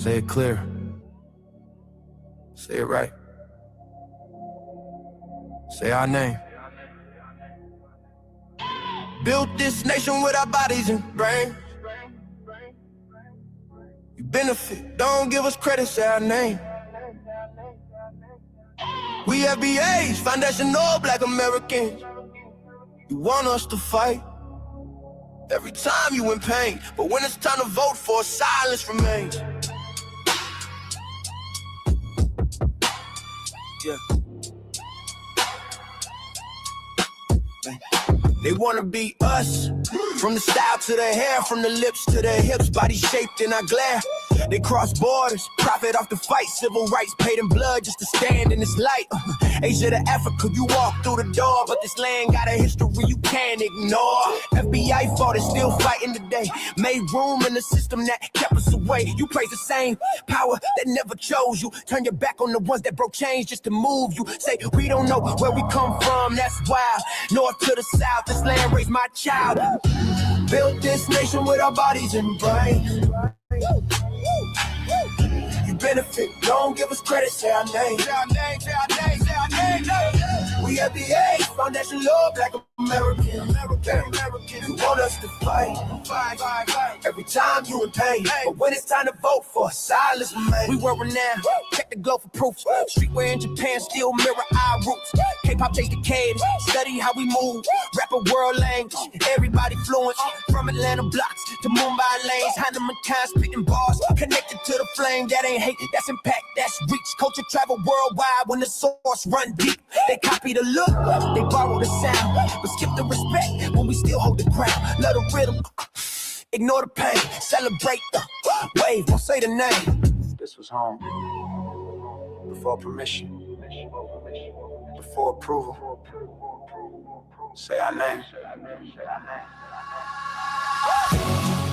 Say it clear. Say it right. Say our name. Built this nation with our bodies and brains. You benefit, don't give us credit, say our name. We FBAs, foundational Black Americans. You want us to fight every time you in pain, but when it's time to vote for, silence remains. Yeah. They wanna be us, from the style to the hair, from the lips to the hips, body shaped in our glare. They cross borders, profit off the fight, civil rights paid in blood just to stand in this light. Asia to Africa, you walk through the door, but this land got a history you can't ignore. FBI fought, it's still fighting today, made room in the system that kept us away. You praise the same power that never chose you, turn your back on the ones that broke chains just to move you. Say we don't know where we come from, that's wild. North to the south, this land raised my child. Built this nation with our bodies and brains. You benefit, don't give us credit, say our name. Say our name, say our name, say our name. We at the age, foundation law, Black American. You want us to fight every time you in pain, but when it's time to vote for, silence remains. We were renowned, check the globe for proof. Streetwear in Japan still mirror our roots. K-pop changed the cadence, study how we move. Rapper world language, everybody fluent. From Atlanta blocks to Mumbai lanes, Heinemann kind spitting bars, connected to the flame. That ain't hate, that's impact, that's reach. Culture travel worldwide when the source run deep. They copy the look, they borrow the sound, but skip the respect when we still hold the ground. Love the rhythm, ignore the pain, celebrate the wave, don't say the name. This was home, before permission, before approval. Say our name.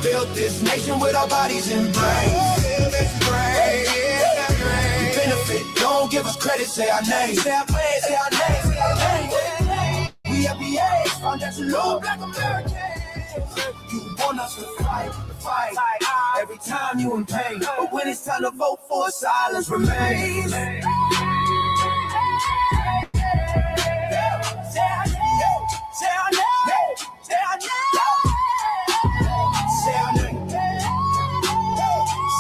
Built this nation with our bodies and brains. Benefit, don't give us credit, say our name. Say our name, say our name, say our name. We FBAs, foundational Black Americans. You want us to fight every time you in pain, but when it's time to vote for, silence remains. Say our name, say our name, say our name. Say our name.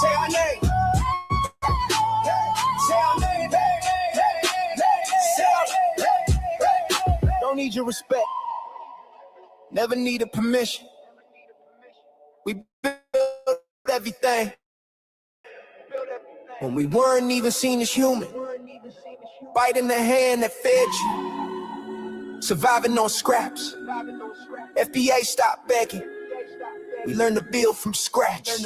Say our name. Say our name. Say our name. Don't need your respect. Never needed permission. We built everything when we weren't even seen as human. Biting the hand that fed you. Surviving on scraps. FBA stopped begging. We learned to build from scratch. Say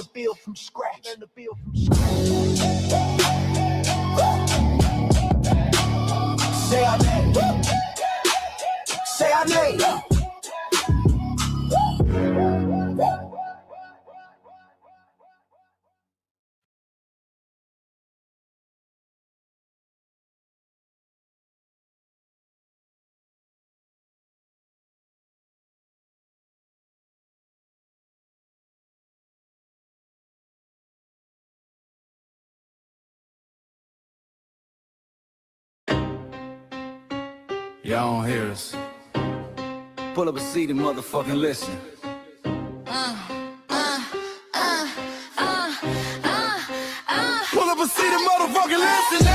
our name. Say our name. Y'all don't hear us. Pull up a seat and motherfucking listen. Pull up a seat and motherfucking listen.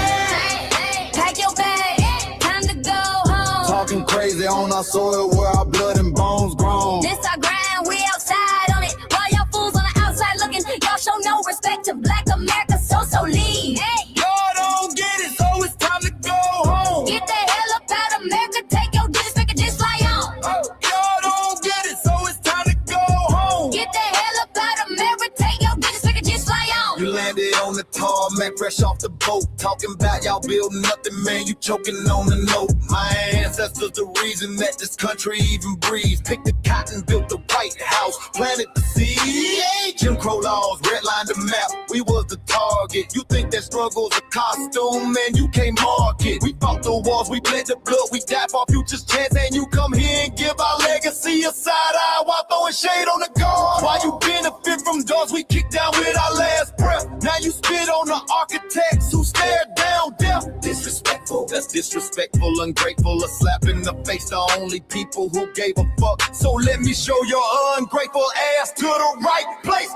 Pack your bag, time to go home. Talking crazy on our soil where our blood and bones grown. This our grind, we outside on it. While y'all fools on the outside looking, y'all show no respect to Black America, so leave. Hey. Y'all don't get it, so it's time to go home. Get the hell up out of America, take your digits, make it just fly on. Y'all don't get it, so it's time to go home. Get the hell up out of America, take your digits, make it just fly on. You landed on the tarmac, fresh off the boat. Talking about y'all building nothing, man, you choking on the note. My ancestors the reason that this country even breathes. Picked the cotton, built the White House, planted the seed. Jim Crow laws, redlined the map, we was the target. You think that struggle's a costume, man, you can't mark it. We fought the wars, we bled the blood, we died for our future's chance. And you come here and give our legacy a side eye while throwing shade on the guard. While you benefit from doors we kicked down with our last breath. Now you spit on the architects who stared down death. Disrespectful, that's disrespectful, ungrateful, a slap in the face to only people who gave a fuck. So let me show your ungrateful ass to the right place.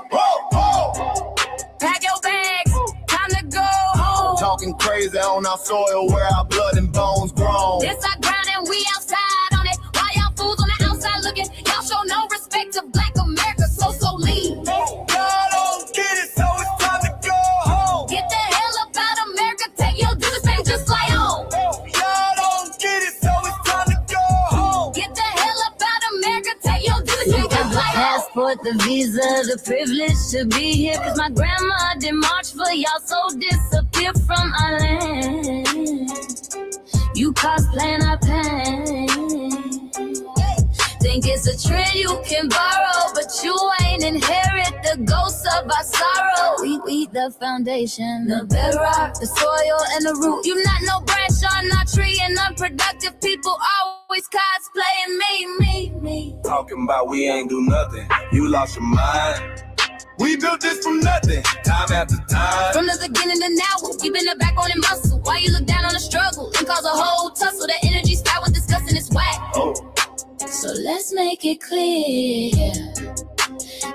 Pack your bags, time to go home. Talking crazy on our soil where our blood and bones grown. This our ground and we outside on it. Why y'all fools on the outside looking? Y'all show no respect to Black America, so leave. Y'all don't get it, so it's time to go home. Get the hell up out of America, take your duties back, just fly home. Y'all don't get it, so it's time to go home. Get the hell up out of America, take your duties back, just fly home. Passport, the visa, the privilege to be here. Cause my grandma did march for y'all, so disappear from our land. You cosplaying our pain. Think it's a trend you can borrow, but you ain't inherit the ghosts of our sorrow. We the foundation, the bedrock, the soil, and the root. You not no branch on our tree, and unproductive people always cosplaying me. Talking about we ain't do nothing, you lost your mind. We built this from nothing, time after time. From the beginning to now, we been the backbone and muscle. Why you look down on the struggle and cause a whole tussle? The energy's foul with disgusting, it's whack. So let's make it clear,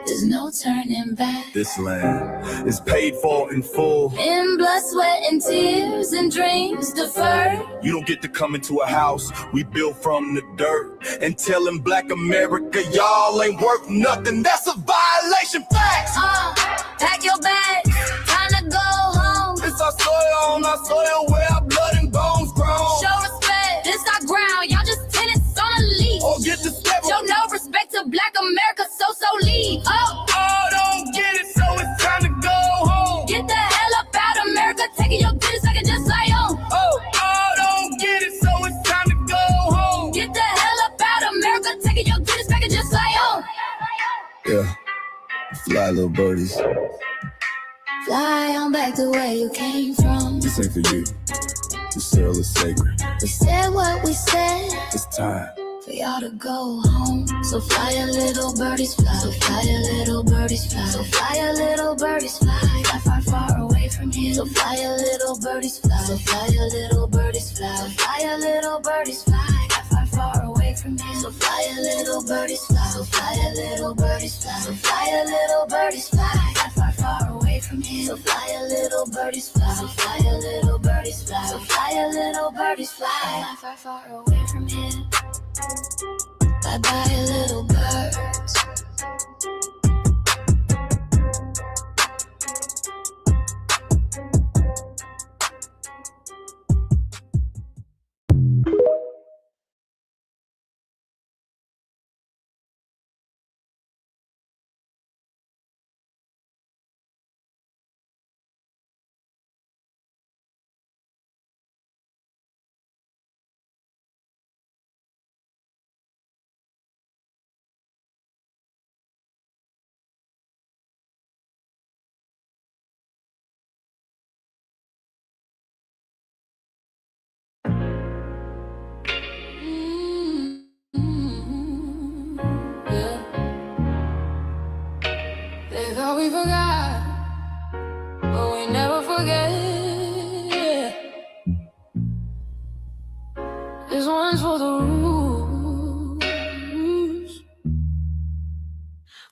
there's no turning back. This land is paid for in full. In blood, sweat, and tears, and dreams deferred. You don't get to come into a house we built from the dirt and telling Black America y'all ain't worth nothing. That's a violation. Facts. Pack your bags, time to go home. It's our soil on our soil where our blood and bones grown. Show respect, this our ground. Y'all just tenants on a leash. Or get the step. Show no respect to Black America, so leave. Don't get it, so it's time to go home. Get the hell up out of America, taking your business, I can just fly home. Don't get it, so it's time to go home. Get the hell up out of America, taking your business, I can just fly home. Yeah, fly little birdies. Fly on back to where you came from. This ain't for you. This soil is sacred. We said what we said. It's time For y'all to go home. So fly a little birdies fly. So fly a little birdies fly. So fly a little birdies fly. Fly far, far away from here. So fly a little birdies fly. So fly a little birdies fly. So fly a little birdies fly. Fly far, far away from here. So fly a little birdies fly. So fly a little birdies fly. So fly a little birdies fly. Fly far, far away from here. So fly a little birdies fly. So fly a little birdies fly. So fly a little birdies fly. Fly far, far away from here. Bye-bye, little birds. We forgot, but we never forget. This one's for the rules.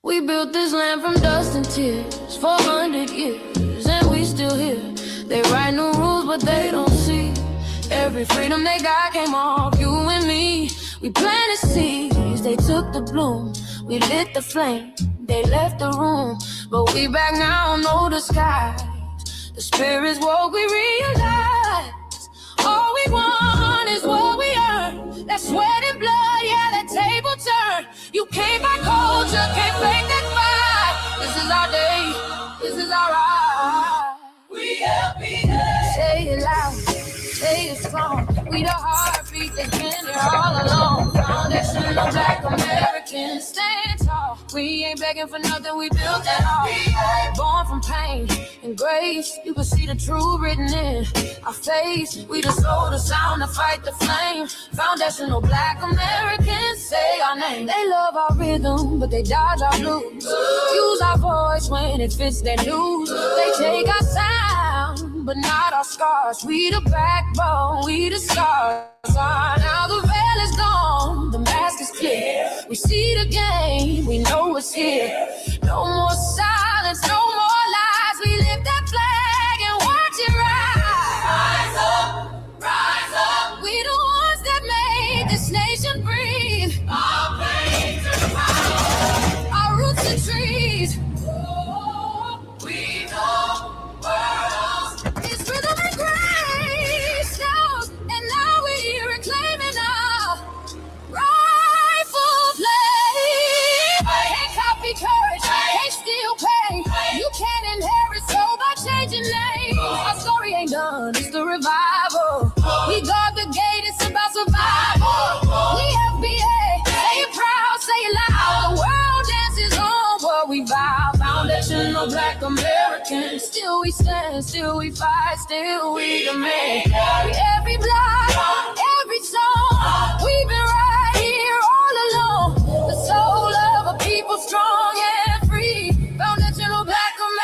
We built this land from dust and tears, 400 years, and we still here. They write new rules, but they don't see. Every freedom they got came off you and me. We planted seeds, they took the bloom. We lit the flame, they left the room. But we back now, no disguise. The spirit's woke, we realize. All we want is what we earn. That sweat and blood, yeah, that table turn. You can't buy culture, can't fake that fight. This is our day, this is our ride. We happiness. Say it loud, say it strong. We the heartbeat that's been here all along. Foundation of Black Americans, stand tall. We We ain't begging for nothing, we built that all. Born from pain and grace, you can see the truth written in our face. We the soul, the sound, to fight the flame. Foundational Black Americans, say our name. They love our rhythm, but they dodge our blues. Use our voice when it fits their news. They take our sound, but not our scars. We the backbone, we the stars. Now the veil is gone, the mask is clear. We see the game, we know it's here. No more silence, no more lies. We lift that flag and watch it rise. Rise up, rise up. We the ones that made this nation breathe. Our pains are power, our roots are trees. We know worlds. It's rhythm and grace now, and now we're reclaiming our rightful place. Can't copy courage, can't steal pain. You can't inherit soul by changing names. Our story ain't done, it's the revival. We guard the gate, it's about survival. We FBA, say it proud, say it loud. The world dances on what we vow. Foundational Black Americans. Still we stand, still we fight, still we demand. Every block, every song, we've been right here all along. The soul of a people strong and free. Foundational Black Americans.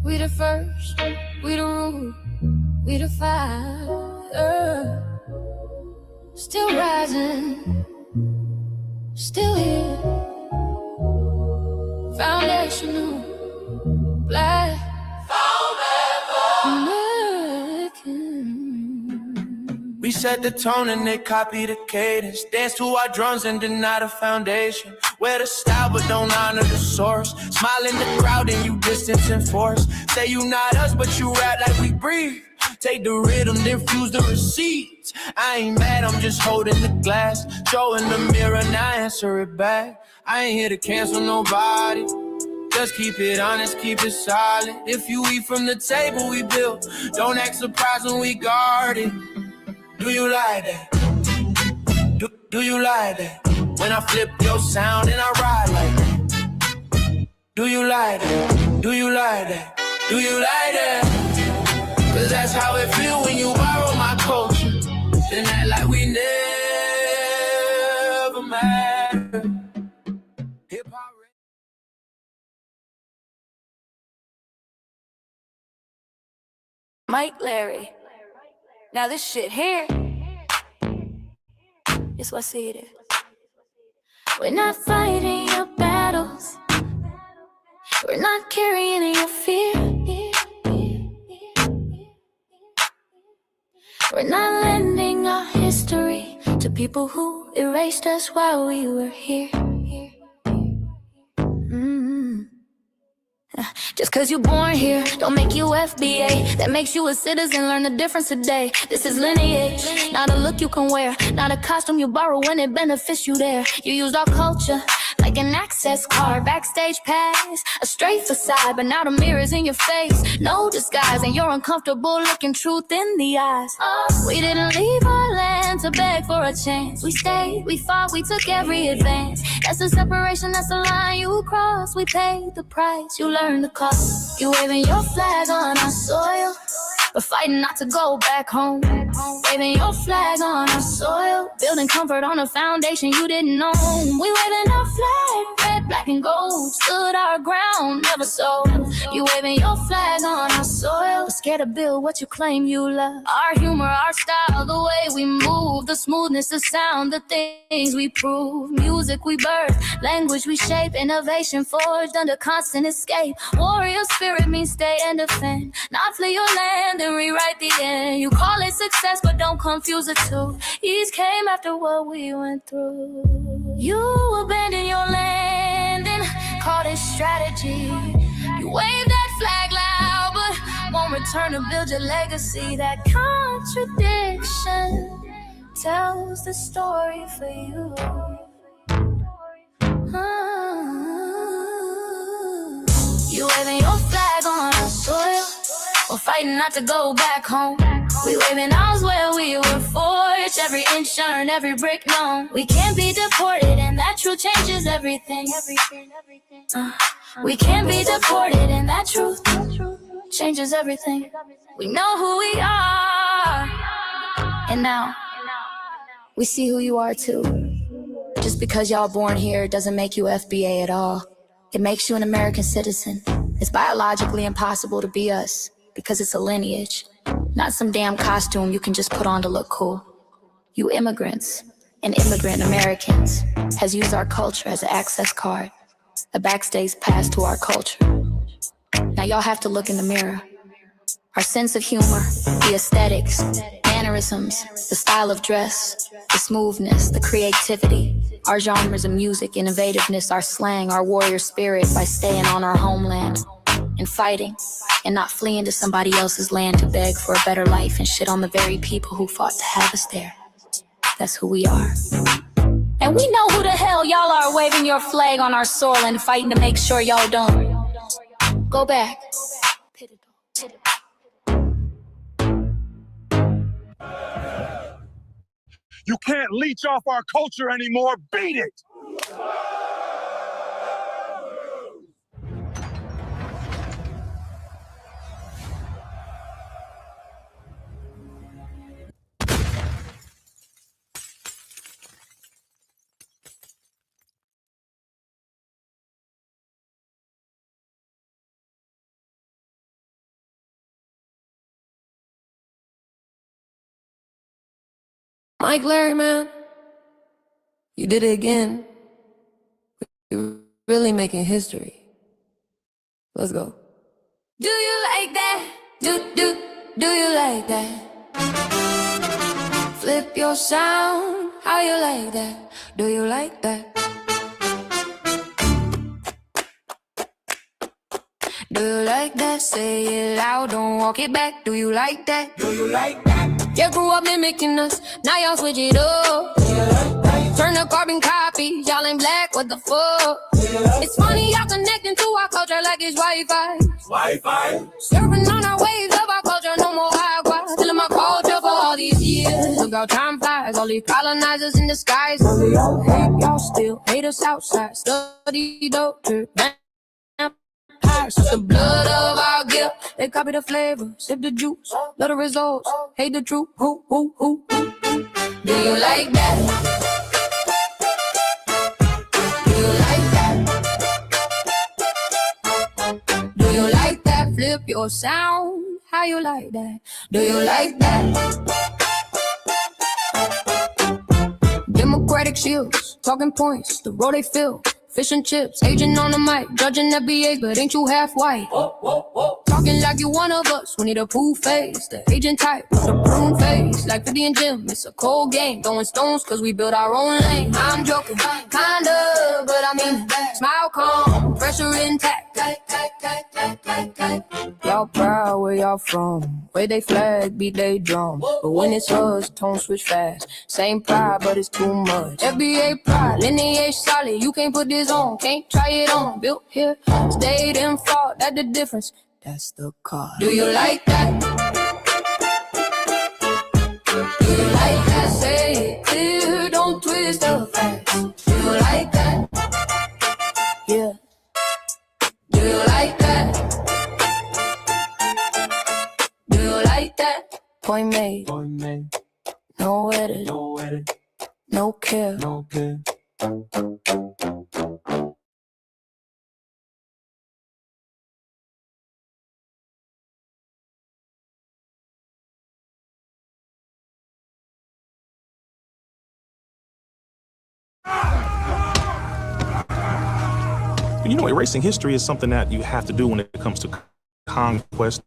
We the first, we the root, we the fire. Still rising, still here. Foundational Black American. We set the tone and they copy the cadence. Dance to our drums and deny the foundation. Wear the style but don't honor the source. Smile in the crowd and you distance and force. Say you not us but you rap like we breathe. Take the rhythm, then fuse the receipts. I ain't mad, I'm just holding the glass. Show in the mirror, now answer it back. I ain't here to cancel nobody. Just keep it honest, keep it solid. If you eat from the table we built, don't act surprised when we guard it. Do you like that? Do you like that? When I flip your sound and I ride like that. Do you like that? Do you like that? Do you like that? Cause that's how it feel when you borrow my culture. Then act like we never mattered. Hip-hop. Mike Larry. Now this shit here is what see it is. We're not fighting your battles. We're not carrying your fear. We're not lending our history to people who erased us while we were here. Just cause you're born here, don't make you FBA. That makes you a citizen, learn the difference today. This is lineage, not a look you can wear. Not a costume you borrow when it benefits you there. You used our culture like an access card, backstage pass, a straight facade. But now the mirror's in your face, no disguise. And you're uncomfortable looking truth in the eyes. We didn't leave our land to beg for a chance. We stayed, we fought, we took every advance. That's the separation, that's the line you cross. We paid the price, you learned the cost. You waving your flag on our soil, but fighting not to go back home. Waving your flag on our soil, building comfort on a foundation you didn't own. We waving our flag, red, black, and gold. Stood our ground, never sold. You waving your flag on our soil, but scared to build what you claim you love. Our humor, our style, the way we move, the smoothness, the sound, the things we prove. Music we birth, language we shape, innovation forged under constant escape. Warrior spirit means stay and defend, not flee your land and rewrite the end. You call it success, but don't confuse the two. Ease came after what we went through. You abandoned your land and called this strategy. You wave that flag loud, but won't return to build your legacy. That contradiction tells the story for you. You waving your flag on our soil, we're fighting not to go back home. We waving ours where we were forged, every inch earned, every brick known. We can't be deported, and that truth changes everything. We can't be deported, and that truth changes everything. We know who we are, and now we see who you are too. Just because y'all born here doesn't make you FBA at all. It makes you an American citizen. It's biologically impossible to be us because it's a lineage, not some damn costume you can just put on to look cool. You immigrants and immigrant Americans has used our culture as an access card, a backstage pass to our culture. Now y'all have to look in the mirror. Our sense of humor, the aesthetics, mannerisms, the style of dress, the smoothness, the creativity, our genres of music, innovativeness, our slang, our warrior spirit by staying on our homeland and fighting and not fleeing to somebody else's land to beg for a better life and shit on the very people who fought to have us there. That's who we are. And we know who the hell y'all are waving your flag on our soil and fighting to make sure y'all don't go back. You can't leech off our culture anymore. Beat it! Mike Larry, man, you did it again. You're really making history. Let's go. Do you like that? Do you like that? Flip your sound, how you like that? Do you like that? Do you like that? Say it loud, don't walk it back. Do you like that? Do you like that? You grew up mimicking us, now y'all switch it up. Turn the carbon copies, y'all ain't black, what the fuck? It's funny y'all connecting to our culture like it's Wi-Fi. Surfing on our waves of our culture, no more agua. Still in my culture for all these years. Look how time flies, all these colonizers in disguise. Hate y'all still, hate us outside. Study doctor, it's the blood of our guilt. They copy the flavor, sip the juice, love the results, hate the truth. Who? Do you like that? Do you like that? Do you like that? Flip your sound, how you like that? Do you like that? Democratic shields, talking points, the road they fill. Fish and chips, agent on the mic, judging FBAs, but ain't you half white? Talking like you one of us, we need a pool face. The agent type with a prune face, like 50 and Jim, it's a cold game. Throwing stones cause we build our own lane. I'm joking, kinda, but I mean, smile calm, pressure intact. Y'all proud where y'all from, where they flag, beat they drum. But when it's us, tone switch fast. Same pride, but it's too much. FBA pride, lineage solid, you can't put this on, can't try it on. Built here, stayed and fought, that's the difference. That's the card. Do you like that? Do you like that? Say it clear, don't twist the facts. Do you like that? Yeah. Do you like that? Do you like that? Point made. No edit. No care. You know, erasing history is something that you have to do when it comes to conquest,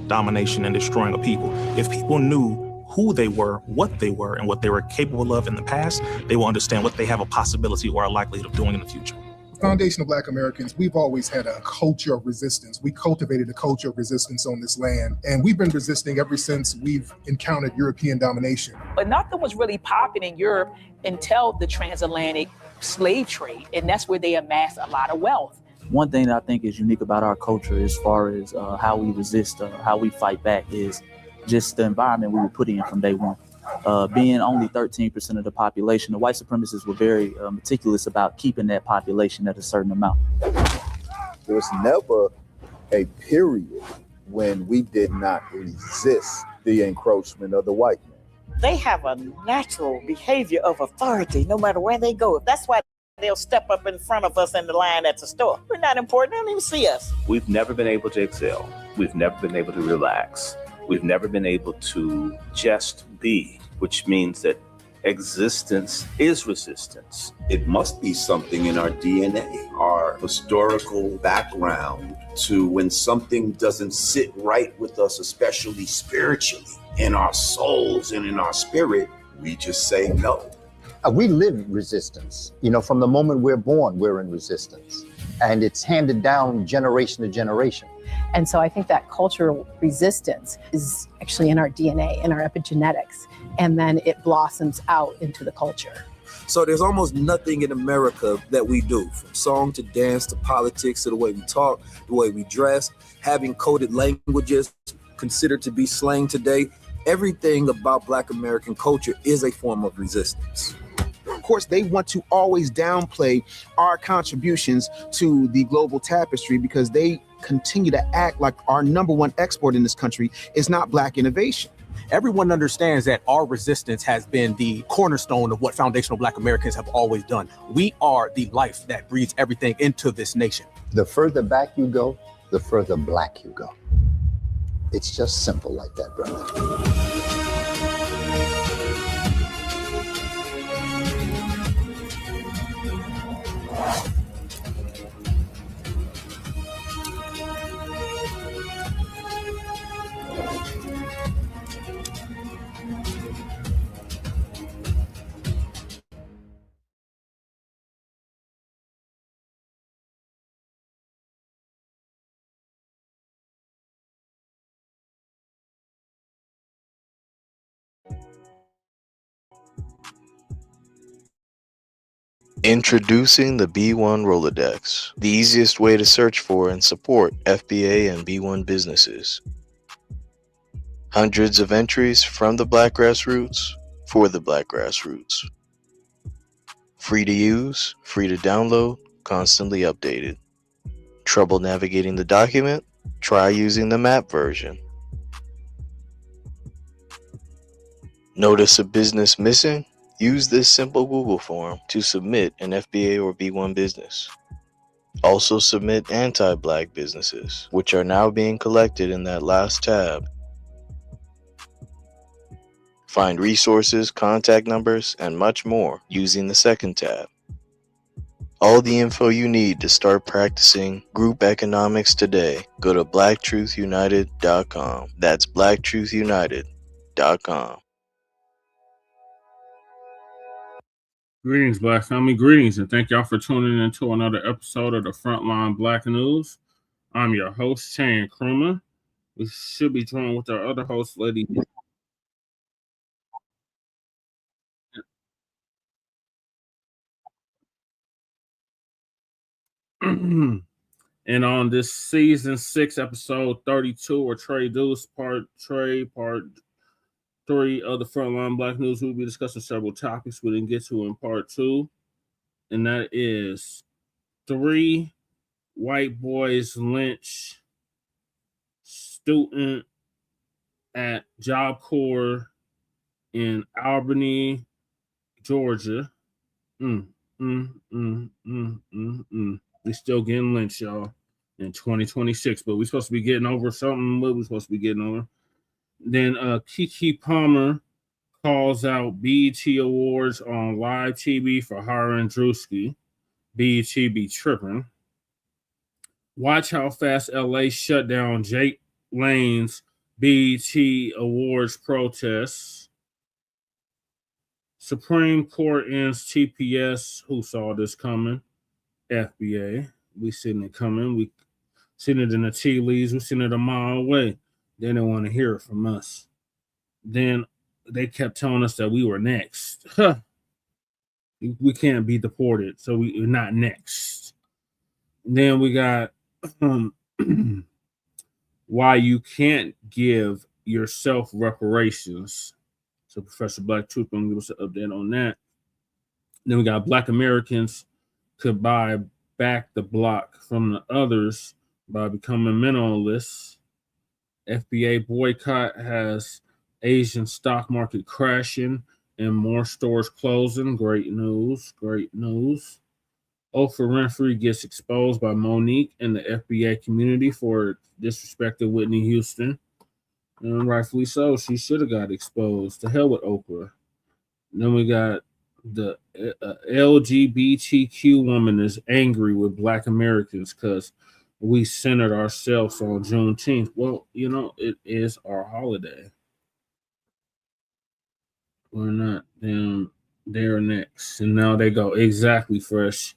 domination, and destroying a people. If people knew who they were, what they were, and what they were capable of in the past, they will understand what they have a possibility or a likelihood of doing in the future. Foundation of Black Americans, we've always had a culture of resistance. We cultivated a culture of resistance on this land, and we've been resisting ever since we've encountered European domination. But nothing was really popping in Europe until the transatlantic slave trade, and that's where they amassed a lot of wealth. One thing that I think is unique about our culture as far as how we resist, how we fight back, is just the environment we were put in from day one. Being only 13% of the population, the white supremacists were very meticulous about keeping that population at a certain amount. There was never a period when we did not resist the encroachment of the white man. They have a natural behavior of authority no matter where they go. That's why they'll step up in front of us in the line at the store. We're not important. They don't even see us. We've never been able to excel. We've never been able to relax. We've never been able to just be, which means that existence is resistance. It must be something in our DNA, our historical background, to when something doesn't sit right with us, especially spiritually, in our souls and in our spirit, we just say no. We live resistance. You know, from the moment we're born, we're in resistance. And it's handed down generation to generation. And so I think that cultural resistance is actually in our DNA, in our epigenetics, and then it blossoms out into the culture. So there's almost nothing in America that we do, from song to dance to politics to the way we talk, the way we dress, having coded languages considered to be slang today. Everything about Black American culture is a form of resistance. Of course, they want to always downplay our contributions to the global tapestry because they continue to act like our number one export in this country is not Black innovation. Everyone understands that our resistance has been the cornerstone of what foundational Black Americans have always done. We are the life that breathes everything into this nation. The further back you go, the further Black you go. It's just simple like that, brother. Introducing the B1 Rolodex, the easiest way to search for and support FBA and B1 businesses. Hundreds of entries from the Black grassroots for the Black grassroots. Free to use, free to download, constantly updated. Trouble navigating the document? Try using the map version. Notice a business missing? Use this simple Google form to submit an FBA or B1 business. Also submit anti-Black businesses, which are now being collected in that last tab. Find resources, contact numbers, and much more using the second tab. All the info you need to start practicing group economics today. Go to blacktruthunited.com. That's blacktruthunited.com. Greetings, Black family. Greetings, and thank y'all for tuning in to another episode of the Frontline Black News. I'm your host, Shane Krumah. We should be joined with our other host, Lady. And on this season 6, episode 32, or Trey Deuce, part 3 of the Frontline Black News, we'll be discussing several topics we didn't get to in part 2. And that is 3 white boys lynch student at Job Corps in Albany, Georgia. We still getting lynched, y'all, in 2026, but we're supposed to be getting over something. What we're supposed to be getting over. Then Keke Palmer calls out BET Awards on live TV for hiring Druski. BET be tripping. Watch how fast LA shut down Jake Lane's BET Awards protests. Supreme Court ends TPS. Who saw this coming? FBA. We seen it coming. We seen it in the tea leaves. We seen it a mile away. They didn't want to hear it from us. Then they kept telling us that we were next. We can't be deported, so we're not next. Then we got why you can't give yourself reparations. So Professor Blacc Trippin give us an update on that. Then we got Black Americans could buy back the block from the others by becoming minimalists. FBA boycott has Asian stock market crashing and more stores closing. Great news. Great news. Oprah Winfrey gets exposed by MONIQUE and the FBA community for disrespecting Whitney Houston. And rightfully so. She should have got exposed. To hell with Oprah. Then we got the LGBTQ woman is angry with Black Americans because we centered ourselves on Juneteenth. Well, you know, it is our holiday. We're not them. They're next. And now they go exactly fresh.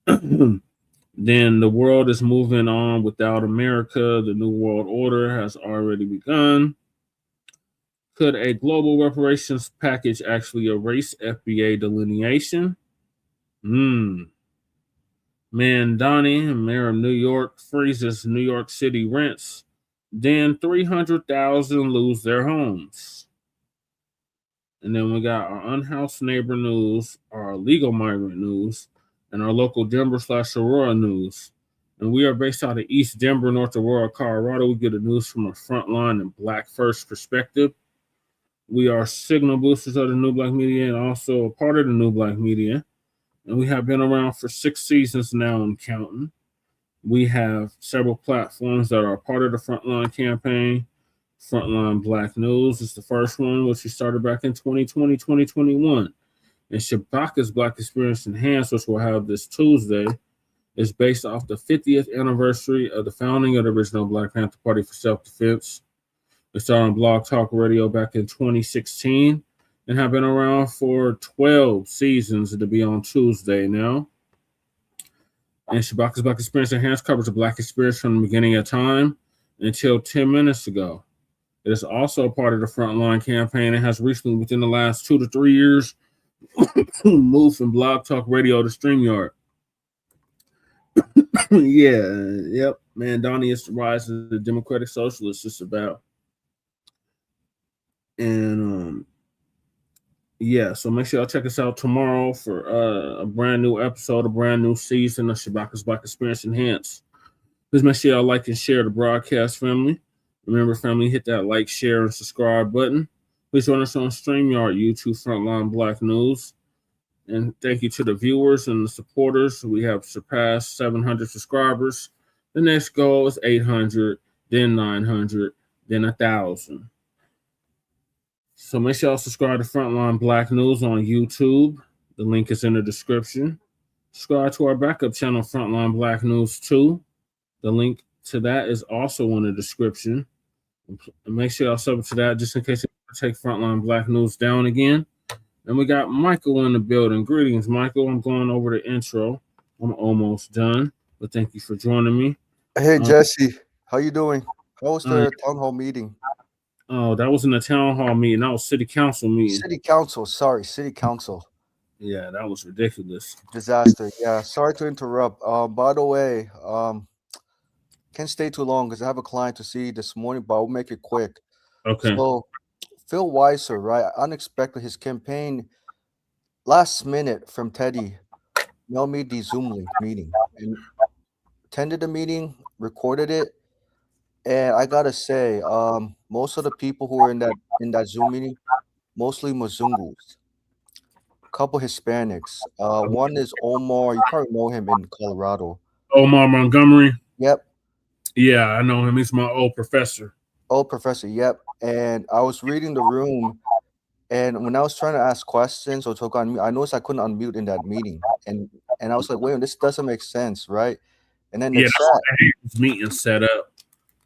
Then the world is moving on without America. The New World Order has already begun. Could a global reparations package actually erase FBA delineation? Mamdani, mayor of New York, freezes New York City rents. Then 300,000 lose their homes. And then we got our unhoused neighbor news, our legal migrant news, and our local Denver/Aurora news. And we are based out of East Denver, North Aurora, Colorado. We get the news from a frontline and Black first perspective. We are signal boosters of the New Black Media and also a part of the New Black Media. And we have been around for 6 seasons now and counting. We have several platforms that are part of the Frontline campaign. Frontline Black News is the first one, which we started back in 2020, 2021. And Shabaka's Black Experience Enhanced, which we'll have this Tuesday, is based off the 50th anniversary of the founding of the original Black Panther Party for Self-Defense. We started on Blog Talk Radio back in 2016 and have been around for 12 seasons to be on Tuesday now. And Shabaka's Black Experience Enhanced covers the Black experience from the beginning of time until 10 minutes ago. It is also a part of the Frontline campaign and has recently, within the last 2 to 3 years, moved from Blog Talk Radio to StreamYard. Mamdani is the rise of the Democratic Socialists. It's about. And so make sure y'all check us out tomorrow for a brand new episode, a brand new season of Shabaka's Black Experience Enhanced. Please make sure y'all like and share the broadcast, family. Remember, family, hit that like, share, and subscribe button. Please join us on StreamYard, YouTube, Frontline Black News. And thank you to the viewers and the supporters. We have surpassed 700 subscribers. The next goal is 800, then 900, then 1,000. So make sure y'all subscribe to Frontline Black News on YouTube. The link is in the description. Subscribe to our backup channel, Frontline Black News 2. The link to that is also in the description. And make sure y'all sub to that just in case you take Frontline Black News down again. And we got Michael in the building. Greetings, Michael. I'm going over the intro. I'm almost done, but thank you for joining me. Hey, Jesse. How you doing? How was the town hall meeting? Oh, that wasn't a town hall meeting. That was city council meeting. City council. Sorry, city council. Yeah, that was ridiculous. Disaster. Yeah, sorry to interrupt. By the way, can't stay too long because I have a client to see this morning, but I'll make it quick. Okay. So, Phil Weiser, right? Unexpected, his campaign last minute from Teddy mailed me the Zoom link meeting and attended the meeting, recorded it, and I gotta say, most of the people who were in that Zoom meeting, mostly Mzungus, a couple Hispanics. One is Omar. You probably know him in Colorado. Omar Montgomery. Yep. Yeah, I know him. He's my old professor. Old professor. Yep. And I was reading the room, and when I was trying to ask questions or talk on mute, I noticed I couldn't unmute in that meeting, and I was like, wait, this doesn't make sense, right? And then the chat meeting set up.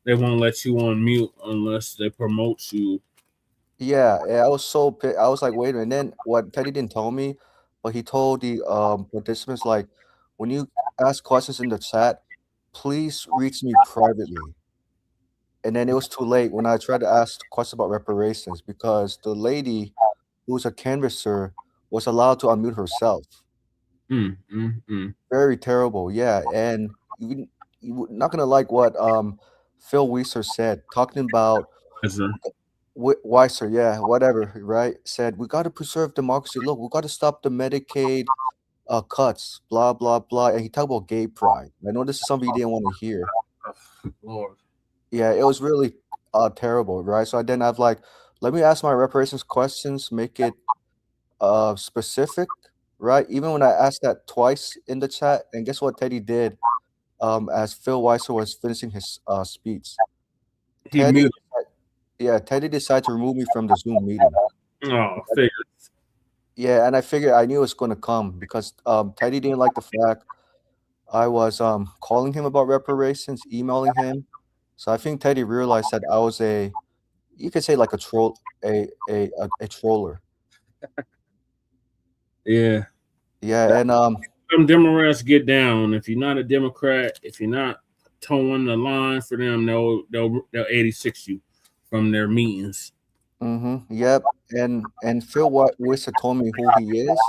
They won't let you on mute unless they promote you. Yeah, I was so pissed. I was like, wait a minute. And then what Teddy didn't tell me, but he told the participants, like, when you ask questions in the chat, please reach me privately. And then it was too late when I tried to ask questions about reparations because the lady who's a canvasser was allowed to unmute herself. Very terrible, yeah. And you're not gonna like what Phil Weiser said, talking about Weiser, yeah, whatever, right? Said we got to preserve democracy. Look, we got to stop the Medicaid cuts, blah blah blah. And he talked about gay pride. I know this is something you didn't want to hear. Lord. Yeah, it was really terrible, right? So then I've like, let me ask my reparations questions, make it specific, right? Even when I asked that twice in the chat, and guess what Teddy did? As Phil Weiser was finishing his speech, Teddy decided to remove me from the Zoom meeting. Oh, figures. Yeah, and I figured I knew it was going to come because Teddy didn't like the fact I was calling him about reparations, emailing him. So I think Teddy realized that I was you could say like a troll, a troller. Yeah. Yeah, and some Democrats get down. If you're not a Democrat, if you're not towing the line for them, they'll 86 you from their meetings. Yep. And Phil Weiser told me who he is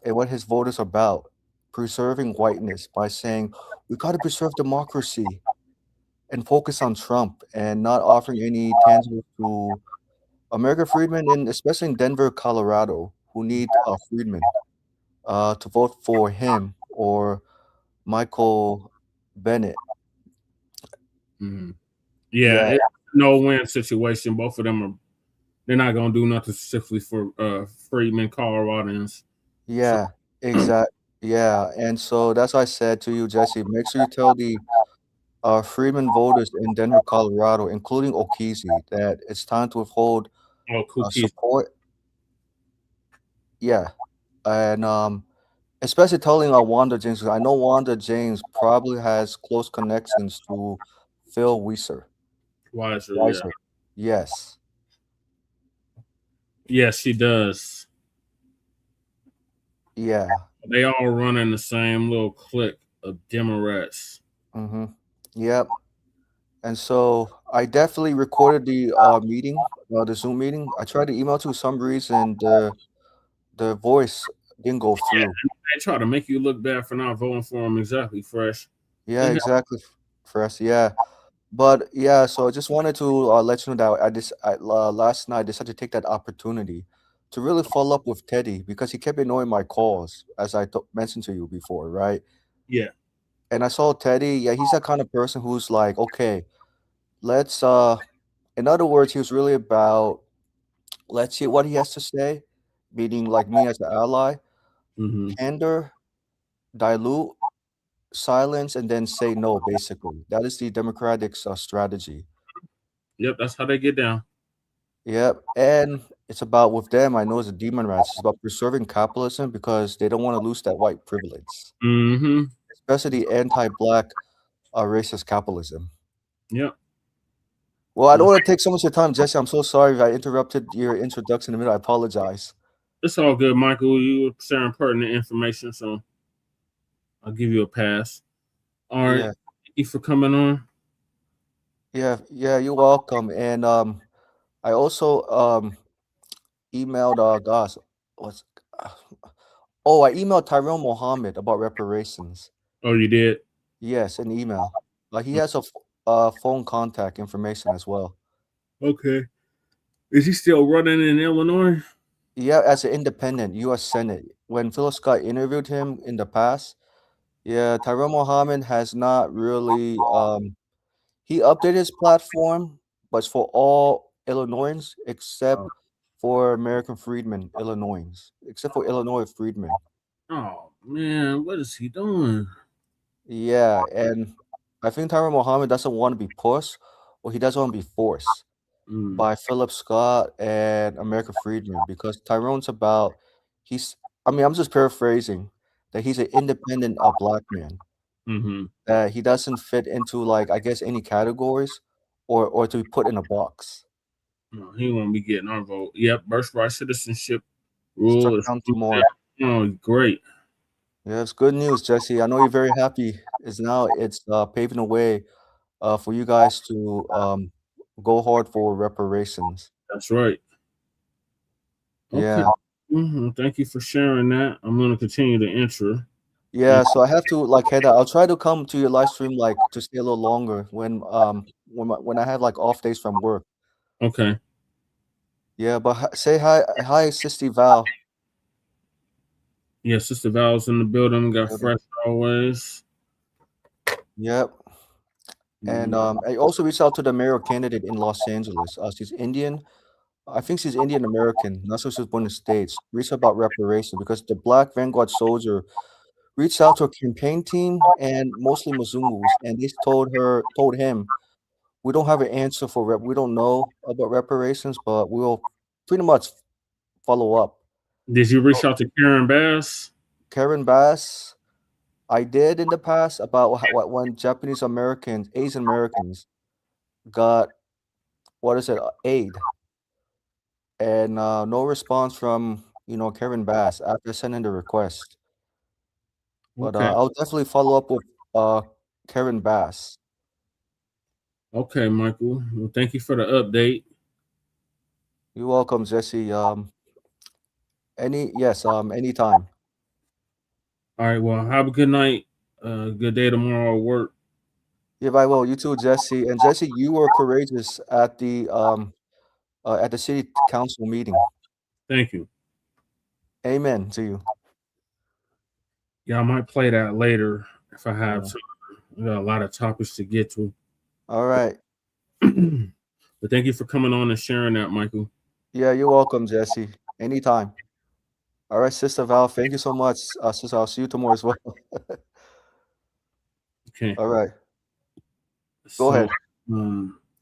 and what his vote is about. Preserving whiteness by saying we got to preserve democracy and focus on Trump and not offering any tangible to American freedmen, and especially in Denver, Colorado, who need freedmen to vote for him or Michael Bennett. Yeah, it's no win situation. Both of them they're not gonna do nothing specifically for freedmen Coloradans. Yeah, exactly. Yeah, and so that's why I said to you, Jesse, make sure you tell the freedmen voters in Denver, Colorado, including Okiese, that it's time to withhold support. Yeah, and especially telling Wanda James, because I know Wanda James probably has close connections to Phil Weiser. Weiser. Yes. Yes, she does. Yeah. They all run in the same little clique of Democrats. Yep. And so I definitely recorded the meeting, the Zoom meeting. I tried to email to some reason the voice didn't go through. Yeah, they try to make you look bad for not voting for him. Exactly, Fresh. Yeah, exactly, Fresh. Yeah, but yeah. So I just wanted to let you know that last night I decided to take that opportunity to really follow up with Teddy because he kept ignoring my calls, as I mentioned to you before, right? Yeah. And I saw Teddy. Yeah, he's that kind of person who's like, okay, let's. In other words, he was really about let's see what he has to say, meaning like me as an ally, candor, dilute, silence, and then say no, basically. That is the Democratic strategy. Yep, that's how they get down. Yep, and it's about, with them, I know it's a demon rats, it's about preserving capitalism because they don't want to lose that white privilege. Especially the anti-Black racist capitalism. Yep. Well, I don't want to take so much of your time, Jesse. I'm so sorry if I interrupted your introduction in the middle. I apologize. It's all good, Michael. You were sharing pertinent information, so I'll give you a pass. All right. Thank you for coming on. Yeah, you're welcome. And I also emailed gosh, I emailed Tyrell Mohammed about reparations. Oh, you did? Yes, an email. He has a phone contact information as well. Okay. Is he still running in Illinois? Yeah, as an independent, U.S. Senate. When Phyllis Scott interviewed him in the past, yeah, Tyrell Mohammed has not really he updated his platform, but it's for all Illinoisans except for American freedmen, Illinoisans, except for Illinois freedmen. Oh man, what is he doing? Yeah, and I think Tyrell Mohammed doesn't want to be pushed, or he doesn't want to be forced by Philip Scott and American freedmen, because Tyrone's about I'm just paraphrasing that he's an independent Black man. That he doesn't fit into, like, I guess, any categories or to be put in a box. No, he won't be getting our vote. Yep, birthright citizenship rule is more. Oh, great. Yeah, it's good news, Jesse. I know you're very happy. It's paving the way for you guys to go hard for reparations. That's right. Okay. Yeah. Thank you for sharing that. I'm going to continue to enter. Yeah, so I have to like head out. I'll try to come to your live stream like to stay a little longer when I have like off days from work. Okay. Yeah, but say hi, Sister Val. Yeah, Sister Val's in the building. Got Yep. fresh always. Yep. And I also reached out to the mayoral candidate in Los Angeles. She's Indian. I think she's Indian American. Not sure she's born in the States. Reached out about reparations because the Black Vanguard soldier reached out to a campaign team and mostly Mzungus, and they told him, we don't have an answer for we don't know about reparations, but we'll pretty much follow up. Did you reach out to Karen Bass? Karen Bass, I did in the past about when Japanese Americans, Asian Americans got aid, and no response from Karen Bass after sending the request. But Okay. I'll definitely follow up with Karen Bass. Okay, Michael. Well, thank you for the update. You're welcome, Jesse. Anytime. All right. Well, have a good night. Good day tomorrow at work. Yeah, I will. You too, Jesse. And Jesse, you were courageous at the city council meeting. Thank you. Amen to you. Yeah, I might play that later if I have to. We got a lot of topics to get to. All right. But thank you for coming on and sharing that, Michael. Yeah, you're welcome, Jesse. Anytime. All right, Sister Val, thank you so much. Sister, I'll see you tomorrow as well. Okay. All right. Go ahead.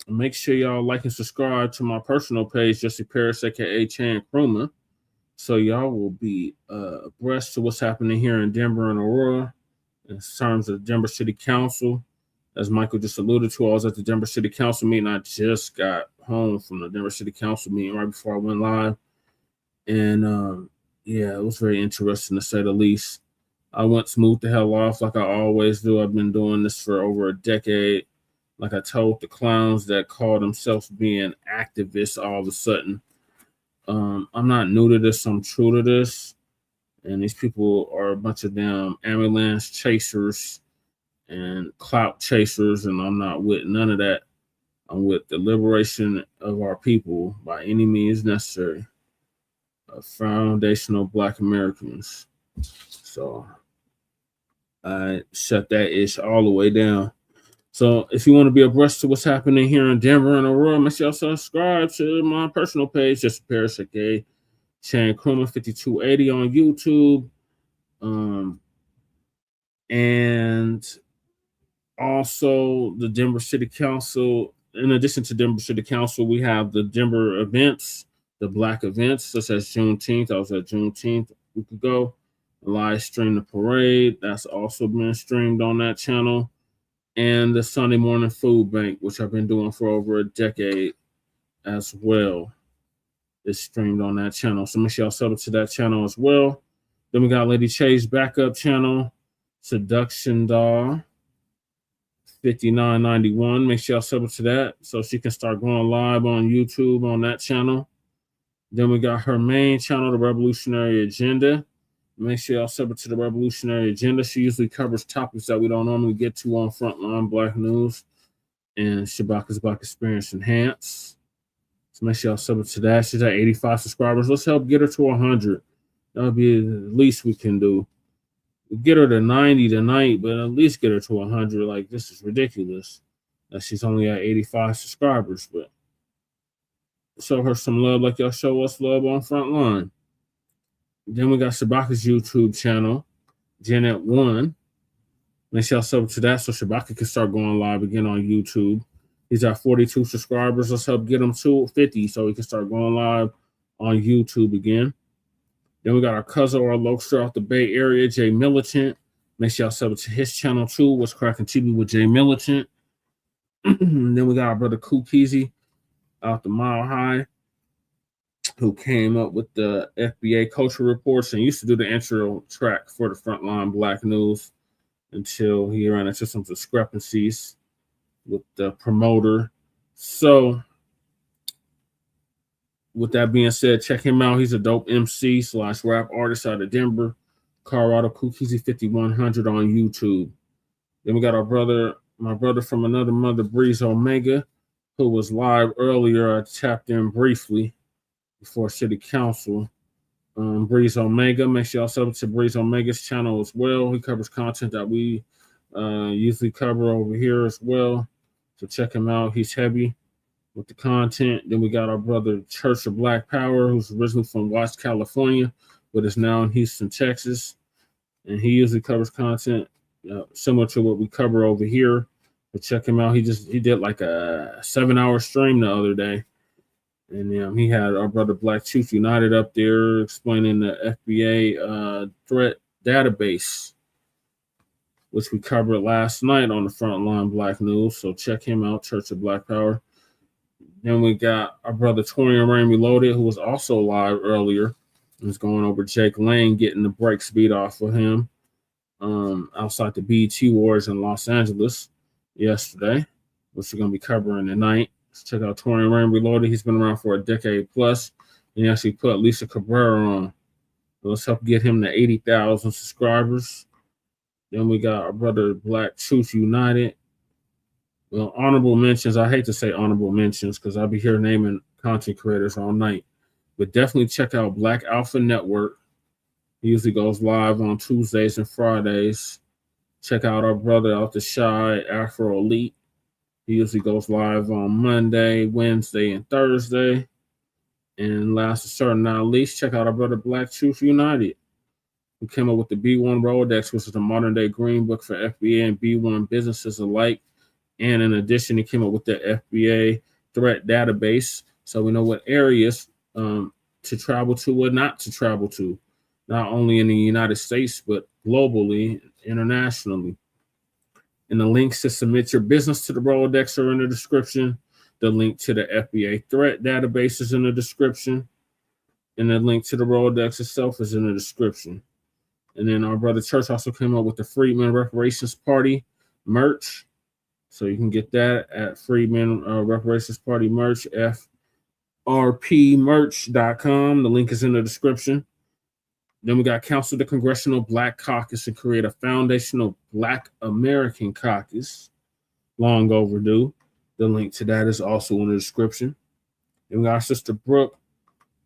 Make sure y'all like and subscribe to my personal page, Jesse Paris, aka Chan Kruma, so y'all will be abreast to what's happening here in Denver and Aurora in terms of Denver City Council. As Michael just alluded to, I was at the Denver City Council meeting. I just got home from the Denver City Council meeting right before I went live. And yeah, it was very interesting to say the least. I went smooth the hell off like I always do. I've been doing this for over a decade. Like I told the clowns that call themselves being activists all of a sudden, I'm not new to this, I'm true to this. And these people are a bunch of damn ambulance chasers and clout chasers, and I'm not with none of that. I'm with the liberation of our people by any means necessary. Foundational Black Americans. So I shut that ish all the way down. So if you want to be abreast to what's happening here in Denver and Aurora, make sure you subscribe to my personal page, just Paris, aka Chan Kruma 5280 on YouTube. And also the Denver City Council. In addition to Denver City Council, we have the Denver events, the Black events, such as Juneteenth. I was at Juneteenth a week ago. Live stream the parade. That's also been streamed on that channel. And the Sunday morning food bank, which I've been doing for over a decade as well, is streamed on that channel. So make sure y'all sub to that channel as well. Then we got Lady Chase backup channel, Seduction Doll 5991. Make sure y'all sub to that so she can start going live on YouTube on that channel. Then we got her main channel, The Revolutionary Agenda. Make sure y'all sub to The Revolutionary Agenda. She usually covers topics that we don't normally get to on Frontline Black News and Shabaka's Black Experience Enhanced. So make sure y'all sub to that. She's at 85 subscribers. Let's help get her to 100. That'll be the least we can do. We'll get her to 90 tonight, but at least get her to 100. Like, this is ridiculous that she's only at 85 subscribers. But show her some love like y'all show us love on Frontline. Then we got Shabaka's YouTube channel, Janet 1. Make sure y'all sub to that so Shabaka can start going live again on YouTube. He's at 42 subscribers. Let's help get him to 50 so he can start going live on YouTube again. Then we got our cousin or Lokester out the Bay Area, Jay Militant. Make sure y'all sub to his channel too. What's Cracking TV with Jay Militant. Then we got our brother Keke out the Mile High. who came up with the FBA culture reports and used to do the intro track for the Frontline Black News until he ran into some discrepancies with the promoter. So with that being said, check him out. He's a dope MC / rap artist out of Denver, Colorado, Keke 5100 on YouTube. Then we got my brother from another mother, Breeze Omega, who was live earlier. I tapped in briefly before City Council. Breeze Omega, make sure y'all sub to Breeze Omega's channel as well. He covers content that we usually cover over here as well. So check him out. He's heavy with the content. Then we got our brother Church of Black Power, who's originally from Watts, California, but is now in Houston, Texas. And he usually covers content similar to what we cover over here. But check him out. He did like a 7-hour stream the other day. And he had our brother Black Truth United up there explaining the FBA threat database, which we covered last night on the Frontline Black News. So check him out, Church of Black Power. Then we got our brother Torian Rain Reloaded, who was also live earlier. He was going over Jake Lane, getting the break speed off of him outside the BET Wars in Los Angeles yesterday, which we're going to be covering tonight. Check out Torian Rain Reloaded. He's been around for a decade plus. And he actually put Lisa Cabrera on. So let's help get him to 80,000 subscribers. Then we got our brother Black Truth United. Well, honorable mentions. I hate to say honorable mentions because I'll be here naming content creators all night. But definitely check out Black Alpha Network. He usually goes live on Tuesdays and Fridays. Check out our brother out the Shy, Afro Elite. He usually goes live on Monday, Wednesday, and Thursday. And last but certainly not least, check out our brother Black Truth United, who came up with the B1 Rolodex, which is the modern day green book for FBA and B1 businesses alike. And in addition, he came up with the FBA threat database, so we know what areas to travel to or not to travel to, not only in the United States, but globally, internationally. And the links to submit your business to the Rolodex are in the description. The link to the FBA threat database is in the description. And the link to the Rolodex itself is in the description. And then our brother Church also came up with the Freedmen Reparations Party merch. So you can get that at Freedmen Reparations Party merch, frpmerch.com. The link is in the description. Then we got Council the Congressional Black Caucus to create a foundational Black American caucus. Long overdue. The link to that is also in the description. Then we got our Sister Brooke.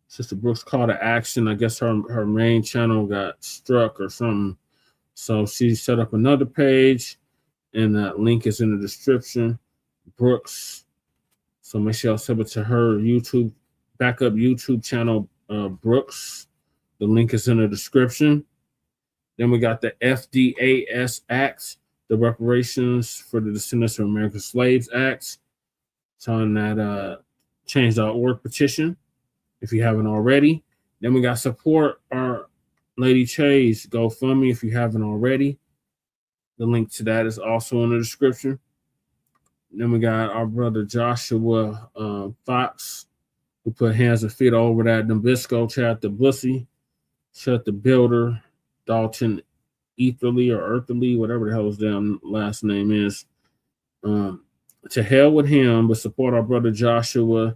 Sister Brooke's call to action. I guess her main channel got struck or something. So she set up another page, and that link is in the description. Brooks. So make sure y'all sub it to her YouTube, backup YouTube channel, Brooks. The link is in the description. Then we got the FDAS Act, the Reparations for the Descendants of American Slaves Act. It's on that change.org petition, if you haven't already. Then we got support our Lady Chase GoFundMe, if you haven't already. The link to that is also in the description. Then we got our brother Joshua Fox, who put hands and feet over that Nabisco, Chad the Bussy, Shut the Builder, Dalton Etherly or Earthly, whatever the hell his damn last name is. To hell with him, but support our brother Joshua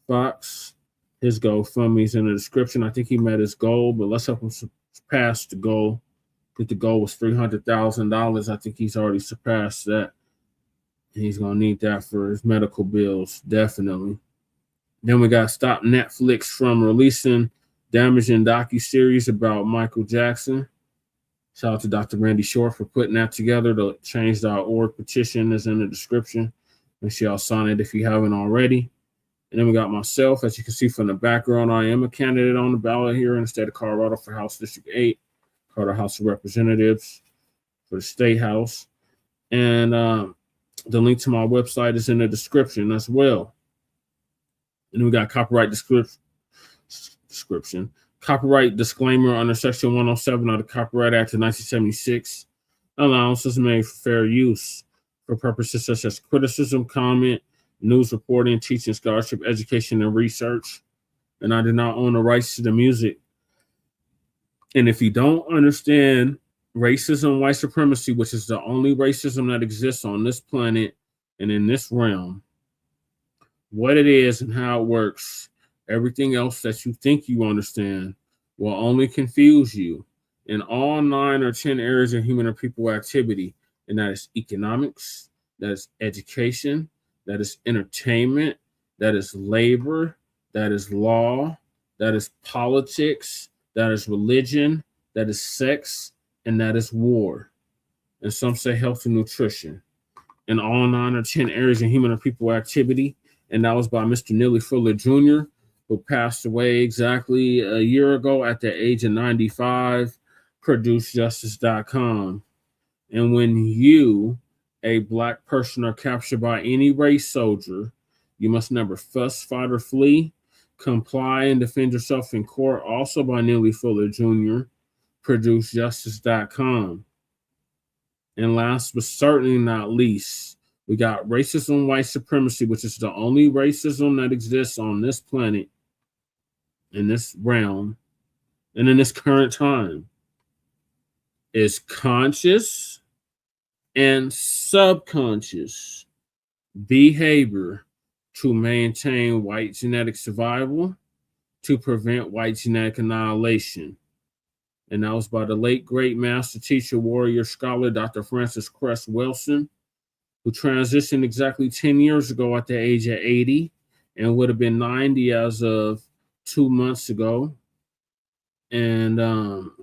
Fox. His GoFundMe is in the description. I think he met his goal, but let's help him surpass the goal. I think the goal was $300,000. I think he's already surpassed that. And he's going to need that for his medical bills, definitely. Then we got to stop Netflix from releasing damaging docuseries about Michael Jackson. Shout out to Dr. Randy Short for putting that together. The change.org petition is in the description. Make sure y'all sign it if you haven't already. And then we got myself. As you can see from the background, I am a candidate on the ballot here in the state of Colorado for House District 8, Colorado House of Representatives for the State House. And the link to my website is in the description as well. And then we got copyright description. Copyright disclaimer under Section 107 of the Copyright Act of 1976. Allowances made for fair use for purposes such as criticism, comment, news reporting, teaching, scholarship, education, and research. and I do not own the rights to the music. And if you don't understand racism, white supremacy, which is the only racism that exists on this planet and in this realm, what it is and how it works, everything else that you think you understand will only confuse you in all 9 or 10 areas of human or people activity. And that is economics, that is education, that is entertainment, that is labor, that is law, that is politics, that is religion, that is sex, and that is war. And some say health and nutrition. In all 9 or 10 areas of human or people activity. And that was by Mr. Neely Fuller Jr., who passed away exactly a year ago at the age of 95, ProduceJustice.com. And when you, a Black person, are captured by any race soldier, you must never fuss, fight, or flee. Comply and defend yourself in court, also by Neely Fuller Jr., ProduceJustice.com. And last but certainly not least, we got racism, white supremacy, which is the only racism that exists on this planet, in this realm, and in this current time, is conscious and subconscious behavior to maintain white genetic survival, to prevent white genetic annihilation. And that was by the late, great master teacher, warrior, scholar, Dr. Francis Cress Wilson, who transitioned exactly 10 years ago at the age of 80 and would have been 90 as of 2 months ago. And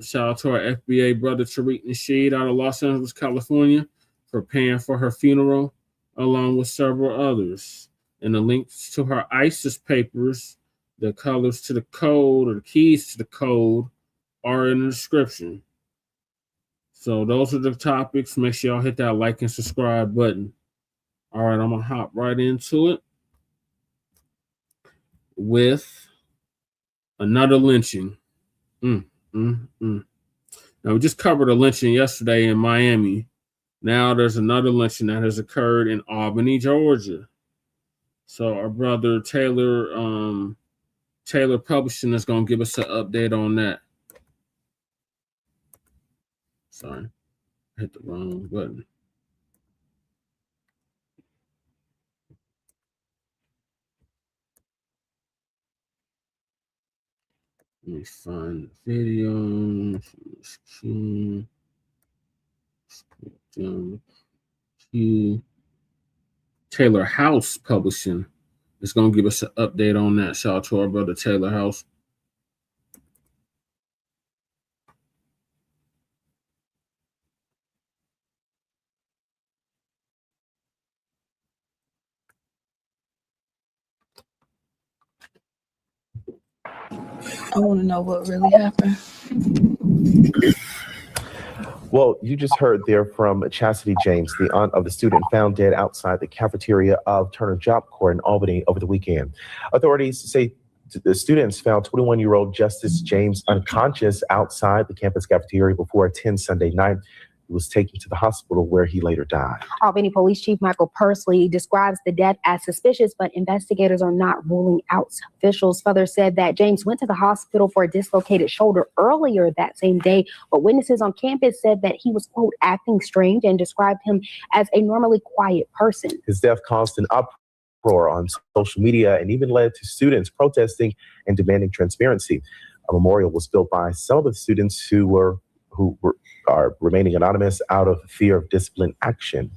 shout out to our FBA brother, Tariq Nasheed, out of Los Angeles, California, for paying for her funeral, along with several others. And the links to her ISIS papers, the colors to the code, or the keys to the code, are in the description. So those are the topics. Make sure y'all hit that like and subscribe button. All right, I'm going to hop right into it with another lynching. Now, we just covered a lynching yesterday in Miami. Now there's another lynching that has occurred in Albany, Georgia. So our brother Taylor Publishing is going to give us an update on that. Sorry, I hit the wrong button. Let me find the video. Taylor House Publishing is going to give us an update on that. Shout out to our brother Taylor House. I want to know what really happened. Well, you just heard there from Chastity James, the aunt of the student found dead outside the cafeteria of Turner Job Corps in Albany over the weekend. Authorities say the students found 21-year-old Justice James unconscious outside the campus cafeteria before 10 Sunday night. He was taken to the hospital where he later died. Albany Police Chief Michael Pursley describes the death as suspicious, but investigators are not ruling out. Officials further said that James went to the hospital for a dislocated shoulder earlier that same day, but witnesses on campus said that he was, quote, acting strange and described him as a normally quiet person. His death caused an uproar on social media and even led to students protesting and demanding transparency. A memorial was built by some of the students who are remaining anonymous out of fear of discipline action.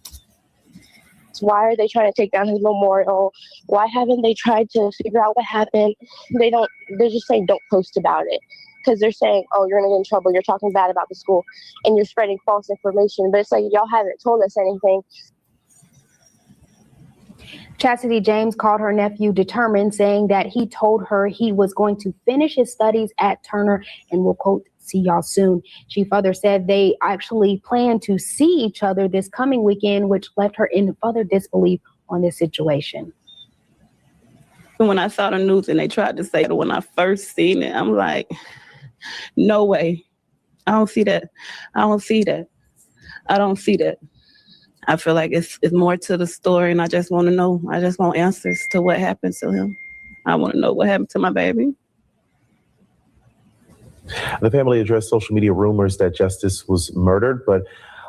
Why are they trying to take down his memorial? Why haven't they tried to figure out what happened? They're just saying don't post about it. Because they're saying, oh, you're going to get in trouble. You're talking bad about the school and you're spreading false information. But it's like, y'all haven't told us anything. Chastity James called her nephew determined, saying that he told her he was going to finish his studies at Turner and will, quote, see y'all soon. She further said they actually plan to see each other this coming weekend, which left her in further disbelief on this situation. When I saw the news and they tried to say that when I first seen it, I'm like, no way. I don't see that. I don't see that. I don't see that. I feel like it's more to the story, and I just want to know. I just want answers to what happened to him. I want to know what happened to my baby. The family addressed social media rumors that Justice was murdered, but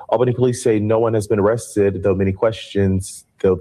Albany police say no one has been arrested, though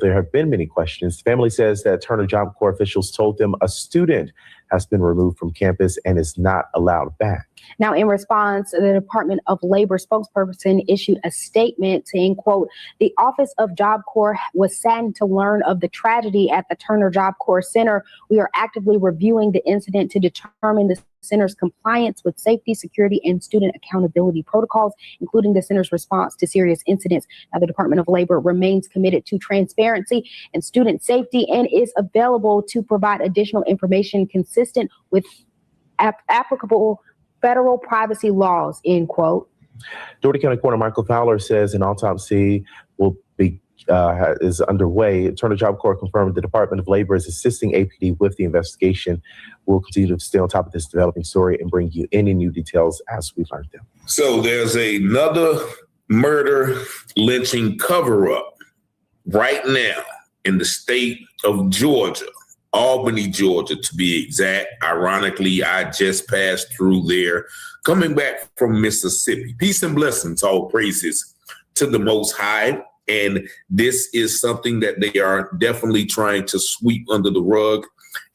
there have been many questions. The family says that Turner Job Corps officials told them a student has been removed from campus and is not allowed back. Now, in response, the Department of Labor spokesperson issued a statement saying, quote, the Office of Job Corps was saddened to learn of the tragedy at the Turner Job Corps Center. We are actively reviewing the incident to determine the center's compliance with safety, security, and student accountability protocols, including the center's response to serious incidents. Now, the Department of Labor remains committed to transparency and student safety and is available to provide additional information consistent with applicable federal privacy laws, end quote. Dougherty County Coroner Michael Fowler says an autopsy will be is underway. Turner Job Corps confirmed the Department of Labor is assisting APD with the investigation. We'll continue to stay on top of this developing story and bring you any new details as we learn them. So there's another murder lynching cover-up right now in the state of Georgia. Albany, Georgia, to be exact. Ironically, I just passed through there, coming back from Mississippi. Peace and blessings, all praises to the Most High. And this is something that they are definitely trying to sweep under the rug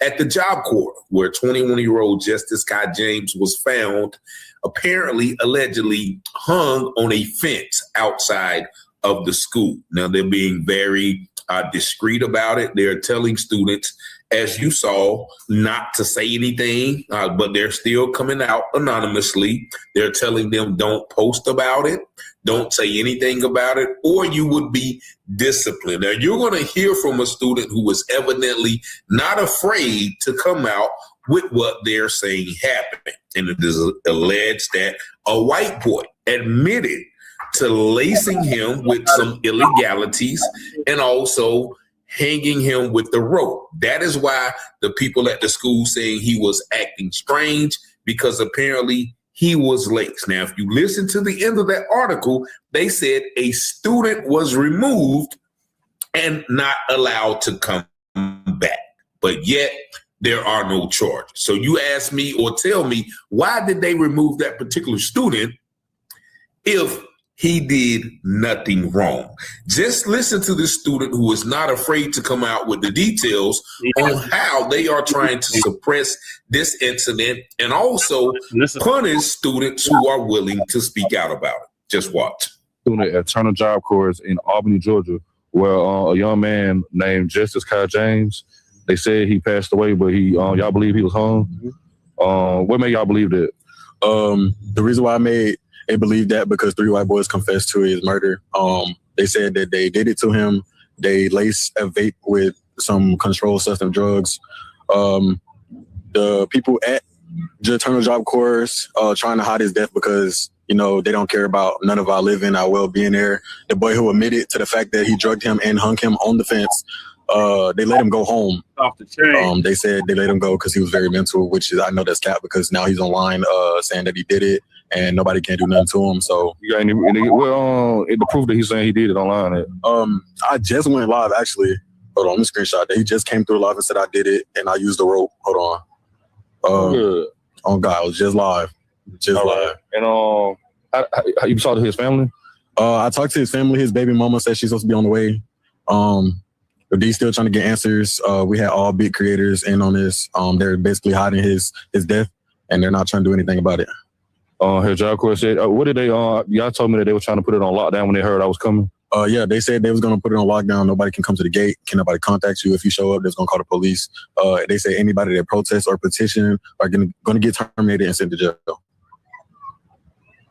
at the Job Corps, where 21-year-old Justice Kai James was found, apparently, allegedly hung on a fence outside of the school. Now, they're being very discreet about it. They're telling students, as you saw, not to say anything, but they're still coming out anonymously. They're telling them don't post about it, don't say anything about it, or you would be disciplined. Now, you're going to hear from a student who was evidently not afraid to come out with what they're saying happened. And it is alleged that a white boy admitted to lacing him with some illegalities and also hanging him with the rope. That is why the people at the school saying he was acting strange, because apparently he was laced. Now, if you listen to the end of that article, they said a student was removed and not allowed to come back, but yet there are no charges. So you ask me or tell me, why did they remove that particular student if he did nothing wrong? Just listen to this student who is not afraid to come out with the details on how they are trying to suppress this incident and also punish students who are willing to speak out about it. Just watch. Student at Turner Job Corps in Albany, Georgia, where a young man named Justice Kai James, they said he passed away, but y'all believe he was hung? What made y'all believe that? The reason why I believe that because 3 white boys confessed to his murder. They said that they did it to him. They laced a vape with some controlled substance drugs. The people at Turner Job Corps trying to hide his death because, they don't care about none of our living, our well-being there. The boy who admitted to the fact that he drugged him and hung him on the fence, they let him go home. Off the chain. They said they let him go because he was very mental, which is, I know that's cap because now he's online saying that he did it and nobody can do nothing to him. So you got any? The proof that he's saying he did it online. I just went live actually. Hold on, let me screenshot that. He just came through live and said I did it and I used the rope. Hold on. Oh God, I was just live. Just live. And you talked to his family? I talked to his family. His baby mama said she's supposed to be on the way. But they're still trying to get answers. We had all big creators in on this. They're basically hiding his death, and they're not trying to do anything about it. His Job Corps said, what did they, y'all told me that they were trying to put it on lockdown when they heard I was coming? Yeah, they said they was going to put it on lockdown. Nobody can come to the gate. Can nobody contact you? If you show up, they're going to call the police. They say anybody that protests or petition are going to get terminated and sent to jail.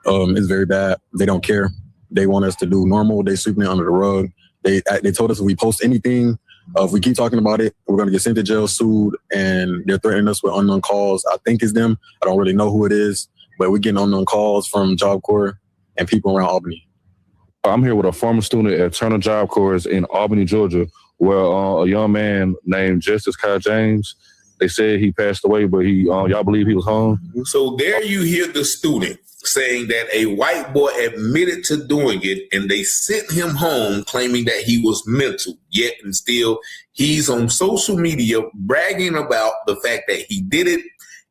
It's very bad. They don't care. They want us to do normal. They sweeping it under the rug. They told us if we post anything, if we keep talking about it, we're going to get sent to jail, sued, and they're threatening us with unknown calls. I think it's them. I don't really know who it is, but we're getting unknown calls from Job Corps and people around Albany. I'm here with a former student at Turner Job Corps in Albany, Georgia, where a young man named Justice Kai James, they said he passed away, but y'all believe he was hung? So there you hear the student saying that a white boy admitted to doing it and they sent him home claiming that he was mental, yet and still he's on social media bragging about the fact that he did it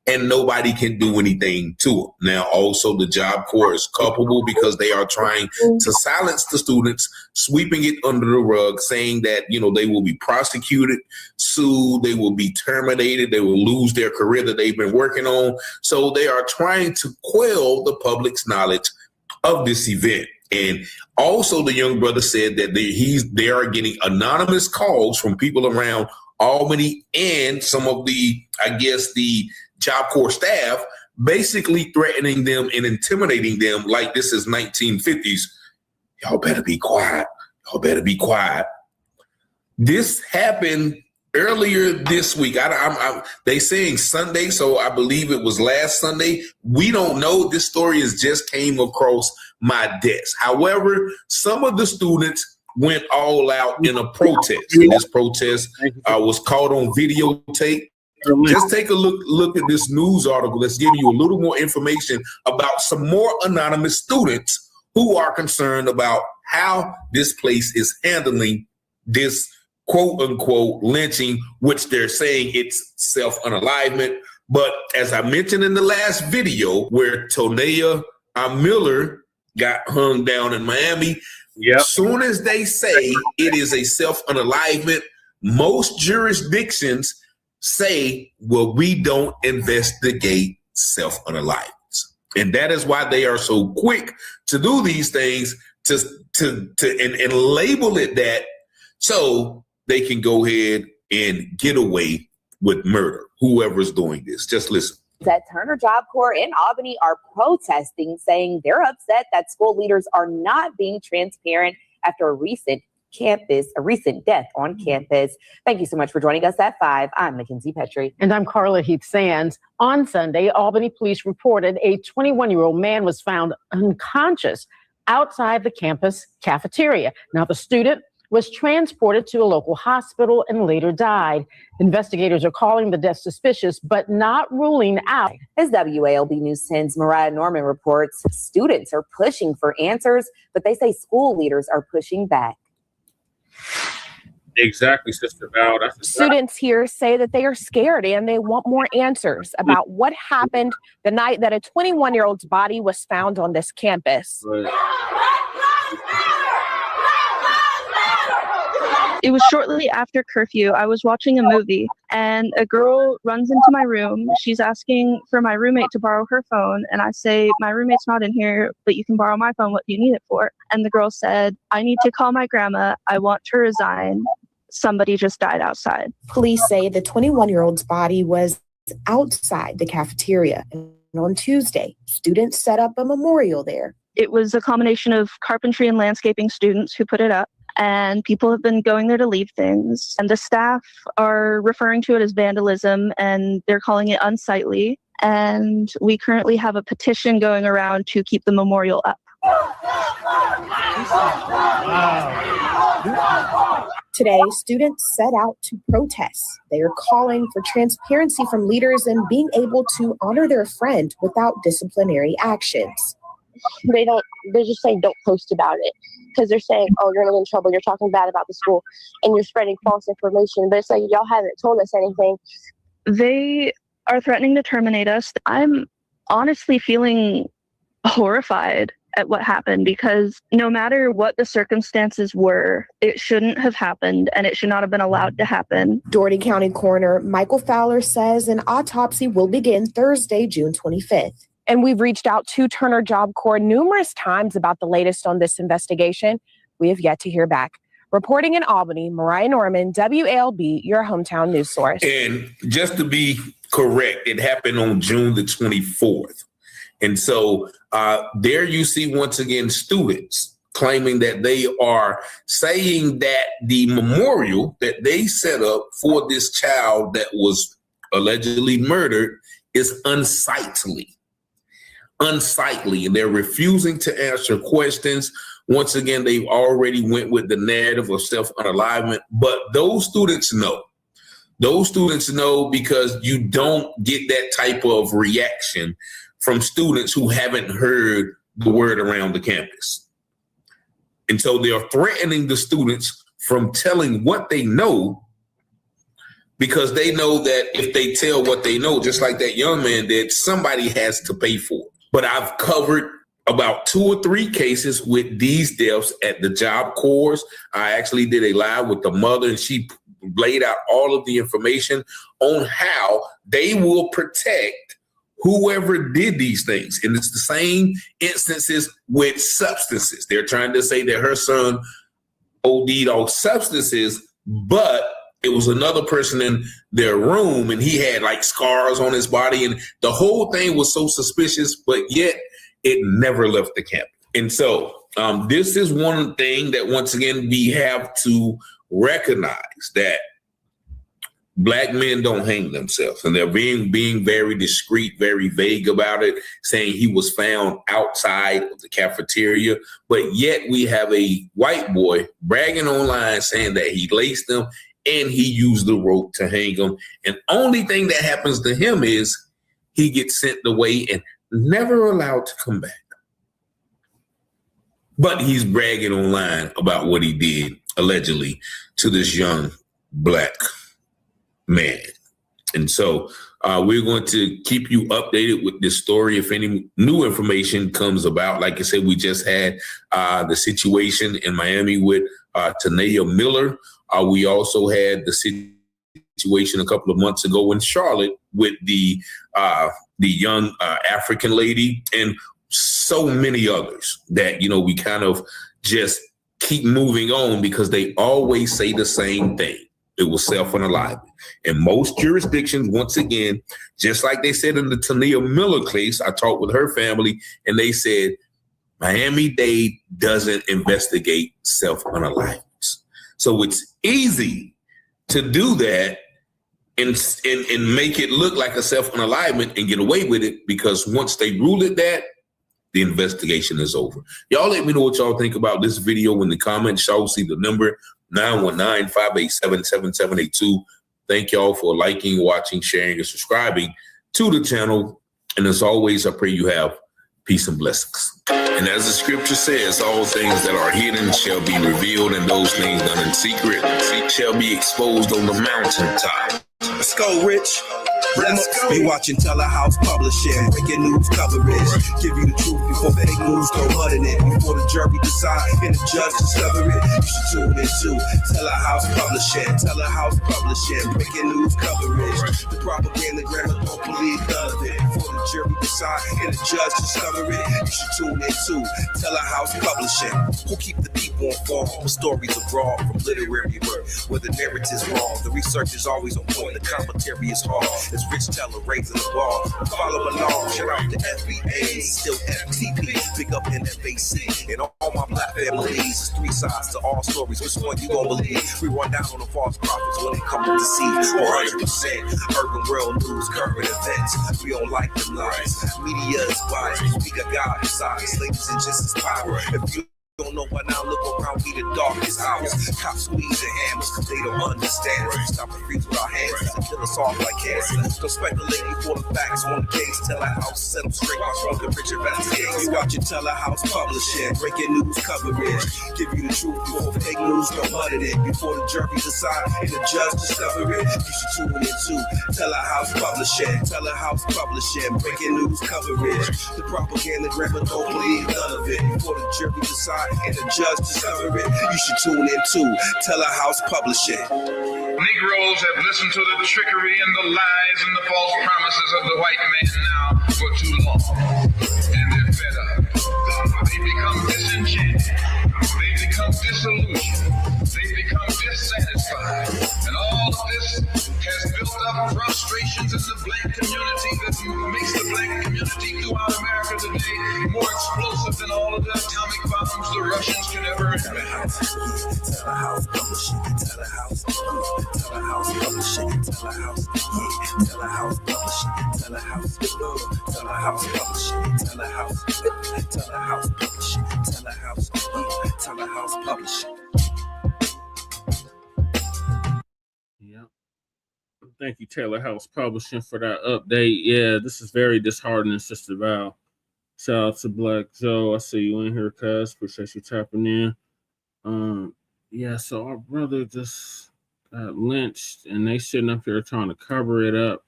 and nobody can do anything to them. Now, also the Job Corps is culpable because they are trying to silence the students, sweeping it under the rug, saying that, you know, they will be prosecuted, sued, they will be terminated, they will lose their career that they've been working on. So they are trying to quell the public's knowledge of this event. And also the young brother said that they are getting anonymous calls from people around Albany and some of the, I guess, the Job Corps staff, basically threatening them and intimidating them like this is 1950s. Y'all better be quiet. Y'all better be quiet. This happened earlier this week. They saying Sunday, so I believe it was last Sunday. We don't know. This story has just came across my desk. However, some of the students went all out in a protest. And this protest was caught on videotape. Just take a look at this news article that's giving you a little more information about some more anonymous students who are concerned about how this place is handling this quote unquote lynching, which they're saying it's self-unalivement. But as I mentioned in the last video where Tonea Miller got hung down in Miami, soon as they say it is a self-unalivement, most jurisdictions say, well, we don't investigate self-unalivements. And that is why they are so quick to do these things and label it that so they can go ahead and get away with murder, whoever's doing this. Just listen. That Turner Job Corps in Albany are protesting, saying they're upset that school leaders are not being transparent after a recent death on campus. Thank you so much for joining us at 5. I'm Mackenzie Petrie. And I'm Carla Heath Sands. On Sunday, Albany police reported a 21-year-old man was found unconscious outside the campus cafeteria. Now, the student was transported to a local hospital and later died. Investigators are calling the death suspicious, but not ruling out. As WALB News 10's Mariah Norman reports, students are pushing for answers, but they say school leaders are pushing back. Exactly, Sister Val. Students here say that they are scared and they want more answers about what happened the night that a 21-year-old's body was found on this campus. It was shortly after curfew. I was watching a movie and a girl runs into my room. She's asking for my roommate to borrow her phone. And I say, my roommate's not in here, but you can borrow my phone. What do you need it for? And the girl said, I need to call my grandma. I want to resign. Somebody just died outside. Police say the 21-year-old's body was outside the cafeteria. And on Tuesday, students set up a memorial there. It was a combination of carpentry and landscaping students who put it up. And people have been going there to leave things. And the staff are referring to it as vandalism, and they're calling it unsightly. And we currently have a petition going around to keep the memorial up. Today, students set out to protest. They are calling for transparency from leaders and being able to honor their friend without disciplinary actions. They're just saying don't post about it because they're saying, oh, you're gonna get in trouble, you're talking bad about the school and you're spreading false information. But it's like, y'all haven't told us anything. They are threatening to terminate us. I'm honestly feeling horrified at what happened because no matter what the circumstances were, it shouldn't have happened and it should not have been allowed to happen. Dougherty County Coroner Michael Fowler says an autopsy will begin Thursday, June 25th. And we've reached out to Turner Job Corps numerous times about the latest on this investigation. We have yet to hear back. Reporting in Albany, Mariah Norman, WALB, your hometown news source. And just to be correct, it happened on June the 24th. And so there you see, once again, students claiming that they are saying that the memorial that they set up for this child that was allegedly murdered is unsightly. And they're refusing to answer questions. Once again, they've already went with the narrative of self-unalivement, but those students know because you don't get that type of reaction from students who haven't heard the word around the campus. And so they are threatening the students from telling what they know because they know that if they tell what they know, just like that young man did, somebody has to pay for it. But I've covered about 2 or 3 cases with these deaths at the Job Corps. I actually did a live with the mother, and she laid out all of the information on how they will protect whoever did these things. And it's the same instances with substances. They're trying to say that her son OD'd off substances, but it was another person in their room and he had like scars on his body, and the whole thing was so suspicious, but yet it never left the campus. And so this is one thing that, once again, we have to recognize that Black men don't hang themselves, and they're being very discreet, very vague about it, saying he was found outside of the cafeteria. But yet we have a white boy bragging online saying that he laced them and he used the rope to hang him. And only thing that happens to him is he gets sent away and never allowed to come back. But he's bragging online about what he did, allegedly, to this young Black man. And so we're going to keep you updated with this story if any new information comes about. Like I said, we just had the situation in Miami with Tanea Miller. We also had the situation a couple of months ago in Charlotte with the young African lady, and so many others that, you know, we kind of just keep moving on because they always say the same thing. It was self-unaliving. In most jurisdictions, once again, just like they said in the Tanea Miller case, I talked with her family and they said Miami-Dade doesn't investigate self-unalivings. So it's easy to do that and make it look like a self-unalivement and get away with it, because once they rule it that, the investigation is over. Y'all let me know what y'all think about this video in the comments. Y'all see the number 919-587-7782. Thank y'all for liking, watching, sharing, and subscribing to the channel. And as always, I pray you have peace and blessings. And as the scripture says, all things that are hidden shall be revealed, and those things done in secret shall be exposed on the mountaintop. Let's go, Rich. Be watching Telehouse Publishing, breaking news coverage. Give you the truth before fake news go mud in it. Before the jury decide and the judge discover it, you should tune into Telehouse Publishing. Telehouse Publishing, breaking news coverage. The propaganda grammar, don't believe none of it. Before the jury decide and the judge discover it, you should tune into Telehouse Publishing. Who keep the people informed? The stories are raw from literary work, where the narrative's wrong. The research is always on point. The commentary is hard. It's Rich Teller raising the bar. Follow along. Shout out to FBA, still FTP. Big up NFAC and all my Black families. It's 3 sides to all stories. Which one you gon' believe? We run down on the false prophets when it comes to see 100% urban world news, current events. We don't like them lies. Media is biased. We got God inside. Slaves and just as power. If you don't know what now, look around me, the darkest hours. Cops squeeze and hammers, they don't understand. We stop and freeze with our hands and kill us off like cancer. Don't speculate before the facts on the case. Telehouse, set them straight by smoking Richard Vasquez. We watching Telehouse Publishing, breaking news coverage. Give you the truth before fake news go mud in it. Before the jury decide and the judge discover it, you should tune into Telehouse Publishing. Telehouse Publishing, breaking news coverage. The propaganda grammar, don't believe none of it. Before the jury decide and the judge discover it, you should tune into Telehouse Publishing. Negroes have listened to the trickery and the lies and the false promises of the white man now for too long. And they're fed up. They become disenchanted. They become disillusioned. They become dissatisfied. And all of this has built up frustrations in the Black community that makes the Black community throughout America today more explosive than all of the atomic bombs the Russians can ever invent. Telehouse Publishing, Telehouse Publishing, Telehouse Publishing, Telehouse Publishing, Telehouse Publishing. Yep. Thank you, Telehouse Publishing, for that update. Yeah, this is very disheartening, Sister Val. Shout out to Black Joe. I see you in here, cuz. Appreciate you tapping in. Yeah, so our brother just lynched, and they sitting up here trying to cover it up.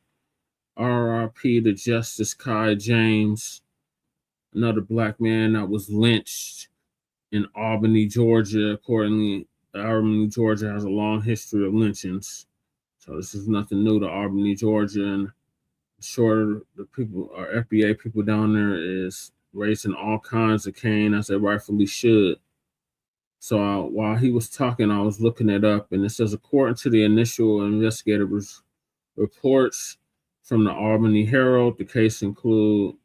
R.I.P. to Justice Kai James, another black man that was lynched in Albany, Georgia. Accordingly, Albany, Georgia has a long history of lynchings. So this is nothing new to Albany, Georgia. And sure, the people, our FBA people down there is raising all kinds of cane, as they rightfully should. So while he was talking, I was looking it up, and it says, according to the initial investigative reports from the Albany Herald, the case include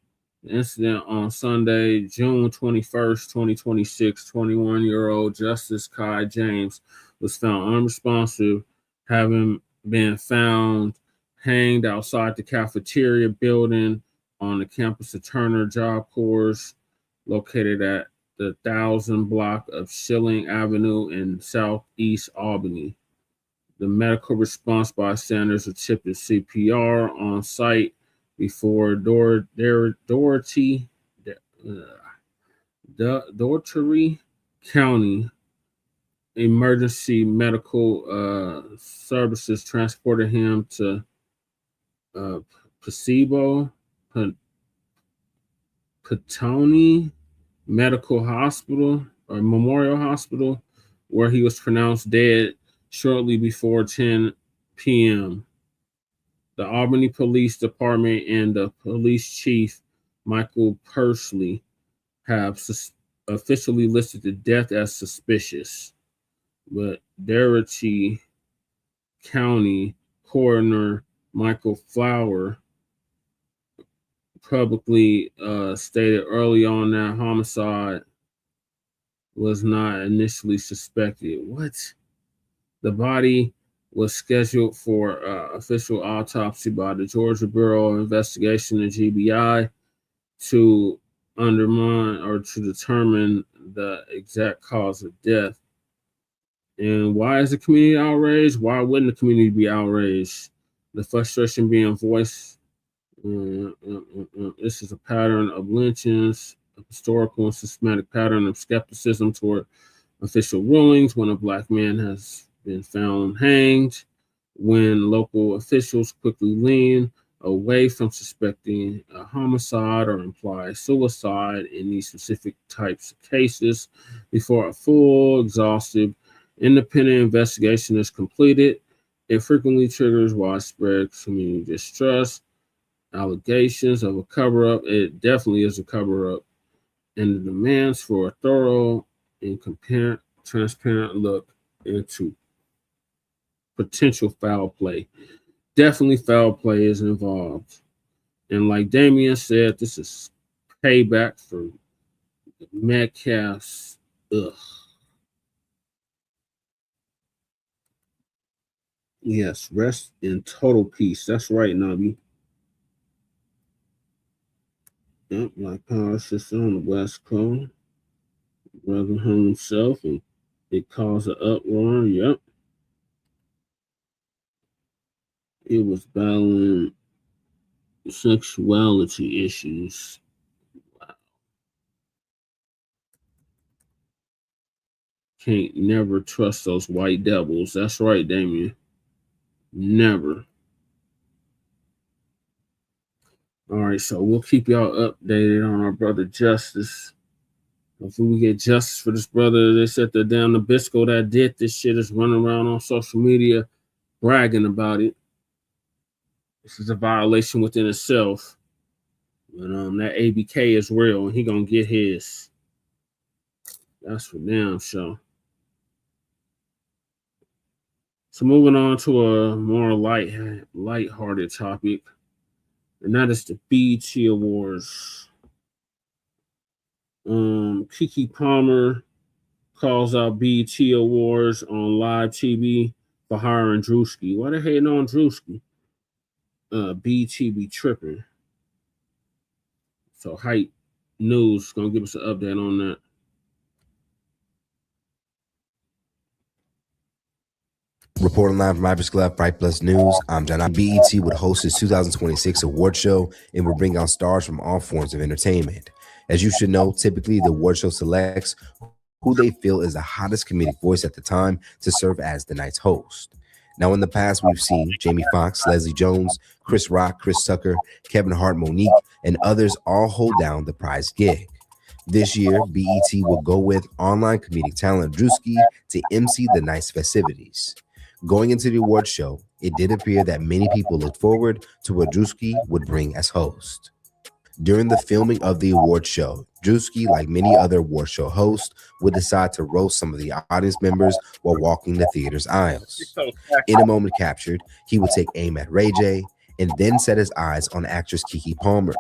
the incident on Sunday, June 21st, 2026. 21-year-old Justice Kai James was found unresponsive, having been found hanged outside the cafeteria building on the campus of Turner Job Corps, located at the 1000 block of Schilling Avenue in Southeast Albany. The medical response bystanders attempted CPR on site before Doherty County Emergency Medical Services transported him to Petone Medical Hospital or Memorial Hospital, where he was pronounced dead shortly before 10 p.m. The Albany Police Department and the police chief, Michael Pursley, have officially listed the death as suspicious, but Doherty County Coroner Michael Flower publicly stated early on that homicide was not initially suspected. What? The body was scheduled for official autopsy by the Georgia Bureau of Investigation and GBI to undermine or to determine the exact cause of death. And why is the community outraged? Why wouldn't the community be outraged? The frustration being voiced. This is a pattern of lynchings, a historical and systematic pattern of skepticism toward official rulings when a black man has been found hanged, when local officials quickly lean away from suspecting a homicide or implied suicide in these specific types of cases before a full, exhaustive, independent investigation is completed. It frequently triggers widespread community distrust, allegations of a cover-up. It definitely is a cover-up, and the demands for a thorough and transparent look into potential foul play. Definitely foul play is involved. And like Damien said, this is payback for Metcalf's. Ugh. Yes, rest in total peace. That's right, Nubby. Yep, Black Power sister on the West Coast. Brother hung himself and it caused an uproar. Yep. It was battling sexuality issues. Wow. Can't never trust those white devils. That's right, Damien. Never. All right, so we'll keep y'all updated on our brother Justice. Hopefully we get justice for this brother. They said the damn Nabisco that did this shit is running around on social media bragging about it. This is a violation within itself. But that ABK is real and he gonna get his. That's for damn sure. So moving on to a more lighthearted topic, and that is the BET Awards. Keke Palmer calls out BET Awards on live TV for hiring Druski. Why they hating on Druski? BET be tripping. So Hype News is gonna give us an update on that. Reporting live from Ivers Club, Bright Plus News, I'm John. BET would host its 2026 award show and will bring out stars from all forms of entertainment. As you should know, typically the award show selects who they feel is the hottest comedic voice at the time to serve as the night's host. Now, in the past, we've seen Jamie Foxx, Leslie Jones, Chris Rock, Chris Tucker, Kevin Hart, Monique, and others all hold down the prize gig. This year, BET will go with online comedic talent Druski to MC the night's festivities. Going into the award show, it did appear that many people looked forward to what Druski would bring as host. During the filming of the award show, Druski, like many other award show hosts, would decide to roast some of the audience members while walking the theater's aisles. In a moment captured, he would take aim at Ray J and then set his eyes on actress Keke Palmer.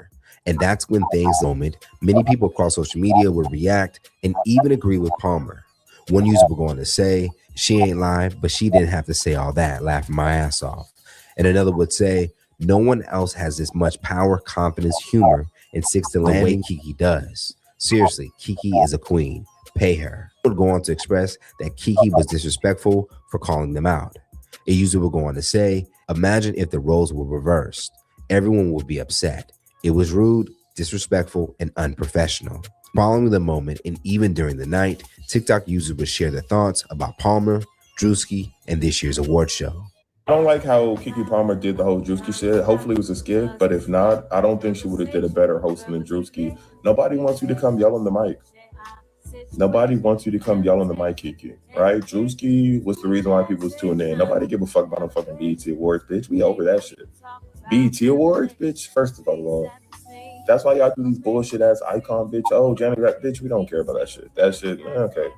And that's when things moment. Many people across social media would react and even agree with Palmer. One user would go on to say, "She ain't live, but she didn't have to say all that, laughing my ass off." And another would say, "No one else has this much power, confidence, humor, and sticks to the way Keke does. Seriously, Keke is a queen. Pay her." Would go on to express that Keke was disrespectful for calling them out. A user would go on to say, "Imagine if the roles were reversed. Everyone would be upset. It was rude, disrespectful, and unprofessional." Following the moment and even during the night, TikTok users would share their thoughts about Palmer, Druski, and this year's award show. I don't like how Keke Palmer did the whole Druski shit. Hopefully it was a skit, but if not, I don't think she would have did a better hosting than Druski. Nobody wants you to come yell on the mic. Nobody wants you to come yell on the mic, Keke, right? Druski was the reason why people was tuning in. Nobody give a fuck about no fucking BET Awards, bitch. We over that shit. BET Awards, bitch, first of all. That's why y'all do these bullshit ass icon, bitch. Oh, Janet Rap, bitch, we don't care about that shit. That shit, okay.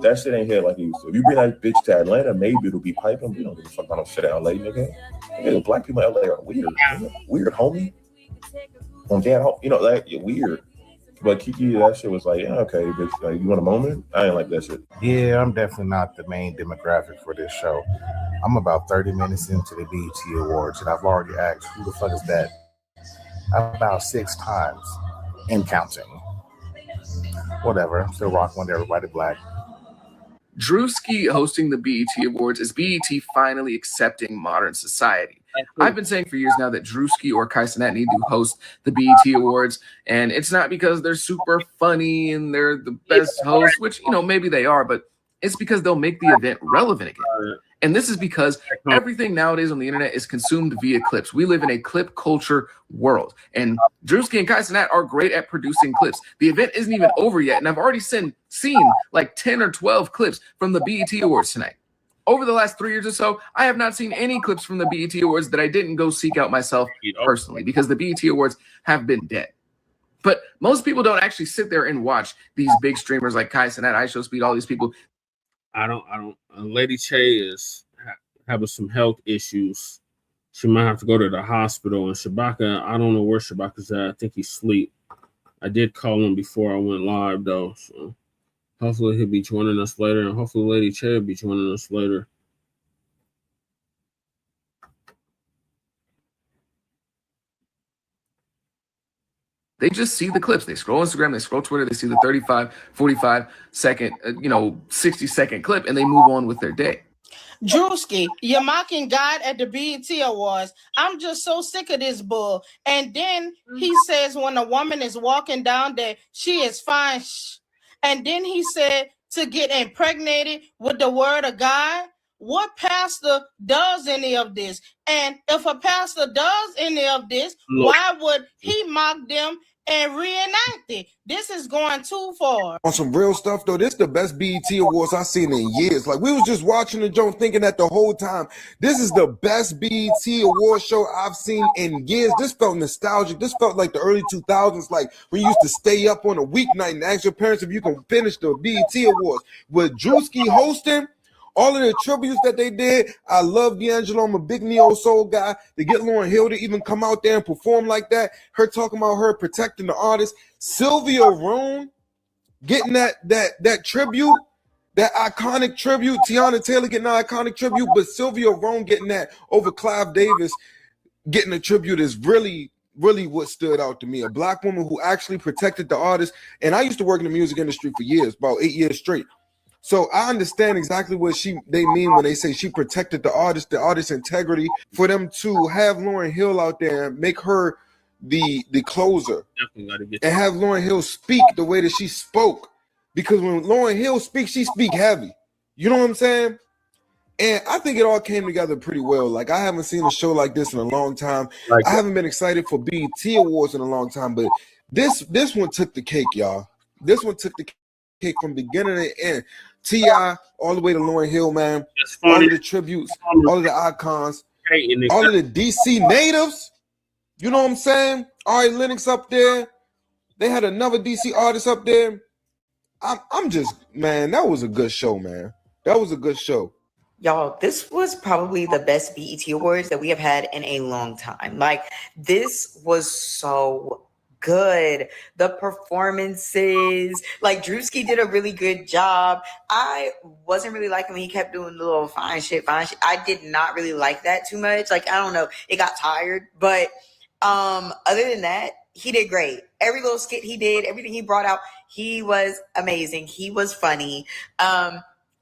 That shit ain't here like it used to. If you bring that bitch to Atlanta, maybe it'll be piping. We don't give a fuck about no shit in LA, nigga. Nigga, black people in LA are weird. Nigga. Weird, homie. On dad, you know, like, you're weird. But Keke, that shit was like, yeah, okay, bitch. Like, you want a moment? I ain't like that shit. Yeah, I'm definitely not the main demographic for this show. I'm about 30 minutes into the BET Awards, and I've already asked, who the fuck is that? About 6 times and counting. Whatever, I'm still rocking with everybody Blacc. Druski hosting the BET Awards is BET finally accepting modern society. I've been saying for years now that Druski or Kai Cenat need to host the BET Awards, and it's not because they're super funny and they're the best hosts, which, you know, maybe they are, but it's because they'll make the event relevant again. And this is because everything nowadays on the internet is consumed via clips. We live in a clip culture world, and Druski and Kai Cenat are great at producing clips. The event isn't even over yet, and I've already seen like 10 or 12 clips from the BET Awards tonight. Over the last 3 years or so, I have not seen any clips from the BET Awards that I didn't go seek out myself personally, because the BET Awards have been dead. But most people don't actually sit there and watch these big streamers like Kai Cenat, iShowSpeed, all these people. I don't. Lady Che is having some health issues. She might have to go to the hospital. And Shabaka, I don't know where Shabaka's at. I think he's asleep. I did call him before I went live, though. So hopefully he'll be joining us later. And hopefully Lady Che will be joining us later. They just see the clips. They scroll Instagram, they scroll Twitter, they see the 35, 45 second, 60-second clip, and they move on with their day. Druski, you're mocking God at the BET Awards. I'm just so sick of this bull. And then he says when a woman is walking down there, she is fine. And then he said to get impregnated with the word of God. What pastor does any of this? And if a pastor does any of this, why would he mock them and reenact it? This is going too far. On some real stuff though, this is the best BET Awards I've seen in years. Like, we was just watching the joint thinking that the whole time, this is the best BET Award show I've seen in years. This felt nostalgic. This felt like the early 2000s, like we used to stay up on a weeknight and ask your parents if you can finish the BET Awards. With Druski hosting, all of the tributes that they did, I love D'Angelo. I'm a big neo soul guy. To get Lauryn Hill to even come out there and perform like that, her talking about her protecting the artist, Sylvia Rhone getting that tribute, that iconic tribute, Tiana Taylor getting an iconic tribute, but Sylvia Rhone getting that over Clive Davis getting a tribute is really what stood out to me. A black woman who actually protected the artist. And I used to work in the music industry for years, about 8 years straight. So I understand exactly what they mean when they say she protected the artist's integrity. For them to have Lauryn Hill out there and make her the closer and have Lauryn Hill speak the way that she spoke. Because when Lauryn Hill speaks, she speak heavy. You know what I'm saying? And I think it all came together pretty well. Like, I haven't seen a show like this in a long time. I haven't been excited for BET Awards in a long time, but this one took the cake, y'all. This one took the cake from beginning to end. T.I. all the way to Lauryn Hill, man. All of the tributes, all of the icons, all of the DC natives. You know what I'm saying? Ari Lennox up there. They had another DC artist up there. I'm just, man, that was a good show, man. That was a good show. Y'all, this was probably the best BET Awards that we have had in a long time. Like, this was so good. The performances, like, Druski did a really good job. I wasn't really liking when he kept doing the little fine shit. I did not really like that too much. Like, I don't know, it got tired. But other than that, he did great. Every little skit he did, everything he brought out, he was amazing. He was funny.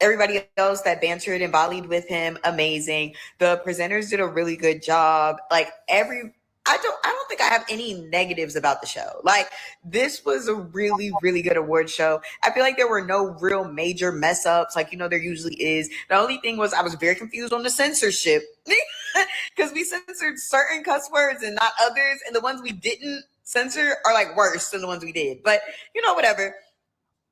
Everybody else that bantered and volleyed with him, amazing. The presenters did a really good job. Like, I don't think I have any negatives about the show. Like, this was a really, really good award show. I feel like there were no real major mess ups, like, you know, there usually is. The only thing was I was very confused on the censorship because we censored certain cuss words and not others, and the ones we didn't censor are like worse than the ones we did. But, you know, whatever.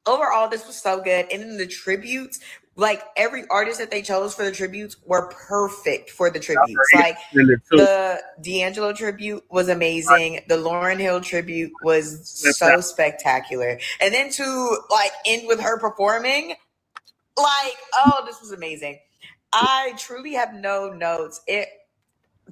Overall, this was so good. And then the tributes, like, every artist that they chose for the tributes were perfect for the tributes. Like, the D'Angelo tribute was amazing. The Lauryn Hill tribute was so spectacular. And then to, like, end with her performing, like, oh, this was amazing. I truly have no notes.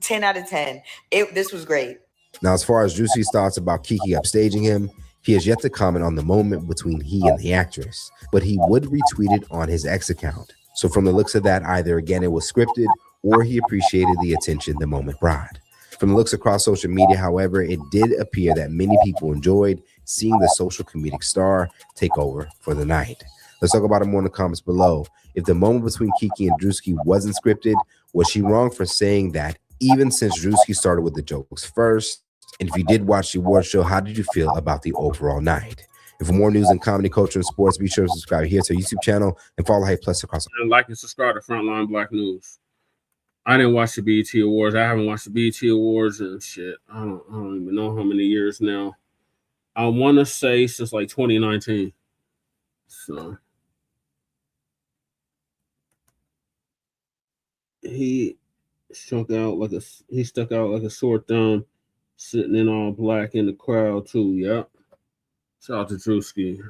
10 out of 10. This was great. Now, as far as Druski's thoughts about Keke upstaging him, he has yet to comment on the moment between he and the actress, but he would retweet it on his X account. So from the looks of that, either again it was scripted or he appreciated the attention the moment brought. From the looks across social media, however, it did appear that many people enjoyed seeing the social comedic star take over for the night. Let's talk about it more in the comments below. If the moment between Keke and Druski wasn't scripted, was she wrong for saying that, even since Druski started with the jokes first? And if you did watch the award show, how did you feel about the overall night? And for more news in comedy, culture, and sports, be sure to subscribe here to our YouTube channel and follow Hype Plus across. And like and subscribe to Frontline Black News. I didn't watch the BET Awards. I haven't watched the BET Awards and shit. I don't even know how many years now. I want to say since like 2019. So he stuck out like a sore thumb, sitting in all black in the crowd too. Yep. Shout out to Druski.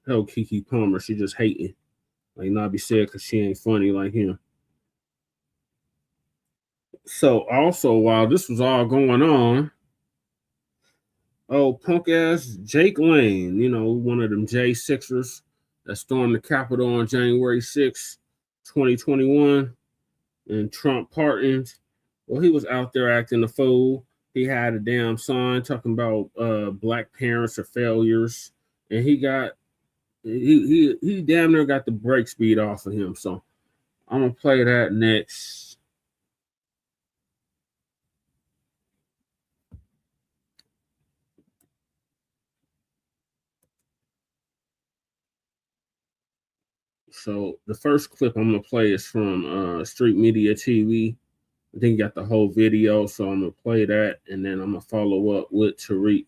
Hell, Keke Palmer, she just hating. Like, not be said because she ain't funny like him. So also, while this was all going on, punk ass Jake Lane, you know, one of them J6ers that stormed the Capitol on January 6, 2021, and Trump pardoned. Well, he was out there acting a fool. He had a damn sign talking about black parents are failures, and he damn near got the brake speed off of him. So I'm gonna play that next. So the first clip I'm gonna play is from Street Media TV. I think you got the whole video, so I'm gonna play that, and then I'm gonna follow up with Tariq.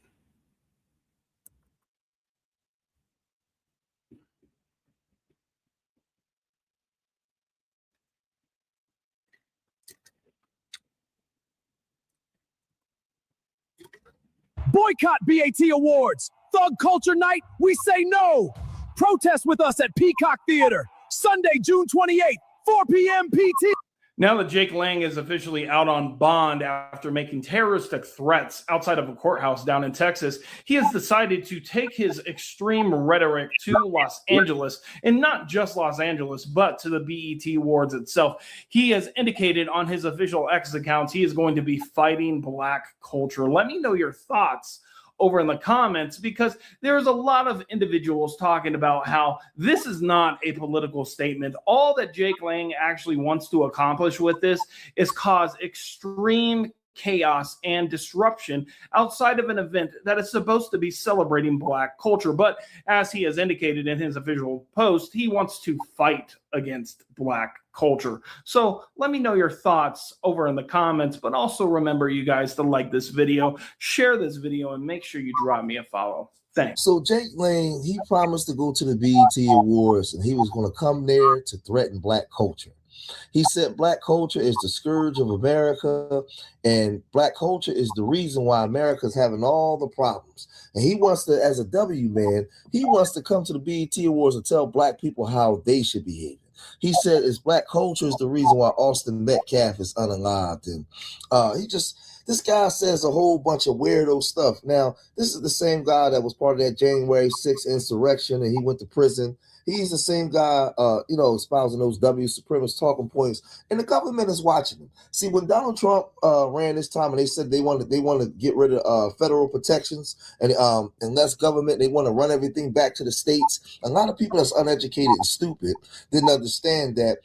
Boycott BAT Awards. Thug Culture Night, we say no. Protest with us at Peacock Theater, Sunday, June 28th, 4 p.m. PT. Now that Jake Lang is officially out on bond after making terroristic threats outside of a courthouse down in Texas, he has decided to take his extreme rhetoric to Los Angeles, and not just Los Angeles, but to the BET Awards itself. He has indicated on his official X accounts he is going to be fighting black culture. Let me know your thoughts over in the comments, because there's a lot of individuals talking about how this is not a political statement. All that Jake Lang actually wants to accomplish with this is cause extreme chaos and disruption outside of an event that is supposed to be celebrating Black culture. But as he has indicated in his official post, he wants to fight against Black culture. So let me know your thoughts over in the comments, but also remember, you guys, to like this video, share this video, and make sure you drop me a follow. Thanks. So Jake Lang, he promised to go to the BET Awards and he was going to come there to threaten Black culture. He said Black culture is the scourge of America and Black culture is the reason why America is having all the problems. And he wants to, as a W man, he wants to come to the BET Awards and tell Black people how they should behave. He said it's Black culture is the reason why Austin Metcalf is unalived. And this guy says a whole bunch of weirdo stuff. Now, this is the same guy that was part of that January 6th insurrection and he went to prison. He's the same guy, espousing those W supremacist talking points, and the government is watching him. See, when Donald Trump ran this time, and they said they want to get rid of federal protections and less government, they want to run everything back to the states. A lot of people that's uneducated and stupid didn't understand that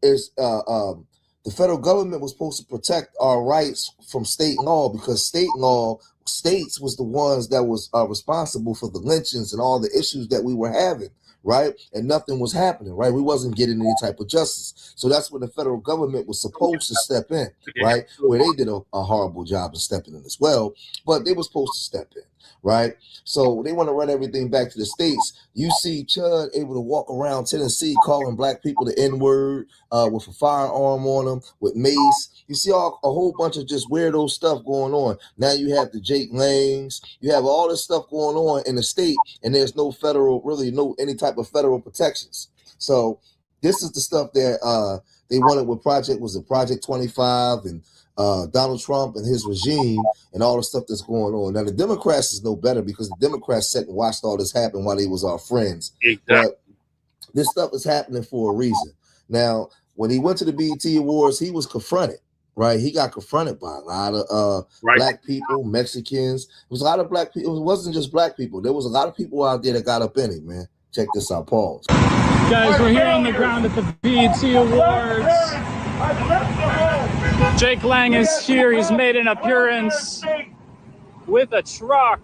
the federal government was supposed to protect our rights from state law because states was the ones that was responsible for the lynchings and all the issues that we were having. Right, and nothing was happening. Right, we wasn't getting any type of justice. So that's when the federal government was supposed to step in. Right, where they did a horrible job of stepping in as well, but they were supposed to step in. Right, so they want to run everything back to the states. You see Chud able to walk around Tennessee calling Black people the N-word with a firearm on them, with mace. You see a whole bunch of just weirdo stuff going on. Now you have the Jake Langs, you have all this stuff going on in the state, and there's no any type of federal protections. So this is the stuff that they wanted with Project 25 and Donald Trump and his regime and all the stuff that's going on. Now the Democrats is no better because the Democrats sat and watched all this happen while they was our friends. Exactly. But this stuff is happening for a reason. Now, when he went to the BET Awards, he was confronted. Right, he got confronted by a lot of Black people, Mexicans. It was a lot of Black people. It wasn't just Black people. There was a lot of people out there that got up in it, man. Check this out, pause. Guys, we're here on the ground at the BET Awards. Jake Lang is here. He's made an appearance with a truck.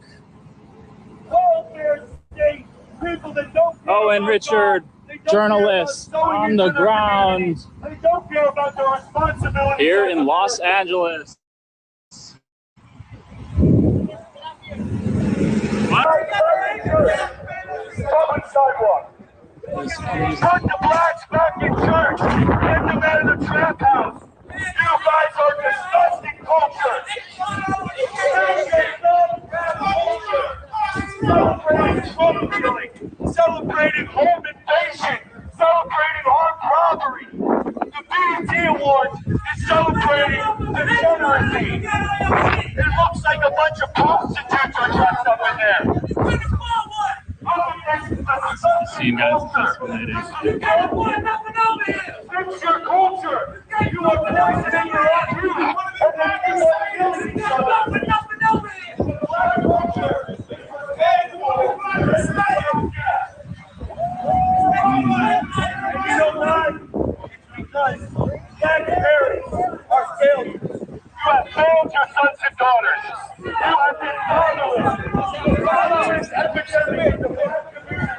Owen Richard, journalist on the ground here in Los Angeles. Put the Blaccs back in church. Get them out of the trap house. You guys are disgusting culture. Celebrating drug dealing, celebrating home invasion, celebrating armed robbery. The BET Awards is celebrating degeneracy. It looks like a bunch of prostitutes are dressed up in there. See you guys participating. You can't put nothing over here. Fix your culture. You are poisoning your own youth. And then you are killing each other. Nothing over here. Black culture. You know why? It's because Black parents are failures. You have failed your sons and daughters. You have been fatherless. Fatherless epidemic in the Black community.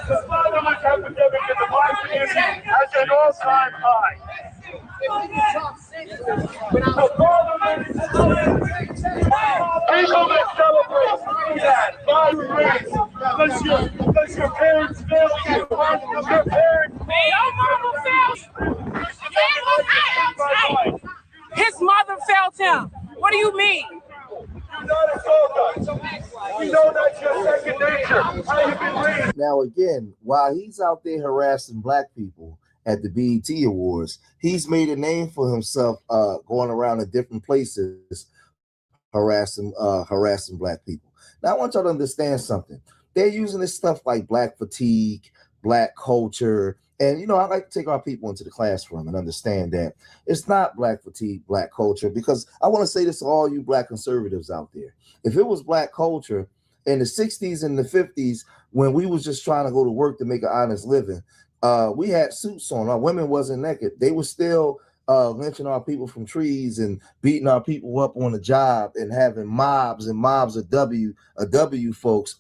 The fatherless epidemic in the Black community has an all-time high. The fatherless people that celebrate that by race because your parents failed you. Your parents His mother failed him. What do you mean? You're not a soldier. We know that's your second nature. How you been raised? Now, again, while he's out there harassing Black people at the BET Awards, he's made a name for himself going around in different places harassing Black people. Now, I want y'all to understand something. They're using this stuff like Black fatigue, Black culture, and, you know, I like to take our people into the classroom and understand that it's not Black fatigue, Black culture, because I want to say this to all you Black conservatives out there. If it was Black culture in the 60s and the 50s, when we was just trying to go to work to make an honest living, we had suits on. Our women wasn't naked. They were still lynching our people from trees and beating our people up on the job and having mobs of W folks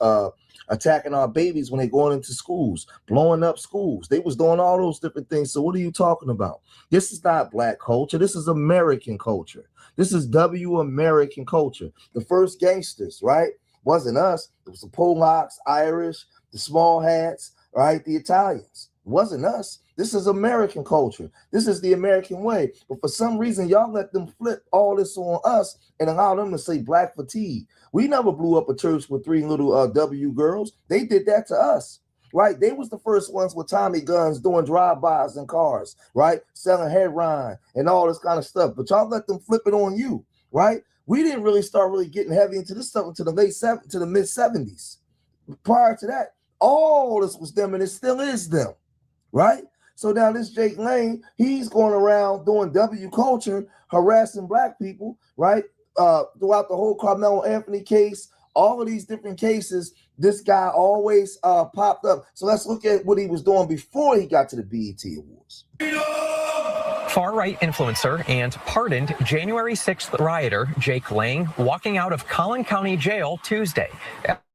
attacking our babies when they're going into schools, blowing up schools. They was doing all those different things. So what are you talking about? This is not black culture. This is American culture. This is American culture. The first gangsters, right? Wasn't us. It was the Polacks, Irish, the small hats, right? The Italians. It wasn't us. This is American culture. This is the American way. But for some reason, y'all let them flip all this on us and allow them to say black fatigue. We never blew up a church with 3 little W girls. They did that to us, right? They was the first ones with Tommy guns doing drive-bys in cars, right? Selling heroin and all this kind of stuff. But y'all let them flip it on you, right? We didn't really start getting heavy into this stuff until the mid 70s. Prior to that, all this was them and it still is them, right? So now this Jake Lane, he's going around doing W culture, harassing black people, right? Throughout the whole Carmelo Anthony case, all of these different cases, this guy always popped up. So let's look at what he was doing before he got to the BET Awards. Far-right influencer and pardoned January 6th rioter Jake Lang walking out of Collin County Jail Tuesday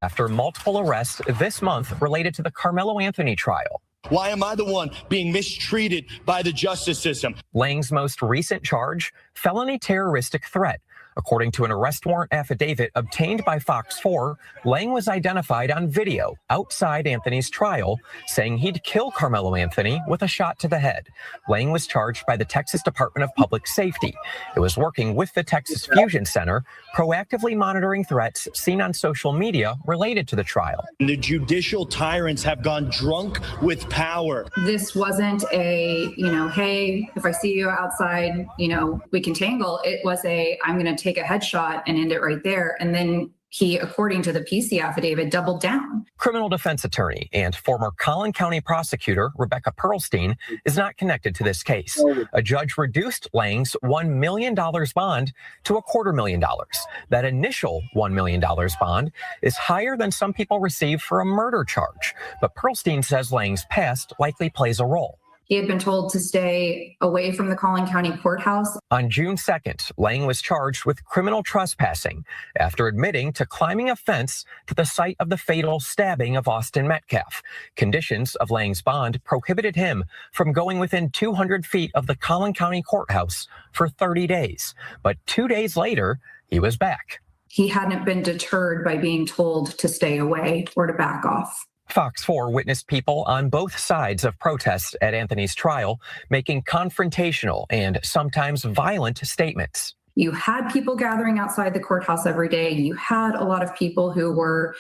after multiple arrests this month related to the Carmelo Anthony trial. Why am I the one being mistreated by the justice system? Lang's most recent charge, felony terroristic threat. According to an arrest warrant affidavit obtained by Fox 4, Lang was identified on video outside Anthony's trial, saying he'd kill Carmelo Anthony with a shot to the head. Lang was charged by the Texas Department of Public Safety. It was working with the Texas Fusion Center, proactively monitoring threats seen on social media related to the trial. The judicial tyrants have gone drunk with power. This wasn't a, hey, if I see you outside, we can tangle. It was I'm going to take a headshot and end it right there. And then he, according to the PC affidavit, doubled down. Criminal defense attorney and former Collin County prosecutor Rebecca Pearlstein is not connected to this case. A judge reduced Lang's $1 million bond to $250,000. That initial $1 million bond is higher than some people receive for a murder charge. But Pearlstein says Lang's past likely plays a role. He had been told to stay away from the Collin County courthouse. On June 2nd, Lang was charged with criminal trespassing after admitting to climbing a fence to the site of the fatal stabbing of Austin Metcalf. Conditions of Lang's bond prohibited him from going within 200 feet of the Collin County courthouse for 30 days. But 2 days later, he was back. He hadn't been deterred by being told to stay away or to back off. Fox 4 witnessed people on both sides of protests at Anthony's trial making confrontational and sometimes violent statements. You had people gathering outside the courthouse every day. You had a lot of people who were,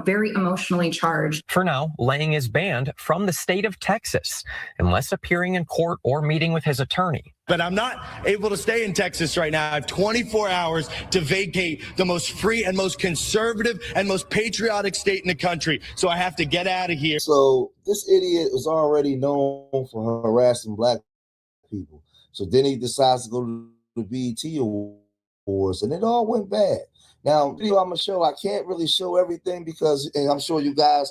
very emotionally charged. For now, Lang is banned from the state of Texas unless appearing in court or meeting with his attorney. But I'm not able to stay in Texas right now. I have 24 hours to vacate the most free and most conservative and most patriotic state in the country. So I have to get out of here. So this idiot was already known for harassing black people. So then he decides to go to the BET Awards, and it all went bad. Now, I'm gonna show. I can't really show everything because, and I'm sure you guys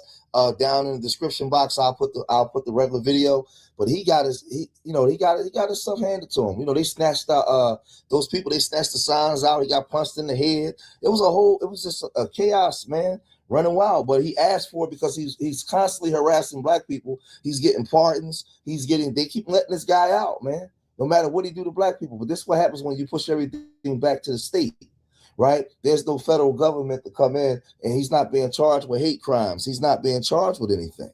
down in the description box, I'll put the regular video. But he got his stuff handed to him. They snatched those people. They snatched the signs out. He got punched in the head. It was just a chaos, man, running wild. But he asked for it because he's constantly harassing black people. He's getting pardons. They keep letting this guy out, man. No matter what he do to black people. But this is what happens when you push everything back to the state, right? There's no federal government to come in, and he's not being charged with hate crimes. He's not being charged with anything.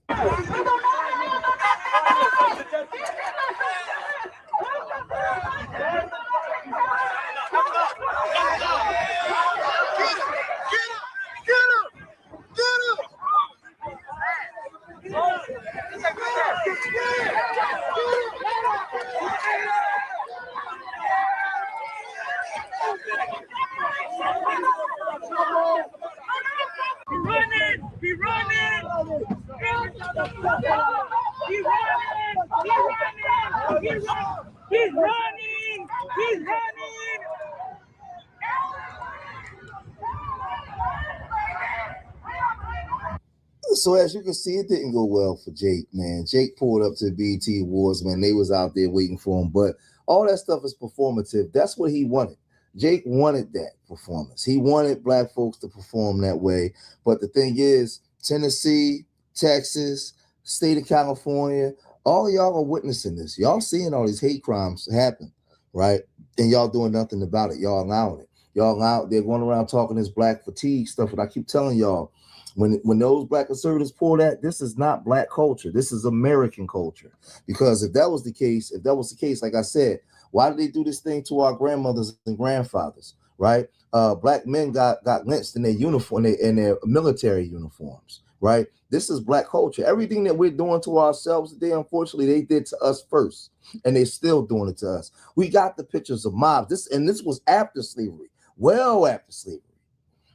So as you can see, it didn't go well for Jake, man. Jake pulled up to the BET Awards, man. They was out there waiting for him. But All that stuff is performative. That's what he wanted. Jake wanted that performance. He wanted black folks to perform that way. But the thing is, Tennessee, Texas, state of California, all y'all are witnessing this. Y'all seeing all these hate crimes happen, right? And y'all doing nothing about it. Y'all allowing it. Y'all out there going around talking this black fatigue stuff. And I keep telling y'all, when those black conservatives pull that, this is not black culture. This is American culture. Because if that was the case, like I said, why did they do this thing to our grandmothers and grandfathers, right? Black men got lynched in their uniform, in their military uniforms, right? This is black culture. Everything that we're doing to ourselves today, unfortunately, they did to us first, and they're still doing it to us. We got the pictures of mobs. This was after slavery, well after slavery,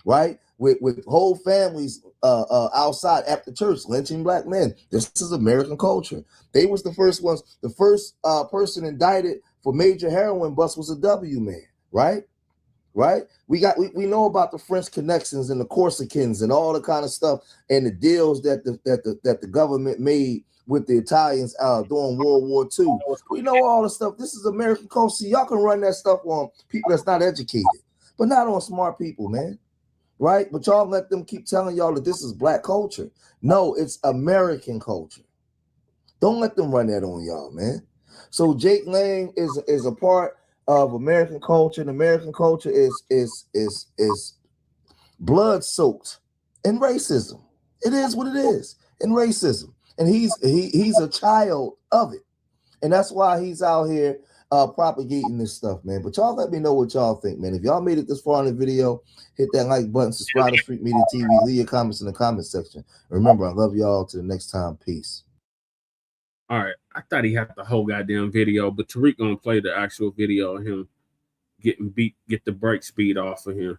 right? With whole families outside after church lynching black men. This is American culture. They was the first ones. The first person indicted for major heroin bust was a W man, right? Right? We know about the French connections and the Corsicans and all the kind of stuff and the deals that the government made with the Italians during World War II. We know all the stuff. This is American culture. Y'all can run that stuff on people that's not educated, but not on smart people, man. Right? But y'all let them keep telling y'all that this is black culture. No, it's American culture. Don't let them run that on y'all, man. So Jake Lang is a part of American culture, and American culture is blood soaked in racism. It is what it is in racism, and he's a child of it, and that's why he's out here propagating this stuff, man. But y'all let me know what y'all think, man. If y'all made it this far in the video, hit that like button, subscribe to Street Media TV, leave your comments in the comment section. Remember, I love y'all. Till the next time, peace. All right, I thought he had the whole goddamn video, but Tariq gonna play the actual video of him getting beat, get the break speed off of him.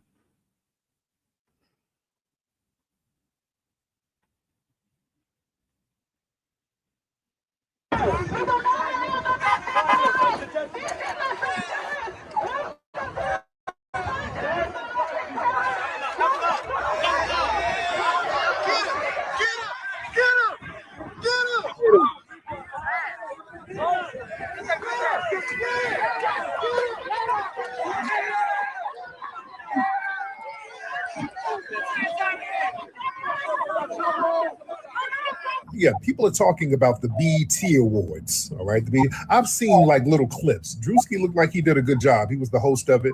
Yeah, people are talking about the BET Awards. All right, I've seen like little clips. Druski looked like he did a good job. He was the host of it,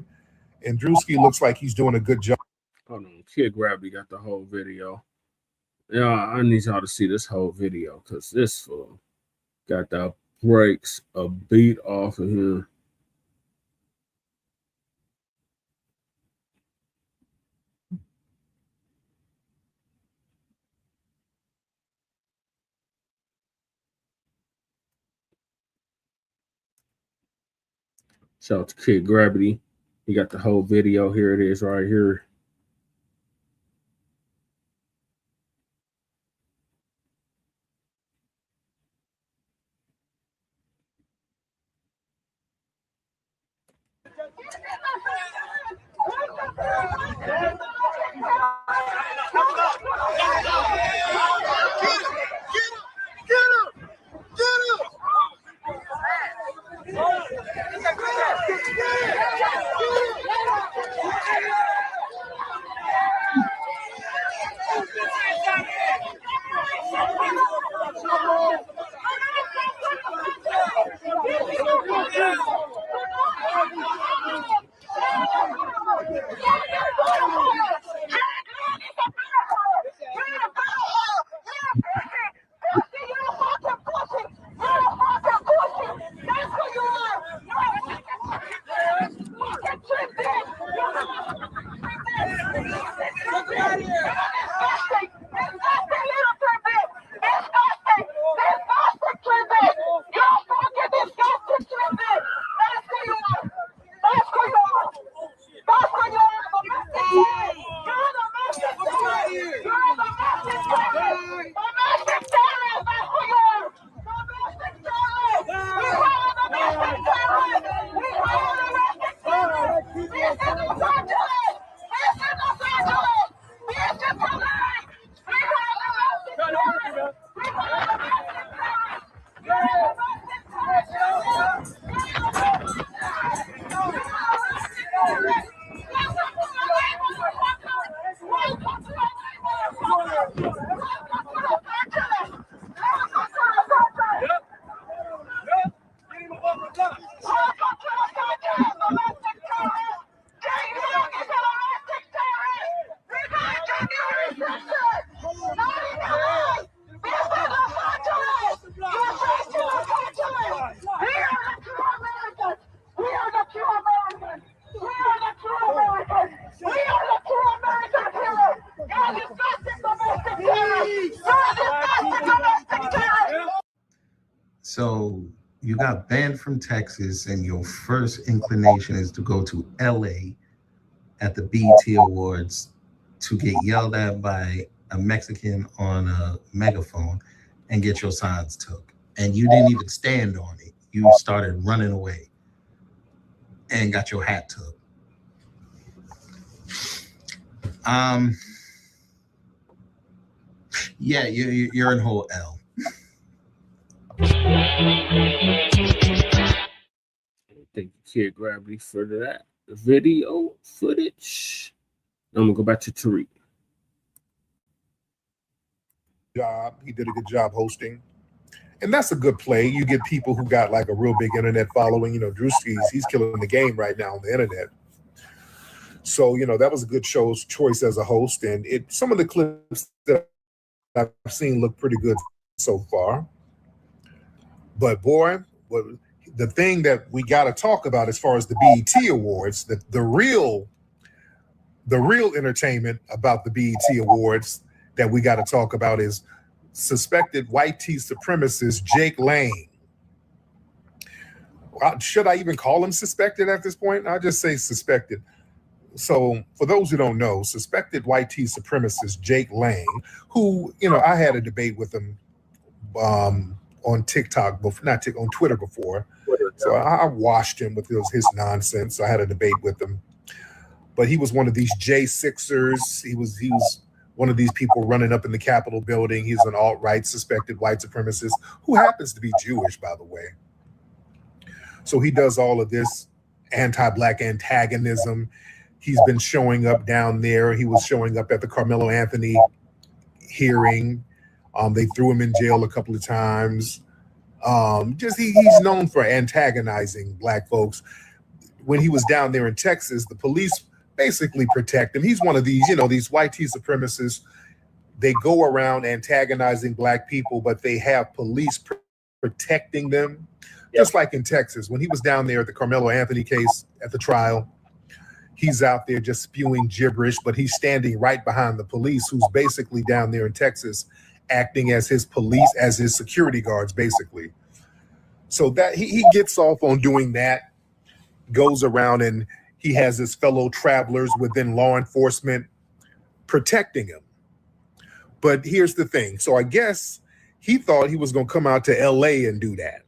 and Druski looks like he's doing a good job. Hold on, Kid Gravity got the whole video. Yeah, I need y'all to see this whole video because this fool got the breaks a beat off of him. Shout out to Kid Gravity. He got the whole video. Here it is right here. So you got banned from Texas, and your first inclination is to go to LA at the BET Awards to get yelled at by a Mexican on a megaphone and get your signs took. And you didn't even stand on it. You started running away and got your hat took. Yeah, you're in whole L. Thank you, Kid Gravity, for that video footage. I'm gonna go back to Tariq. He did a good job hosting. And that's a good play. You get people who got like a real big internet following. You know, Druski's, he's killing the game right now on the internet. So, you know, that was a good choice as a host. And some of the clips that I've seen look pretty good so far. But boy, the thing that we got to talk about as far as the BET Awards, the real entertainment about the BET Awards that we got to talk about is suspected white tea supremacist Jake Lang. Should I even call him suspected at this point? I'll just say suspected. So for those who don't know, suspected white tea supremacist Jake Lang, who, you know, I had a debate with him on TikTok, not on Twitter before. So I washed him with his nonsense. I had a debate with him. But he was one of these J6ers. He was one of these people running up in the Capitol building. He's an alt-right suspected white supremacist who happens to be Jewish, by the way. So he does all of this anti-Black antagonism. He's been showing up down there. He was showing up at the Carmelo Anthony hearing. They threw him in jail a couple of times. He's known for antagonizing Black folks. When he was down there in Texas, the police basically protect him. He's one of these, you know, these white tea supremacists. They go around antagonizing Black people, but they have police protecting them. Yep. Just like in Texas, when he was down there at the Carmelo Anthony case at the trial, he's out there just spewing gibberish, but he's standing right behind the police, who's basically down there in Texas acting as his police, as his security guards, basically. So that he gets off on doing that, goes around, and he has his fellow travelers within law enforcement protecting him. But here's the thing. So I guess he thought he was going to come out to LA and do that.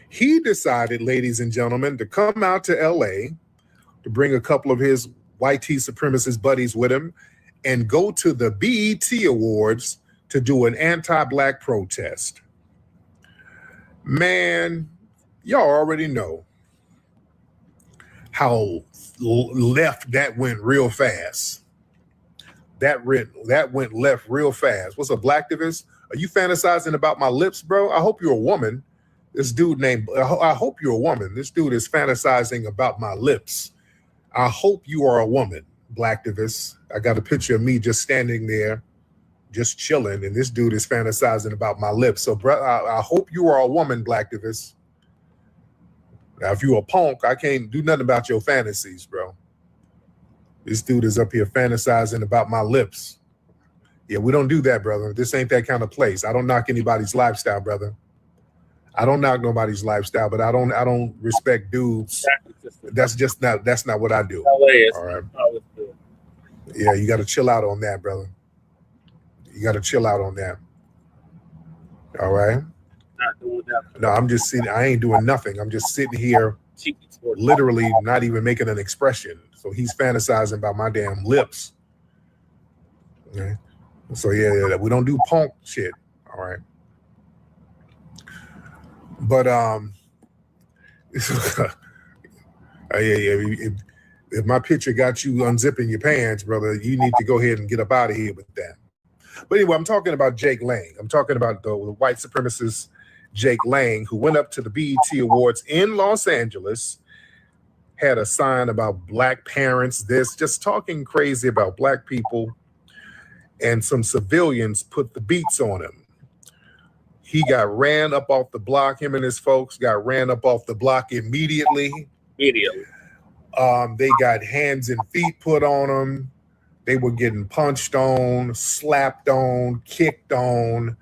He decided, ladies and gentlemen, to come out to LA, to bring a couple of his white tea supremacist buddies with him, and go to the BET Awards to do an anti-Black protest. Man, y'all already know how left that went real fast. That went left real fast. What's up, Blacktivist? Are you fantasizing about my lips, bro? I hope you're a woman. This dude I hope you're a woman. This dude is fantasizing about my lips. I hope you are a woman, Blacktivist. I got a picture of me just standing there, just chilling, and this dude is fantasizing about my lips. So, bro, I hope you are a woman, Blacktivist. Now, if you're a punk, I can't do nothing about your fantasies, bro. This dude is up here fantasizing about my lips. Yeah, we don't do that, brother. This ain't that kind of place. I don't knock anybody's lifestyle, brother. I don't knock nobody's lifestyle, but I don't respect dudes. That's not what I do. All right. Yeah, you got to chill out on that, brother. You got to chill out on that. All right. No, I'm just sitting. I ain't doing nothing. I'm just sitting here, literally not even making an expression. So he's fantasizing about my damn lips. Okay. So yeah, we don't do punk shit. All right. But if my picture got you unzipping your pants, brother, you need to go ahead and get up out of here with that. But anyway, I'm talking about Jake Lang. I'm talking about the white supremacist Jake Lang, who went up to the BET Awards in Los Angeles, had a sign about Black parents, just talking crazy about Black people, and some civilians put the beats on him. He got ran up off the block. Him and his folks got ran up off the block immediately. They got hands and feet put on them. They were getting punched on, slapped on, kicked on.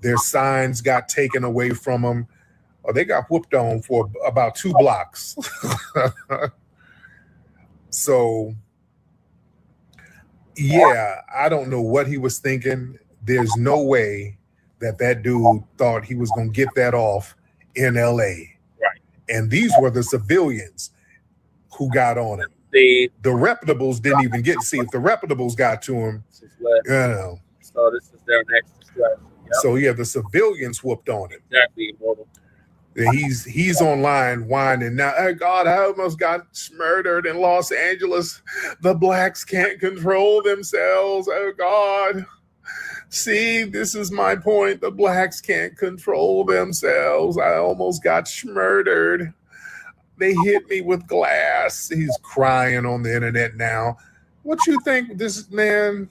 Their signs got taken away from them. They got whooped on for about 2 blocks. So, yeah, I don't know what he was thinking. There's no way that dude thought he was going to get that off in LA. Right. And these were the civilians who got on him. The reputables didn't even get to see. If the reputables got to him, you know. So this is their next distraction. Yep. So yeah, the civilians whooped on him. Exactly, immortal. He's online whining now. Oh God, I almost got murdered in Los Angeles. The blacks can't control themselves. Oh God. See, this is my point. The blacks can't control themselves. I almost got murdered. They hit me with glass. He's crying on the internet now. What you think this man,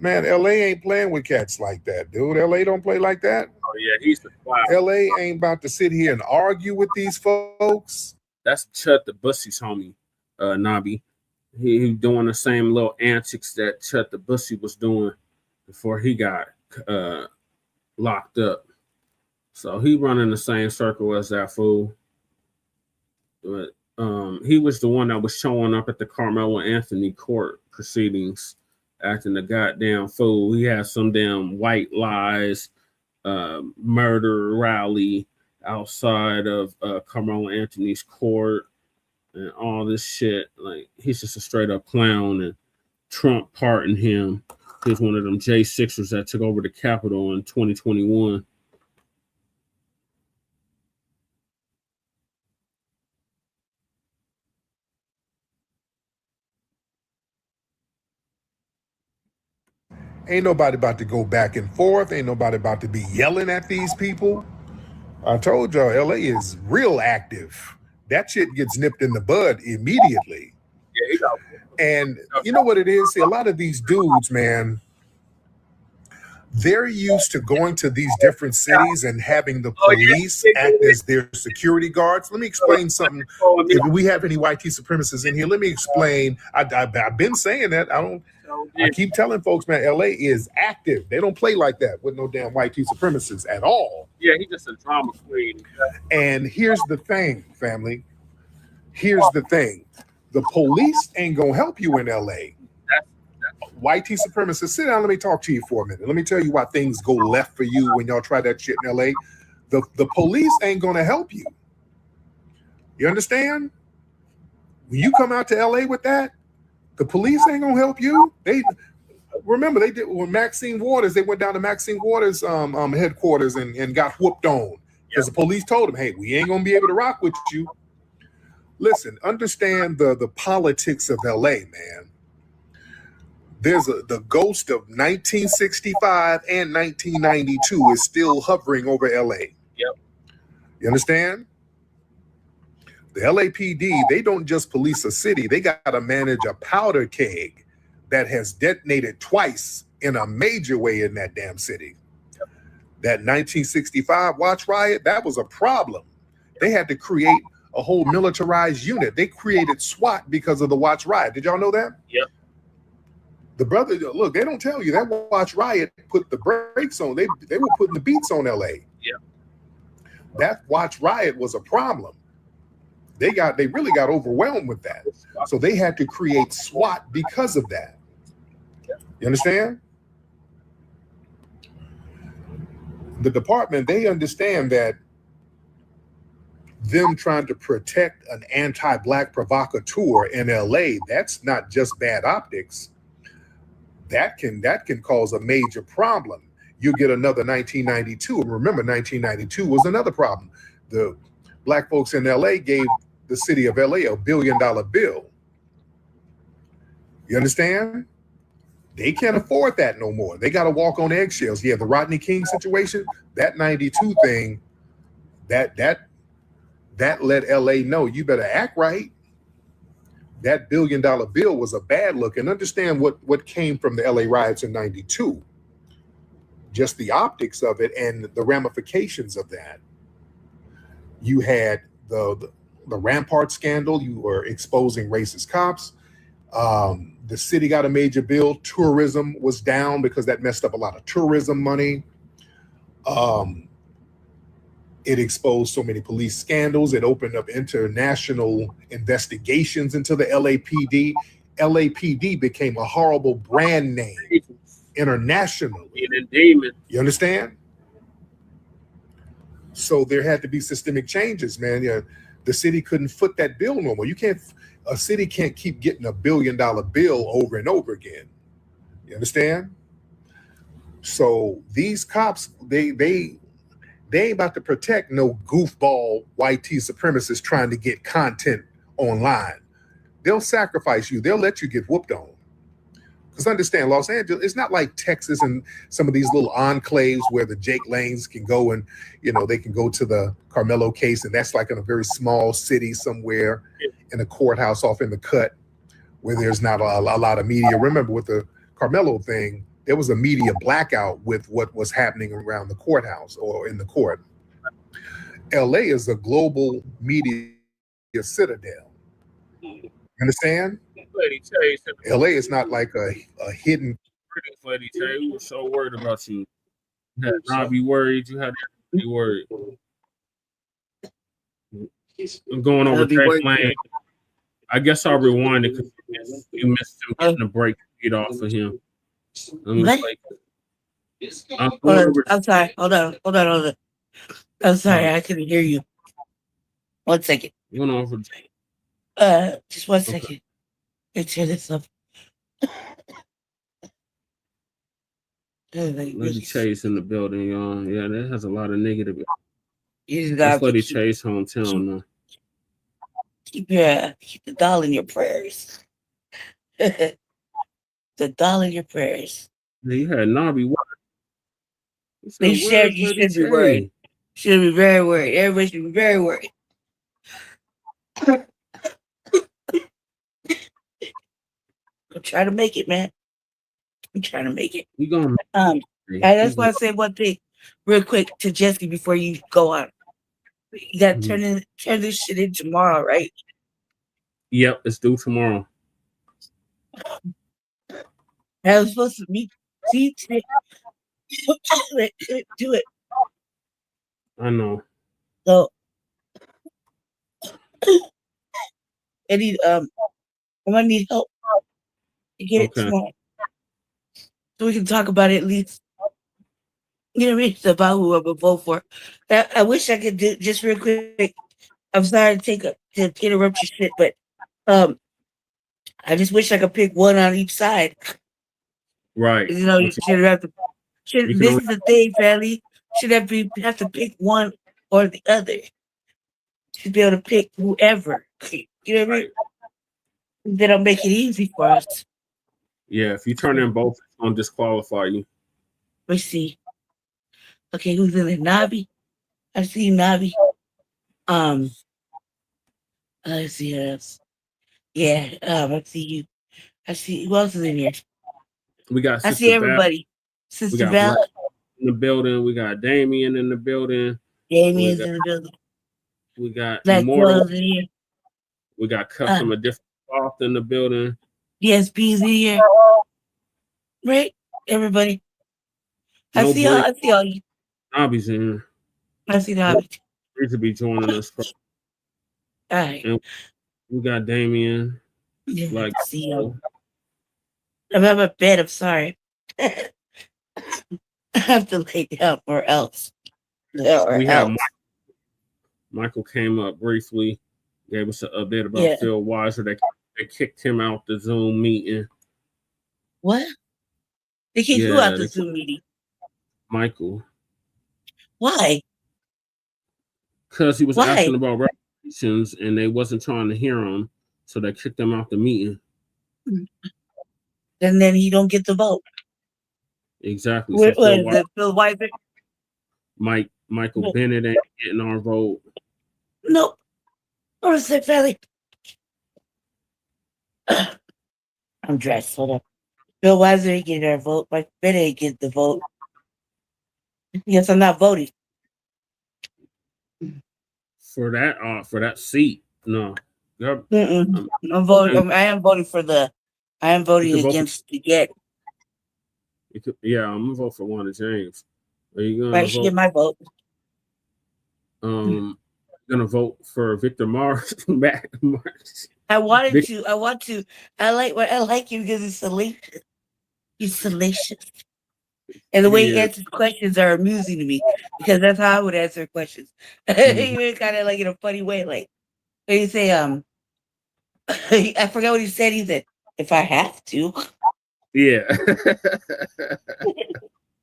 LA ain't playing with cats like that, dude. LA don't play like that. Oh yeah, he's the fly. LA ain't about to sit here and argue with these folks. That's Chud the Bussy's homie, Nabi. He doing the same little antics that Chud the Bussy was doing before he got locked up. So he running the same circle as that fool. But he was the one that was showing up at the Carmelo Anthony court proceedings, acting the goddamn fool. He had some damn white lies murder rally outside of Carmelo Anthony's court and all this shit. Like, he's just a straight up clown, and Trump pardoned him. He was one of them J6ers that took over the Capitol in 2021. Ain't nobody about to go back and forth. Ain't nobody about to be yelling at these people. I told y'all, LA is real active. That shit gets nipped in the bud immediately. And you know what it is? See, a lot of these dudes, man, they're used to going to these different cities and having the police act as their security guards. Let me explain something. If we have any white supremacists in here, let me explain. I've been saying that. I keep telling folks, man, LA is active. They don't play like that with no damn white supremacists at all. Yeah, he's just a drama queen. And here's the thing, family. Here's the thing. The police ain't gonna help you in LA. White supremacists, sit down, let me talk to you for a minute. Let me tell you why things go left for you when y'all try that shit in LA. The police ain't gonna help you. You understand? When you come out to LA with that, the police ain't gonna help you. They remember they did when Maxine Waters, they went down to Maxine Waters headquarters and got whooped on because the police told them, hey, we ain't gonna be able to rock with you. Listen, understand the politics of LA, man. There's the ghost of 1965 and 1992 is still hovering over LA. Yep. You understand? The LAPD, they don't just police a city, they got to manage a powder keg that has detonated twice in a major way in that damn city. Yep. That 1965 watch riot, that was a problem. They had to create a whole militarized unit. They created SWAT because of the watch riot. Did y'all know that? Yep. The brother, look, they don't tell you that watch riot put the brakes on. They were putting the beats on LA. Yeah. That watch riot was a problem. They really got overwhelmed with that. So they had to create SWAT because of that. You understand? The department, they understand that them trying to protect an anti-Black provocateur in LA, that's not just bad optics. That can cause a major problem. You get another 1992, and remember 1992 was another problem. The Black folks in LA gave the city of LA $1 billion bill. You understand? They can't afford that no more. They got to walk on eggshells. Yeah, the Rodney King situation, that 92 thing, that let LA know you better act right. That $1 billion bill was a bad look. And understand what came from the LA riots in 92. Just the optics of it and the ramifications of that. You had the Rampart scandal. You were exposing racist cops. The city got a major bill. Tourism was down because that messed up a lot of tourism money. It exposed so many police scandals. It opened up international investigations into the LAPD. LAPD became a horrible brand name internationally. You understand? So there had to be systemic changes, man. Yeah, the city couldn't foot that bill no more. A city can't keep getting $1 billion bill over and over again. You understand? So these cops, they ain't about to protect no goofball white tea supremacists trying to get content online. They'll sacrifice you. They'll let you get whooped on. Because understand, Los Angeles, it's not like Texas and some of these little enclaves where the Jake Lanes can go and, they can go to the Carmelo case, and that's like in a very small city somewhere in a courthouse off in the cut where there's not a lot of media. Remember with the Carmelo thing, there was a media blackout with what was happening around the courthouse or in the court. LA is a global media citadel. Understand? LA is not like a hidden. Lady Tay, we were so worried about you. You had not be worried. You had to be worried. I'm going over text lane. I guess I'll rewind it because you missed him getting a break feed off of him. I'm sorry. Hold on. I'm sorry. I couldn't hear you. 1 second. Went over. Just 1 second. Let's turn this up. Lady Chase in the building, y'all. Yeah, that has a lot of negative. That's Lady Chase hometown now. Keep the doll in your prayers. The doll in your prayers. Yeah, you had Nobby worried. You should be worried. Should be very worried. Everybody should be very worried. I'm trying to make it, man. I'm trying to make it. You gonna I just want to say one thing real quick to Jesse before you go on. You got to turn this shit in tomorrow, right? Yep, it's due tomorrow. I was supposed to meet today. Do it. I know. So I need I'm gonna need help to get it tomorrow. So we can talk about it at least. You know what I mean? It's about who I would vote for. I wish I could do just real quick. I'm sorry to interrupt your shit, but I just wish I could pick one on each side. Right. You know, you shouldn't have to. This is the thing, family. Should have to pick one or the other. Should be able to pick whoever. You know what I mean? That'll make it easy for us. Yeah, if you turn in both, it's gonna disqualify you. Let's see. Okay, who's in it? Nabi? I see Nabi. Let's see us. Yeah, I see you. I see who else is in here? We got I see everybody. Sister Val in the building. We got Damien in the building. Damien's in the building. We got Black Immortal. in here. We got Custom a Different Cloth in the building. DSP's in here. Right? Everybody. I see all you. Nobby's in here. I see Nobby. He should be joining us. All right. And we got Damien. Yeah, like, see you. I'm on my bed. I'm sorry. I have to lay down or else. We have Michael came up briefly, gave us an update about Phil Weiser. They kicked him out the Zoom meeting. What? They kicked who out the Zoom meeting? Michael. Why? Because he was asking about reparations and they wasn't trying to hear him, so they kicked him out the meeting. and then he don't get the vote. Exactly. What, So is it Phil Weiser? Michael Bennett ain't getting our vote. Nope. Or is it Valley? I'm dressed. Hold up. Bill Weiser ain't getting our vote. Mike Bennett ain't getting the vote. Yes, I'm not voting For that seat. No. Yep. I'm voting. I am voting for the. I am voting against the get. Yeah, I'm gonna vote for Wanda James. Are you gonna Right, she get my vote. Gonna vote for Victor Mars. I wanted to. I want to. I like you because he's salacious. He's salacious. And the way he answers questions are amusing to me because that's how I would answer questions. Even kind of like in a funny way. Like when you say, I forgot what he said. He said, if I have to. Yeah.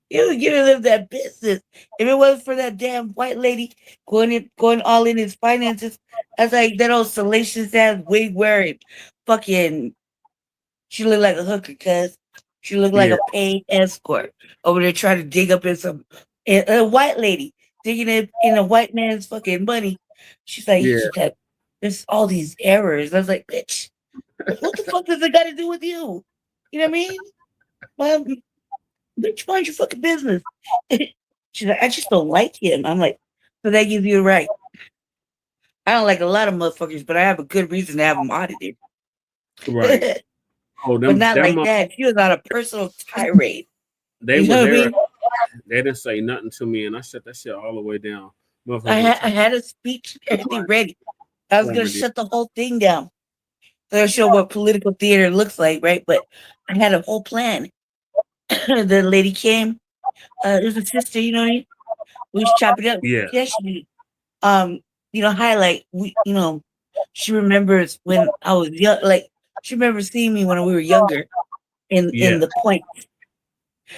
You would give him that business. If it wasn't for that damn white lady going all in his finances, that's like that old salacious ass wig wearing fucking. She looked like a hooker, cuz she looked like a paid escort over there trying to dig up in some a white lady digging in a white man's fucking money. She's like, there's all these errors. I was like, bitch, what the fuck does it got to do with you? You know what I mean? Well, bitch, mind your fucking business. She's like, I just don't like him. I'm like, so that gives you a right. I don't like a lot of motherfuckers, but I have a good reason to have them audited. Right. Oh, but not like that. She was on a personal tirade. They were there. They didn't say nothing to me, and I shut that shit all the way down. I had a speech, everything ready. I was gonna shut the whole thing down. So show what political theater looks like, right? But I had a whole plan. The lady came. There's a sister, you know what I mean? We was chopping up. Yeah. She, highlight. She remembers when I was young. Like she remembers seeing me when we were younger. In the point.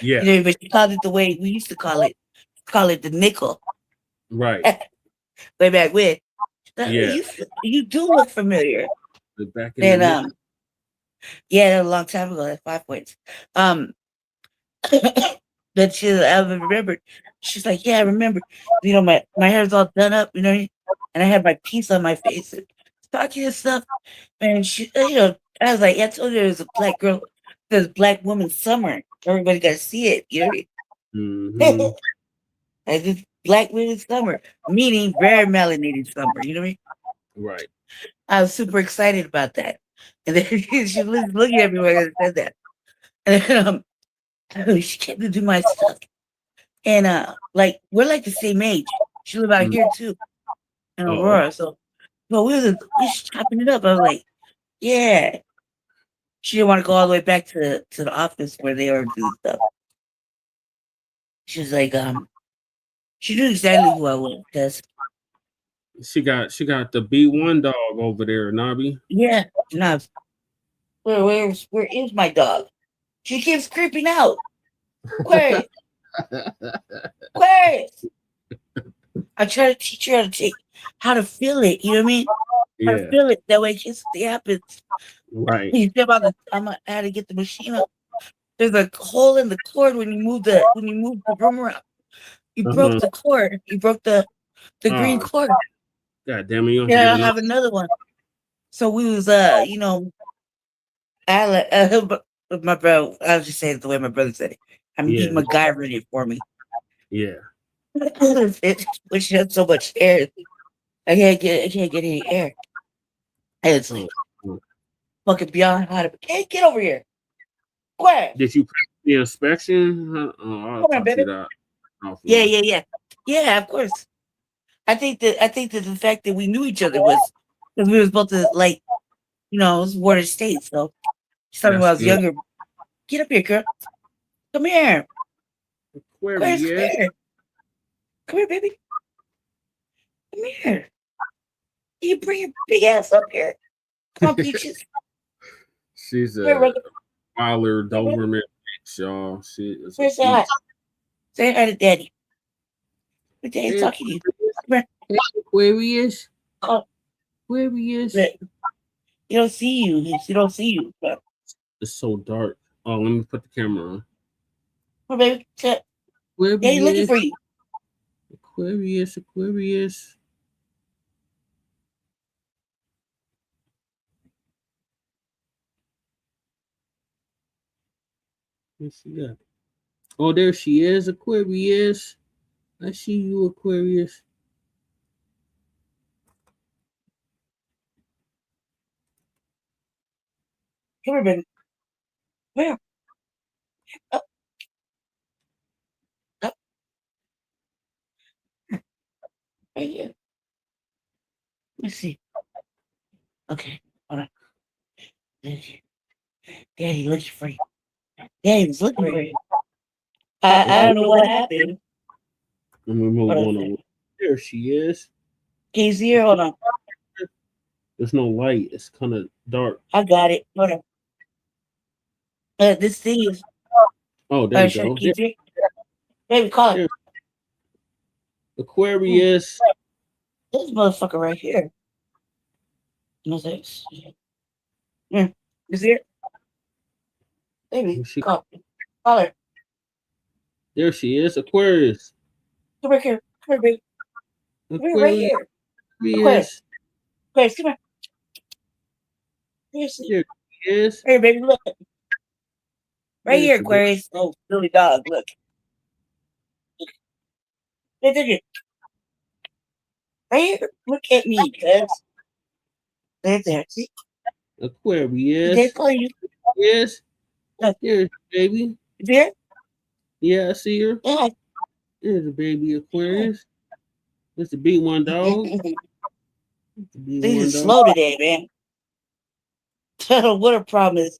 Yeah. But she called it the way we used to call it. Call it the nickel. Right. Way back when. Yeah. You do look familiar. Back in and yeah, a long time ago. That's 5 points. That I remembered. She's like, yeah, I remember. My hair's all done up, and I had my piece on my face and talking and stuff. And she, I was like, I told you there was a black girl, there's Black Woman Summer. Everybody got to see it, Mm-hmm. Like this Black Women Summer, meaning very melanated summer. You know what I mean? Right. I was super excited about that. And then she was looking at me when I said that. And she came to do my stuff. And like we're like the same age. She live out here too. In Aurora. So we was chopping it up. I was like, yeah. She didn't want to go all the way back to the office where they were doing stuff. She was like, she knew exactly who I was because she got the B1 dog over there, Nobby. Yeah, Nobs. Where is my dog? She keeps creeping out. Quiet. Quiet. I try to teach her how to feel it. You know what I mean? How to feel it. That way, it just happens. Right. You step out I'm gonna have to get the machine up. There's a hole in the cord when you move the room around. You broke the cord. You broke the green cord. God damn it! Yeah, I'll have another one. So we was my bro. I'll just say it the way my brother said it. He MacGyvered it for me. Yeah. But she had so much air. I can't get any air. And it's like fucking beyond hot. Hey, get over here. Quiet. Did you pass the inspection? I'll talk to that. Yeah, of course. I think that the fact that we knew each other was because we was both it was Water State. So she's talking when I was younger. Get up here, girl. Come here. Come here, baby. Come here. You bring your big ass up here. Come on, Peaches. She's a Tyler Doberman, y'all. She is Where's that? Say hi to Daddy. Daddy's talking to you. Come here. Aquarius. Oh, Aquarius. He don't see you. He don't see you. Bro. It's so dark. Oh, let me put the camera on. Oh, baby. Yeah, he's looking for you. Aquarius. Where's she at? Oh, there she is, Aquarius. I see you, Aquarius. Come here, baby. Where? Up. Up. Right here. Let's see. Okay, hold on. Daddy looking for you. Daddy was looking for you. I don't know what happened. Let me move on over. There she is. Can you see her? Hold on. There's no light. It's kind of dark. I got it. Hold on. This thing is. Oh, there you go. Baby, call it. Aquarius. This motherfucker right here. No thanks. You see it? Baby, call her. There she is, Aquarius. Come right here. Come here, baby. Come here, right here. Aquarius. Aquarius, come here. There she is. Here, baby, look. Right here, Aquarius. Oh, silly dog, look. Look at it. Right here. Look at me, cuz. Right there. See? Aquarius. They're calling you. Yes. There's baby. There? Yeah, I see her. Yeah. There's a baby Aquarius. It's the B1 dog. Things are slow today, man. What a problem is.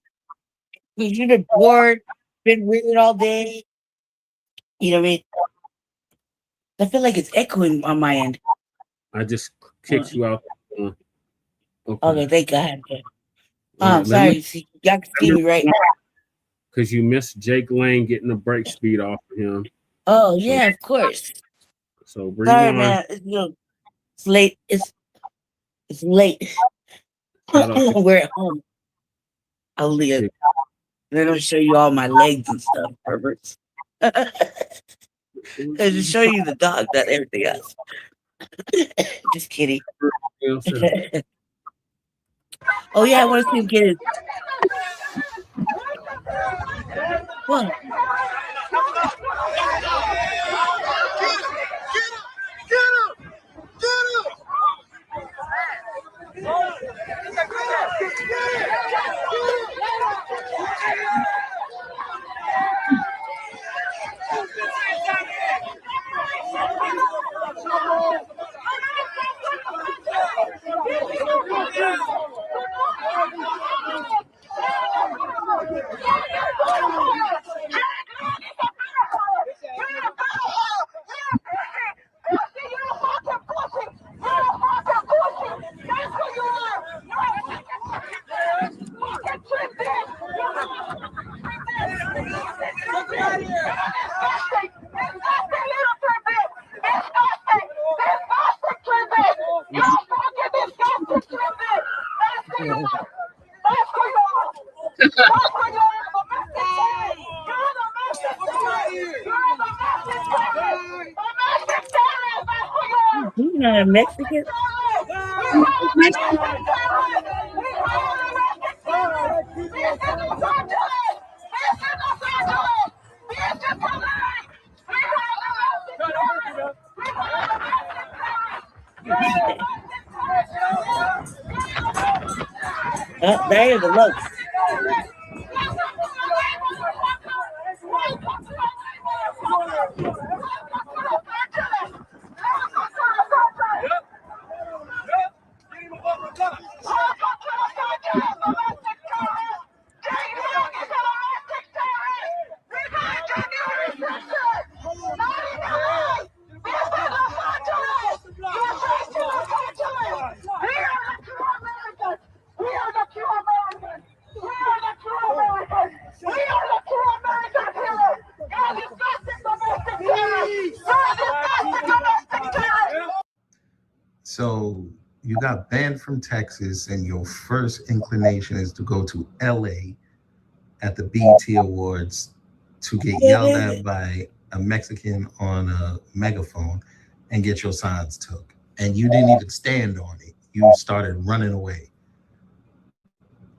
You've been bored, been reading all day. You know what I mean? I feel like it's echoing on my end. I just kicked you out. Okay, thank God. Sorry. Y'all can see me, right? Because you missed Jake Lane getting the break speed off of him. Oh, yeah, of course. So sorry, rewind. man. It's late. It's late. We're at home. I'll leave. They're going to show you all my legs and stuff, perverts. They'll just show you the dog, not everything else. Just kidding. Oh, yeah, I want to see him get it. What? He's not a Mexican. There the look. So you got banned from Texas, and your first inclination is to go to LA at the BET Awards to get yelled at by a Mexican on a megaphone and get your signs took. And you didn't even stand on it. You started running away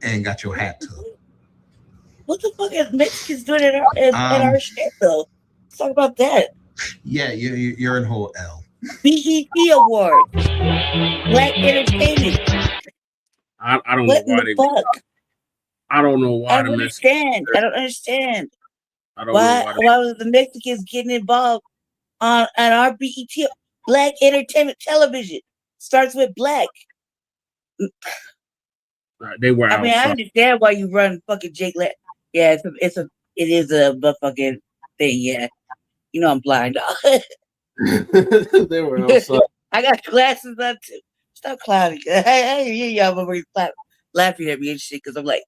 and got your hat took. What the fuck is Mexicans doing at our shit though? Let's talk about that. Yeah, you're in whole L. BET Awards, Black Entertainment. I don't what know why the fuck? I don't know why I don't understand. I don't understand. Why was the Mexicans getting involved on our BET Black Entertainment Television? Starts with Blacc. They were. I mean, I understand why you run fucking Jake. Yeah, it is a fucking thing. Yeah, you know I'm blind. They were outside. I got glasses on too. Stop clowning. I hear y'all over laughing at me and shit because I'm like,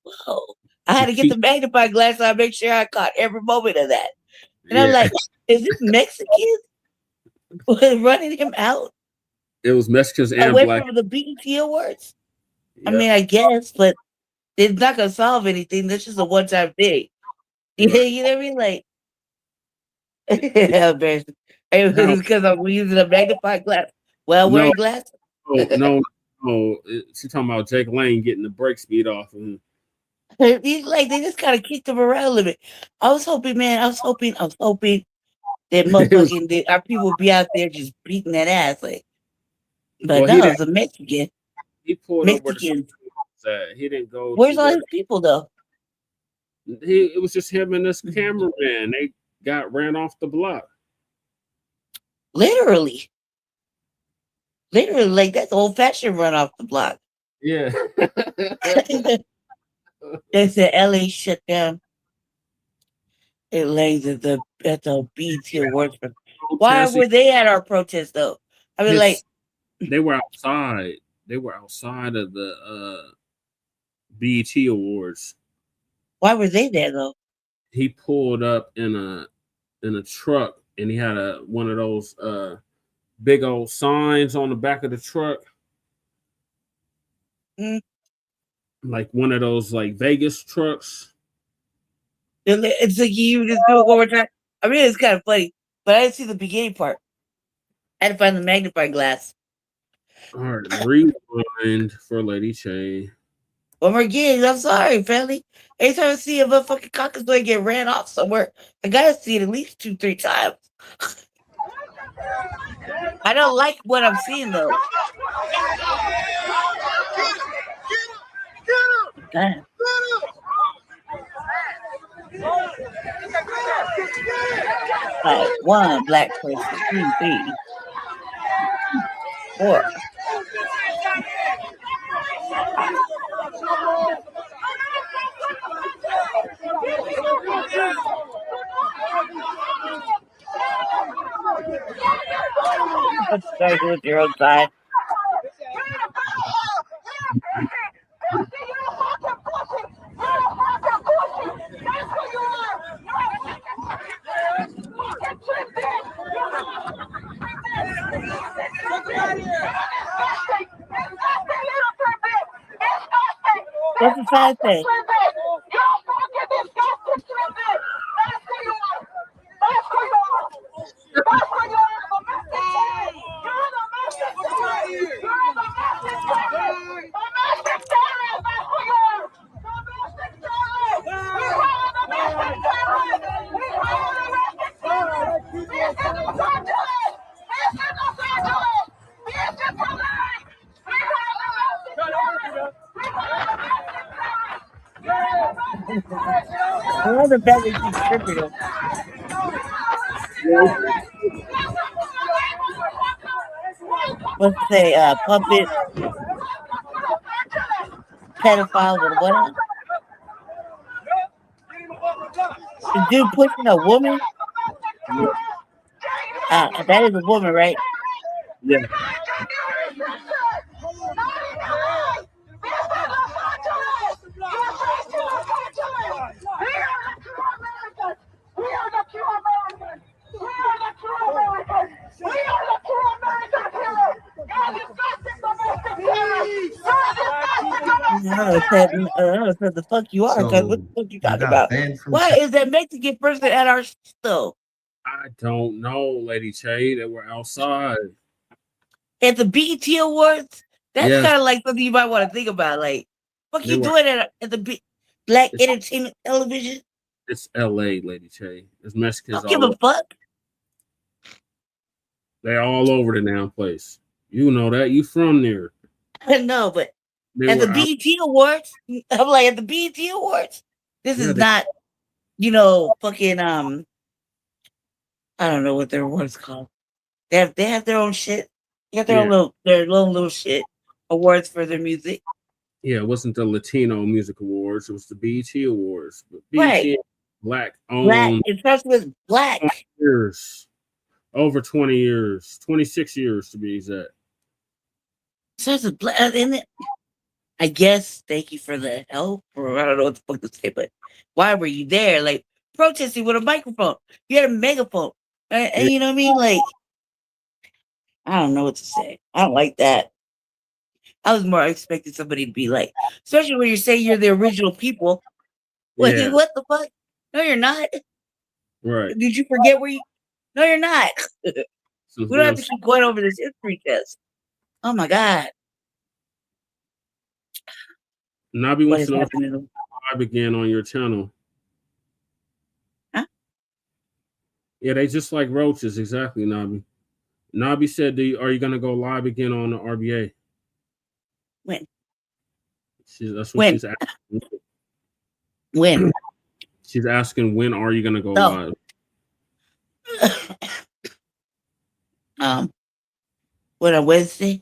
whoa. I had to get the magnifying glass on, make sure I caught every moment of that. And I'm like, is this Mexican running him out? It was Mexicans and away Black. From the BET Awards. Yeah. I mean, I guess, but it's not gonna solve anything. That's just a one-time thing. You know what I mean? Like, embarrassing. It's because I'm using a magnifying glass while wearing glasses. No. She's talking about Jake Lane getting the brake speed off of him. Like they just kind of kicked him around a little bit. I was hoping that motherfucking our people would be out there just beating that ass, like. But no, it's a Mexican. He pulled Mexican. He didn't go. Where's all his people though? It was just him and this cameraman. They ran off the block. Literally, like that's old-fashioned run off the block. Yeah. They said LA shut down. It lays at the BET Awards. Why were they at our protest though? I mean, they were outside. They were outside of the BET Awards. Why were they there though? He pulled up in a truck and he had one of those big old signs on the back of the truck. Like one of those like Vegas trucks. It's like you just do it one more time. I mean, it's kind of funny, but I didn't see the beginning part. I had to find the magnifying glass. All right, rewind for Lady Chain. One more again. I'm sorry, family. Every time I see a motherfucking caucus boy get ran off somewhere, I gotta see it at least 2-3 times. I don't like what I'm seeing though. Damn. One black person, 2, 3, 4. Start with your own side. What's the side say? I love the fact that she's tripping. Let's say puppet, pedophile, or what? The dude pushing a woman? That is a woman, right? Yeah. I said the fuck you are. So What the fuck you you talking got about? banned from Why is that Mexican person at our store? I don't know, Lady Che. They were outside. At the BET Awards? That's Yes. kind of like something you might want to think about. Like, what They you were- doing at the Black Entertainment Television? It's LA, Lady Che. There's Mexicans Don't give all a fuck. They all over the damn place. You know that. You from there. No, but They at the were out- BET Awards, I'm like, at the BET Awards, this Yeah, is they- not, fucking, I don't know what their awards called. They have their own shit. They got their own little shit awards for their music. Yeah, it wasn't the Latino Music Awards. It was the BET Awards. But BET Right. Black Black. owned It starts with Black. years. Over 20 years. 26 years to be exact. Starts with Black. And I guess, thank you for the help, or I don't know what the fuck to say, but why were you there? Like, protesting with a microphone. You had a megaphone. And you know what I mean? Like, I don't know what to say. I don't like that. I was more expecting somebody to be like, especially when you're saying you're the original people. What, Yeah. what the fuck? No, you're not. Right. Did you forget where you? No, you're not. We don't have to keep going over this history test. Oh my God. Nabi What wants is to know if happening? you live again on your channel. Huh? Yeah, they just like roaches. Exactly, Nabi. Nabi said, are you going to go live again on the RBA? When? That's what When? she's asking. When? She's asking, when are you going to go live? What, on Wednesday?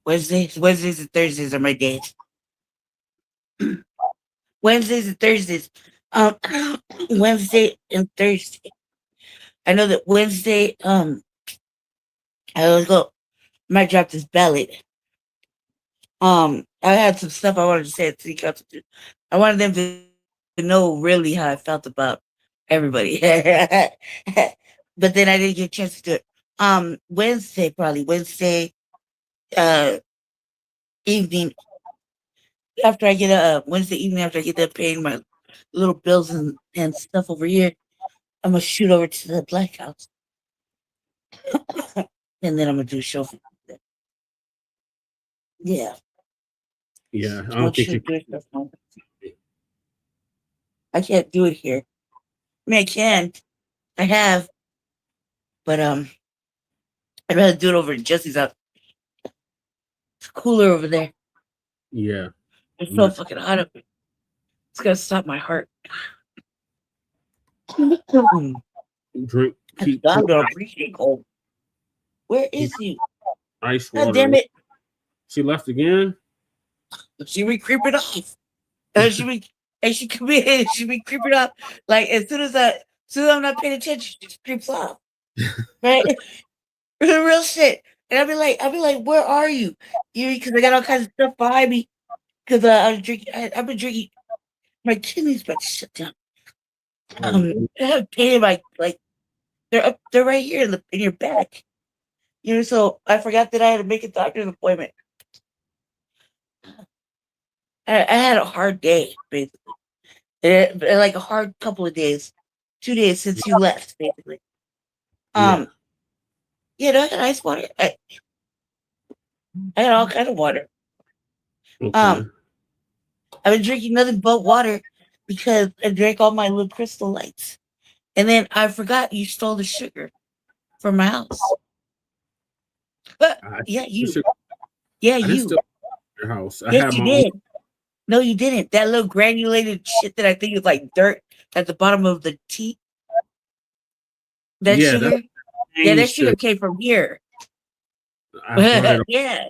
Wednesdays and Thursdays are my days. Wednesdays and Thursdays. Wednesday and Thursday. I know that Wednesday, I might drop this ballot. I had some stuff I wanted to say at City Council too. I wanted them to know really how I felt about everybody. But then I didn't get a chance to do it. Wednesday evening, after I get Wednesday evening after I get done paying my little bills and stuff over here, I'm gonna shoot over to the Black House. And then I'm gonna do a show for them. Yeah. Yeah, I don't think I can't do it here. I mean, I can. I have. But I'd rather do it over in Jesse's house. It's cooler over there. Yeah. It's so fucking hot up here. It's gonna stop my heart. Drink. God don't appreciate cold. Where is he? Ice God water. damn it. She left again? She be creeping off. She come in, she be creeping off. Like as soon as I'm not paying attention, she just creeps off. Right? Real shit. And I'll be like, where are you? Because I got all kinds of stuff behind me. Because I've been drinking. My kidneys about to shut down. I have pain in my they're right here in your back. So I forgot that I had to make a doctor's appointment. I had a hard day, basically. Like a hard couple of days. 2 days since you left, basically. I got ice water. I got all kind of water. Okay. I've been drinking nothing but water because I drank all my little crystal lights. And then I forgot you stole the sugar from my house. But yeah, you. Yeah, you. Your house. Yes, you did. No, you didn't. That little granulated shit that I think is like dirt at the bottom of the tea. That sugar? That sugar came from here. Yeah.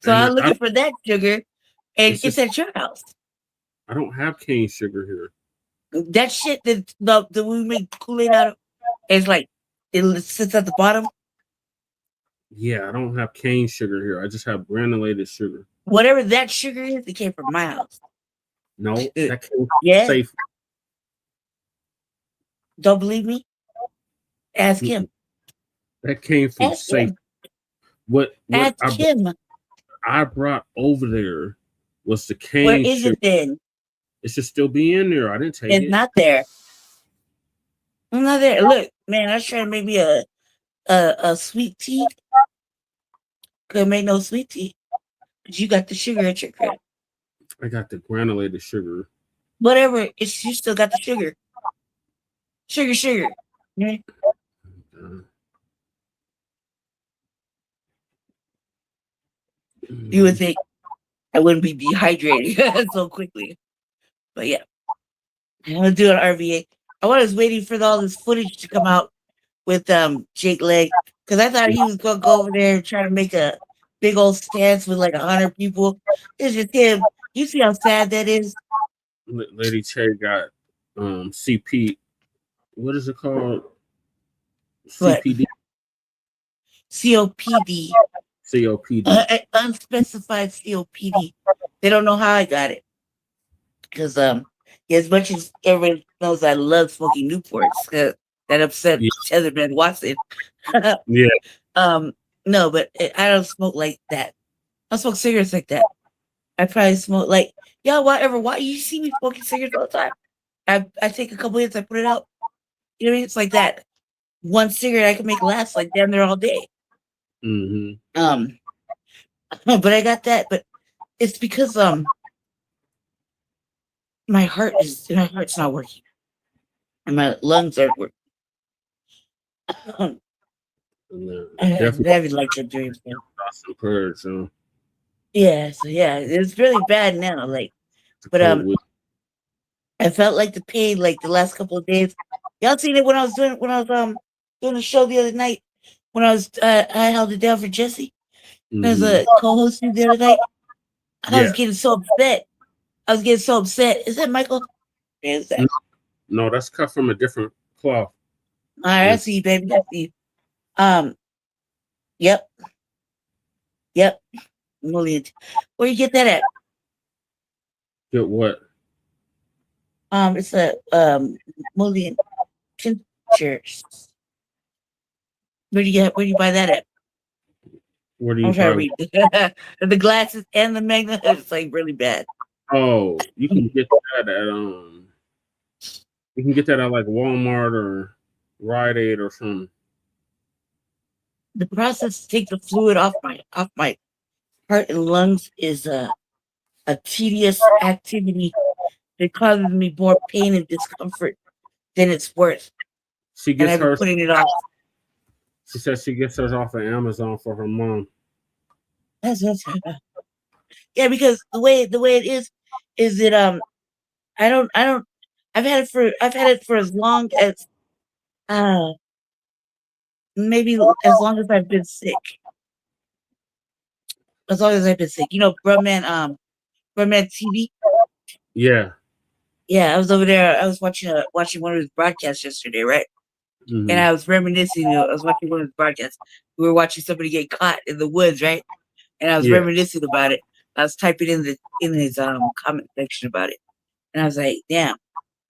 So I'm looking for that sugar, and it's at your house. I don't have cane sugar here. That shit that we make Kool-Aid out of, it's like it sits at the bottom. Yeah, I don't have cane sugar here. I just have granulated sugar. Whatever that sugar is, it came from my house. No, that came from safe. Don't believe me? Ask him. That came from safe. What Ask him. I brought over there was the cane Where is sugar. it then? It should still be in there. I didn't take It's it. not there. It's not there. Look, man, I was trying to make me a sweet tea. Couldn't make no sweet tea. But you got the sugar at your crib. I got the granulated sugar. Whatever, you still got the sugar. Sugar. Yeah. You would think I wouldn't be dehydrated so quickly. But yeah. I'm gonna do an RVA. I was waiting for all this footage to come out with Jake Leg, because I thought he was gonna go over there and try to make a big old stance with like 100 people. It's just him. You see how sad that is? Lady Che got CP. What is it called? CPD. COPD. COPD. Unspecified COPD. They don't know how I got it. Because as much as everyone knows I love smoking Newports, that upset Tetherman Watson. Yeah. No, but I don't smoke like that. I don't smoke cigarettes like that. I probably smoke like, why you see me smoking cigarettes all the time? I take a couple hits, I put it out. You know what I mean? It's like that. One cigarette I can make last like damn near all day. Mm-hmm. But I got that, but it's because my heart's not working. And my lungs aren't working. I have electric dreams now. Some purge, so. Yeah, so yeah, it's really bad now. Like, but I felt like the pain like the last couple of days. Y'all seen it when I was doing the show the other night when I held it down for Jesse. As a co-host the other night. I was getting so upset. Is that Michael? Is that? No, that's cut from a different cloth. All right, I see you, baby. I see you. Yep. Million. Where you get that at? Get what? It's a million tinctures. Where do you buy that at? Where do you I'm trying buy? to read the glasses and the magnet. It's like really bad. Oh, you can get that at like Walmart or Rite Aid or something. The process to take the fluid off my heart and lungs is a tedious activity that causes me more pain and discomfort than it's worth. She gets I've been hers putting it off. She says she gets hers off of Amazon for her mom. Yeah, because the way it is that I've had it for as long as maybe as long as I've been sick. As long as I've been sick. You know, Brumman TV? Yeah. Yeah, I was over there. I was watching one of his broadcasts yesterday, right? Mm-hmm. And I was reminiscing. I was watching one of his broadcasts. We were watching somebody get caught in the woods, right? And I was reminiscing about it. I was typing in his comment section about it, and I was like, "Damn!"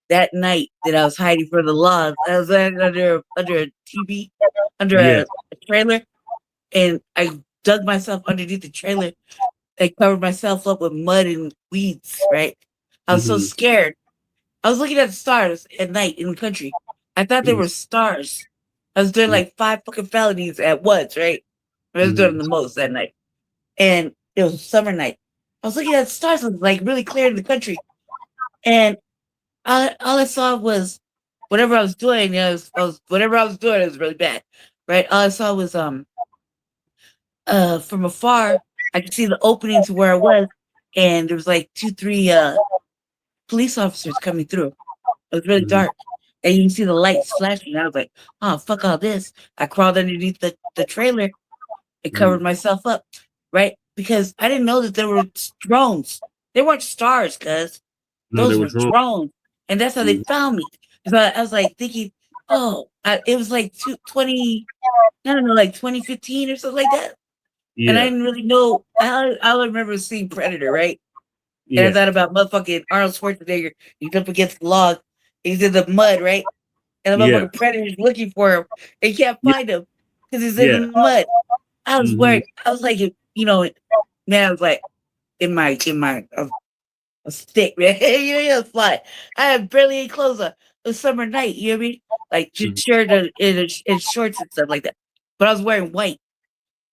That night that I was hiding from the laws, I was under a TV, under a trailer, and I dug myself underneath the trailer. I covered myself up with mud and weeds. Right? I was so scared. I was looking at the stars at night in the country. I thought they were stars. I was doing like 5 fucking felonies at once, right? I was doing the most that night. And it was a summer night. I was looking at the stars, it was like really clear in the country. And all I saw was whatever I was doing, whatever I was doing, it was really bad. Right? All I saw was from afar, I could see the opening to where I was, and there was like 2-3 police officers coming through. It was really dark. And you can see the lights flashing. I was like, oh, fuck all this. I crawled underneath the trailer and covered myself up, right? Because I didn't know that there were drones. They weren't stars, cuz. Those were drones. And that's how they found me. So I was like thinking, it was like 2015 or something like that. Yeah. And I didn't really know. I remember seeing Predator, right? Yeah. And I thought about motherfucking Arnold Schwarzenegger. He's up against the log. He's in the mud, right? And the motherfucking Predator's looking for him. And you can't find him because he's in the mud. I was worried. I was like, man, I was like, a stick, man. You know, fly. I had barely any clothes on. It was summer night, you know what I mean? Like just shirt and shorts and stuff like that. But I was wearing white.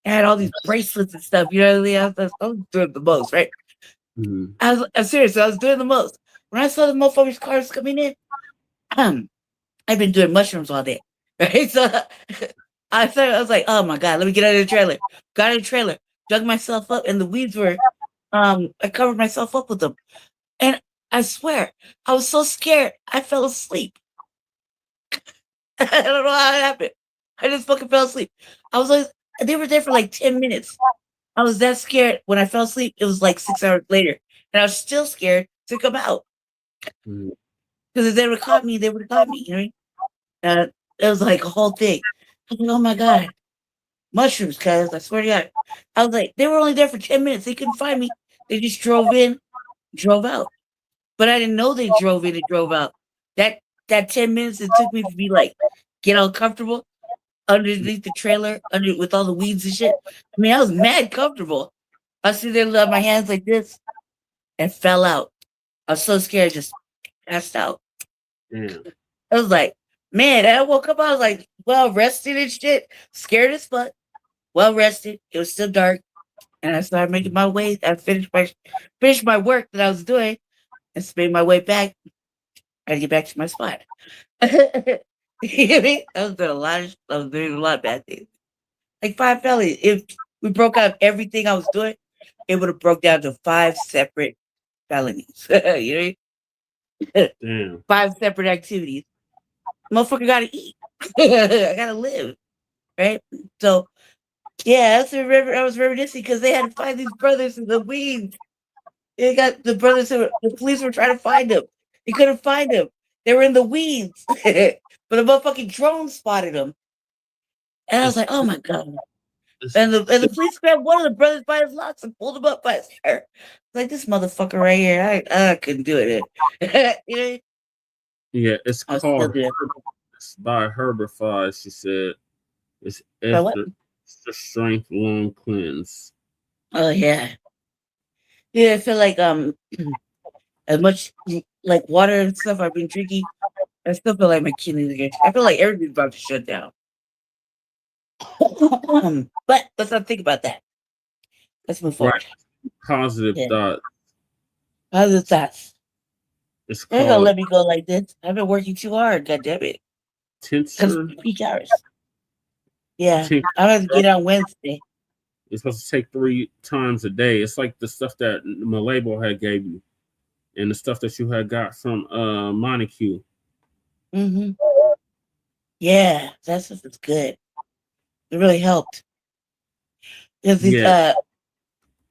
I had all these bracelets and stuff, you know what I mean? I was doing the most, right? I'm serious, I was doing the most. When I saw the motherfuckers' cars coming in, I've been doing mushrooms all day. Right? So I was like, oh my God, let me get out of the trailer. Got in the trailer, dug myself up, and the weeds were I covered myself up with them. And I swear, I was so scared, I fell asleep. I don't know how it happened. I just fucking fell asleep. I was like, they were there for like 10 minutes. I was that scared. When I fell asleep, it was like 6 hours later. And I was still scared to come out. Because if they would have caught me, they would have got me, you know what I mean? It was like a whole thing. I was like, oh my God. Mushrooms, cuz I swear to God. I was like, they were only there for 10 minutes. They couldn't find me. They just drove in, drove out. But I didn't know they drove in and drove out. That 10 minutes it took me to be like, get all comfortable underneath the trailer, with all the weeds and shit. I mean, I was mad comfortable. I was sitting there with my hands like this and fell out. I was so scared, just passed out. Yeah. I was like, man, I woke up, I was like, well rested and shit, scared as fuck, well rested. It was still dark. And I started making my way. I finished my work that I was doing and made my way back. I had to get back to my spot. You know what I mean? I was doing a lot of bad things. Like 5 felonies. If we broke out everything I was doing, it would have broke down to 5 separate felonies. You know? Damn. 5 separate activities. Motherfucker gotta eat. I gotta live. Right? So yeah, I was reminiscing because they had to find these brothers in the weeds. They got the brothers the police were trying to find them. They couldn't find them. They were in the weeds. But a motherfucking drone spotted them. And I was like, oh my God. And the police grabbed one of the brothers by his locks and pulled him up by his hair. Like, this motherfucker right here, I couldn't do it. You know? Yeah, it's called it's by Herbify. She said it's extra strength lung cleanse. Oh yeah. Yeah, I feel like as much like water and stuff I've been drinking, I still feel like my kidneys are I feel like everything's about to shut down. But let's not think about that. Let's move forward. Right. Positive thoughts. Positive thoughts. It's They're gonna let me go like this. I've been working too hard, god damn it. Tincture. Peak hours. Yeah. I'm gonna get on Wednesday. It's supposed to take 3 times a day. It's like the stuff that Malabo had gave you. And the stuff that you had got from MONIQUE. Mm-hmm. Yeah, that stuff is good. It really helped. Because it's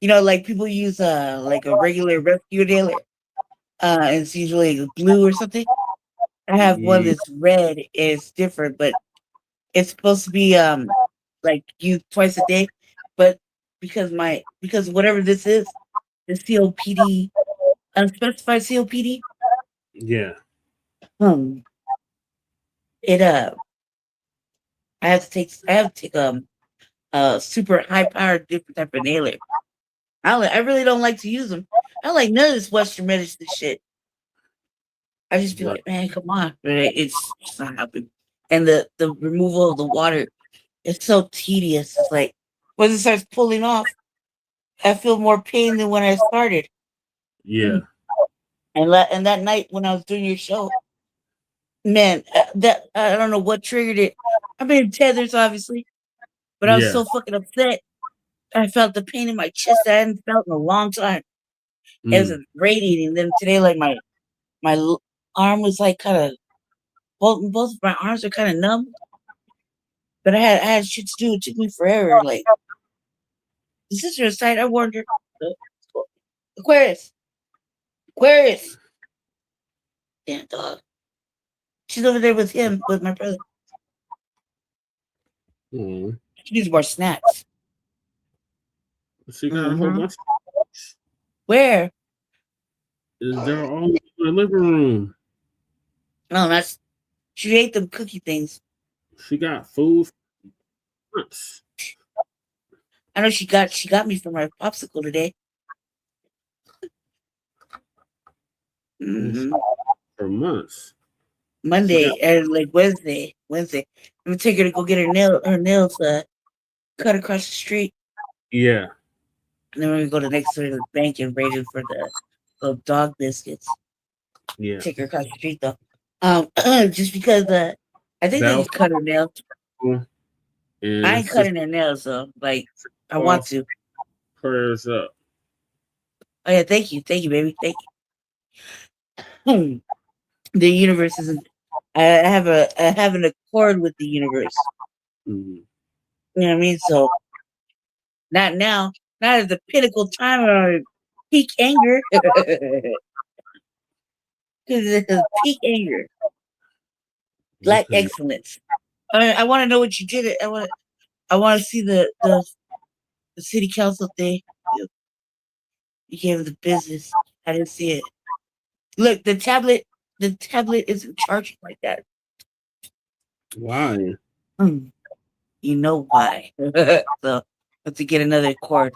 you know, like people use like a regular rescue inhaler. And it's usually blue or something. I have one that's red. It's different, but it's supposed to be like used twice a day. But because whatever this is, the COPD, unspecified COPD. Yeah. It I have to take super high powered different type of inhaler. I really don't like to use them. I don't like none of this Western medicine shit. I just be like, man, come on. It's not helping. And the removal of the water, it's so tedious. It's like once it starts pulling off, I feel more pain than when I started. Yeah. And that night when I was doing your show, man, that I don't know what triggered it. I've been in tethers, obviously, but I was so fucking upset. I felt the pain in my chest that I hadn't felt in a long time. It was radiating. Then today, like my arm was like kind of both of my arms are kind of numb. But I had shit to do. It took me forever. Like the sister aside, I warned her. Aquarius. Damn dog. She's over there with him, with my brother. She needs more snacks. She got a whole bunch. Where? They're all in the living room. No, she ate them cookie things. She got food. I know she got me for my popsicle today. Mm-hmm. For months. Monday and like Wednesday. I'm gonna take her to go get her nails cut across the street. Yeah. And then we're gonna go next to the bank and raid it for the little dog biscuits. Yeah. Take her across the street though. Just because I think they just cut her nails. And I ain't cutting her nails though. Like I want to. Prayers up. Oh yeah, thank you, baby, thank you. The universe is. I have an accord with the universe. Mm-hmm. You know what I mean? So not now, not at the pinnacle time or peak anger. Peak anger. Black excellence. I want to know what you did. I want to see the city council thing. You gave the business. I didn't see it. Look, the tablet isn't charging like that. Why? You know why. So I have to get another cord.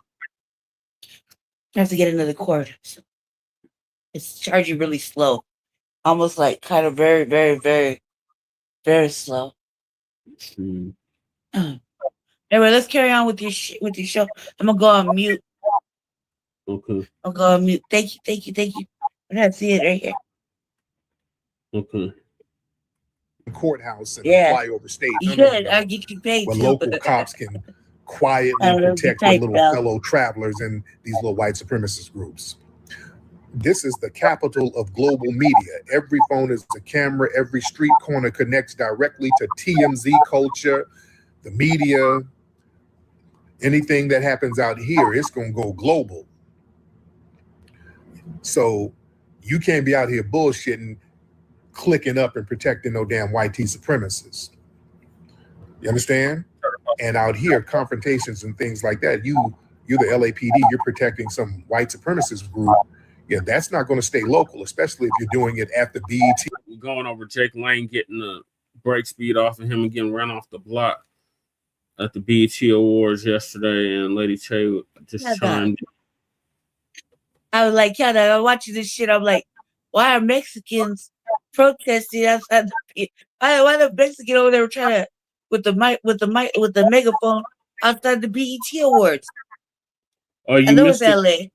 It's charging really slow. Almost like kind of very, very, very, very slow. Anyway, let's carry on with your show. I'm gonna go on mute. Okay. I'll go on mute. Thank you. I gotta see it right here. Okay. Courthouse and Yeah. fly over state. Good. I'll get you paid Where too. local cops can quietly protect their little fellow travelers and these little white supremacist groups. This is the capital of global media. Every phone is a camera. Every street corner connects directly to TMZ culture, the media. Anything that happens out here, it's going to go global. So you can't be out here bullshitting, clicking up and protecting no damn white tea supremacists. You understand? And out here, confrontations and things like that, you're the LAPD, you're protecting some white supremacist group. Yeah, that's not going to stay local, especially if you're doing it at the BET. We're going over Jake Lane getting the break speed off of him and getting run off the block at the BET Awards yesterday, and Lady Che just chimed in. I was like, I'm watching this shit. I'm like, why are Mexicans protesting outside the why the Mexican over there trying to with the megaphone outside the BET Awards? Oh, you missed it.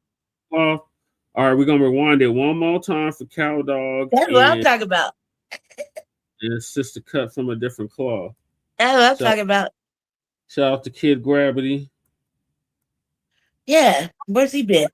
LA. All right, we're gonna rewind it one more time for Cow Dog. That's what I'm talking about. And Sister Cut from a Different Claw. That's what I'm talking about. Shout out to Kid Gravity. Yeah, where's he been?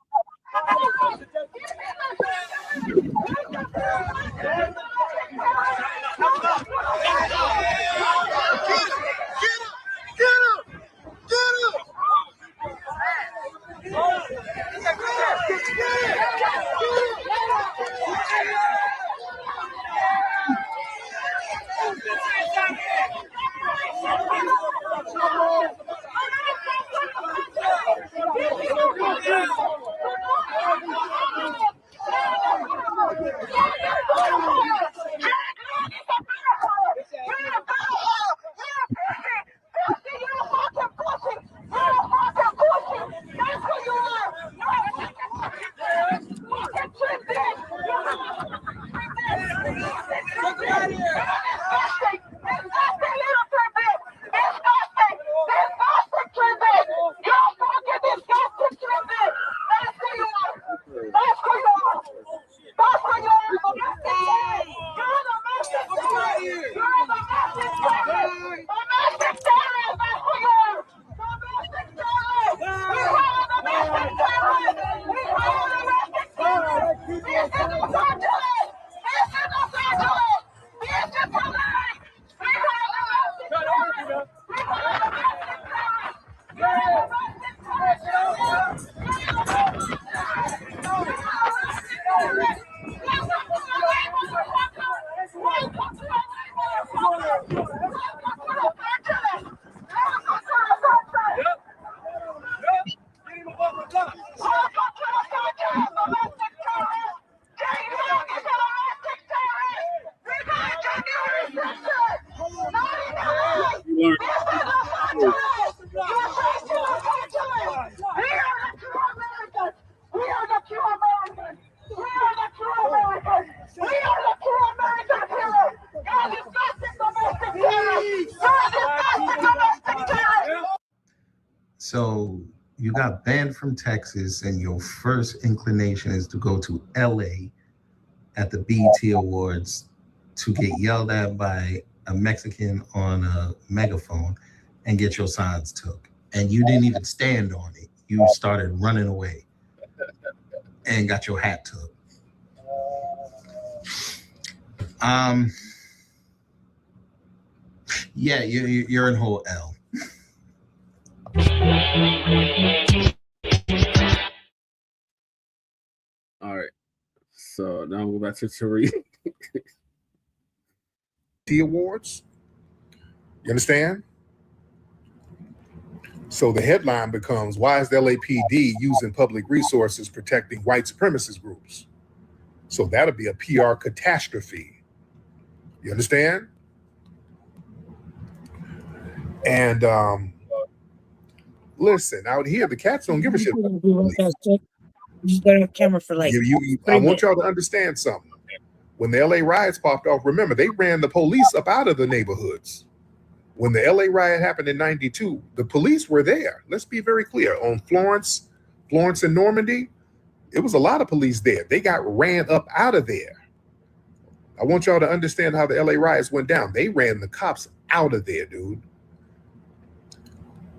got banned from Texas and your first inclination is to go to LA at the BET Awards to get yelled at by a Mexican on a megaphone and get your signs took. And you didn't even stand on it. You started running away and got your hat took. Yeah, you're in whole L. All right. So now we'll go back to Tariq. The awards. You understand? So the headline becomes, why is the LAPD using public resources protecting white supremacist groups? So that'll be a PR catastrophe. You understand? And listen, out here, the cats don't give a shit. Just got on camera for like. I want y'all to understand something. When the LA riots popped off, remember, they ran the police up out of the neighborhoods. When the LA riot happened in '92, the police were there. Let's be very clear. On Florence and Normandy, it was a lot of police there. They got ran up out of there. I want y'all to understand how the LA riots went down. They ran the cops out of there, dude.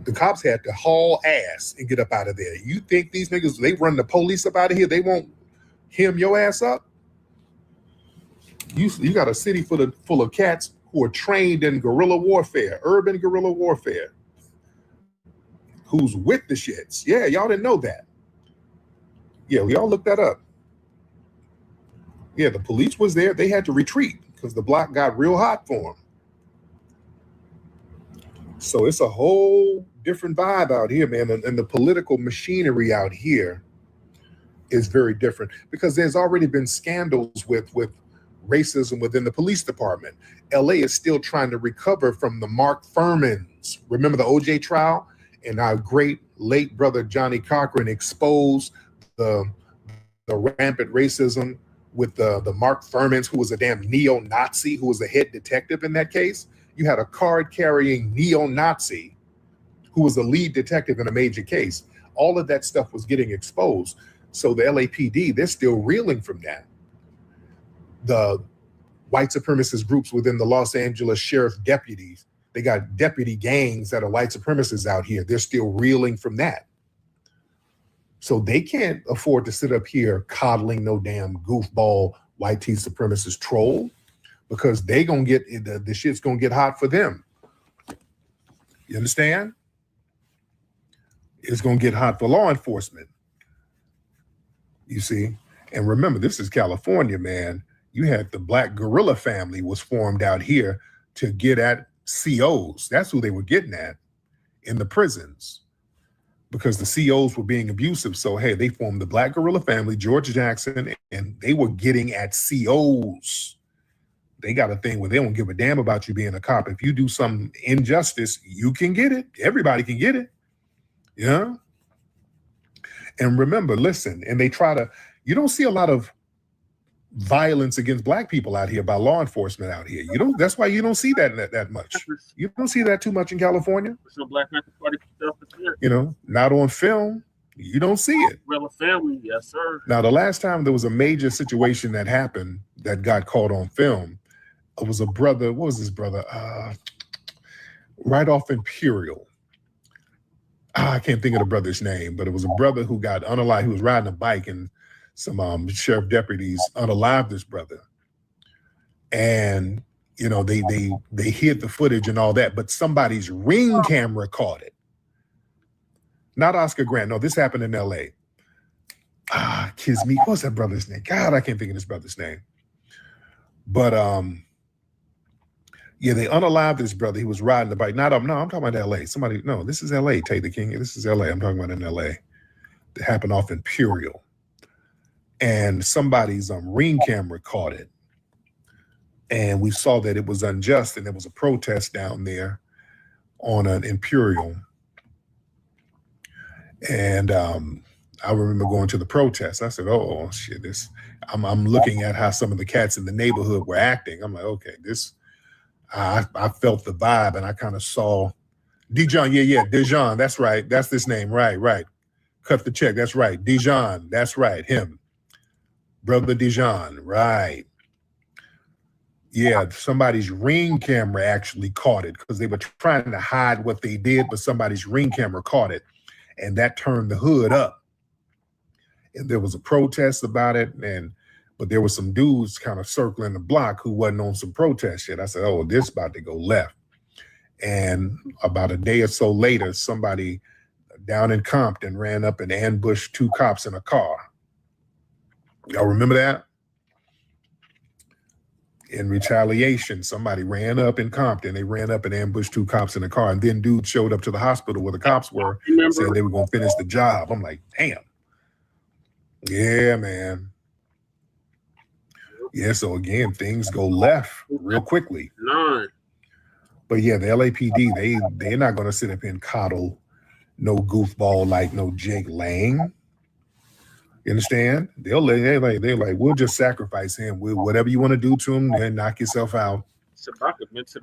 The cops had to haul ass and get up out of there. You think these niggas, they run the police up out of here, they won't hem your ass up? You got a city full of cats who are trained in guerrilla warfare, urban guerrilla warfare, who's with the shits. Yeah, y'all didn't know that. Yeah, we all looked that up. Yeah, the police was there. They had to retreat because the block got real hot for them. So it's a whole different vibe out here, man. And the political machinery out here is very different because there's already been scandals with racism within the police department. LA is still trying to recover from the Mark Furmans. Remember the OJ trial? And our great late brother Johnny Cochran exposed the rampant racism with the Mark Furmans, who was a damn neo-Nazi, who was the head detective in that case. You had a card-carrying neo-Nazi who was the lead detective in a major case. All of that stuff was getting exposed. So the LAPD, they're still reeling from that. The white supremacist groups within the Los Angeles sheriff deputies, they got deputy gangs that are white supremacists out here. They're still reeling from that. So they can't afford to sit up here coddling no damn goofball white supremacist troll, because they gonna get the shit's gonna get hot for them. You understand? It's gonna get hot for law enforcement. You see? And remember, this is California, man. You had the Black guerrilla family was formed out here to get at COs. That's who they were getting at in the prisons, because the COs were being abusive. So, hey, they formed the Black guerrilla family, George Jackson, and they were getting at COs. They got a thing where they don't give a damn about you being a cop. If you do some injustice, you can get it. Everybody can get it. Yeah. And remember, listen, and they try to, you don't see a lot of violence against Black people out here by law enforcement out here. You don't, that's why you don't see that much. You don't see that too much in California. So Black Panther Party stuff is here. You know, not on film. You don't see it. Real family, yes, sir. Now, the last time there was a major situation that happened that got caught on film, it was a brother, what was his brother? Right off Imperial. I can't think of the brother's name, but it was a brother who got unalived. He was riding a bike and some sheriff deputies unalived this brother. And, you know, they hid the footage and all that, but somebody's Ring camera caught it. Not Oscar Grant. No, this happened in LA. Kismet. What's that brother's name? God, I can't think of this brother's name. But yeah, they unalived this brother. He was riding the bike. No, I'm talking about LA. This is LA, Taylor King. This is LA. I'm talking about in LA. It happened off Imperial. And somebody's Ring camera caught it. And we saw that it was unjust, and there was a protest down there on an Imperial. And I remember going to the protest. I said, oh shit, this, I'm looking at how some of the cats in the neighborhood were acting. I'm like, okay, this, I felt the vibe, and I kind of saw Dijon. Yeah, Dijon. That's right. That's this name. Right. cut the check. That's right. Dijon. That's right. Him. Brother Dijon. Right. Yeah, somebody's Ring camera actually caught it because they were trying to hide what they did, but somebody's Ring camera caught it, and that turned the hood up. And there was a protest about it, but there were some dudes kind of circling the block who wasn't on some protest shit. I said, oh, this about to go left. And about a day or so later, somebody down in Compton ran up and ambushed 2 cops in a car. Y'all remember that? In retaliation, somebody ran up in Compton. They ran up and ambushed 2 cops in a car. And then dudes showed up to the hospital where the cops were, saying they were going to finish the job. I'm like, damn. Yeah, man. Yeah, so again, things go left real quickly. But yeah, the LAPD, they're not going to sit up here and coddle no goofball like no Jake Lang. You understand? They're like, we'll just sacrifice him. Whatever you want to do to him, then knock yourself out.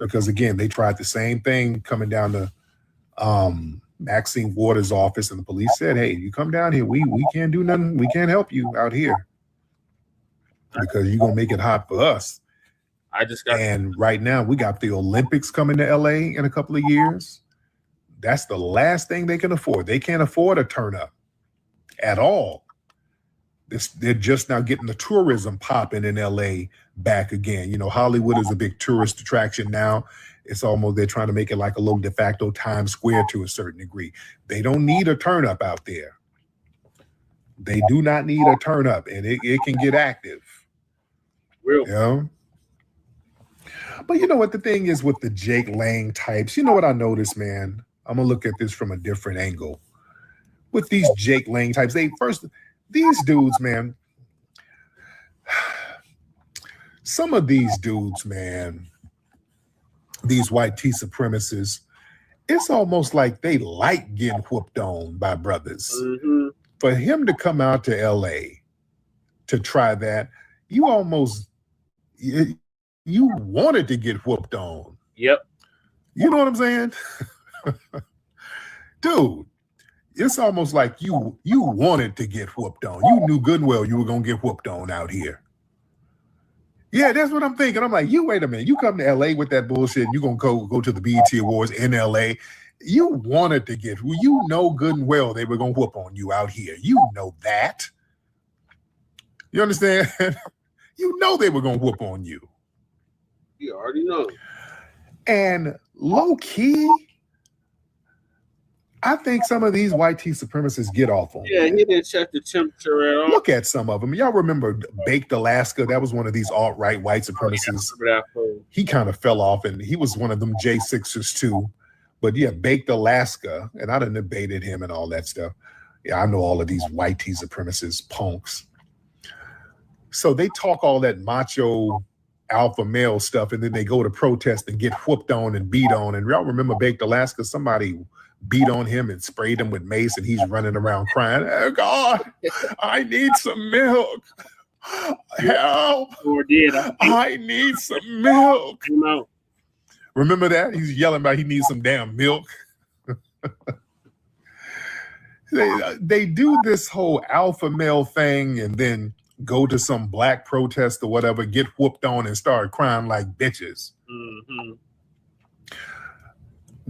Because again, they tried the same thing coming down to Maxine Waters' office, and the police said, hey, you come down here, we can't do nothing. We can't help you out here because you're going to make it hot for us. And right now, we got the Olympics coming to LA in a couple of years. That's the last thing they can afford. They can't afford a turn up at all. They're just now getting the tourism popping in LA back again. You know, Hollywood is a big tourist attraction now. It's almost, they're trying to make it like a little de facto Times Square to a certain degree. They don't need a turn up out there. They do not need a turn up, and it can get active. You know? But you know what the thing is with the Jake Lang types? You know what I noticed, man? I'm going to look at this from a different angle. With these Jake Lang types, these dudes, man, some of these dudes, man, these white tea supremacists, it's almost like they like getting whooped on by brothers. Mm-hmm. For him to come out to LA to try that, you wanted to get whooped on. Yep. You know what I'm saying? Dude, it's almost like you wanted to get whooped on. You knew good and well you were going to get whooped on out here. Yeah, that's what I'm thinking. I'm like, wait a minute. You come to LA with that bullshit, and you're going to go to the BET Awards in LA. You wanted to get, you know good and well they were going to whoop on you out here. You know that. You understand? You know they were going to whoop on you. You already know. And low key, I think some of these white tea supremacists get off on. Yeah, he didn't check the temperature at all. Look at some of them. Y'all remember Baked Alaska? That was one of these alt-right white supremacists. He kind of fell off, and he was one of them J6ers too. But yeah, Baked Alaska, and I done debated him and all that stuff. Yeah, I know all of these white tea supremacists, punks. So they talk all that macho alpha male stuff, and then they go to protest and get whooped on and beat on. And y'all remember Baked Alaska? Somebody beat on him and sprayed him with mace, and he's running around crying, oh God, I need some milk. Help. I need some milk. Remember that? He's yelling about he needs some damn milk. They do this whole alpha male thing and then go to some black protest or whatever, get whooped on and start crying like bitches. Mm-hmm.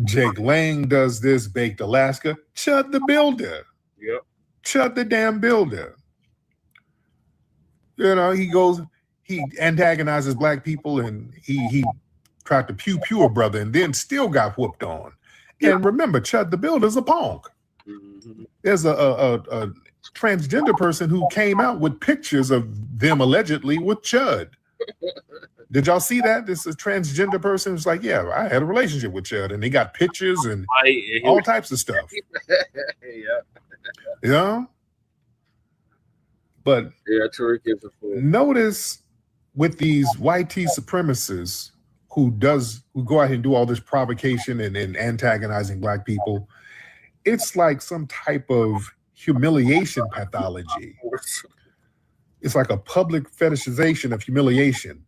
Jake Lang does this, Baked Alaska. Chud the Builder. Yep. Chud the damn Builder. You know, he antagonizes black people, and he tried to pew a brother and then still got whooped on. Yep. And remember, Chud the Builder's a punk. Mm-hmm. There's a transgender person who came out with pictures of them allegedly with Chud. Did y'all see that? This is a transgender person who's like, yeah, I had a relationship with Chud, and they got pictures and all types of stuff. Yeah. You know? But yeah, Tariq is a fool. Notice with these white tea supremacists who go out and do all this provocation and antagonizing black people, it's like some type of humiliation pathology. It's like a public fetishization of humiliation.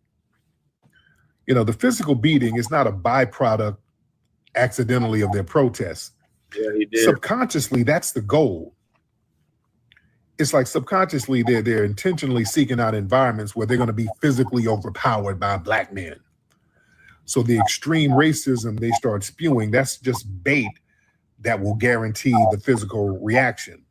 You know, the physical beating is not a byproduct accidentally of their protest. Yeah, he did. Subconsciously, that's the goal. it's like subconsciously they're intentionally seeking out environments where they're going to be physically overpowered by black men. So the extreme racism they start spewing, that's just bait that will guarantee the physical reaction.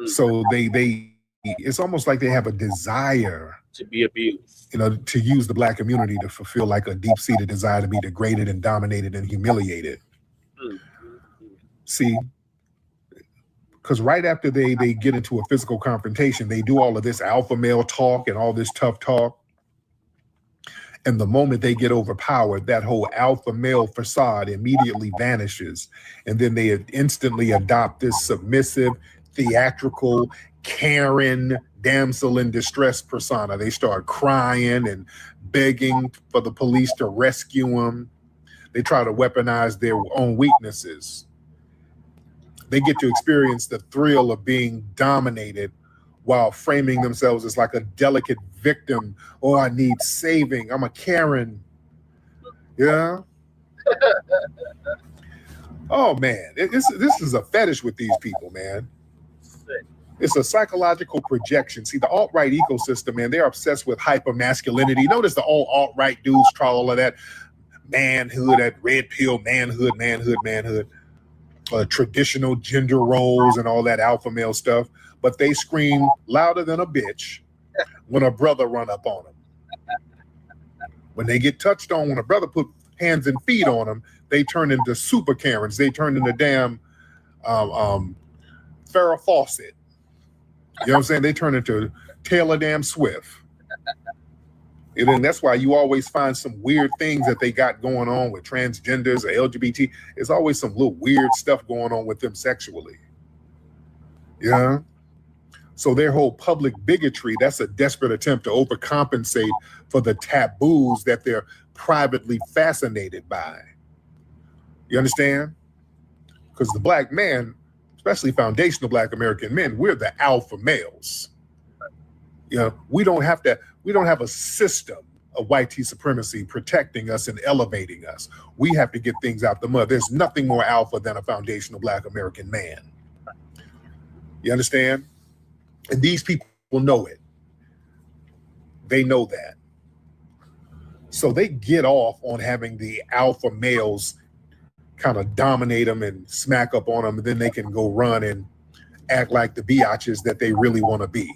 So it's almost like they have a desire to be abused, to use the black community to fulfill like a deep-seated desire to be degraded and dominated and humiliated. See, because right after they get into a physical confrontation, they do all of this alpha male talk and all this tough talk. And the moment they get overpowered, that whole alpha male facade immediately vanishes. And then they instantly adopt this submissive, theatrical, Karen, damsel in distress persona. They start crying and begging for the police to rescue them. They try to weaponize their own weaknesses. They get to experience the thrill of being dominated while framing themselves as like a delicate victim. Oh, I need saving. I'm a Karen. Yeah. Oh man, this is a fetish with these people, man. It's a psychological projection. See, the alt-right ecosystem, man, they're obsessed with hyper-masculinity. Notice the old alt-right dudes try all of that manhood, that red pill manhood, traditional gender roles and all that alpha male stuff. But they scream louder than a bitch when a brother run up on them. When they get touched on, when a brother put hands and feet on them, they turn into super Karens. They turn into damn Farrah Fawcett. You know what I'm saying? They turn into Taylor damn Swift. And then that's why you always find some weird things that they got going on with transgenders or LGBT. There's always some little weird stuff going on with them sexually. Yeah. So their whole public bigotry, that's a desperate attempt to overcompensate for the taboos that they're privately fascinated by. You understand? Because the black man, especially foundational black American men, we're the alpha males. You know, we don't have a system of white supremacy protecting us and elevating us. We have to get things out the mud. There's nothing more alpha than a foundational black American man. You understand? And these people know it. They know that. So they get off on having the alpha males kind of dominate them and smack up on them, and then they can go run and act like the biatches that they really want to be.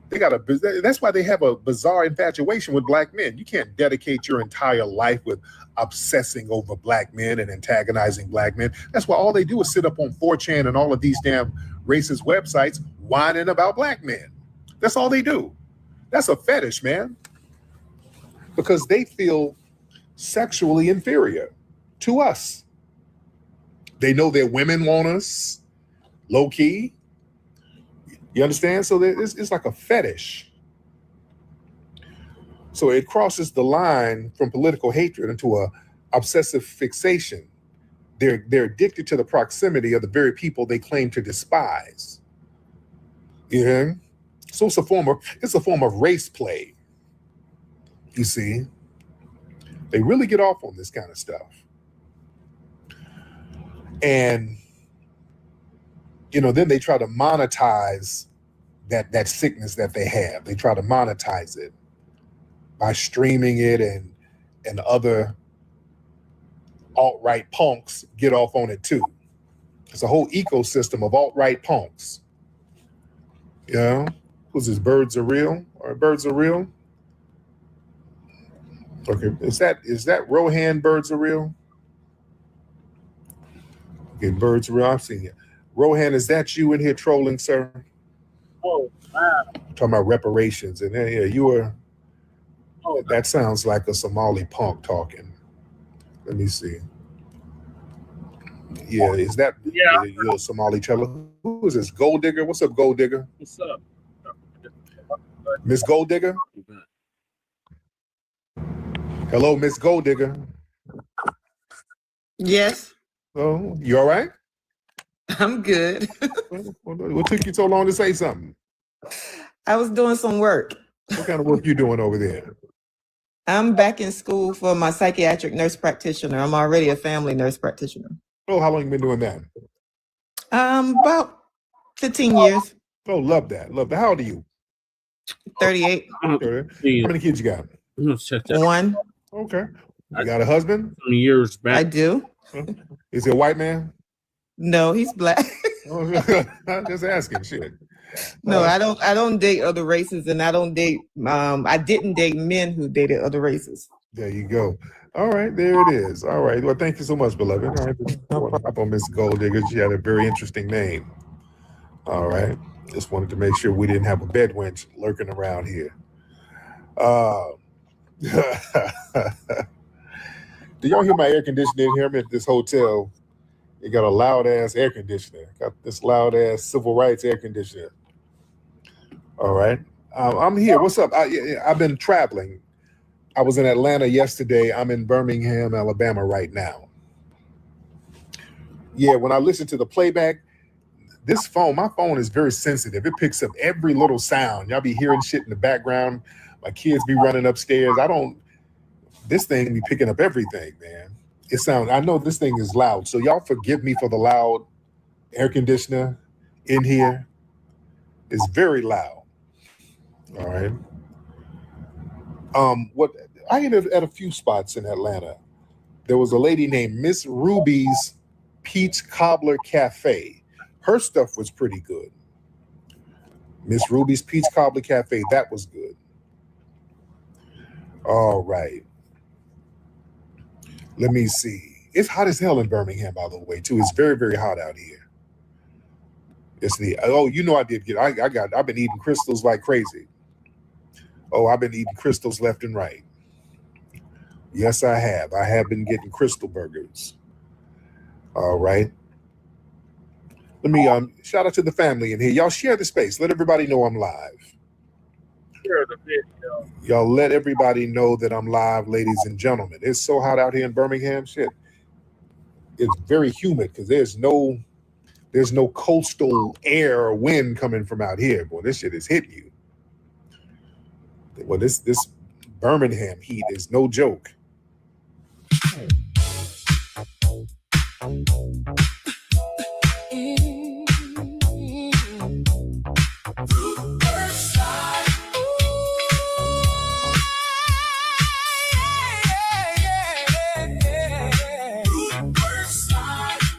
That's why they have a bizarre infatuation with black men. You can't dedicate your entire life with obsessing over black men and antagonizing black men. That's why all they do is sit up on 4chan and all of these damn racist websites whining about black men. That's all they do. That's a fetish, man. Because they feel sexually inferior to us. They know their women want us, low key. You understand? So it's like a fetish. So it crosses the line from political hatred into a obsessive fixation. They're addicted to the proximity of the very people they claim to despise. Yeah. So it's a form of race play. You see, they really get off on this kind of stuff. And then they try to monetize that sickness that they have. They try to monetize it by streaming it, and other alt-right punks get off on it too. It's a whole ecosystem of alt-right punks. Who's this? Birds Are Real? Or Birds Are Real? Okay, is that Rohan Birds Are Real? Okay, Birds Are Real. I've seen you. Rohan, is that you in here trolling, sir? Oh, wow. Talking about reparations, and yeah, you were. Oh, that sounds like a Somali punk talking. Let me see. Yeah, is that you're a Somali cello? Who is this? Gold Digger? What's up, Gold Digger? What's up? Miss Gold Digger? Hello, Miss Gold Digger. Yes. Oh, you all right? I'm good. What took you so long to say something? I was doing some work. What kind of work you doing over there? I'm back in school for my psychiatric nurse practitioner. I'm already a family nurse practitioner. Oh, how long you been doing that? About 15 years. Oh, love that. Love that. How old are you? 38. Okay. How many kids you got? One. Okay. You got a husband? Some years back. I do. Is he a white man? No, he's black. I'm just asking. Shit. No, I don't date other races, and I don't date. I didn't date men who dated other races. There you go. All right, there it is. All right. Well, thank you so much, beloved. All right, I want to hop on Miss Gold Digger. She had a very interesting name. All right. Just wanted to make sure we didn't have a bed wench lurking around here. Do y'all hear my air conditioning here? I'm at this hotel. It got a loud ass air conditioner. Got this loud ass civil rights air conditioner. All right. I'm here. What's up? I've been traveling. I was in Atlanta yesterday. I'm in Birmingham, Alabama right now. Yeah, when I listen to the playback, my phone is very sensitive. It picks up every little sound. Y'all be hearing shit in the background. My kids be running upstairs. This thing be picking up everything, man. I know this thing is loud. So y'all forgive me for the loud air conditioner in here. It's very loud. All right. I ended at a few spots in Atlanta. There was a lady named Miss Ruby's Peach Cobbler Cafe. Her stuff was pretty good. Miss Ruby's Peach Cobbler Cafe, that was good. All right. Let me see. It's hot as hell in Birmingham, by the way, too. It's very, very hot out here. I've been eating crystals like crazy. Oh, I've been eating crystals left and right. Yes, I have. I have been getting crystal burgers. All right. Let me shout out to the family in here. Y'all share the space. Let everybody know I'm live. Share the video. Y'all let everybody know that I'm live, ladies and gentlemen. It's so hot out here in Birmingham. Shit. It's very humid because there's no coastal air or wind coming from out here. Boy, this shit is hitting you. Well, this Birmingham heat is no joke.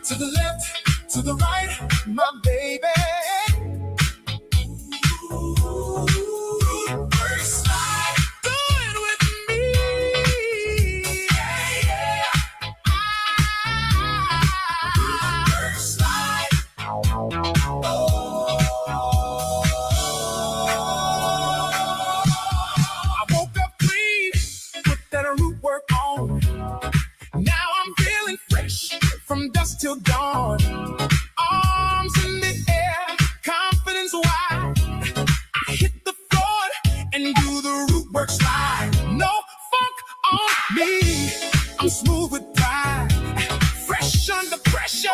To the left, to the right, my baby. From dusk till dawn, arms in the air, confidence wide. I hit the floor and do the root work slide. No funk on me, I'm smooth with pride. Fresh under pressure,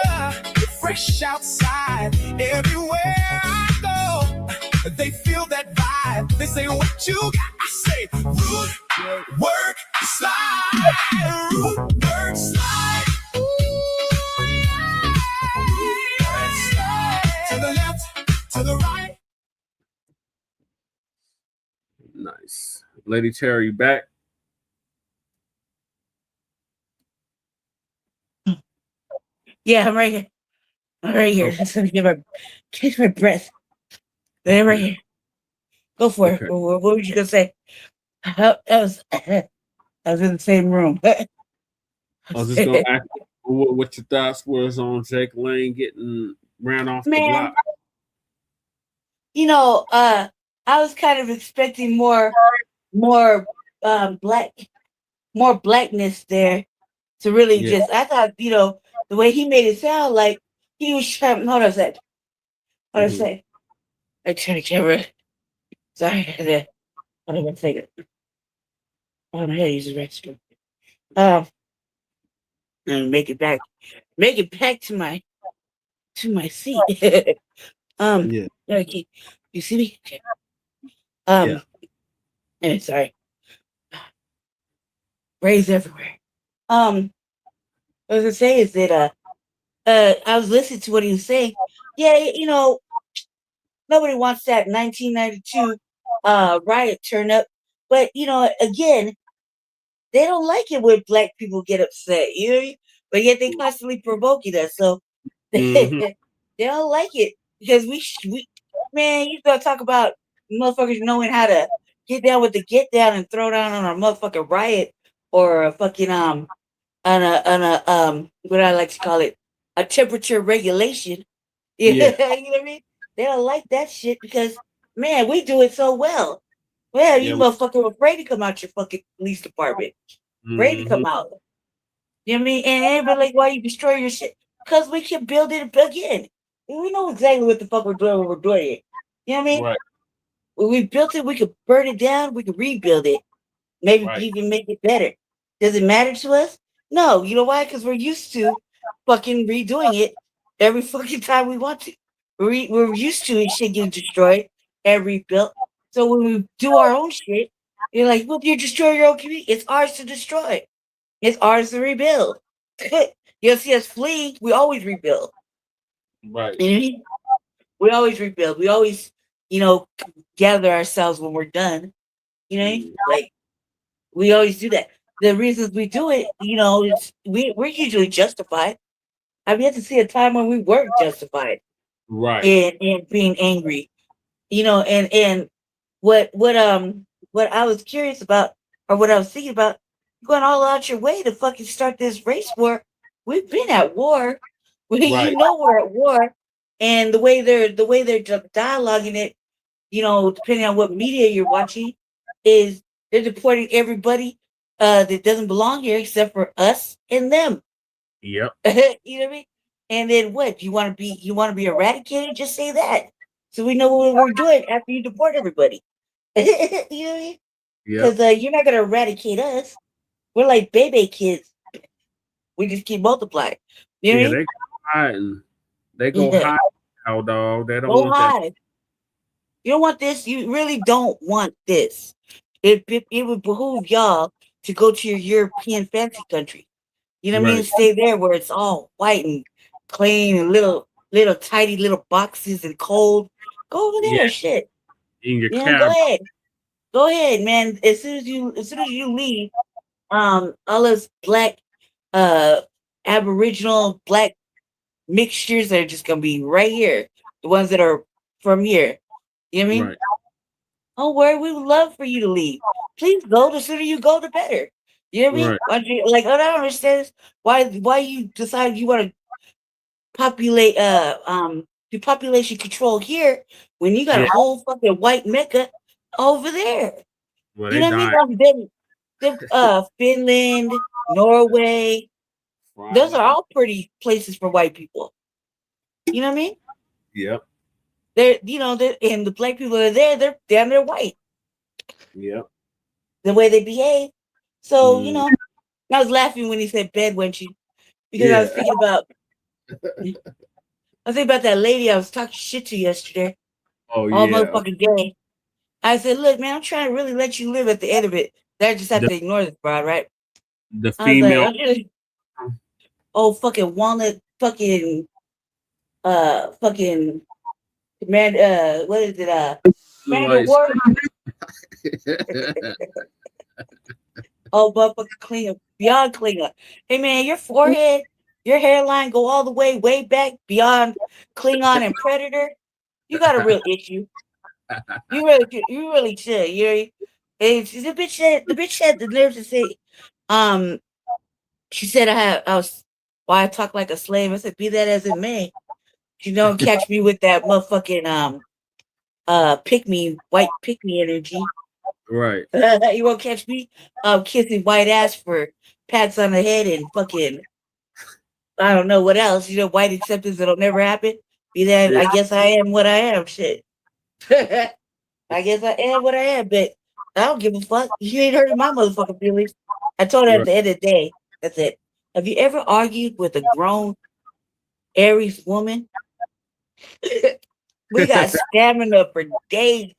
fresh outside. Everywhere I go, they feel that vibe. They say, what you got? I say, root work slide, root work slide. To the right. Nice. Lady Terry, you back? Yeah, I'm right here. I'm right here. Just gonna catch my breath. I'm right here. Go for it. What were you gonna say? I was in the same room. I was just gonna ask what your thoughts was on Jake Lane getting ran off the block. You know, I was kind of expecting more blackness there to really just. I thought, the way he made it sound like he was trying. Hold on a sec. Hold on a sec. I turn the camera. Sorry, hold on a second. Oh, my head use the restroom. And make it back to my seat. Okay. You see me? Okay. And sorry. Rays everywhere. What I was gonna say is that I was listening to what he was saying. Yeah, Nobody wants that 1992 riot turn up. But again, they don't like it when black people get upset. You know what I mean? But yet they constantly provoking us. So they don't like it because we man, you gotta talk about motherfuckers knowing how to get down with the get down and throw down on a motherfucking riot or a fucking on a what I like to call it, a temperature regulation. Yeah. You know what I mean? They don't like that shit because man, we do it so well. Well, you motherfucker afraid to come out your fucking police department. Afraid to come out. You know what I mean? And everybody like, why you destroy your shit? Because we can build it again. We know exactly what the fuck we're doing when we're doing it. You know what I mean? Right. When we built it, we could burn it down, we could rebuild it. Maybe even make it better. Does it matter to us? No. You know why? Because we're used to fucking redoing it every fucking time we want to. We're used to it shit getting destroyed and rebuilt. So when we do our own shit, you're like, well, you destroy your own community. It's ours to destroy. It's ours to rebuild. You'll see us flee, we always rebuild. Right. You know what I mean? We always rebuild. We always, gather ourselves when we're done. You know what I mean? Like, we always do that. The reasons we do it, is we're usually justified. I've yet to see a time when we weren't justified. Right. And being angry. And what I was curious about, or what I was thinking about, going all out your way to fucking start this race war. We've been at war. Right. We're at war. And the way they're dialoguing it, depending on what media you're watching, is they're deporting everybody that doesn't belong here except for us and them. Yep. You know what I mean? And then what? You want to be eradicated? Just say that, so we know what we're doing after you deport everybody. You know what I mean? Because you're not gonna eradicate us. We're like baby kids. We just keep multiplying. You know what I mean? They go hiding. They go hide now, dog. They don't Go want hide. that. You don't want this. You really don't want this. It would behoove y'all to go to your European fancy country. You know what I mean? Stay there where it's all white and clean and little tidy little boxes and cold. Go over there, shit. In your Go ahead, man. As soon as you leave, all those black, Aboriginal black mixtures are just gonna be right here. The ones that are from here. You know what I mean? Right. Don't worry, we would love for you to leave. Please go. The sooner you go, the better. You know what I mean? Right. Like, I don't understand why you decide you want to populate do population control here when you got a whole fucking white mecca over there. Well, You know what I mean? Finland, Norway, those are all pretty places for white people. You know what I mean? Yep. They're and the black people that are there, they're damn near white. Yep. The way they behave. So, I was laughing when he said bed wenching because I was thinking about that lady I was talking shit to yesterday. Oh, all yeah. motherfucking day. I said, look, man, I'm trying to really let you live at the end of it. I just have to ignore this broad, right? The female. Fucking walnut, fucking command, what is it? Commander War. Motherfucking Klinger, beyond Klinger. Hey, man, your forehead, your hairline go all the way back beyond Klingon and Predator. You got a real issue. You really should. The bitch had the nerve to say, she said why I talk like a slave. I said, be that as it may. You don't catch me with that motherfucking white pick me energy. Right. You won't catch me kissing white ass for pats on the head and fucking I don't know what else. White acceptance that'll never happen. Be that I guess I am what I am. Shit. I guess I am what I am, but I don't give a fuck. You ain't hurting my motherfucking feelings. I told her at the end of the day, that's it. Have you ever argued with a grown Aries woman? We got stamina for days.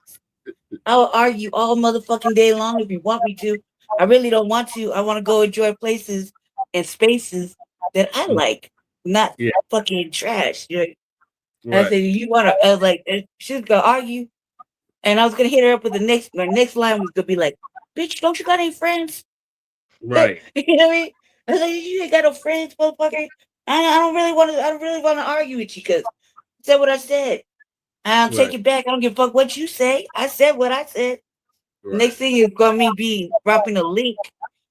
I'll argue all motherfucking day long if you want me to. I really don't want to. I want to go enjoy places and spaces that I like, not fucking trash. And I said, you want to, I was like, she's going to argue. And I was going to hit her up with my next line was going to be like, bitch, don't you got any friends? Right. You know what I mean? I was like, you ain't got no friends, motherfucker. I don't really want to argue with you because I said what I said. I'll take it back. I don't give a fuck what you say. I said what I said. Next thing is going to be dropping a link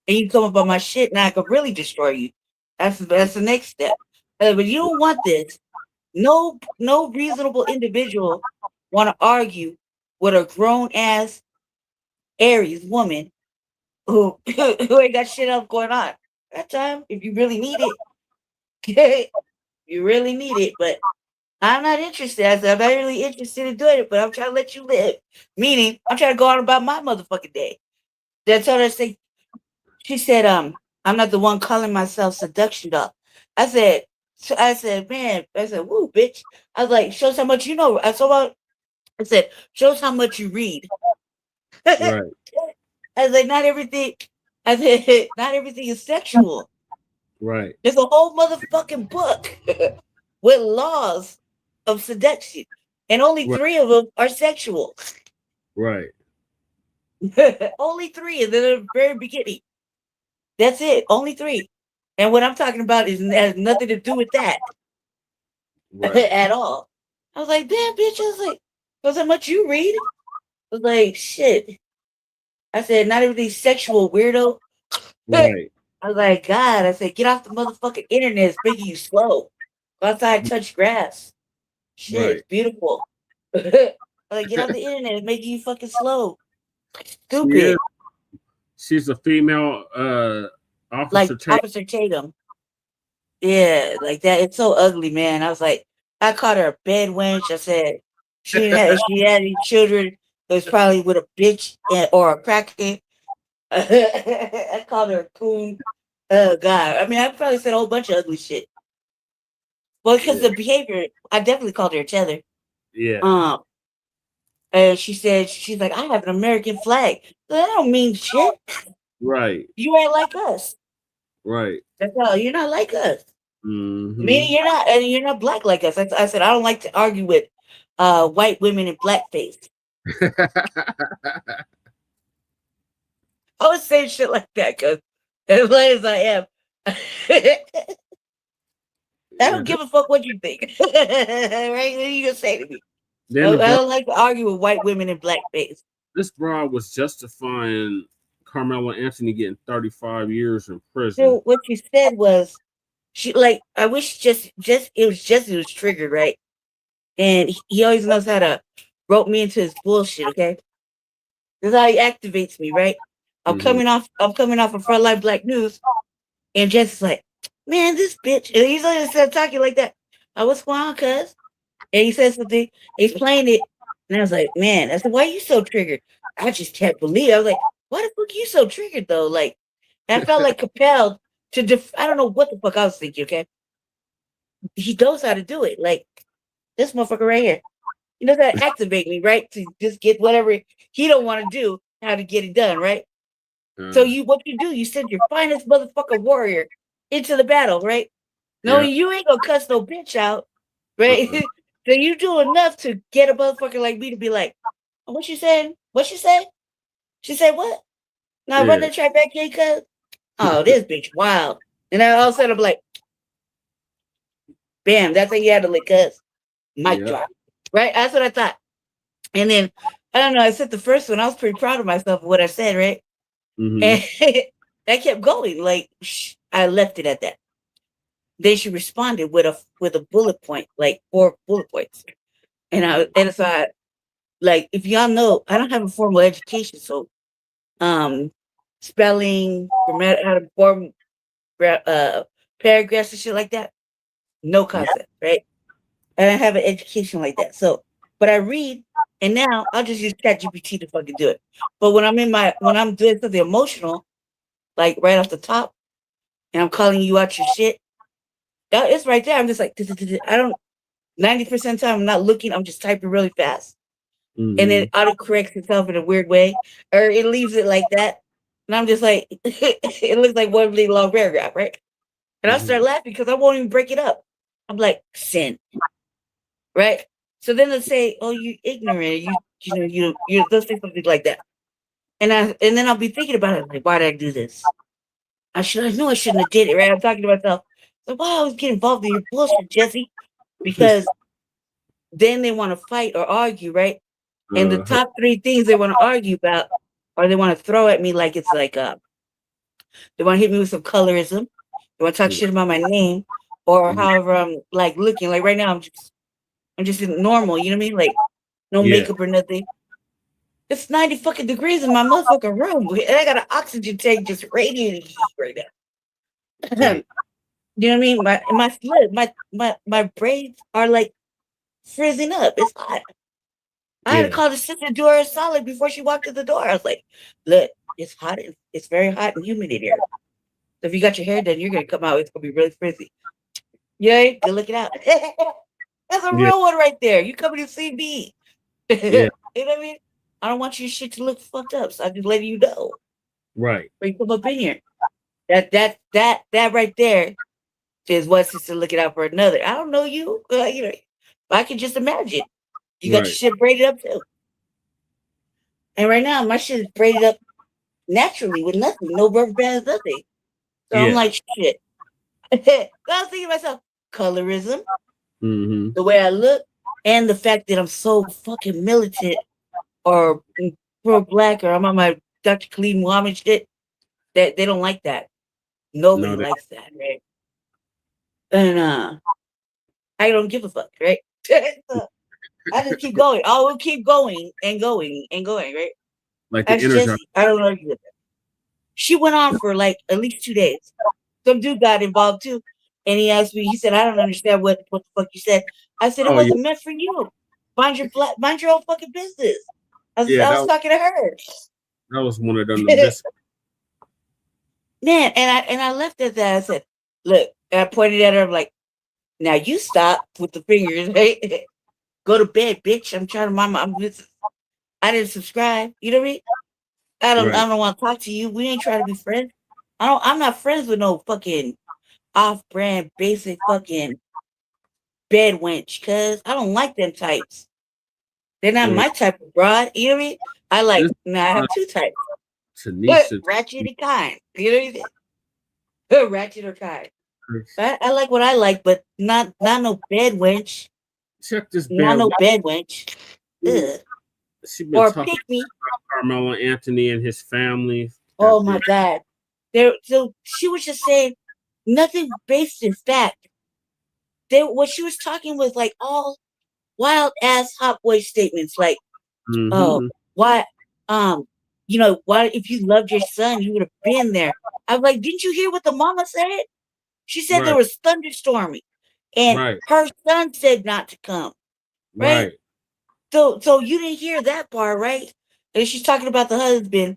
and you come up on my shit and I could really destroy you. That's the next step. But you don't want this. No reasonable individual want to argue with a grown ass Aries woman who ain't got shit else going on. That time, if you really need it, you really need it. But I'm not interested. I said, I'm not really interested in doing it, but I'm trying to let you live. Meaning, I'm trying to go on about my motherfucking day. That's all I say. She said, I'm not the one calling myself seduction doll. I said, man, woo, bitch. I was like, shows how much you know. I said, shows how much you read. Right. I was like, not everything. I said, not everything is sexual. Right. There's a whole motherfucking book with laws of seduction, and only 3 of them are sexual. Right. Only 3 in the very beginning. That's it. Only 3. And what I'm talking about has nothing to do with that at all. I was like, damn, bitch. I was like, because how much you read? I was like, shit. I said, not everything's sexual, weirdo. Right. I was like, God. I said, get off the motherfucking internet. It's making you slow. Go outside, touch grass. Shit, it's beautiful. Like, get off the internet. It's making you fucking slow. Stupid. She's a female Officer Like Tatum. Officer Tatum. Yeah, like that. It's so ugly, man. I was like, I called her a bed wench. I said, she had any children, it was probably with a bitch or a cracker. I called her a coon. Oh, God. I mean, I probably said a whole bunch of ugly shit. Well, because the behavior, I definitely called her a tether. Yeah. And she said, she's like, I have an American flag. So that don't mean shit. Right. You ain't like us. Right. That's all. You're not like us. Mm-hmm. Meaning you're not black like us. I said, I don't like to argue with white women in blackface. I was saying shit like that because as late as I am, I don't give a fuck what you think. Right? What are you gonna say to me? I don't like to argue with white women in blackface. This broad was justifying Carmelo Anthony getting 35 years in prison. So what she said was, I wish it was triggered, right? And he always knows how to rope me into his bullshit, okay? That's how he activates me, right? I'm coming off of Frontline Black News, and Jess is like, man, this bitch. And he's like, instead of talking like that, what's going on, cuz? And he says something, he's playing it, and I was like, man, I said, why are you so triggered? I just can't believe it. I was like, why the fuck are you so triggered though? Like, and I felt like compelled to I don't know what the fuck I was thinking, okay? He knows how to do it. Like, this motherfucker right here. He knows how to activate me, right? To just get whatever he don't want to do, how to get it done, right? So what you do, you send your finest motherfucker warrior into the battle, right? No, you ain't gonna cuss no bitch out, right? So you do enough to get a motherfucker like me to be like, oh, what she saying? What she say? She said what? Now run that track back here, cuz. Oh, this bitch wild. And then all of a sudden I'm like, bam, that's how you handle it, cuz. Mic drop. Right? That's what I thought. And then, I don't know, I said the first one, I was pretty proud of myself for what I said, right? And that kept going. Like, I left it at that. Then she responded with a bullet point, like 4 bullet points. And so I, like, if y'all know, I don't have a formal education, so spelling, grammar, how to form paragraphs and shit like that, no concept, right? I don't have an education like that. So, but I read, and now I'll just use ChatGPT to fucking do it. But when I'm doing something emotional, like right off the top, and I'm calling you out your shit, it's right there. I'm just like, I don't, 90% of the time I'm not looking, I'm just typing really fast. And then it autocorrects itself in a weird way, or it leaves it like that. And I'm just like, it looks like one big long paragraph, right? And I'll start laughing because I won't even break it up. I'm like, send. right? So then they'll say, "Oh, you ignorant. They'll say something like that." And then I'll be thinking about it, like, why did I do this? I knew I shouldn't have did it, right? I'm talking to myself. So why I always get involved in your bullshit, Jesse? Because then they want to fight or argue, right? And the top 3 things they want to argue about, or they want to throw at me like it's like they want to hit me with some colorism. They want to talk shit about my name, or however I'm like looking. Like right now, I'm just normal. You know what I mean? Like no makeup or nothing. It's 90 fucking degrees in my motherfucking room, and I got an oxygen tank just radiating heat right now. You know what I mean? My braids are like frizzing up. It's hot. I had to call the sister to do her a solid before she walked to the door. I was like, "Look, it's hot. It's very hot and humid in here. So if you got your hair done, you're gonna come out. It's gonna be really frizzy. Yeah, good looking out. That's a real one right there. You coming to see me? You know what I mean? I don't want your shit to look fucked up, so I'm just letting you know. Right. When you come up in here, that right there is one sister looking out for another. I don't know you, you know, but I can just imagine. You got your shit braided up too. And right now, my shit is braided up naturally with nothing, no rubber bands, nothing. So I'm like, shit. I was thinking to myself, colorism, the way I look, and the fact that I'm so fucking militant or pro-Black, or I'm on my Dr. Khalid Muhammad shit, that they don't like that. Nobody likes that, right? And I don't give a fuck, right? I just keep going. I will keep going and going and going, right? Like the energy. I don't argue with her. She went on for like at least 2 days. Some dude got involved too. And he asked me, he said, I don't understand what the fuck you said. I said, it wasn't meant for you. Mind your own fucking business. I was talking to her. That was one of them. Man, and I left at that. I said, look, and I pointed at her, I'm like, now you stop with the fingers, right? Go to bed, bitch. I'm trying to I didn't subscribe. You know what I mean? I don't want to talk to you. We ain't trying to be friends. I'm not friends with no fucking off-brand basic fucking bed wench, cause I don't like them types. They're not my type of broad. You know what I mean? I have 2 types. But ratchet and kind. You know what I mean? Ratchet or kind. I like what I like, but not no bed wench. Check this not no bed wench. She been talking about Carmelo Anthony and his family. Oh my God. So she was just saying nothing based in fact. What she was talking was like all wild ass hot boy statements, like, oh, why, you know, why if you loved your son, you would have been there. I was like, didn't you hear what the mama said? She said there was thunderstorming, and her son said not to come. Right. So you didn't hear that part, right? And she's talking about the husband,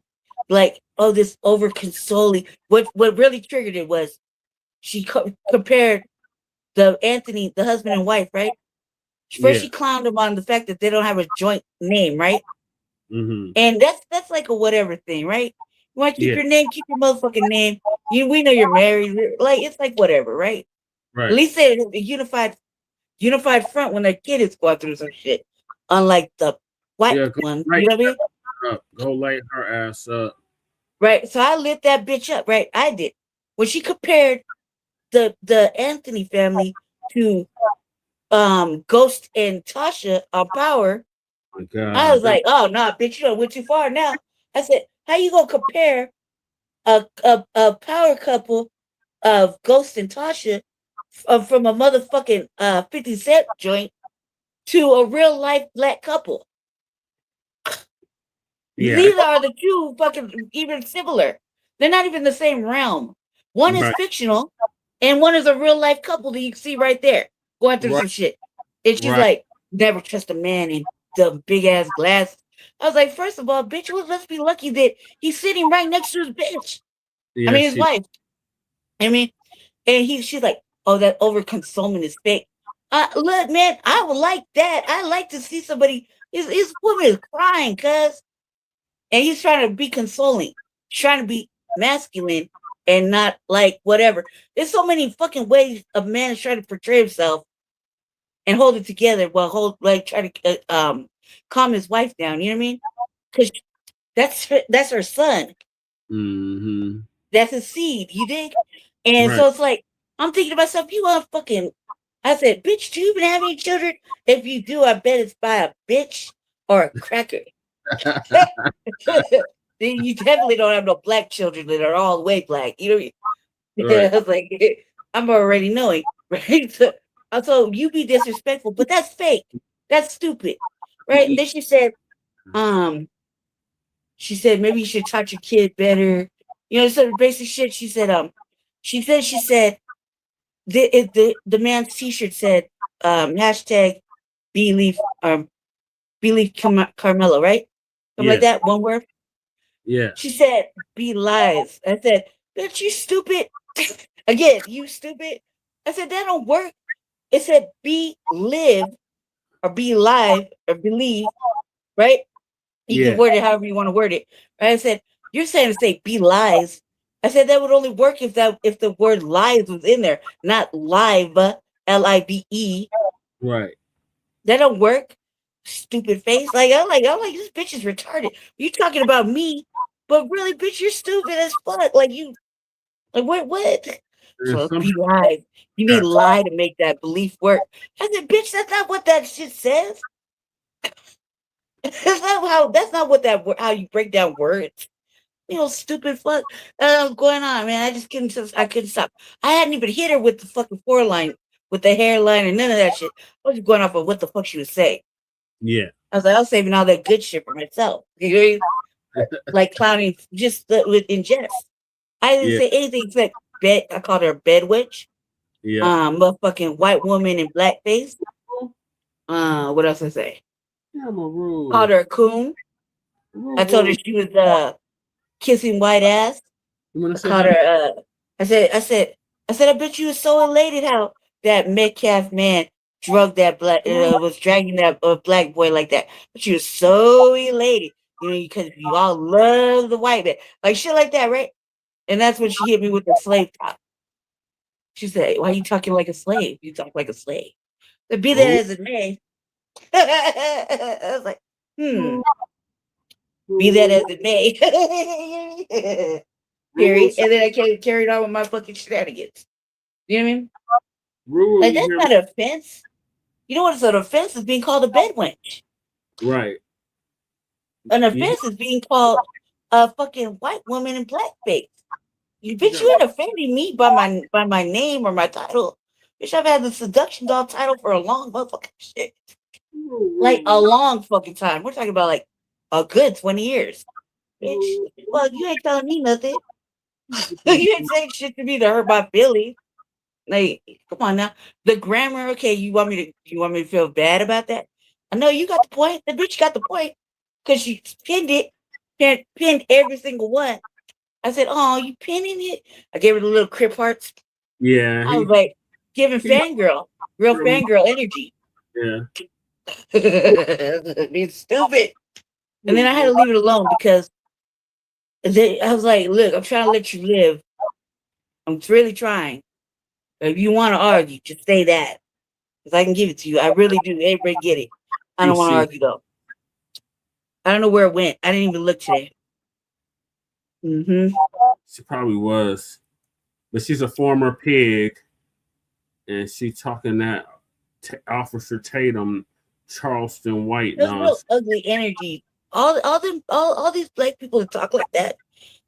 like, oh, this over consoling. What really triggered it was she compared the husband and wife, right? First she clowned him on the fact that they don't have a joint name, right? And that's like a whatever thing, right? You want to keep your name, keep your motherfucking name. We know you're married. Like, it's like whatever, right? At least they're a unified front when their kid is going through some shit. Unlike the white one. You know what I mean? Go light her ass up. Right. So I lit that bitch up, right? I did. When she compared the Anthony family to Ghost and Tasha on Power, I was like, oh no, bitch, you went too far now. I said, how you gonna compare a power couple of Ghost and Tasha from a motherfucking 50 Cent joint to a real life Black couple? These are the 2 fucking even similar. They're not even the same realm. One is fictional, and one is a real life couple that you can see right there going through some shit. And she's like, never trust a man in the big ass glasses. I was like, first of all, bitch, let's be lucky that he's sitting right next to his bitch. I mean, his wife. I mean, and she's like, oh, that over consoling is fake. Look, man, I would like that. I like to see somebody. His woman is crying, cuz. And he's trying to be consoling, trying to be masculine and not like whatever. There's so many fucking ways a man is trying to portray himself. and hold it together while try to calm his wife down. You know what I mean? Because that's her son. Mm-hmm. That's his seed. You dig? And so it's like I'm thinking to myself, you want fucking. I said, bitch, do you even have any children? If you do, I bet it's by a bitch or a cracker. You definitely don't have no black children that are all the way black. You know what I mean? Right. I was like, I'm already knowing, right? So you be disrespectful, but that's fake. That's stupid, right? And then she said, maybe you should touch your kid better. You know, some basic shit. She said, the man's t-shirt said, hashtag believe Carmelo, right? Something like that, one word. Yeah. She said, be lies. I said, bitch, you stupid. Again, you stupid. I said, that don't work. It said, be live or be live or believe, right? You can word it however you want to word it. Right? I said, you're saying to say be lies. I said that would only work if the word lies was in there, not live, Libe. Right. That don't work. Stupid face. I'm like, this bitch is retarded. You talking about me, but really, bitch, you're stupid as fuck. What? So be live. You need lie to make that belief work. I said, bitch, that's not what that shit says. That's not what how you break down words. You know, stupid fuck. What's going on, man? I couldn't stop. I hadn't even hit her with the fucking foreline, with the hairline and none of that shit. I was just going off of what the fuck she was saying. Yeah. I was like, I was saving all that good shit for myself. You know, like clowning just in jest. I didn't say anything except bed. I called her a bed witch. Yeah. Motherfucking white woman in blackface. What else I say? Called her a coon. I told her she was kissing white ass. I called her. I said, I bet you was so elated how that Metcalf man drugged that was dragging that black boy like that. But you was so elated, you know, because you all love the white man, like shit like that, right? And that's when she hit me with the slave talk. She said, "Why are you talking like a slave? You talk like a slave." But be that as it may, I was like, be that as it may. Period. And then I carried on with my fucking shenanigans. You know what I mean? Like, that's not an offense. You know what's an offense is being called a bed wench. Right. An offense is being called a fucking white woman in blackface. You bitch, you ain't offending me by my name or my title. Bitch, I've had the seduction doll title for a long motherfucking shit. Like a long fucking time. We're talking about like a good 20 years. Bitch, well, you ain't telling me nothing. You ain't saying shit to me to hurt my feelings. Like, come on now. The grammar, okay, you want me to feel bad about that? I know you got the point. The bitch got the point. Because she pinned it, pinned every single one. I said, oh, you pinning it? I gave her the little crip hearts. Yeah. I was like, giving fangirl, real fangirl energy. Yeah. It's stupid. And then I had to leave it alone because I was like, look, I'm trying to let you live. I'm really trying. If you want to argue, just say that. Because I can give it to you. I really do. Everybody get it. I don't want to argue, though. I don't know where it went. I didn't even look today. She probably was. But she's a former pig. And she talking that Officer Tatum, Charleston White. There's real ugly energy. All these black people that talk like that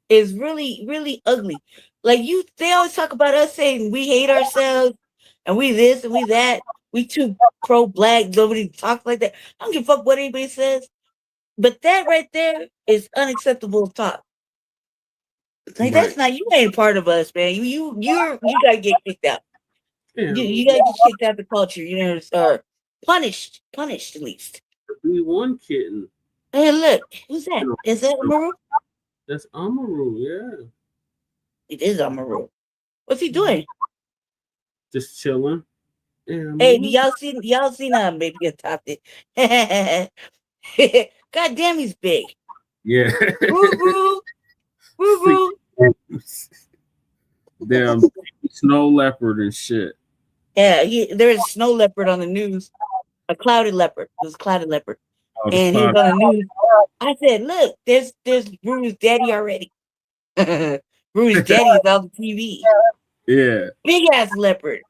is really, really ugly. Like they always talk about us saying we hate ourselves and we this and we that. We too pro-black. Nobody talks like that. I don't give a fuck what anybody says. But that right there is unacceptable talk. Like that's not, you ain't part of us, man. You gotta get kicked out. Yeah, you gotta get kicked out of the culture, you know, or punished at least. We one kitten. Hey, look, who's that? Is that Amaru? That's Amaru, yeah. It is Amaru. What's he doing? Just chilling. Yeah, hey, y'all seen maybe a topic. God damn, he's big. Yeah. Woo woo. Damn snow leopard and shit. Yeah, there is a snow leopard on the news, a clouded leopard. It was a clouded leopard, Oh, the and he was cloud. on the news. I said, "Look, there's Rudy's daddy already. Rudy's daddy is on the TV. Yeah. Big ass leopard.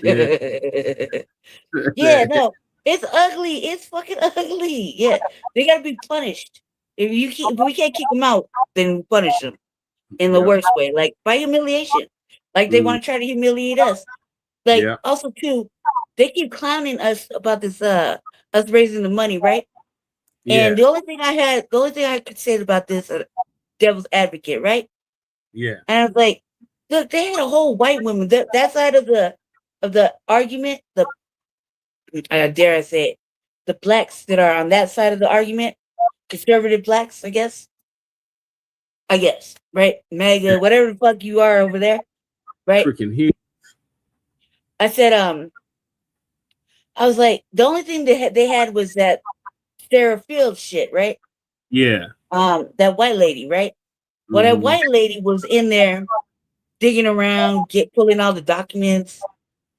Yeah. Yeah, no, it's ugly. It's fucking ugly. Yeah, they gotta be punished. If we can't kick them out, then we punish them in the Yeah. worst way, like by humiliation. Like they want to try to humiliate us. Like Yeah. also too, they keep clowning us about this us raising the money, right? Yeah. And the only thing I could say about this devil's advocate, right? Yeah. And I was like, look, they had a whole white woman that side of the argument. Dare I say it, the blacks that are on that side of the argument, conservative blacks, I guess, right? MAGA, whatever the fuck you are over there, right? Freaking huge. I said, I was like, the only thing they had was that Sarah Fields shit, right? Yeah. That white lady, right? Well, that white lady was in there digging around, pulling all the documents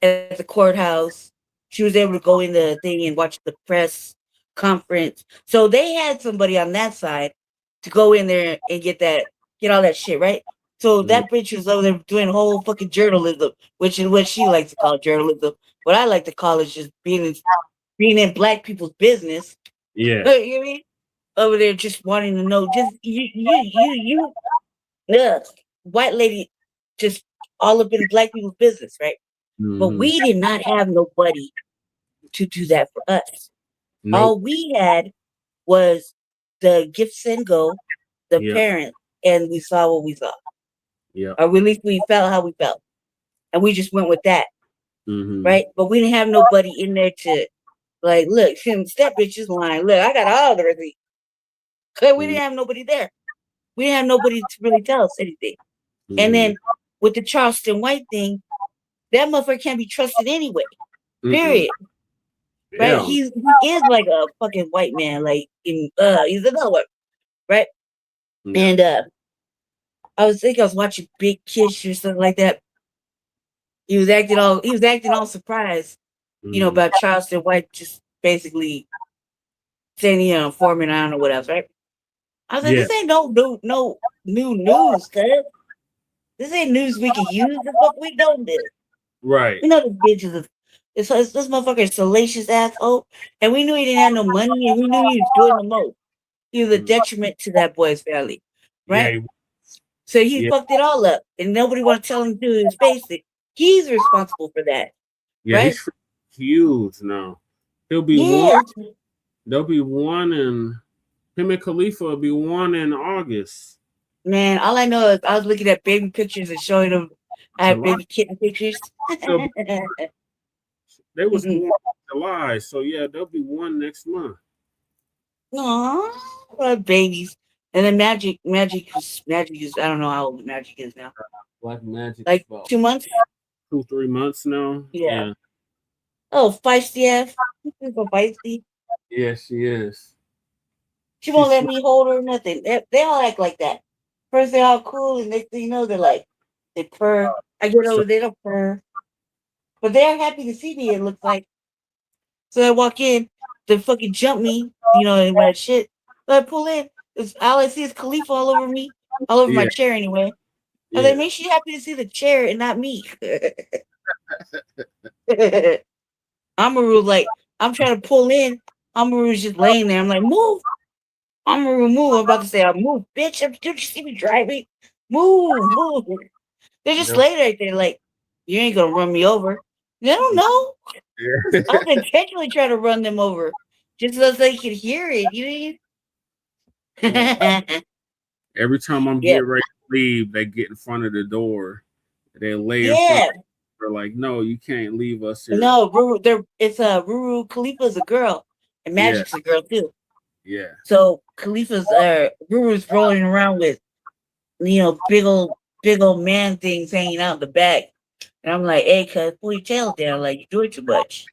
at the courthouse. She was able to go in the thing and watch the press conference. So they had somebody on that side to go in there and get all that shit, right? So that bitch was over there doing whole fucking journalism, which is what she likes to call journalism. What I like to call is just being in black people's business. Yeah. You know what I mean? Over there just wanting to know, just you white lady just all up in black people's business, right? But we did not have nobody to do that for us. Nope. All we had was the gifts and go, the parents, and we saw what we saw. Yeah. Or at least we felt how we felt. And we just went with that. Mm-hmm. Right? But we didn't have nobody in there to like, look, that bitch is lying. Look, I got all the receipts. Because we didn't have nobody there. We didn't have nobody to really tell us anything. And then with the Charleston White thing, that motherfucker can't be trusted anyway. Period. Right? Yeah. He is like a fucking white man. Like he's another one. Right? Yeah. And I was watching Big Kiss or something like that. He was acting all surprised, about Charleston White just basically saying, forming on or whatever, right? I was like, this ain't no new news, cuz. This ain't news we can use. The fuck we know this. Right. We know this bitch is this motherfucker is salacious asshole. And we knew he didn't have no money and we knew he was doing the most. He was a detriment to that boy's family. Right? Yeah, so he fucked it all up. And nobody wanna tell him to his face that he's responsible for that. Yeah, right? he's huge now. He'll be one. There'll be one in him and Khalifa will be one in August. Man, all I know is I was looking at baby pictures and showing them. I have baby kitten pictures. They was born in July, so yeah, there'll be one next month. Aww, what babies. And then Magic is I don't know how old Magic is now. Black Magic, like 2 months, 2-3 months now. Yeah. Oh, feisty ass. She's so feisty. Yeah, she is. She won't let me hold her. Nothing. They all act like that. First they're all cool, and next thing you know, they're like they purr. I get over, they don't purr, but they're happy to see me. It looks like. So I walk in, they fucking jump me, and my shit. So I pull in. All I see is Khalifa all over me, all over my chair anyway. And they make sure you're happy to see the chair and not me. Amaru, like, I'm trying to pull in. Amaru's just laying there. I'm like, move. Amaru, move. I'm about to say, I'll move, bitch. Did you see me driving? Move. They're just laying right there, like, you ain't gonna run me over. They don't know. I was intentionally trying to run them over just so they could hear it. Every time I'm getting ready to leave, they get in front of the door. They lay in front. They're like, no, you can't leave us here. No, Ruru Khalifa's a girl, and Magic's a girl too. Yeah. So Ruru's rolling around with, big old man things hanging out in the back, and I'm like, hey, cuz, pull your tail down, like you're doing too much.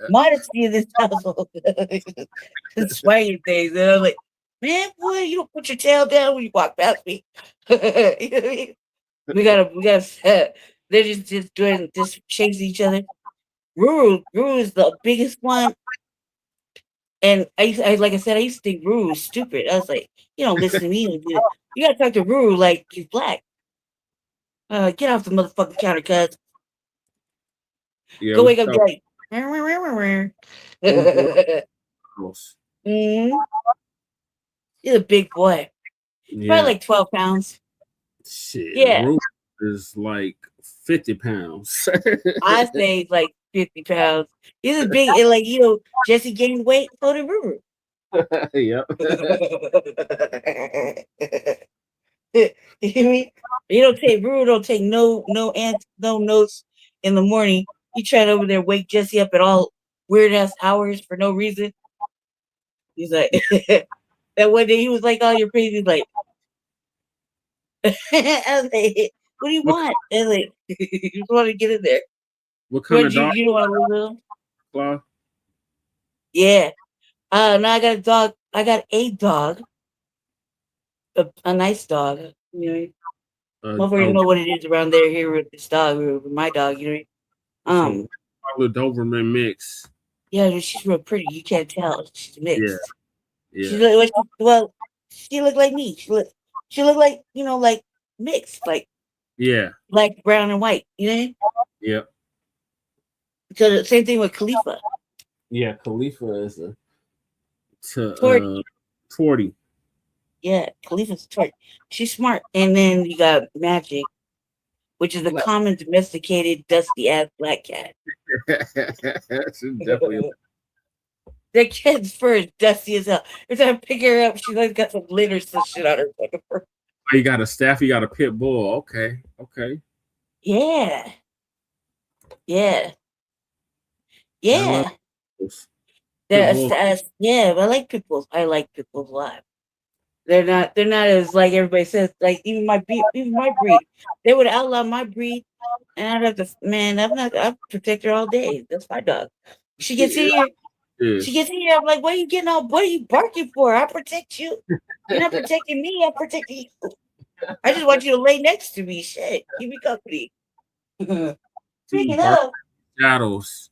Modesty in this household, swinging things, and I'm like, man, boy, you don't put your tail down when you walk past me. You know what I mean? We gotta They're just doing just chasing each other. Ruru is the biggest one. And like I said, I used to think Ruru was stupid. I was like, you don't listen to me. You gotta talk to Ruru like he's black. Get off the motherfucking counter, cuz. Yeah, Go we wake up, stop. Jay. He's a big boy. Yeah. Probably like 12 pounds. Shit. Yeah. Ruru is like 50 pounds. I say like 50 pounds. He's a big, and like, Jesse gained weight, so did Ruru. Yep. You mean? Ruru don't take no notes in the morning. He tried over there wake Jesse up at all weird ass hours for no reason. He's like that one day he was like, "Oh, you're crazy." He's like, I was like, "What do you want?" And like, you just want to get in there. What kind of dog? You don't want to live with him? Claw? Yeah. No, I got a dog. I got a dog. A nice dog. Motherfuckers know what it is around there here with this dog, with my dog, Probably Doberman mix. Yeah, she's real pretty. You can't tell. She's mixed. Yeah. She looked like me. She looked like, like mixed, like black, brown, and white, Yep. Because same thing with Khalifa. Yeah, Khalifa is a 40. Yeah, Khalifa's 40. She's smart. And then you got Magic, which is a common domesticated, dusty ass black cat. She's definitely. That cat's fur is dusty as hell. Every time I pick her up, she's like got some litter, some shit on her fucking fur. Oh, you got a staff, you got a pit bull. Okay. Yeah. I like pit bulls. I like pit bulls a lot. They're not as like everybody says. Like even my breed, they would outlaw my breed, and I'd have to. Man, I'll protect her all day. That's my dog. She gets in here. Yeah. She gets in here. I'm like, what are you getting all? What are you barking for? I protect you. You're not protecting me. I'm protecting you. I just want you to lay next to me. Shit, keep me company. Speaking of shadows,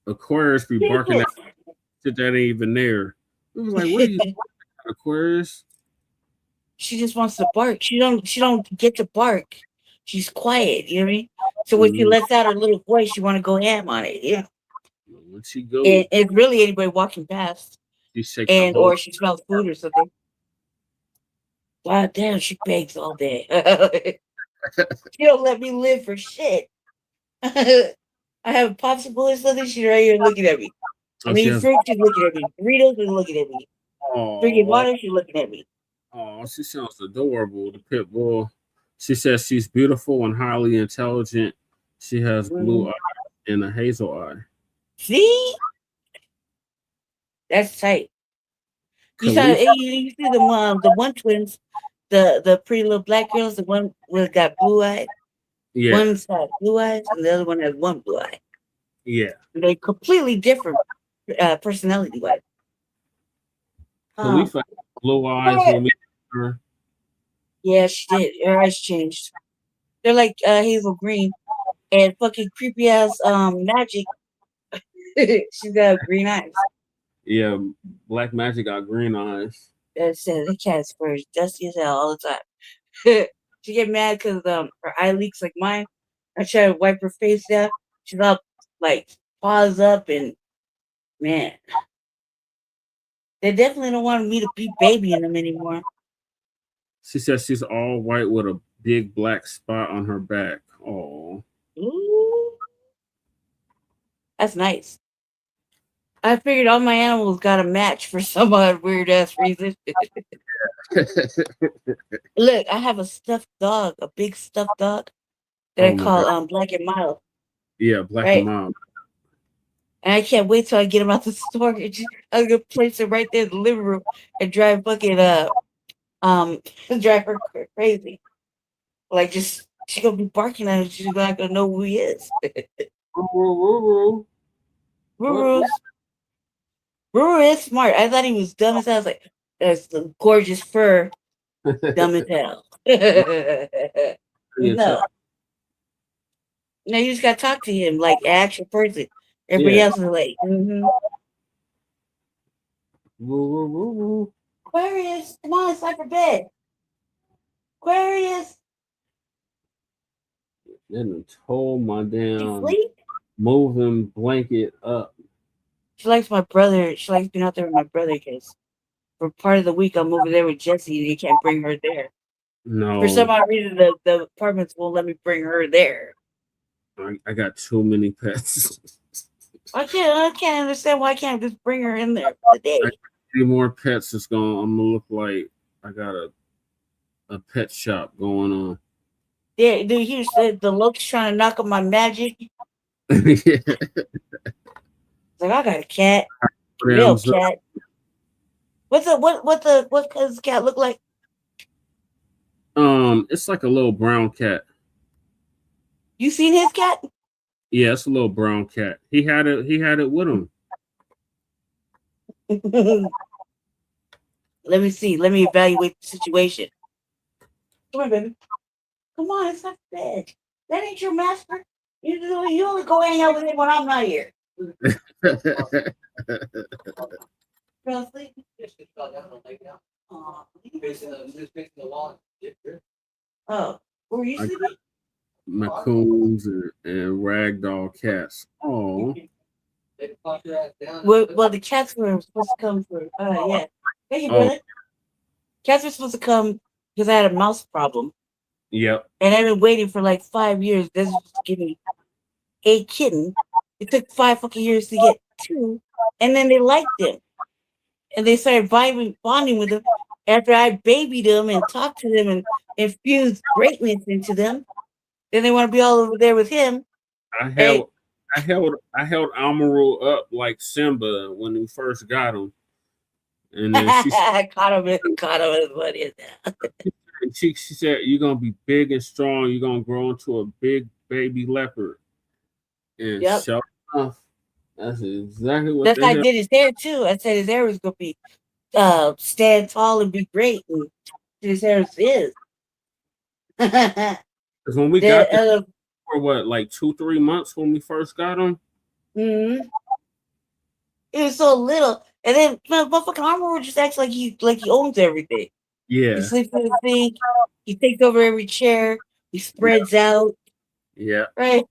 Aquarius be barking at shit that ain't even there. It was like, what are you doing, Aquarius? She just wants to bark. She don't get to bark. She's quiet, you know what I mean? So when she lets out her little voice, you want to go ham on it, yeah. When she goes, it's really anybody walking past, or she smells food or something. God damn, she begs all day. She don't let me live for shit. I have a popsicle or something. She's right here looking at me. I mean, fruit, she's looking at me. Doritos, she's looking at me. Drinking water, she's looking at me. Oh, she sounds adorable. The pit bull. She says she's beautiful and highly intelligent. She has blue eyes and a hazel eye. See? That's tight. You see the one twins, the pretty little black girls, the one with got blue eyes. Yeah. One's got blue eyes and the other one has one blue eye. Yeah. They're completely different personality wise. Khalifa blue eyes when we her. Yeah, she did. Her eyes changed. They're like hazel green and fucking creepy ass Magic. She's got green eyes. Yeah, Black Magic got green eyes. The cat's fur is dusty as hell all the time. She get mad because her eye leaks like mine. I try to wipe her face down. She's all like paws up and man. They definitely don't want me to be babying them anymore. She says she's all white with a big black spot on her back. Oh. Ooh. That's nice. I figured all my animals got a match for some odd weird ass reason. Look, I have a stuffed dog, a big stuffed dog that I call Black and Mild. Yeah, Black and Mild. And I can't wait till I get him out the store. I'm gonna place him right there in the living room and drive fucking drive her crazy. Like she's gonna be barking at him. She's not gonna know who he is. Ruru is smart. I thought he was dumb as hell. I was like, that's the gorgeous fur. Dumb as hell. No. No, you just gotta talk to him like an actual person. Everybody else is like, Aquarius, come on, it's time for bed. Aquarius. Then told my damn Sleep? moving blanket up. She likes my brother. She likes being out there with my brother because for part of the week I'm over there with Jesse and you can't bring her there. No. For some odd reason, the apartments won't let me bring her there. I got too many pets. I can't understand why I can't just bring her in there for the day. Any more pets is I'm gonna look like I got a pet shop going on. Yeah, dude, he said the Loki's trying to knock up my magic. Yeah. Like, I got a cat. Real cat. What does the cat look like? It's like a little brown cat. You seen his cat? Yeah, it's a little brown cat. He had it with him. Let me see. Let me evaluate the situation. Come on, baby. Come on, it's not bed. That ain't your master. You only go hang out with him when I'm not here. Oh, were you sleeping? Macoons and ragdoll cats. Oh. Well, the cats were supposed to come for. Yeah. Hey, you brother. Cats were supposed to come because I had a mouse problem. Yep. And I've been waiting for like 5 years. This was to give me a kitten. It took 5 fucking years to get 2, and then they liked them, and they started bonding with them. After I babied them and talked to them and infused greatness into them, then they want to be all over there with him. I held Amaru up like Simba when we first got him, and then she caught him as funny as that. And she said, "You're gonna be big and strong. You're gonna grow into a big baby leopard." And sure enough, that's exactly what. That's how I did his hair too. I said his hair was gonna be stand tall and be great, and his hair is. Because when we got them for what, like 2-3 months when we first got him. Mm-hmm. He was so little, and then motherfucking Armor just acts like he owns everything. Yeah. He sleeps in the sink. He takes over every chair. He spreads out. Yeah. Right.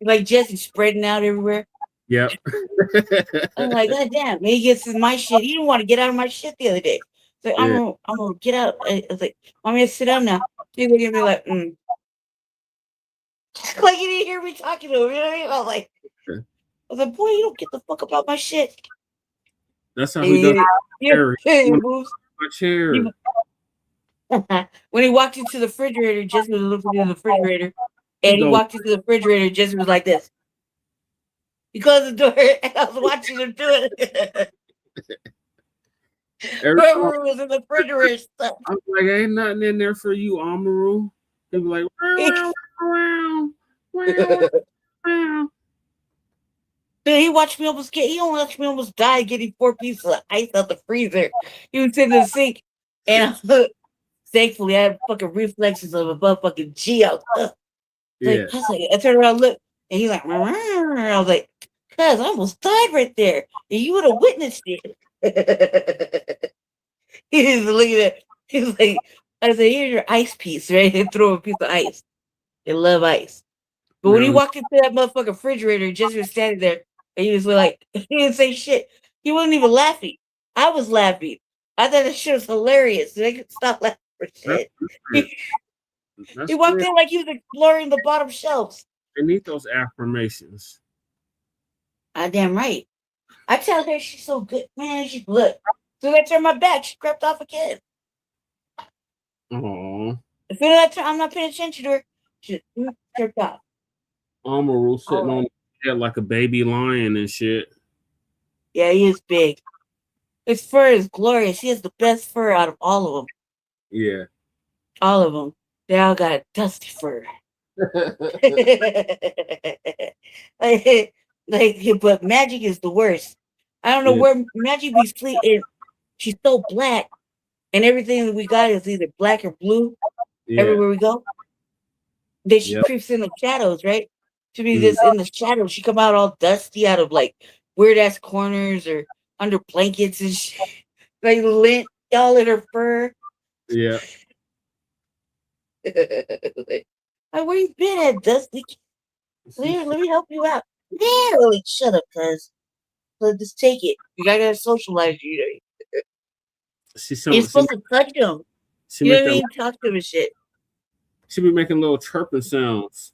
Like Jesse spreading out everywhere. Yep. I'm like, God damn. And he gets in my shit. He didn't want to get out of my shit the other day. So I'm gonna get out. I was like, I'm gonna sit down now. He looked at me like, like he didn't hear me talking to him. You know what I mean? I was like, boy, you don't get the fuck about my shit. That's how he does. My chair. When he walked into the refrigerator, Jesse was looking in the refrigerator, and he walked into the refrigerator. Jesse was like this. He closed the door, and I was watching him do it. Whoever was in the refrigerator stuff. I was like, ain't nothing in there for you, Amaru. He'd be like, Dude, he watched me almost die getting 4 pieces of ice out the freezer. He was in the sink, and thankfully I had fucking reflexes of a motherfucking G out. Yeah. I turned around, look, and he's like, I was like, cuz I almost died right there, and you would have witnessed it. He was looking at it. He was like, I said, here's your ice piece, right? And throw a piece of ice. They love ice. But when he walked into that motherfucking refrigerator, Jesse was standing there, and he was like, he didn't say shit. He wasn't even laughing. I was laughing. I thought that shit was hilarious. They could stop laughing for shit. He walked in like he was exploring the bottom shelves. They need those affirmations. I damn right. I tell her she's so good, man. She look. So I turn my back. She crept off again. Aww. As soon as I'm not paying attention to her, she crept off. Amaru sitting on the head like a baby lion and shit. Yeah, he is big. His fur is glorious. He has the best fur out of all of them. Yeah. All of them. They all got dusty fur. But Magic is the worst. I don't know where Magic be sleeping. She's so black, and everything that we got is either black or blue. Everywhere we go, then she creeps in the shadows, right? to be this in the shadow. She come out all dusty out of like weird ass corners or under blankets and shit. Like lint all in her fur. Yeah. Like, where you been at, Dusty? Let me help you out. Yeah, really, shut up, cuz. So just take it. You gotta socialize. You're supposed to touch him. You know what I mean? Talk to him and shit. She be making little chirping sounds.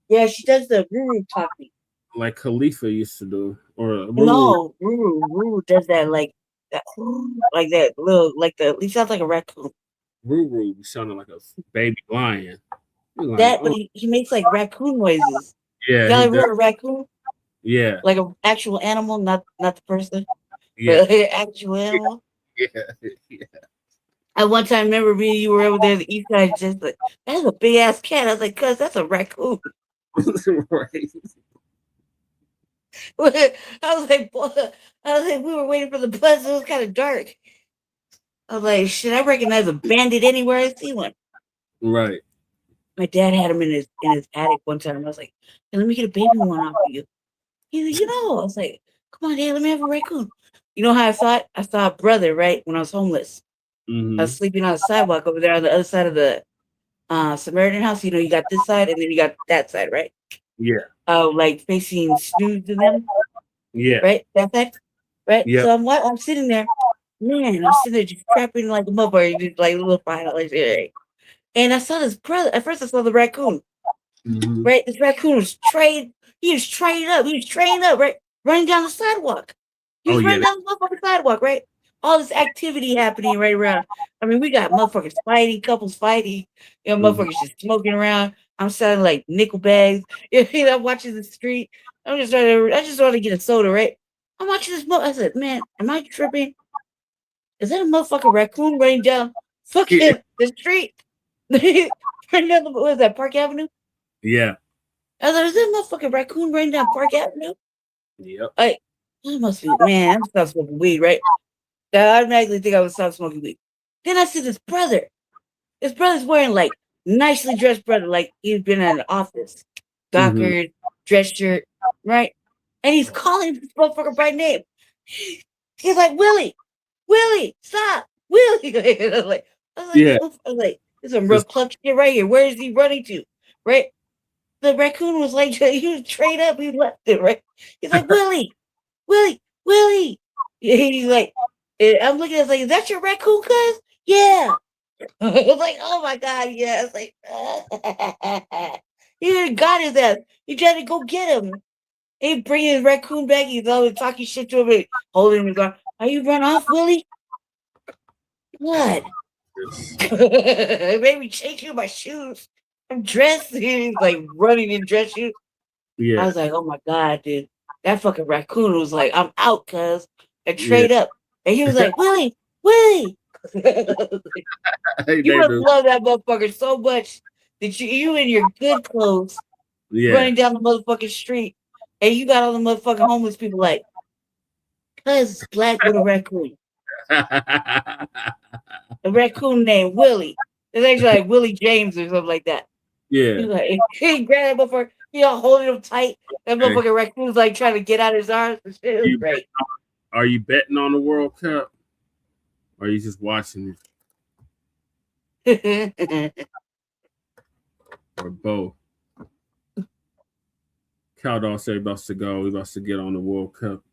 Yeah, she does the Ruru talking. Like Khalifa used to do. Or Ruru. No, Ruru does that like that little he sounds like a raccoon. Ruru sounded like a baby lion. Like, that, but he makes like raccoon noises. Yeah. You ever heard a raccoon? Yeah. Like an actual animal, not the person. Yeah. But actual animal. Yeah. Yeah. At one time, remember me and you were over there on the east side, just like, that's a big ass cat. I was like, cuz that's a raccoon. Right. I was like, we were waiting for the bus. It was kind of dark. I was like, shit, I recognize a bandit anywhere I see one. Right. My dad had him in his attic one time. I was like, hey, let me get a baby one off of you. He's like, I was like, come on, Dad, let me have a raccoon. You know how I saw it? I saw a brother, right, when I was homeless. Mm-hmm. I was sleeping on the sidewalk over there on the other side of the Samaritan house. You know, you got this side and then you got that side, right? Yeah. Like facing Snooze to them. Yeah. Right? That side? Right? Yeah. So I'm sitting there. Man, I'm sitting there just trapping like a motherfucker, just like a little $5 right? And I saw this brother. At first I saw the raccoon. Mm-hmm. Right? This raccoon was trained. He was trained up. He was trained up, right? Running down the sidewalk. He was running down the motherfucking sidewalk, right? All this activity happening right around. I mean, we got motherfuckers fighting, couples fighting, you know, motherfuckers just smoking around. I'm selling like nickel bags. You know, I'm watching the street. I just want to get a soda, right? I'm watching this. I said, man, am I tripping? Is that a motherfucking raccoon running down fucking the street? Running down what is that, Park Avenue? Yeah. I thought, is that motherfucking raccoon running down Park Avenue? Yep. Like, that must be, man, I'm stop smoking weed, right? I automatically think I would stop smoking weed. Then I see this brother. This brother's wearing like nicely dressed brother, like he's been in an office. Dockers, dress shirt, right? And he's calling this motherfucker by name. He's like, Willie, stop, Willie. I was like, this is some real clutch shit right here. Where is he running to? Right? The raccoon was like, he was trained up, he left it, right? He's like, Willie. He's like, I'm looking at it like, is that your raccoon, cuz? Yeah. I was like, oh my God, yeah. It's like, he got his ass. He tried to go get him. He bring his raccoon back. He's always talking shit to him and holding him and going, are you run off, Willie? What? Maybe changing my shoes. I'm dressed. He's like running in dress shoes. Yeah. I was like, oh my God, dude. That fucking raccoon was like, I'm out, cuz. And trade up. And he was like, Willie. You must love that motherfucker so much that you in your good clothes running down the motherfucking street and you got all the motherfucking homeless people like, cuz it's black with a raccoon. A raccoon named Willie. It's actually like Willie James or something like that. Yeah. He's like, he grabbed that motherfucker, he all holding him tight. That motherfucking raccoon's like trying to get out his arms. It was great. Are you betting on the World Cup? Or are you just watching it? Or both? Cowdog said about to go. We about to get on the World Cup.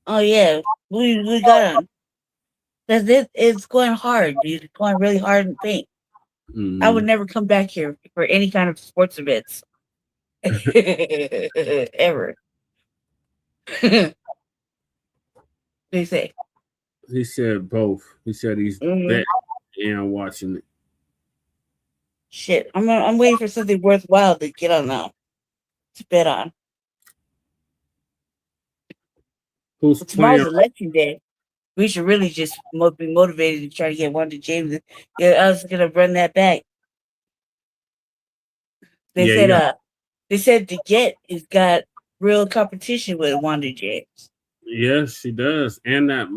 Oh yeah, we got on. It's going hard, dude. It's going really hard in paint. Mm-hmm. I would never come back here for any kind of sports events. Ever. They say. He said both. He said he's betting and watching it. Shit, I'm waiting for something worthwhile to get on now. To bet on. Who's tomorrow's playing? election day. We should really just be motivated to try to get Wanda James. Yeah, I was gonna run that back. They said to get has got real competition with Wanda James. Yes, she does, and that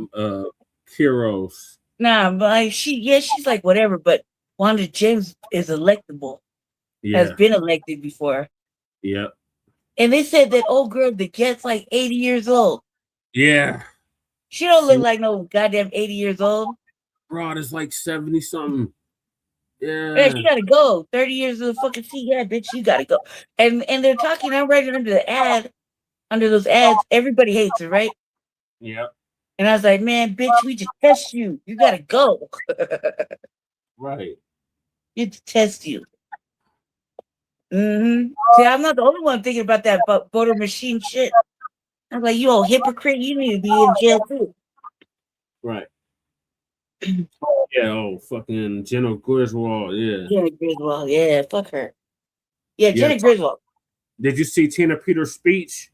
Kiros. Nah, but she's like whatever. But Wanda James is electable. Yeah. Has been elected before. Yep. And they said that old girl that gets like 80 years old. Yeah. She don't look like no goddamn 80 years old. Broad is like 70 something. Yeah, Yeah. she gotta go. 30 years of the fucking seat. Yeah, bitch, you gotta go. And they're talking, I'm writing under the ad, under those ads, everybody hates her, right? Yep. And I was like, man, bitch, we just test you. You gotta go. Right. You to test you. Mm-hmm. See, I'm not the only one thinking about that voter machine shit. I'm like, you old hypocrite, you need to be in jail too. Right. Yeah, oh, fucking Jenna Griswold, yeah. Jenna Griswold, yeah, fuck her. Yeah, Jenna Griswold. Did you see Tina Peters' speech?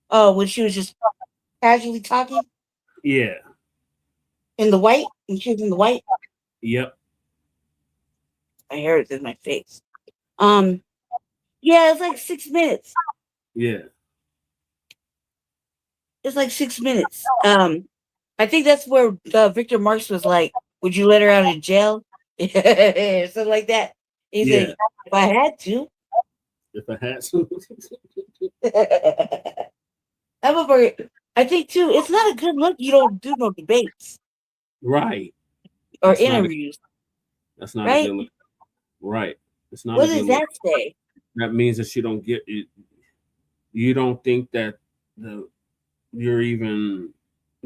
Oh, when she was just casually talking? Yeah. In the white? When she was in the white? Yep. I heard it in my face. Yeah, it's like 6 minutes. Yeah. It's like 6 minutes. I think that's where Victor Marx was like, would you let her out of jail? Something like that. He said, if I had to. If I had to. I think too, it's not a good look. You don't do no debates. Right. Or That's interviews. That's not right? a good look. Right. It's not What a good does look. that say? That means that you don't get it. You don't think that the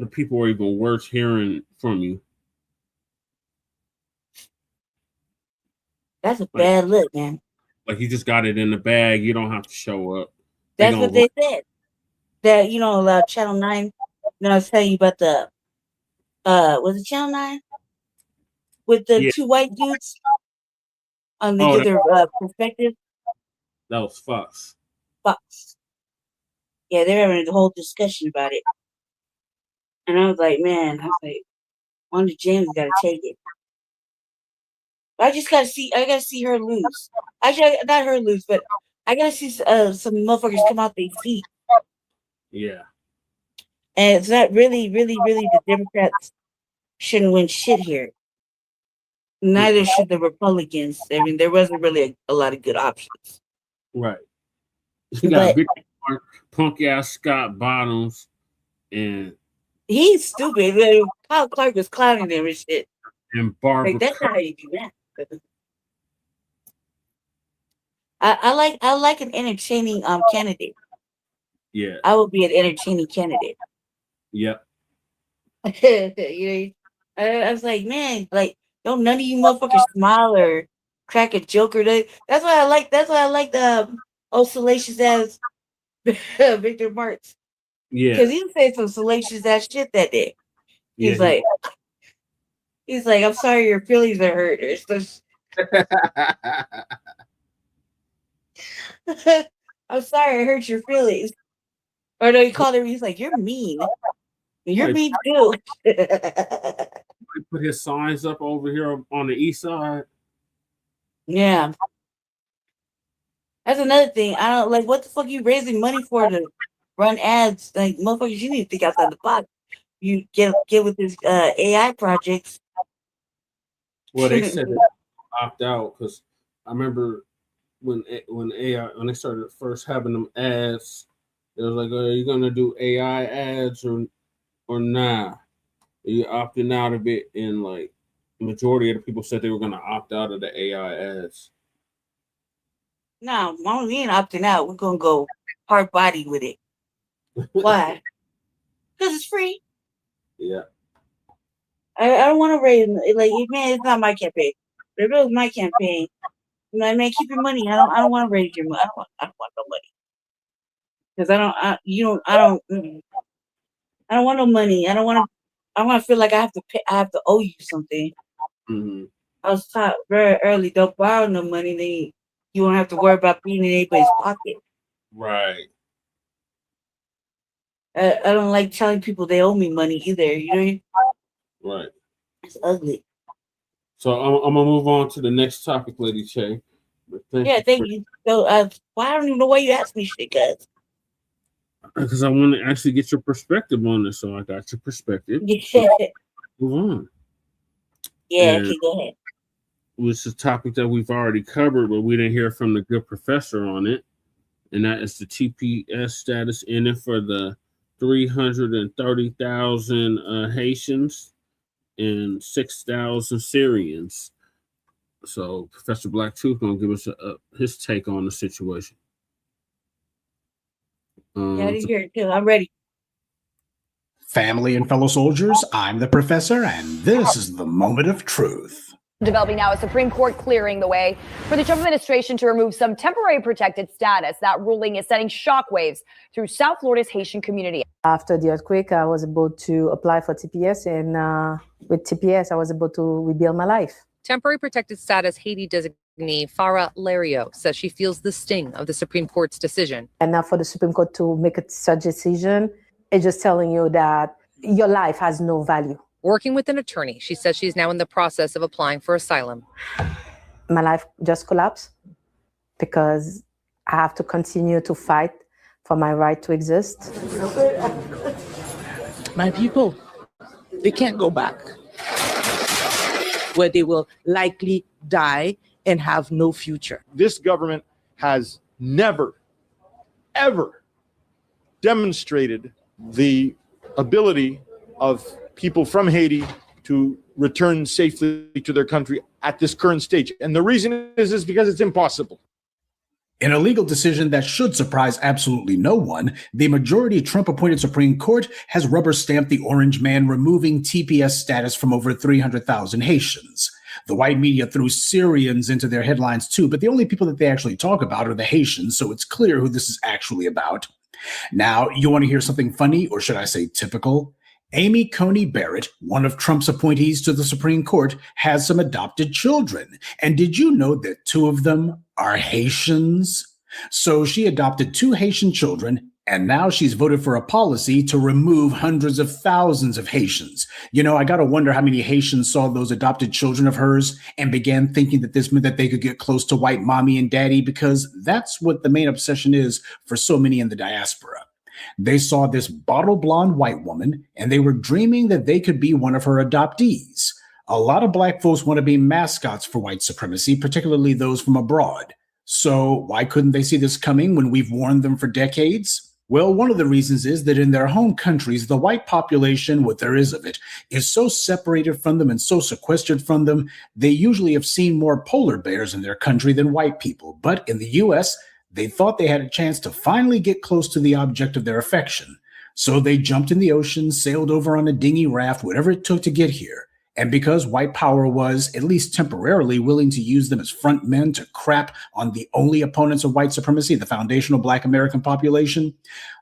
people are even worth hearing from you. That's a bad look, man. Like you just got it in the bag. You don't have to show up. That's what they said. That, you know, Channel 9. You know, I was telling you about the was it Channel 9? With the two white dudes. They give their perspective. That was Fox. Fox. Yeah, they're having a whole discussion about it. And I was like, man, Wanda James gotta take it. I just gotta see her lose. Actually, not her lose, but I gotta see some motherfuckers come out their feet. Yeah. And it's not really the Democrats shouldn't win shit here. Neither should the Republicans. I mean, there wasn't really a lot of good options. Right. You got punk ass Scott Bottoms, and he's stupid. Kyle Clark was clowning him and shit. And Barbara. Like, that's not how you do that. I like an entertaining candidate. Yeah. I would be an entertaining candidate. Yep. You know, I was like, man, like, don't none of you motherfuckers smile or crack a joke or that. That's why I like salacious ass Victor Marx. Yeah. Because he said some salacious ass shit that day. He's like, I'm sorry your feelings are hurt. I'm sorry I hurt your feelings. Or no, he called him, he's like, you're mean. You're mean too. Put his signs up over here on the east side. Yeah. That's another thing. I don't like what the fuck you raising money for to run ads. Like, motherfuckers, you need to think outside the box. You get with this AI projects. Well, they said they opt out because I remember when they started first having them ads, it was like, are you gonna do AI ads or nah? Are you opting out of it? And like the majority of the people said they were gonna opt out of the AI ads. No, we ain't opting out. We're gonna go hard body with it. Why? Because it's free. Yeah. I don't want to raise like, man. It's not my campaign. If it was my campaign, I'm like, man, keep your money. I don't want to raise your money. I don't want no money. Because I don't want no money. I want to feel like I have to pay. I have to owe you something. Mm-hmm. I was taught very early, don't borrow no money. Then you won't have to worry about being in anybody's pocket. Right. I don't like telling people they owe me money either. You know? Right. It's ugly. So I'm gonna move on to the next topic, Lady Che. Thank you. So I don't even know why you asked me shit, guys. Because I want to actually get your perspective on this. So I got your perspective. Yeah. Move on. Yeah, okay, go ahead. Which is a topic that we've already covered, but we didn't hear from the good professor on it. and that is the TPS status in it for the 330,000 Haitians and 6,000 Syrians. So Professor Blacc too is going to give us his take on the situation. Yeah, I didn't hear it too. I'm ready. Family and fellow soldiers, I'm the professor, and this is the moment of truth. Developing now, a Supreme Court clearing the way for the Trump administration to remove some temporary protected status. That ruling is sending shockwaves through South Florida's Haitian community. After the earthquake, I was able to apply for TPS, and with TPS, I was able to rebuild my life. Temporary protected status Haiti designee Farah Lario says she feels the sting of the Supreme Court's decision. And now for the Supreme Court to make such a decision, it's just telling you that your life has no value. Working with an attorney, she says she's now in the process of applying for asylum. My life just collapsed because I have to continue to fight for my right to exist. My people, they can't go back, where they will likely die and have no future. This government has never, ever demonstrated the ability of people from Haiti to return safely to their country at this current stage. And the reason is because it's impossible. In a legal decision that should surprise absolutely no one, the majority Trump-appointed Supreme Court has rubber-stamped the orange man, removing TPS status from over 300,000 Haitians. The white media threw Syrians into their headlines too, but the only people that they actually talk about are the Haitians, so it's clear who this is actually about. Now, you want to hear something funny, or should I say typical? Amy Coney Barrett, one of Trump's appointees to the Supreme Court, has some adopted children. And did you know that 2 of them are Haitians? So she adopted 2 Haitian children, and now she's voted for a policy to remove hundreds of thousands of Haitians. You know, I gotta wonder how many Haitians saw those adopted children of hers and began thinking that this meant that they could get close to white mommy and daddy, because that's what the main obsession is for so many in the diaspora. They saw this bottle blonde white woman, and they were dreaming that they could be one of her adoptees. A lot of black folks want to be mascots for white supremacy, particularly those from abroad. So why couldn't they see this coming when we've warned them for decades? Well, one of the reasons is that in their home countries, the white population, what there is of it, is so separated from them and so sequestered from them, they usually have seen more polar bears in their country than white people. But in the U.S., they thought they had a chance to finally get close to the object of their affection. So they jumped in the ocean, sailed over on a dinghy raft, whatever it took to get here. And because white power was, at least temporarily, willing to use them as front men to crap on the only opponents of white supremacy, the foundational black American population,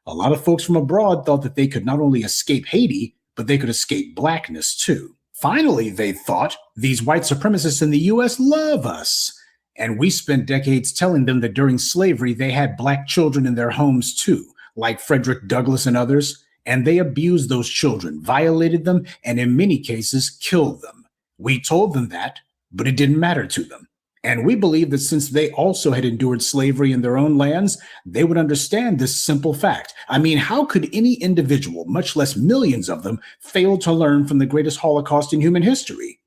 a lot of folks from abroad thought that they could not only escape Haiti, but they could escape blackness too. Finally, they thought, these white supremacists in the U.S. love us. And we spent decades telling them that during slavery, they had black children in their homes too, like Frederick Douglass and others. And they abused those children, violated them, and in many cases, killed them. We told them that, but it didn't matter to them. And we believe that since they also had endured slavery in their own lands, they would understand this simple fact. I mean, how could any individual, much less millions of them, fail to learn from the greatest Holocaust in human history?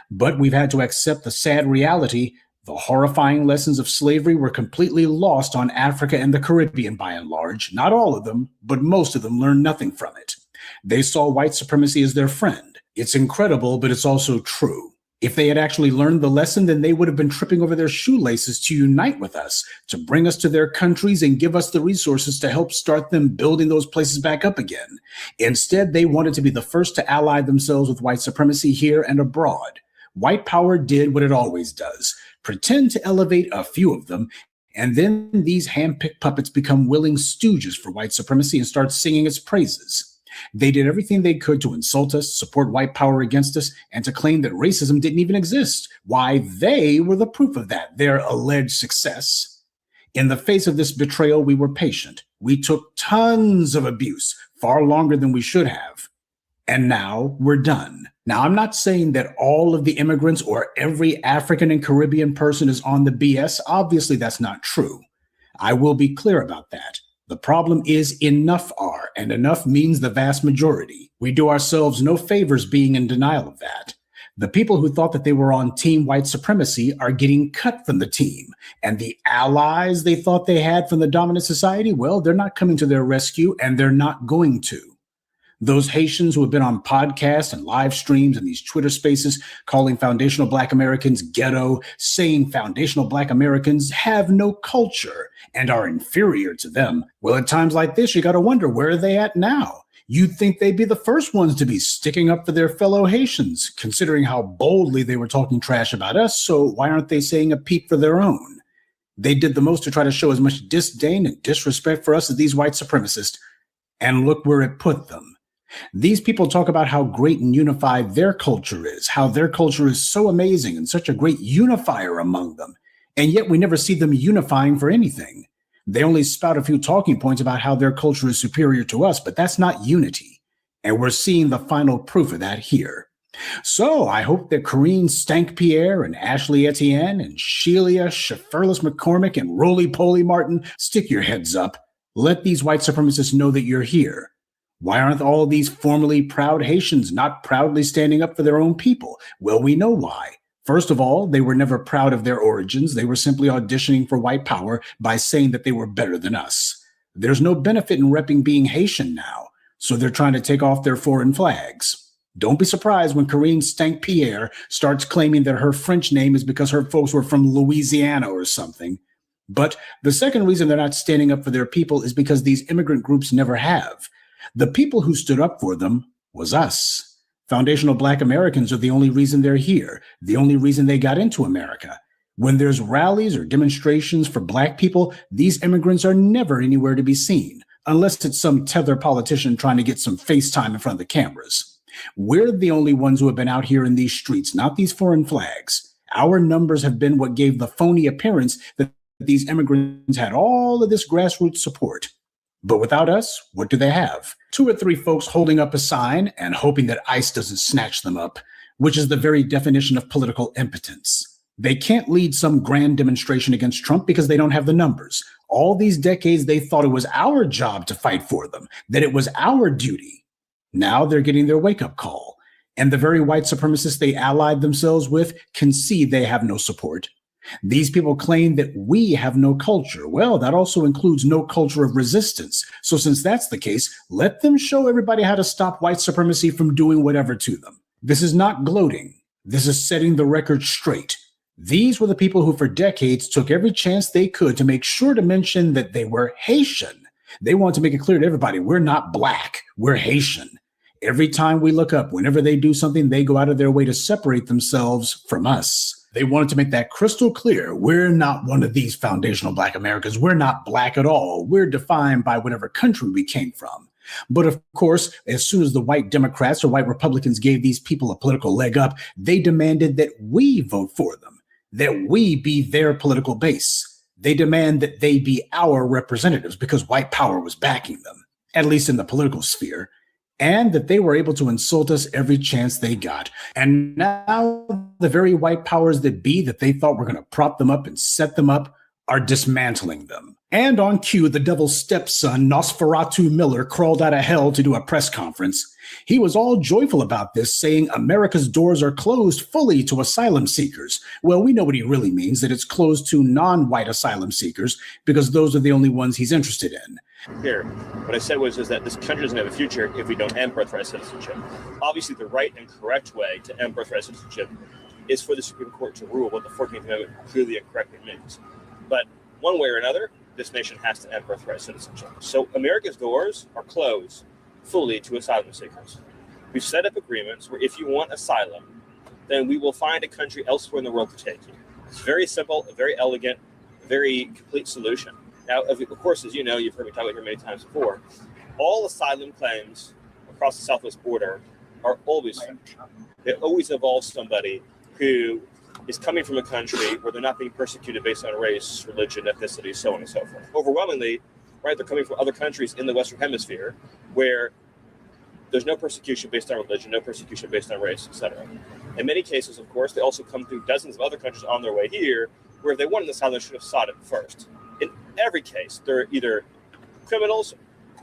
But we've had to accept the sad reality. The horrifying lessons of slavery were completely lost on Africa and the Caribbean by and large. Not all of them, but most of them learned nothing from it. They saw white supremacy as their friend. It's incredible, but it's also true. If they had actually learned the lesson, then they would have been tripping over their shoelaces to unite with us, to bring us to their countries and give us the resources to help start them building those places back up again. Instead, they wanted to be the first to ally themselves with white supremacy here and abroad. White power did what it always does. Pretend to elevate a few of them, and then these hand-picked puppets become willing stooges for white supremacy and start singing its praises. They did everything they could to insult us, support white power against us, and to claim that racism didn't even exist. Why, they were the proof of that, their alleged success. In the face of this betrayal, we were patient. We took tons of abuse, far longer than we should have. And now we're done. Now, I'm not saying that all of the immigrants or every African and Caribbean person is on the BS. Obviously, that's not true. I will be clear about that. The problem is enough are, and enough means the vast majority. We do ourselves no favors being in denial of that. The people who thought that they were on team white supremacy are getting cut from the team. And the allies they thought they had from the dominant society, well, they're not coming to their rescue, and they're not going to. Those Haitians who have been on podcasts and live streams and these Twitter spaces calling foundational Black Americans ghetto, saying foundational Black Americans have no culture and are inferior to them. Well, at times like this, you got to wonder, where are they at now? You'd think they'd be the first ones to be sticking up for their fellow Haitians, considering how boldly they were talking trash about us. So why aren't they saying a peep for their own? They did the most to try to show as much disdain and disrespect for us as these white supremacists. And look where it put them. These people talk about how great and unified their culture is, how their culture is so amazing and such a great unifier among them. And yet we never see them unifying for anything. They only spout a few talking points about how their culture is superior to us, but that's not unity. And we're seeing the final proof of that here. So I hope that Corinne Stank-Pierre and Ashley Etienne and Sheila Schifferless McCormick and Roly-Poly Martin, stick your heads up. Let these white supremacists know that you're here. Why aren't all these formerly proud Haitians not proudly standing up for their own people? Well, we know why. First of all, they were never proud of their origins. They were simply auditioning for white power by saying that they were better than us. There's no benefit in repping being Haitian now, so they're trying to take off their foreign flags. Don't be surprised when Corinne Stank-Pierre starts claiming that her French name is because her folks were from Louisiana or something. But the second reason they're not standing up for their people is because these immigrant groups never have. The people who stood up for them was us. Foundational Black Americans are the only reason they're here, the only reason they got into America. When there's rallies or demonstrations for Black people, these immigrants are never anywhere to be seen, unless it's some tether politician trying to get some FaceTime in front of the cameras. We're the only ones who have been out here in these streets, not these foreign flags. Our numbers have been what gave the phony appearance that these immigrants had all of this grassroots support. But without us, what do they have? 2 or 3 folks holding up a sign and hoping that ICE doesn't snatch them up, which is the very definition of political impotence. They can't lead some grand demonstration against Trump because they don't have the numbers. All these decades, they thought it was our job to fight for them, that it was our duty. Now they're getting their wake-up call. And the very white supremacists they allied themselves with concede they have no support. These people claim that we have no culture. Well, that also includes no culture of resistance. So since that's the case, let them show everybody how to stop white supremacy from doing whatever to them. This is not gloating. This is setting the record straight. These were the people who for decades took every chance they could to make sure to mention that they were Haitian. They want to make it clear to everybody, we're not Black, we're Haitian. Every time we look up, whenever they do something, they go out of their way to separate themselves from us. They wanted to make that crystal clear. We're not one of these foundational Black Americans. We're not Black at all. We're defined by whatever country we came from. But of course, as soon as the white Democrats or white Republicans gave these people a political leg up, they demanded that we vote for them, that we be their political base. They demand that they be our representatives because white power was backing them, at least in the political sphere. And that they were able to insult us every chance they got. And now the very white powers that be that they thought were going to prop them up and set them up are dismantling them. And on cue, the devil's stepson, Nosferatu Miller, crawled out of hell to do a press conference. He was all joyful about this, saying America's doors are closed fully to asylum seekers. Well, we know what he really means, that it's closed to non-white asylum seekers, because those are the only ones he's interested in. Here, what I said was that this country doesn't have a future if we don't end birthright citizenship. Obviously, the right and correct way to end birthright citizenship is for the Supreme Court to rule what the 14th Amendment clearly and correctly means. But one way or another, this nation has to end birthright citizenship. So America's doors are closed fully to asylum seekers. We've set up agreements where if you want asylum, then we will find a country elsewhere in the world to take you. It's very simple, a very elegant, very complete solution. Now, of course, as you know, you've heard me talk about it here many times before, all asylum claims across the southwest border are always fake. They always involve somebody who is coming from a country where they're not being persecuted based on race, religion, ethnicity, so on and so forth. Overwhelmingly, right, they're coming from other countries in the Western Hemisphere where there's no persecution based on religion, no persecution based on race, etc. In many cases, of course, they also come through dozens of other countries on their way here, where if they wanted asylum, they should have sought it first. In every case, they're either criminals,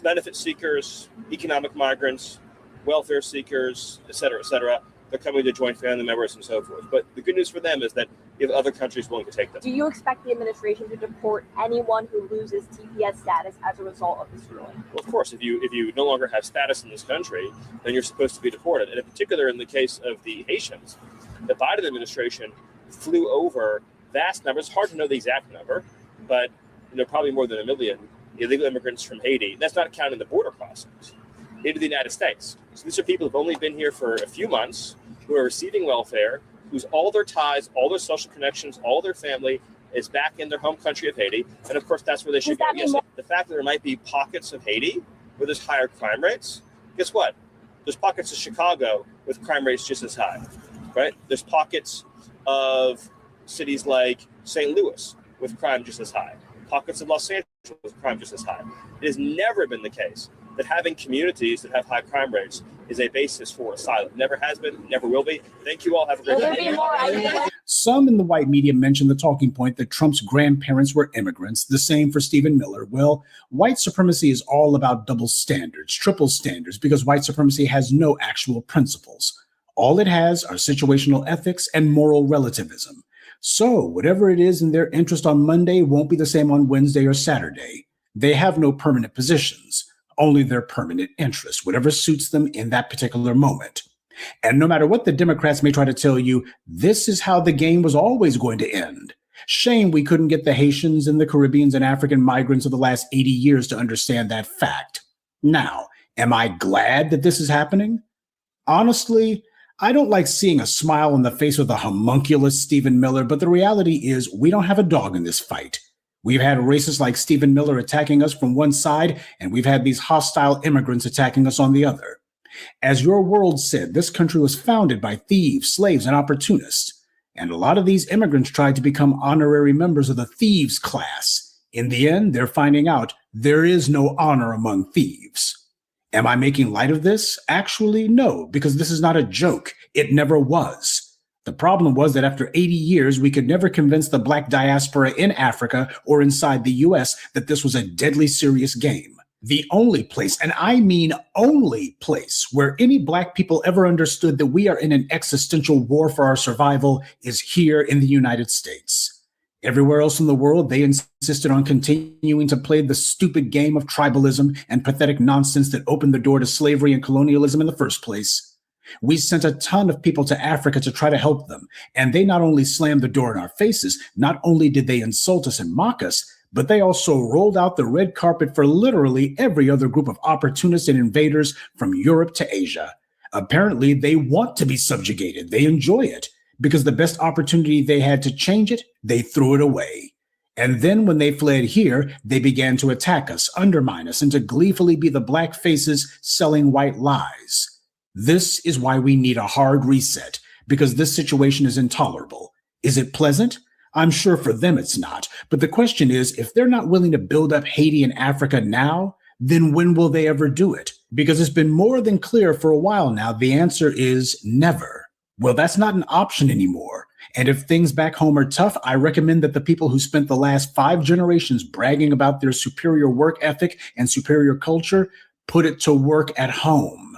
benefit seekers, economic migrants, welfare seekers, etc., they're coming to join family members and so forth. But the good news for them is that you have other countries willing to take them. Do you expect the administration to deport anyone who loses TPS status as a result of this ruling? Well, of course, if you no longer have status in this country, then you're supposed to be deported. And in particular, in the case of the Haitians, the Biden administration flew over vast numbers. It's hard to know the exact number, but probably more than 1 million illegal immigrants from Haiti. That's not counting the border crossings into the United States. So these are people who've only been here for a few months, who are receiving welfare, whose all their ties, all their social connections, all their family is back in their home country of Haiti. And of course, that's where they should go. Yes, the fact that there might be pockets of Haiti where there's higher crime rates, guess what? There's pockets of Chicago with crime rates just as high, right? There's pockets of cities like St. Louis with crime just as high, pockets of Los Angeles with crime just as high. It has never been the case that having communities that have high crime rates is a basis for asylum. Never has been, never will be. Thank you all. Have a great day. Some in the white media mention the talking point that Trump's grandparents were immigrants, the same for Stephen Miller. Well, white supremacy is all about double standards, triple standards, because white supremacy has no actual principles. All it has are situational ethics and moral relativism. So whatever it is in their interest on Monday won't be the same on Wednesday or Saturday. They have no permanent positions, only their permanent interests, whatever suits them in that particular moment. And no matter what the Democrats may try to tell you, this is how the game was always going to end. Shame we couldn't get the Haitians and the Caribbeans and African migrants of the last 80 years to understand that fact. Now, am I glad that this is happening? Honestly, I don't like seeing a smile on the face of the homunculus Stephen Miller, but the reality is we don't have a dog in this fight. We've had racists like Stephen Miller attacking us from one side, and we've had these hostile immigrants attacking us on the other. As Your World said, this country was founded by thieves, slaves, and opportunists. And a lot of these immigrants tried to become honorary members of the thieves class. In the end, they're finding out there is no honor among thieves. Am I making light of this? Actually, no, because this is not a joke. It never was. The problem was that after 80 years, we could never convince the Black diaspora in Africa or inside the US that this was a deadly serious game. The only place, and I mean only place, where any Black people ever understood that we are in an existential war for our survival is here in the United States. Everywhere else in the world, they insisted on continuing to play the stupid game of tribalism and pathetic nonsense that opened the door to slavery and colonialism in the first place. We sent a ton of people to Africa to try to help them, and they not only slammed the door in our faces, not only did they insult us and mock us, but they also rolled out the red carpet for literally every other group of opportunists and invaders from Europe to Asia. Apparently, they want to be subjugated. They enjoy it, because the best opportunity they had to change it, they threw it away. And then when they fled here, they began to attack us, undermine us, and to gleefully be the Black faces selling white lies. This is why we need a hard reset, because this situation is intolerable. Is it pleasant? I'm sure for them it's not. But the question is, if they're not willing to build up Haiti and Africa now, then when will they ever do it? Because it's been more than clear for a while now, the answer is never. Well, that's not an option anymore. And if things back home are tough, I recommend that the people who spent the last 5 generations bragging about their superior work ethic and superior culture put it to work at home.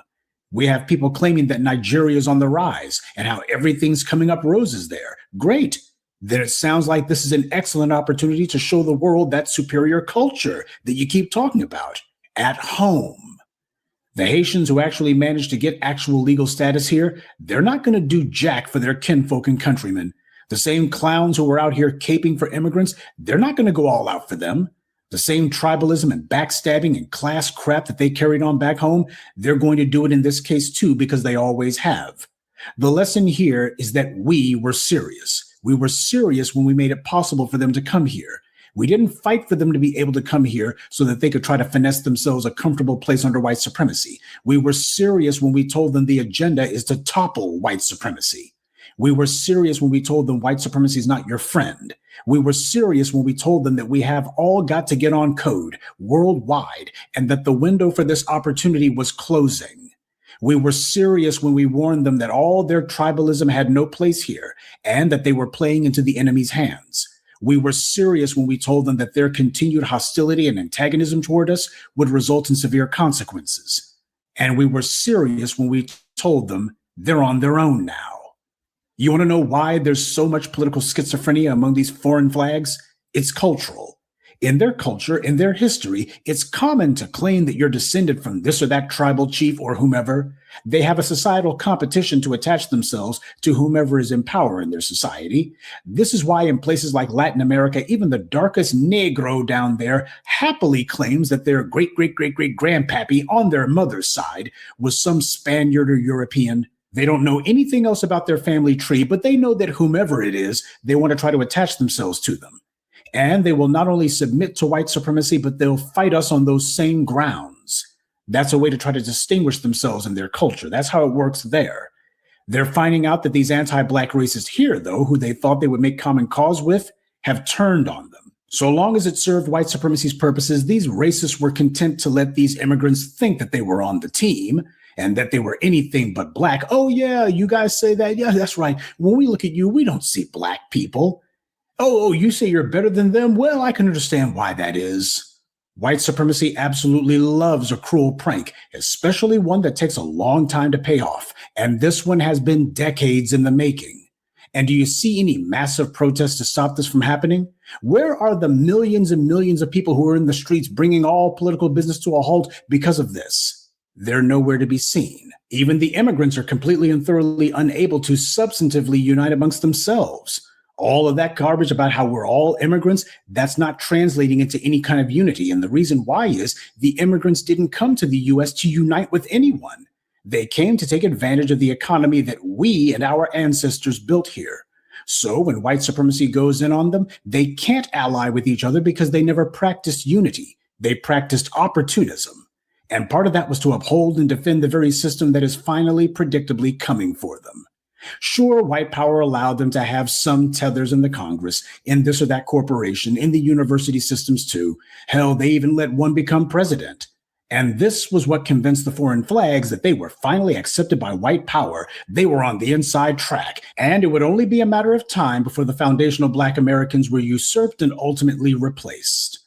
We have people claiming that Nigeria is on the rise and how everything's coming up roses there. Great. Then it sounds like this is an excellent opportunity to show the world that superior culture that you keep talking about at home. The Haitians who actually managed to get actual legal status here, they're not going to do jack for their kinfolk and countrymen. The same clowns who were out here caping for immigrants, they're not going to go all out for them. The same tribalism and backstabbing and class crap that they carried on back home, they're going to do it in this case too, because they always have. The lesson here is that we were serious. We were serious when we made it possible for them to come here. We didn't fight for them to be able to come here so that they could try to finesse themselves a comfortable place under white supremacy. We were serious when we told them the agenda is to topple white supremacy. We were serious when we told them white supremacy is not your friend. We were serious when we told them that we have all got to get on code worldwide and that the window for this opportunity was closing. We were serious when we warned them that all their tribalism had no place here and that they were playing into the enemy's hands. We were serious when we told them that their continued hostility and antagonism toward us would result in severe consequences. And we were serious when we told them They're on their own now. You want to know why there's so much political schizophrenia among these foreign flags? It's cultural. In their culture, in their history, it's common to claim that you're descended from this or that tribal chief or whomever. They have a societal competition to attach themselves to whomever is in power in their society. This is why in places like Latin America, even the darkest Negro down there happily claims that their great-great-great-great-grandpappy on their mother's side was some Spaniard or European. They don't know anything else about their family tree, but they know that whomever it is, they want to try to attach themselves to them. And they will not only submit to white supremacy, but they'll fight us on those same grounds. That's a way to try to distinguish themselves in their culture. That's how it works there. They're finding out that these anti-Black racists here, though, who they thought they would make common cause with, have turned on them. So long as it served white supremacy's purposes, these racists were content to let these immigrants think that they were on the team and that they were anything but Black. Oh, yeah, you guys say that? Yeah, that's right. When we look at you, we don't see Black people. Oh, you say you're better than them? Well, I can understand why that is. White supremacy absolutely loves a cruel prank, especially one that takes a long time to pay off. And this one has been decades in the making. And do you see any massive protests to stop this from happening? Where are the millions and millions of people who are in the streets bringing all political business to a halt because of this? They're nowhere to be seen. Even the immigrants are completely and thoroughly unable to substantively unite amongst themselves. All of that garbage about how we're all immigrants, that's not translating into any kind of unity. And the reason why is the immigrants didn't come to the U.S. to unite with anyone. They came to take advantage of the economy that we and our ancestors built here. So when white supremacy goes in on them, they can't ally with each other because they never practiced unity. They practiced opportunism. And part of that was to uphold and defend the very system that is finally predictably coming for them. Sure, white power allowed them to have some tethers in the Congress, in this or that corporation, in the university systems too. Hell, they even let one become president. And this was what convinced the foreign flags that they were finally accepted by white power. They were on the inside track, and it would only be a matter of time before the foundational Black Americans were usurped and ultimately replaced.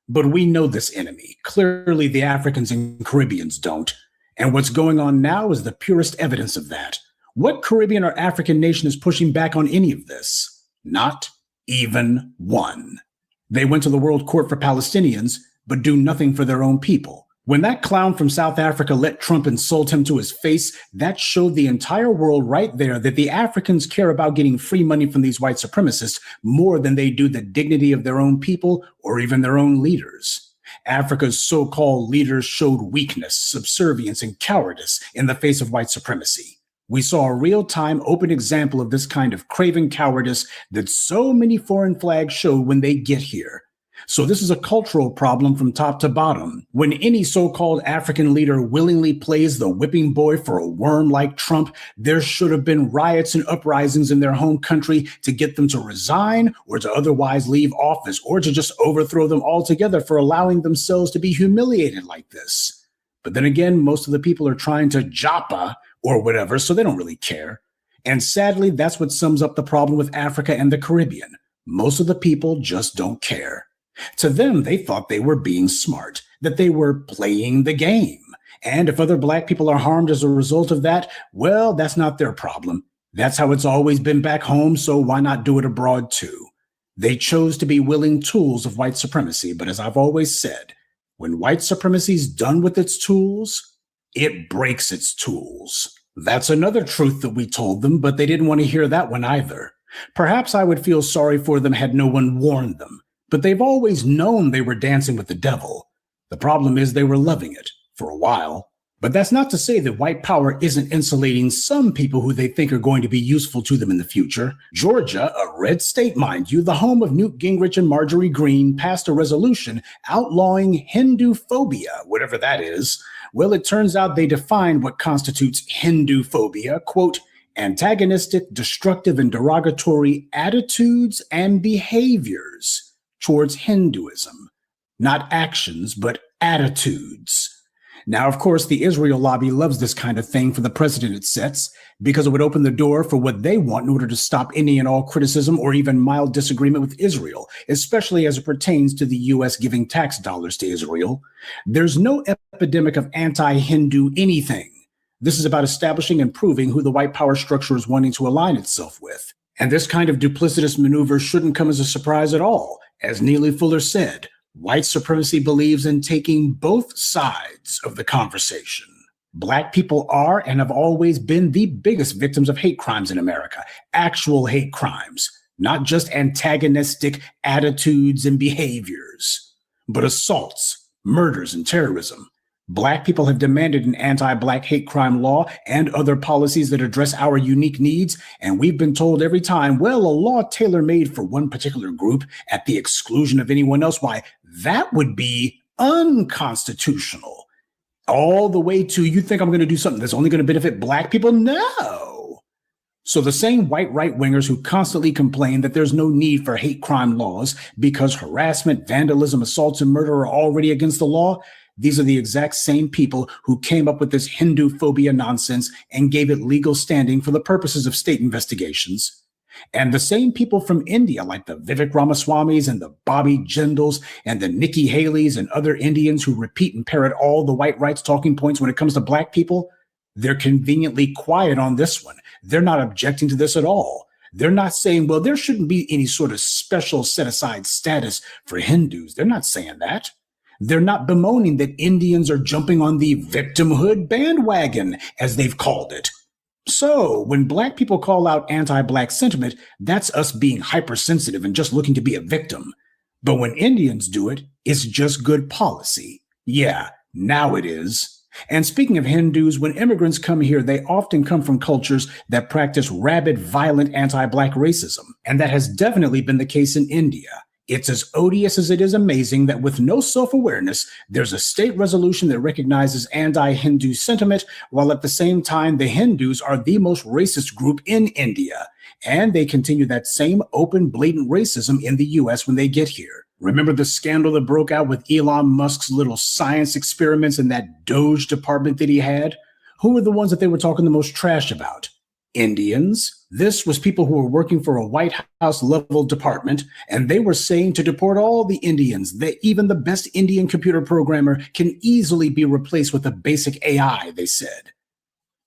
But we know this enemy. Clearly, the Africans and Caribbeans don't. And what's going on now is the purest evidence of that. What Caribbean or African nation is pushing back on any of this? Not even one. They went to the World Court for Palestinians, but do nothing for their own people. When that clown from South Africa let Trump insult him to his face, that showed the entire world right there that the Africans care about getting free money from these white supremacists more than they do the dignity of their own people or even their own leaders. Africa's so-called leaders showed weakness, subservience, and cowardice in the face of white supremacy. We saw a real-time open example of this kind of craven cowardice that so many foreign flags showed when they get here. So this is a cultural problem from top to bottom. When any so-called African leader willingly plays the whipping boy for a worm like Trump, there should have been riots and uprisings in their home country to get them to resign or to otherwise leave office or to just overthrow them altogether for allowing themselves to be humiliated like this. But then again, most of the people are trying to japa or whatever, so they don't really care. And sadly, that's what sums up the problem with Africa and the Caribbean. Most of the people just don't care. To them, they thought they were being smart, that they were playing the game. And if other Black people are harmed as a result of that, well, that's not their problem. That's how it's always been back home, so why not do it abroad too? They chose to be willing tools of white supremacy, but as I've always said, when white supremacy's done with its tools, it breaks its tools. That's another truth that we told them, but they didn't want to hear that one either. Perhaps I would feel sorry for them had no one warned them, but they've always known they were dancing with the devil. The problem is they were loving it for a while. But that's not to say that white power isn't insulating some people who they think are going to be useful to them in the future. Georgia, a red state, mind you, the home of Newt Gingrich and Marjorie Greene, passed a resolution outlawing Hindu phobia, whatever that is. Well, it turns out they defined what constitutes Hindu phobia, quote, antagonistic, destructive, and derogatory attitudes and behaviors towards Hinduism. Not actions, but attitudes. Now, of course, the Israel lobby loves this kind of thing for the precedent it sets because it would open the door for what they want in order to stop any and all criticism or even mild disagreement with Israel, especially as it pertains to the U.S. giving tax dollars to Israel. There's no epidemic of anti-Hindu anything. This is about establishing and proving who the white power structure is wanting to align itself with. And this kind of duplicitous maneuver shouldn't come as a surprise at all. As Neely Fuller said, white supremacy believes in taking both sides of the conversation. Black people are and have always been the biggest victims of hate crimes in America. Actual hate crimes, not just antagonistic attitudes and behaviors, but assaults, murders, and terrorism. Black people have demanded an anti-Black hate crime law and other policies that address our unique needs, and we've been told every time, well, a law tailor-made for one particular group at the exclusion of anyone else, why, that would be unconstitutional. All the way to, you think I'm going to do something that's only going to benefit Black people? No. So the same white right-wingers who constantly complain that there's no need for hate crime laws because harassment, vandalism, assaults, and murder are already against the law, these are the exact same people who came up with this Hindu phobia nonsense and gave it legal standing for the purposes of state investigations. And the same people from India, like the Vivek Ramaswamis and the Bobby Jindals and the Nikki Haleys and other Indians who repeat and parrot all the white rights talking points when it comes to Black people, they're conveniently quiet on this one. They're not objecting to this at all. They're not saying, well, there shouldn't be any sort of special set-aside status for Hindus. They're not saying that. They're not bemoaning that Indians are jumping on the victimhood bandwagon, as they've called it. So when Black people call out anti-Black sentiment, that's us being hypersensitive and just looking to be a victim. But when Indians do it, it's just good policy. Yeah, now it is. And speaking of Hindus, when immigrants come here, they often come from cultures that practice rabid, violent anti-Black racism. And that has definitely been the case in India. It's as odious as it is amazing that with no self-awareness, there's a state resolution that recognizes anti-Hindu sentiment, while at the same time, the Hindus are the most racist group in India. And they continue that same open, blatant racism in the US when they get here. Remember the scandal that broke out with Elon Musk's little science experiments in that Doge department that he had? Who were the ones that they were talking the most trash about? Indians. This was people who were working for a White House level department, and they were saying to deport all the Indians, that even the best Indian computer programmer can easily be replaced with a basic AI, they said.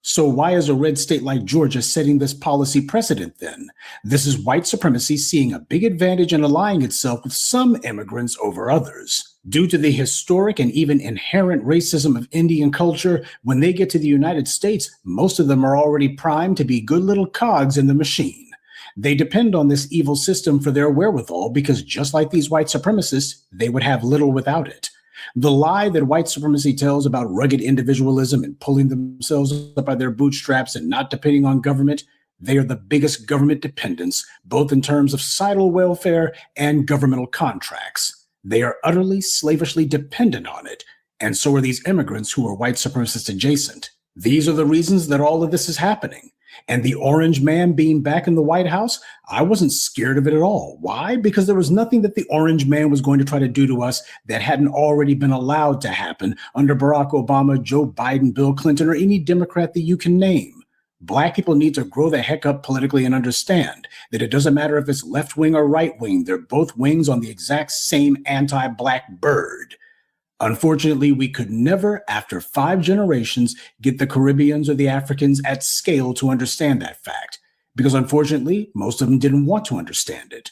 So why is a red state like Georgia setting this policy precedent then? This is white supremacy seeing a big advantage in allying itself with some immigrants over others. Due to the historic and even inherent racism of Indian culture, when they get to the United States, most of them are already primed to be good little cogs in the machine. They depend on this evil system for their wherewithal because just like these white supremacists, they would have little without it. The lie that white supremacy tells about rugged individualism and pulling themselves up by their bootstraps and not depending on government, they are the biggest government dependents, both in terms of societal welfare and governmental contracts. They are utterly slavishly dependent on it, and so are these immigrants who are white supremacist adjacent. These are the reasons that all of this is happening. And the orange man being back in the White House, I wasn't scared of it at all. Why? Because there was nothing that the orange man was going to try to do to us that hadn't already been allowed to happen under Barack Obama, Joe Biden, Bill Clinton, or any Democrat that you can name. Black people need to grow the heck up politically and understand that it doesn't matter if it's left wing or right wing. They're both wings on the exact same anti-Black bird. Unfortunately, we could never, after 5 generations, get the Caribbeans or the Africans at scale to understand that fact, because unfortunately, most of them didn't want to understand it.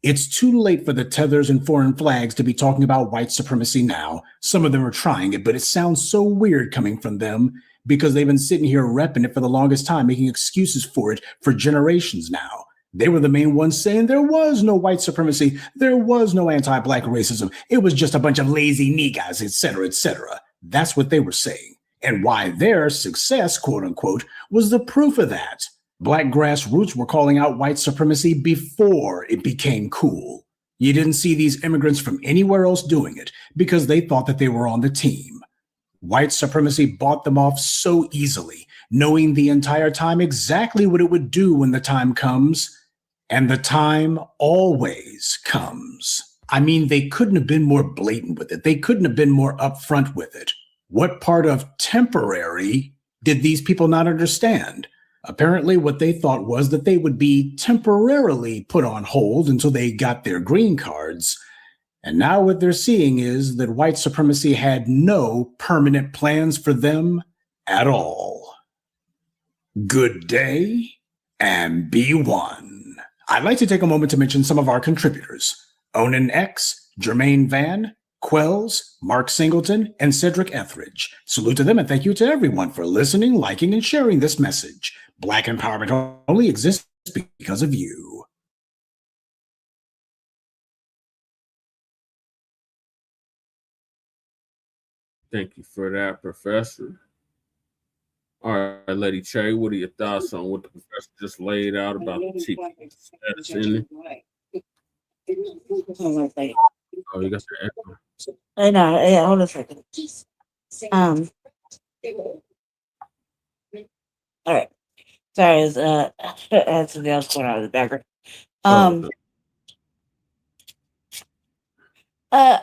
It's too late for the tethers and foreign flags to be talking about white supremacy now. Some of them are trying it, but it sounds so weird coming from them because they've been sitting here repping it for the longest time, making excuses for it for generations now. They were the main ones saying there was no white supremacy, there was no anti-Black racism, it was just a bunch of lazy niggas, etc., etc. That's what they were saying. And why their success, quote unquote, was the proof of that. Black grassroots were calling out white supremacy before it became cool. You didn't see these immigrants from anywhere else doing it because they thought that they were on the team. White supremacy bought them off so easily, knowing the entire time exactly what it would do when the time comes. And the time always comes. I mean, they couldn't have been more blatant with it. They couldn't have been more upfront with it. What part of temporary did these people not understand? Apparently, what they thought was that they would be temporarily put on hold until they got their green cards. And now what they're seeing is that white supremacy had no permanent plans for them at all. Good day and be one. I'd like to take a moment to mention some of our contributors: Onan X, Jermaine Van, Quells, Mark Singleton, and Cedric Etheridge. Salute to them and thank you to everyone for listening, liking, and sharing this message. Black empowerment only exists because of you. Thank you for that, Professor. All right, Lady Che, what are your thoughts on what the professor just laid out about the TP status in it? Oh, you got the echo. I know. Yeah, hold on a second. All right. Sorry, it's I had something else going on in the background.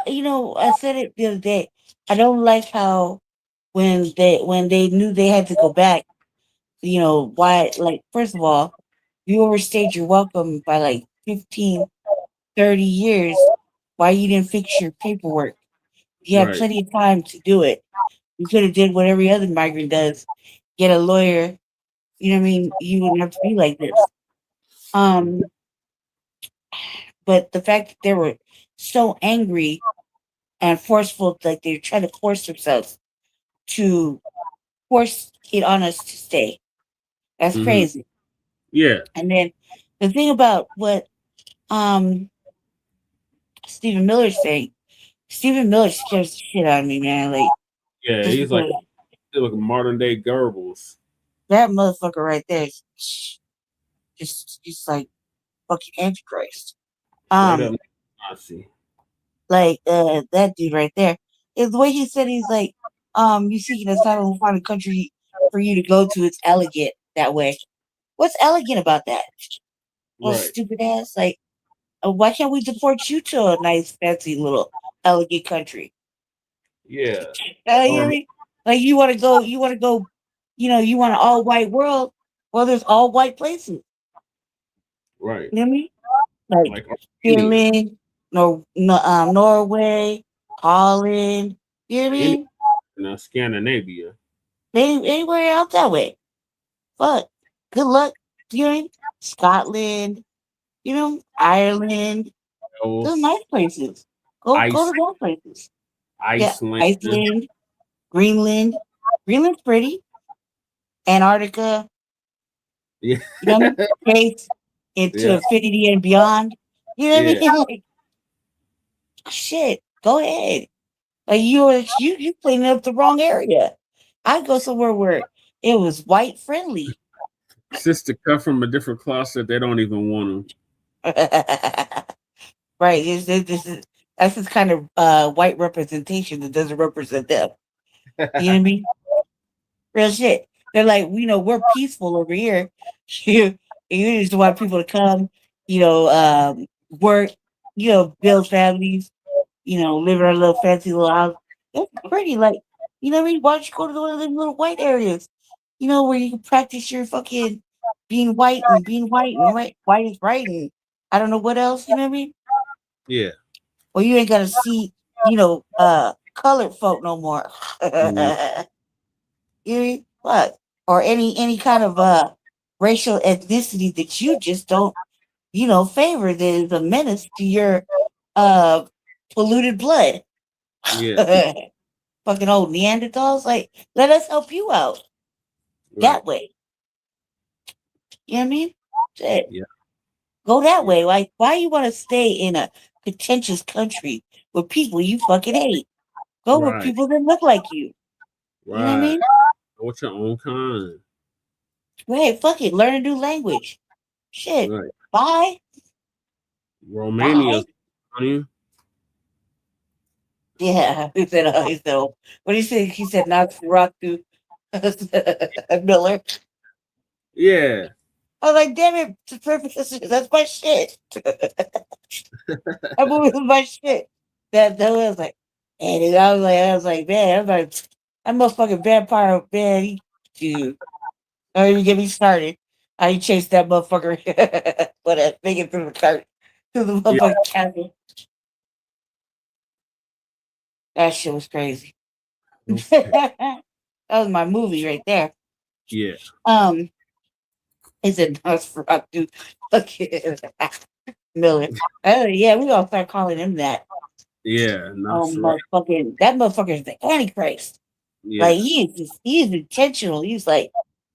You know, I said it the other day. I don't like how when they knew they had to go back, you know, why, like, first of all, you overstayed your welcome by like 15, 30 years. Why you didn't fix your paperwork? You had plenty of time to do it. You could have did what every other migrant does. Get a lawyer. You know what I mean? You wouldn't have to be like this. But the fact that they were so angry and forceful, like they're trying to force themselves to force it on us to stay. That's crazy. Yeah. And then the thing about what Stephen Miller's saying, Stephen Miller scares the shit out of me, man. Like, yeah, he's like a modern day Goebbels. That motherfucker right there is just like fucking Antichrist. Like that dude right there. Is the way he said he's like, you seeking asylum will find a country for you to go to. It's elegant that way. What's elegant about that? Well, stupid ass. Like, why can't we deport you to a nice, fancy little elegant country? Yeah. You know what I mean? Like you want to go, you want an all white world. Well, there's all white places. Right. You know what I mean? Like Finland, Norway, Holland. You know what I mean? Scandinavia. Anywhere out that way. But good luck. You know what I mean? Scotland. You know, Ireland. Those nice places. Go to those places. Iceland. Yeah, Iceland, Greenland. Greenland's pretty. Antarctica. Yeah. You know what I mean? Space into infinity and beyond. You know what I mean? Like, shit, go ahead. Like you cleaning up the wrong area. I go somewhere where it was white friendly. Sister cut from a different closet, they don't even want them. Right. That's this kind of white representation that doesn't represent them. You know what I mean? Real shit. They're like, we're peaceful over here. You just want people to come, work, build families, live in our little fancy little house. It's pretty, like, you know what I mean? Why don't you go to one of them little white areas, where you can practice your fucking being white and white is right, and I don't know what else, you know what I mean? Yeah. Or you ain't gonna see, colored folk no more. You know what? Or any kind of racial ethnicity that you just don't, favor, that is a menace to your polluted blood. Yeah. Fucking old Neanderthals. Like, let us help you out. That way. You know what I mean? Shit. Yeah. Go that way. Like, why you want to stay in a contentious country with people you fucking hate? Go with people that look like you. You know what I mean? What's your own kind? Right, fuck it. Learn a new language. Shit. Right. Bye. Romania. Honey. Yeah. He said, what do you say? He said, not rock to Miller. Yeah. I was like, damn it, that's my shit. That movie was my shit. That was like, and I was like, man, that motherfucking vampire, man, dude. Don't even get me started. I chased that motherfucker, but make it through the motherfucking castle. That shit was crazy. Okay. That was my movie right there. Yeah. He said, Nosferatu. Okay. Miller. Oh, yeah, we gonna start calling him that. Yeah, Motherfucking, that motherfucker is the Antichrist. Yeah. Like, he is intentional. He's like,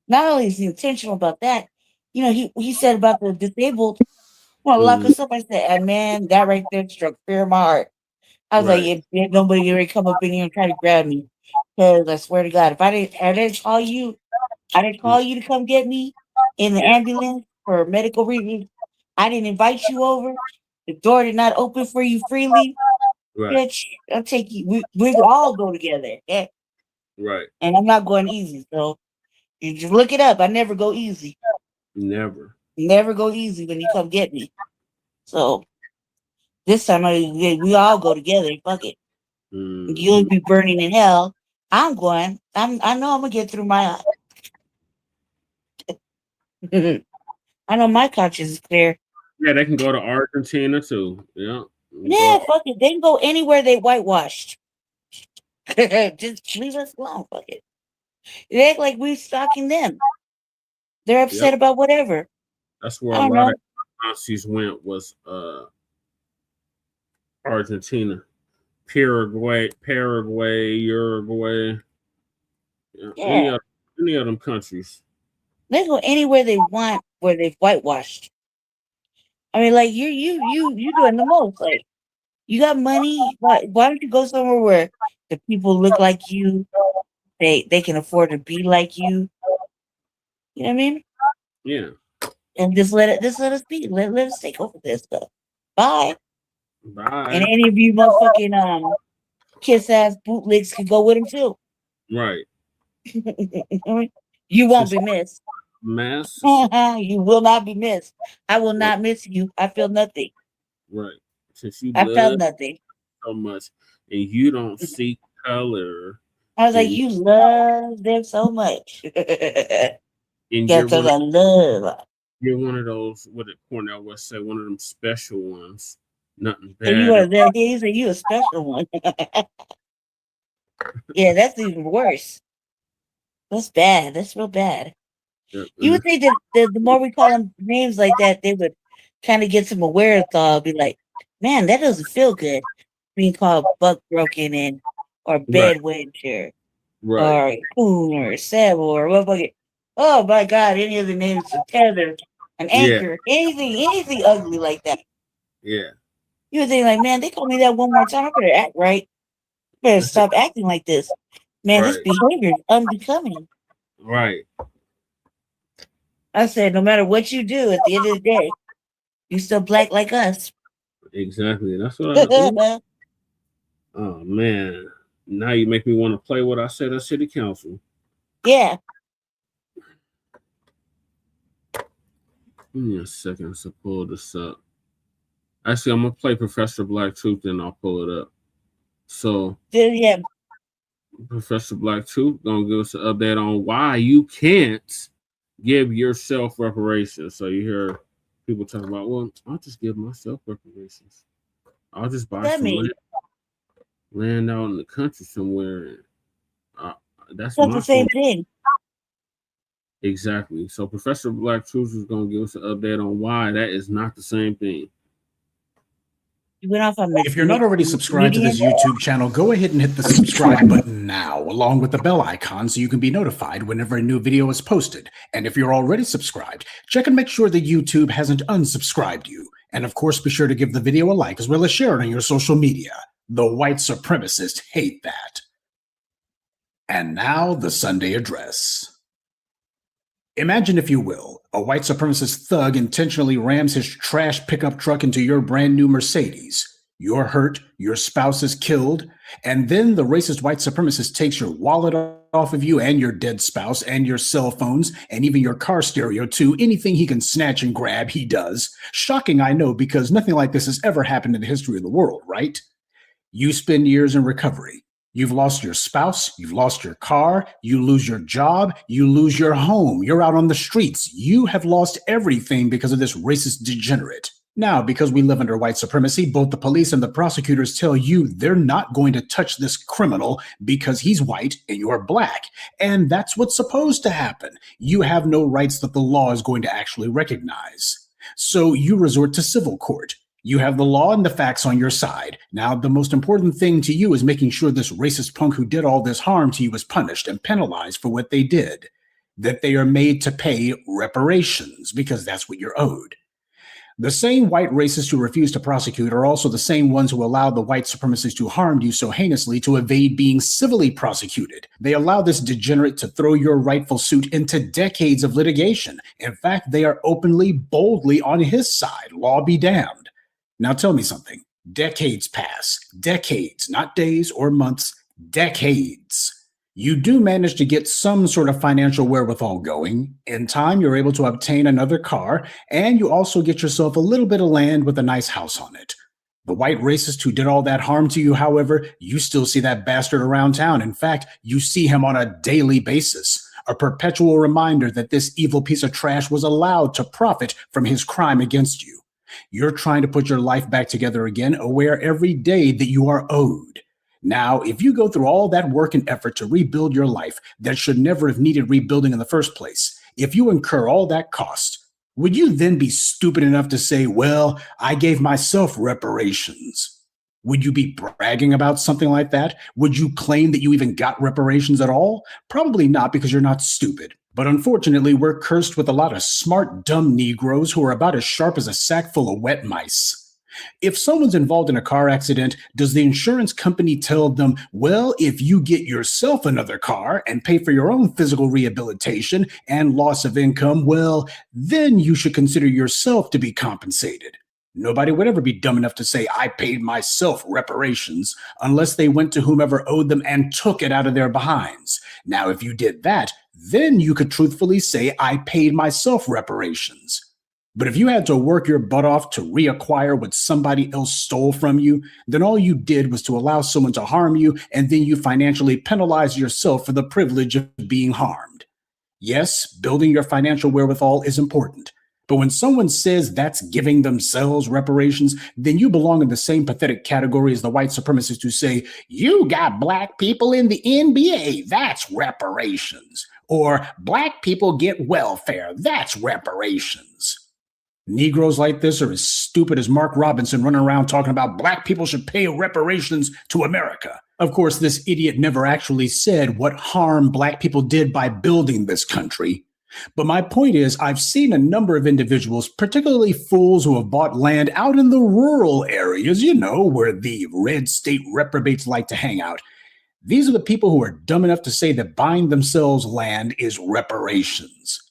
not only is he intentional about that, you know, he said about the disabled, want to lock us up. I said, man, that right there struck fear in my heart. I was like, if nobody ever come up in here and try to grab me. Because I swear to God, if I didn't call you to come get me in the ambulance for medical reasons. I didn't invite you over. The door did not open for you freely. Right. Bitch, I'll take you. We all go together. Yeah. Right. And I'm not going easy. So you just look it up. I never go easy. Never. Never go easy when you come get me. So this time we all go together. Fuck it. You'll be burning in hell. I'm going. I know I'm gonna get through my I know my conscience is clear. Yeah, they can go to Argentina too. Yeah. Yeah, fuck it. They can go anywhere they whitewashed. Just leave us alone. Fuck it. They act like we're stalking them. They're upset about whatever. That's where a lot of Nazis went was Argentina, Paraguay, Uruguay. Yeah. Any of them countries. They go anywhere they want where they've whitewashed. I mean, like you doing the most. Like you got money. Why don't you go somewhere where the people look like you? They can afford to be like you. You know what I mean? Yeah. And just let us be. Let us take over this stuff. Bye. Bye. And any of you motherfucking kiss ass bootlegs can go with them too. Right. You won't be missed. Mass. You will not be missed. I will not miss you. I feel nothing. Right. Since you I felt nothing so much, and you don't see color. I was like, you love them so much. And Got to love. You're one of those. What did Cornell West say? One of them special ones. Nothing bad. And you are that. He said you a special one. Yeah, that's even worse. That's bad. That's real bad. You would think that the more we call them names like that, they would kind of get some awareness. Be like, man, that doesn't feel good. Being called buck broken or bedwetch or coon or seb or what? Oh my God! Any of the names of tether, an anchor, anything ugly like that. Yeah. You would think like, man, they call me that one more time. I better act right. Better stop acting like this. Man, this behavior is unbecoming. Right. I said, no matter what you do, at the end of the day, you still black like us. Exactly. That's what I do. Oh man. Now you make me want to play what I said at City Council. Yeah. Give me a second to pull this up. Actually, I'm gonna play Professor Black Truth, then I'll pull it up. So yeah. Professor Black Truth gonna give us an update on why you can't give yourself reparations. So you hear people talking about, well, I'll just give myself reparations. I'll just buy some land out in the country somewhere. That's the same thing. Exactly. So Professor Black Truth is going to give us an update on why that is not the same thing. If you're not already subscribed to this YouTube channel, go ahead and hit the subscribe button now, along with the bell icon, so you can be notified whenever a new video is posted. And if you're already subscribed, check and make sure that YouTube hasn't unsubscribed you. And of course, be sure to give the video a like, as well as share it on your social media. The white supremacists hate that. And now, the Sunday address. Imagine, if you will, a white supremacist thug intentionally rams his trash pickup truck into your brand new Mercedes. You're hurt, your spouse is killed, and then the racist white supremacist takes your wallet off of you and your dead spouse and your cell phones and even your car stereo too. Anything he can snatch and grab, he does. Shocking, I know, because nothing like this has ever happened in the history of the world, right? You spend years in recovery. You've lost your spouse, you've lost your car, you lose your job, you lose your home, you're out on the streets. You have lost everything because of this racist degenerate. Now, because we live under white supremacy, both the police and the prosecutors tell you they're not going to touch this criminal because he's white and you're black. And that's what's supposed to happen. You have no rights that the law is going to actually recognize. So you resort to civil court. You have the law and the facts on your side. Now, the most important thing to you is making sure this racist punk who did all this harm to you is punished and penalized for what they did. That they are made to pay reparations because that's what you're owed. The same white racists who refuse to prosecute are also the same ones who allow the white supremacists who harmed you so heinously to evade being civilly prosecuted. They allow this degenerate to throw your rightful suit into decades of litigation. In fact, they are openly, boldly on his side. Law be damned. Now tell me something. Decades pass. Decades, not days or months. Decades. You do manage to get some sort of financial wherewithal going. In time, you're able to obtain another car, and you also get yourself a little bit of land with a nice house on it. The white racist who did all that harm to you, however, you still see that bastard around town. In fact, you see him on a daily basis, a perpetual reminder that this evil piece of trash was allowed to profit from his crime against you. You're trying to put your life back together again, aware every day that you are owed. Now, if you go through all that work and effort to rebuild your life that should never have needed rebuilding in the first place, if you incur all that cost, would you then be stupid enough to say, well, I gave myself reparations? Would you be bragging about something like that? Would you claim that you even got reparations at all? Probably not, because you're not stupid. But unfortunately, we're cursed with a lot of smart, dumb Negroes who are about as sharp as a sack full of wet mice. If someone's involved in a car accident, does the insurance company tell them, well, if you get yourself another car and pay for your own physical rehabilitation and loss of income, well, then you should consider yourself to be compensated? Nobody would ever be dumb enough to say, I paid myself reparations, unless they went to whomever owed them and took it out of their behinds. Now, if you did that, then you could truthfully say, I paid myself reparations. But if you had to work your butt off to reacquire what somebody else stole from you, then all you did was to allow someone to harm you, and then you financially penalize yourself for the privilege of being harmed. Yes, building your financial wherewithal is important. But when someone says that's giving themselves reparations, then you belong in the same pathetic category as the white supremacists who say, you got black people in the NBA, that's reparations. Or black people get welfare, that's reparations. Negroes like this are as stupid as Mark Robinson running around talking about black people should pay reparations to America. Of course, this idiot never actually said what harm black people did by building this country. But my point is, I've seen a number of individuals, particularly fools who have bought land out in the rural areas, you know, where the red state reprobates like to hang out. These are the people who are dumb enough to say that buying themselves land is reparations.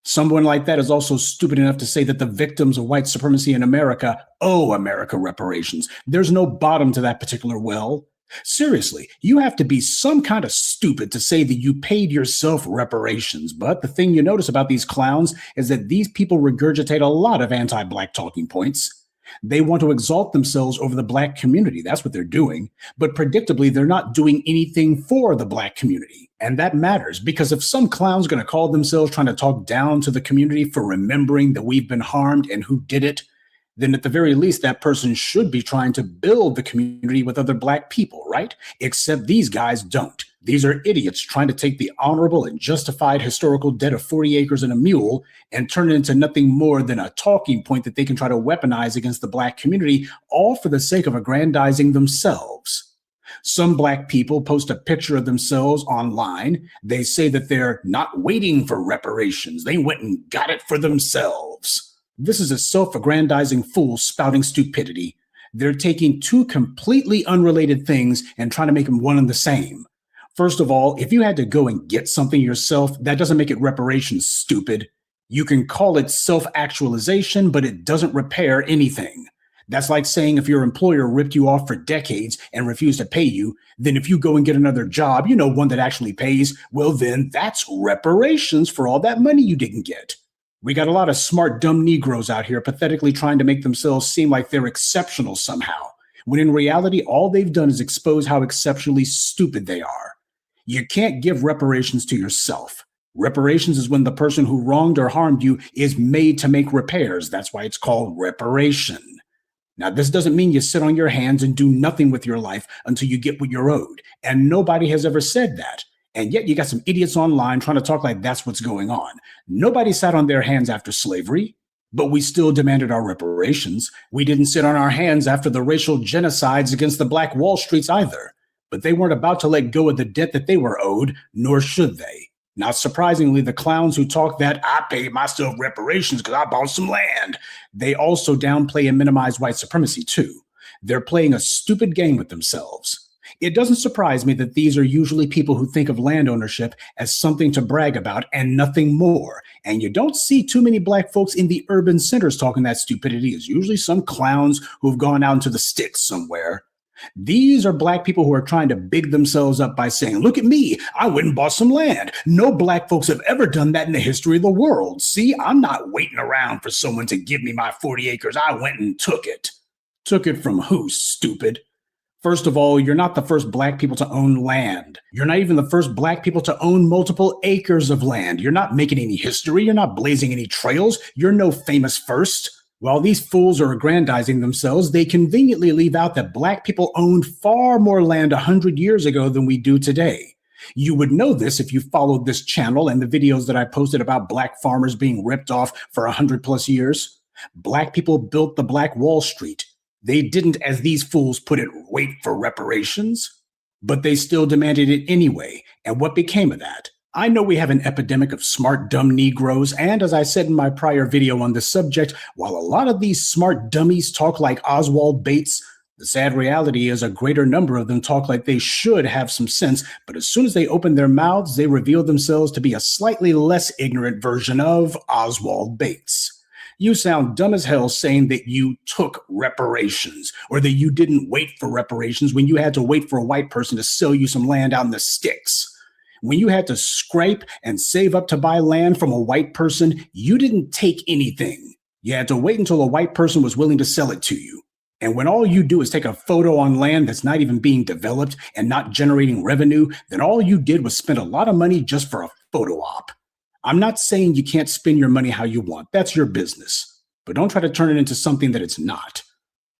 Someone like that is also stupid enough to say that the victims of white supremacy in America owe America reparations. There's no bottom to that particular well. Seriously, you have to be some kind of stupid to say that you paid yourself reparations. But the thing you notice about these clowns is that these people regurgitate a lot of anti-black talking points. They want to exalt themselves over the black community. That's what they're doing. But predictably, they're not doing anything for the black community. And that matters, because if some clown's going to call themselves trying to talk down to the community for remembering that we've been harmed and who did it, then at the very least, that person should be trying to build the community with other black people, right? Except these guys don't. These are idiots trying to take the honorable and justified historical debt of 40 acres and a mule and turn it into nothing more than a talking point that they can try to weaponize against the black community, all for the sake of aggrandizing themselves. Some black people post a picture of themselves online. They say that they're not waiting for reparations. They went and got it for themselves. This is a self-aggrandizing fool spouting stupidity. They're taking two completely unrelated things and trying to make them one and the same. First of all, if you had to go and get something yourself, that doesn't make it reparations, stupid. You can call it self-actualization, but it doesn't repair anything. That's like saying if your employer ripped you off for decades and refused to pay you, then if you go and get another job, you know, one that actually pays, well, then that's reparations for all that money you didn't get. We got a lot of smart, dumb Negroes out here pathetically trying to make themselves seem like they're exceptional somehow, when in reality, all they've done is expose how exceptionally stupid they are. You can't give reparations to yourself. Reparations is when the person who wronged or harmed you is made to make repairs. That's why it's called reparation. Now, this doesn't mean you sit on your hands and do nothing with your life until you get what you're owed. And nobody has ever said that. And yet you got some idiots online trying to talk like that's what's going on. Nobody sat on their hands after slavery, but we still demanded our reparations. We didn't sit on our hands after the racial genocides against the Black Wall Streets either. But they weren't about to let go of the debt that they were owed, nor should they. Not surprisingly, the clowns who talk that I paid myself reparations because I bought some land, they also downplay and minimize white supremacy too. They're playing a stupid game with themselves. It doesn't surprise me that these are usually people who think of land ownership as something to brag about and nothing more. And you don't see too many Black folks in the urban centers talking that stupidity. It's usually some clowns who've gone out into the sticks somewhere. These are Black people who are trying to big themselves up by saying, look at me, I went and bought some land. No Black folks have ever done that in the history of the world. See, I'm not waiting around for someone to give me my 40 acres. I went and took it. Took it from who, stupid? First of all, you're not the first Black people to own land. You're not even the first Black people to own multiple acres of land. You're not making any history. You're not blazing any trails. You're no famous first. While these fools are aggrandizing themselves, they conveniently leave out that Black people owned far more land 100 years ago than we do today. You would know this if you followed this channel and the videos that I posted about Black farmers being ripped off for 100+ years. Black people built the Black Wall Street. They didn't, as these fools put it, wait for reparations, but they still demanded it anyway. And what became of that? I know we have an epidemic of smart, dumb Negroes, and as I said in my prior video on this subject, while a lot of these smart dummies talk like Oswald Bates, the sad reality is a greater number of them talk like they should have some sense, but as soon as they open their mouths, they reveal themselves to be a slightly less ignorant version of Oswald Bates. You sound dumb as hell saying that you took reparations, or that you didn't wait for reparations when you had to wait for a white person to sell you some land out in the sticks. When you had to scrape and save up to buy land from a white person, you didn't take anything. You had to wait until a white person was willing to sell it to you. And when all you do is take a photo on land that's not even being developed and not generating revenue, then all you did was spend a lot of money just for a photo op. I'm not saying you can't spend your money how you want. That's your business. But don't try to turn it into something that it's not.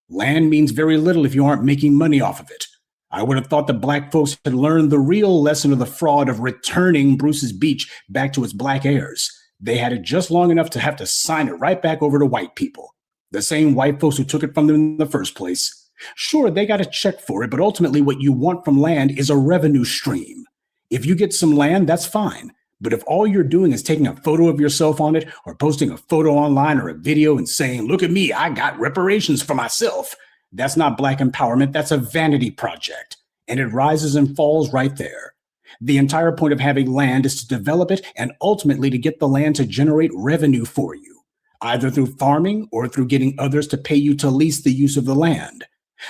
Land means very little if you aren't making money off of it. I would have thought that Black folks had learned the real lesson of the fraud of returning Bruce's Beach back to its Black heirs. They had it just long enough to have to sign it right back over to white people. The same white folks who took it from them in the first place. Sure, they got a check for it, but ultimately what you want from land is a revenue stream. If you get some land, that's fine. But if all you're doing is taking a photo of yourself on it or posting a photo online or a video and saying, look at me, I got reparations for myself, that's not Black empowerment. That's a vanity project. And it rises and falls right there. The entire point of having land is to develop it and ultimately to get the land to generate revenue for you, either through farming or through getting others to pay you to lease the use of the land.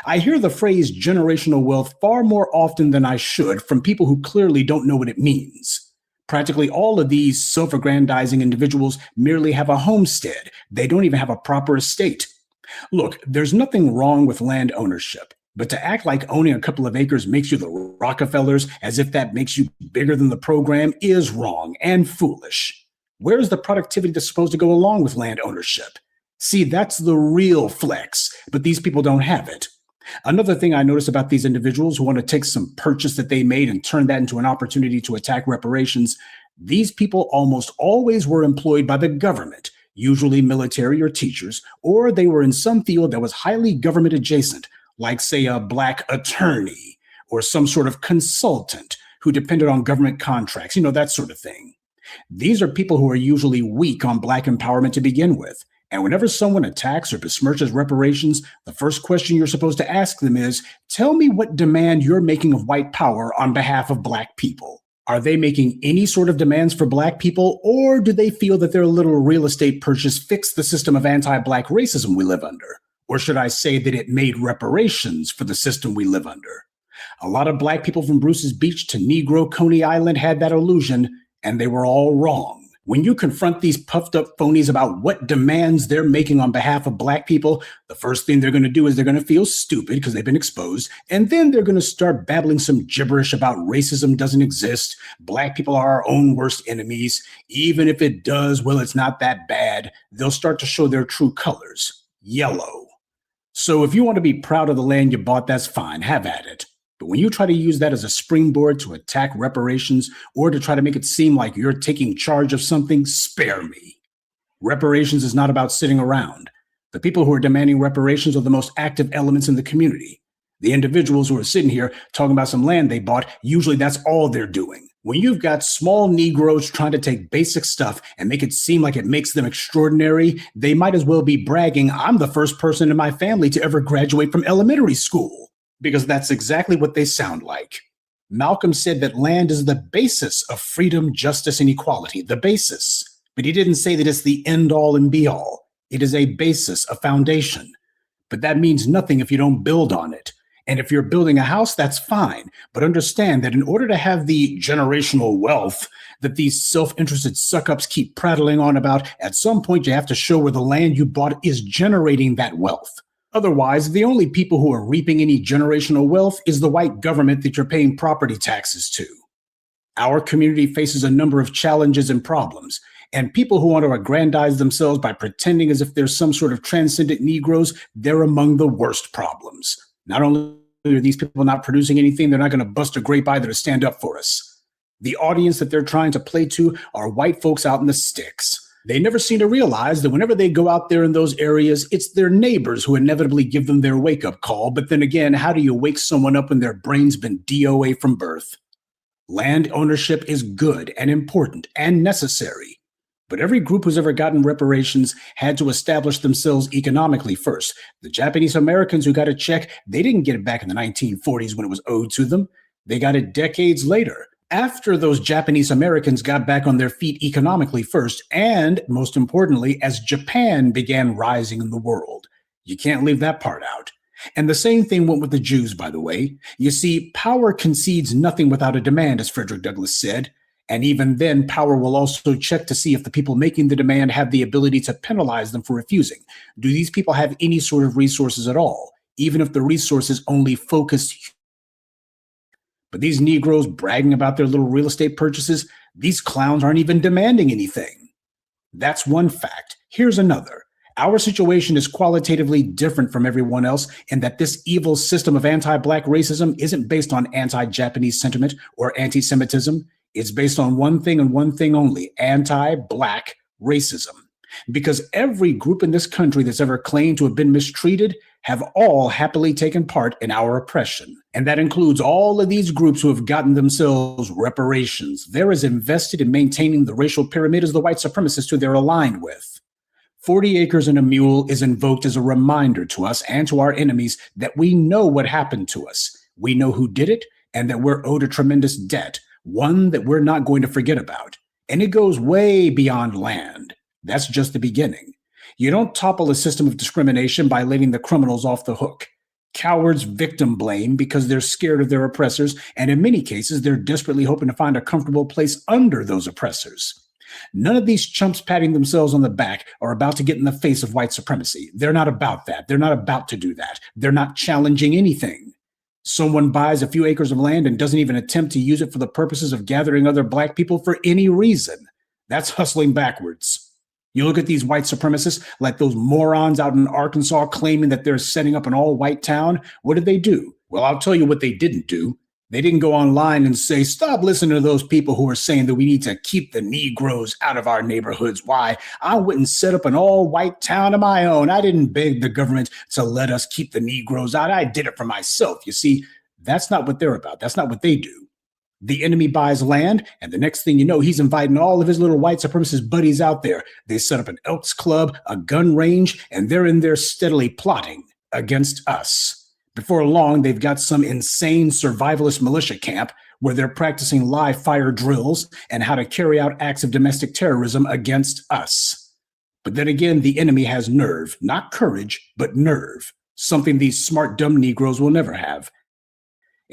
I hear the phrase generational wealth far more often than I should from people who clearly don't know what it means. Practically all of these self-aggrandizing individuals merely have a homestead. They don't even have a proper estate. Look, there's nothing wrong with land ownership, but to act like owning a couple of acres makes you the Rockefellers as if that makes you bigger than the program is wrong and foolish. Where's the productivity that's supposed to go along with land ownership? See, that's the real flex, but these people don't have it. Another thing I notice about these individuals who want to take some purchase that they made and turn that into an opportunity to attack reparations, these people almost always were employed by the government, usually military or teachers, or they were in some field that was highly government adjacent, like say a Black attorney or some sort of consultant who depended on government contracts, that sort of thing. These are people who are usually weak on Black empowerment to begin with. And whenever someone attacks or besmirches reparations, the first question you're supposed to ask them is, tell me what demand you're making of white power on behalf of Black people. Are they making any sort of demands for Black people, or do they feel that their little real estate purchase fixed the system of anti-Black racism we live under? Or should I say that it made reparations for the system we live under? A lot of Black people from Bruce's Beach to Negro Coney Island had that illusion, and they were all wrong. When you confront these puffed up phonies about what demands they're making on behalf of Black people, the first thing they're going to do is they're going to feel stupid because they've been exposed. And then they're going to start babbling some gibberish about racism doesn't exist. Black people are our own worst enemies. Even if it does, well, it's not that bad. They'll start to show their true colors, yellow. So if you want to be proud of the land you bought, that's fine. Have at it. But when you try to use that as a springboard to attack reparations or to try to make it seem like you're taking charge of something, spare me. Reparations is not about sitting around. The people who are demanding reparations are the most active elements in the community. The individuals who are sitting here talking about some land they bought, usually that's all they're doing. When you've got small Negroes trying to take basic stuff and make it seem like it makes them extraordinary, they might as well be bragging, I'm the first person in my family to ever graduate from elementary school. Because that's exactly what they sound like. Malcolm said that land is the basis of freedom, justice, and equality, the basis. But he didn't say that it's the end all and be all. It is a basis, a foundation. But that means nothing if you don't build on it. And if you're building a house, that's fine. But understand that in order to have the generational wealth that these self-interested suck-ups keep prattling on about, at some point you have to show where the land you bought is generating that wealth. Otherwise, the only people who are reaping any generational wealth is the white government that you're paying property taxes to. Our community faces a number of challenges and problems, and people who want to aggrandize themselves by pretending as if they're some sort of transcendent Negroes, they're among the worst problems. Not only are these people not producing anything, they're not going to bust a grape either to stand up for us. The audience that they're trying to play to are white folks out in the sticks. They never seem to realize that whenever they go out there in those areas, it's their neighbors who inevitably give them their wake-up call. But then again, how do you wake someone up when their brain's been DOA from birth? Land ownership is good and important and necessary. But every group who's ever gotten reparations had to establish themselves economically first. The Japanese Americans who got a check, they didn't get it back in the 1940s when it was owed to them. They got it decades later. After those Japanese Americans got back on their feet economically first, and most importantly, as Japan began rising in the world. You can't leave that part out. And the same thing went with the Jews, by the way. You see, power concedes nothing without a demand, as Frederick Douglass said. And even then, power will also check to see if the people making the demand have the ability to penalize them for refusing. Do these people have any sort of resources at all, even if the resources only focus? But these Negroes bragging about their little real estate purchases, these clowns aren't even demanding anything. That's one fact. Here's another. Our situation is qualitatively different from everyone else in that this evil system of anti-Black racism isn't based on anti-Japanese sentiment or anti-Semitism. It's based on one thing and one thing only, anti-Black racism. Because every group in this country that's ever claimed to have been mistreated have all happily taken part in our oppression. And that includes all of these groups who have gotten themselves reparations. They're as invested in maintaining the racial pyramid as the white supremacists who they're aligned with. 40 acres and a mule is invoked as a reminder to us and to our enemies that we know what happened to us. We know who did it and that we're owed a tremendous debt, one that we're not going to forget about. And it goes way beyond land. That's just the beginning. You don't topple a system of discrimination by letting the criminals off the hook. Cowards victim blame because they're scared of their oppressors, and in many cases, they're desperately hoping to find a comfortable place under those oppressors. None of these chumps patting themselves on the back are about to get in the face of white supremacy. They're not about that. They're not about to do that. They're not challenging anything. Someone buys a few acres of land and doesn't even attempt to use it for the purposes of gathering other Black people for any reason. That's hustling backwards. You look at these white supremacists, like those morons out in Arkansas claiming that they're setting up an all-white town. What did they do? Well, I'll tell you what they didn't do. They didn't go online and say, stop listening to those people who are saying that we need to keep the Negroes out of our neighborhoods. Why? I went and set up an all-white town of my own. I didn't beg the government to let us keep the Negroes out. I did it for myself. You see, that's not what they're about. That's not what they do. The enemy buys land, and the next thing you know, he's inviting all of his little white supremacist buddies out there. They set up an Elks Club, a gun range, and they're in there steadily plotting against us. Before long, they've got some insane survivalist militia camp where they're practicing live fire drills and how to carry out acts of domestic terrorism against us. But then again, the enemy has nerve, not courage, but nerve, something these smart, dumb Negroes will never have.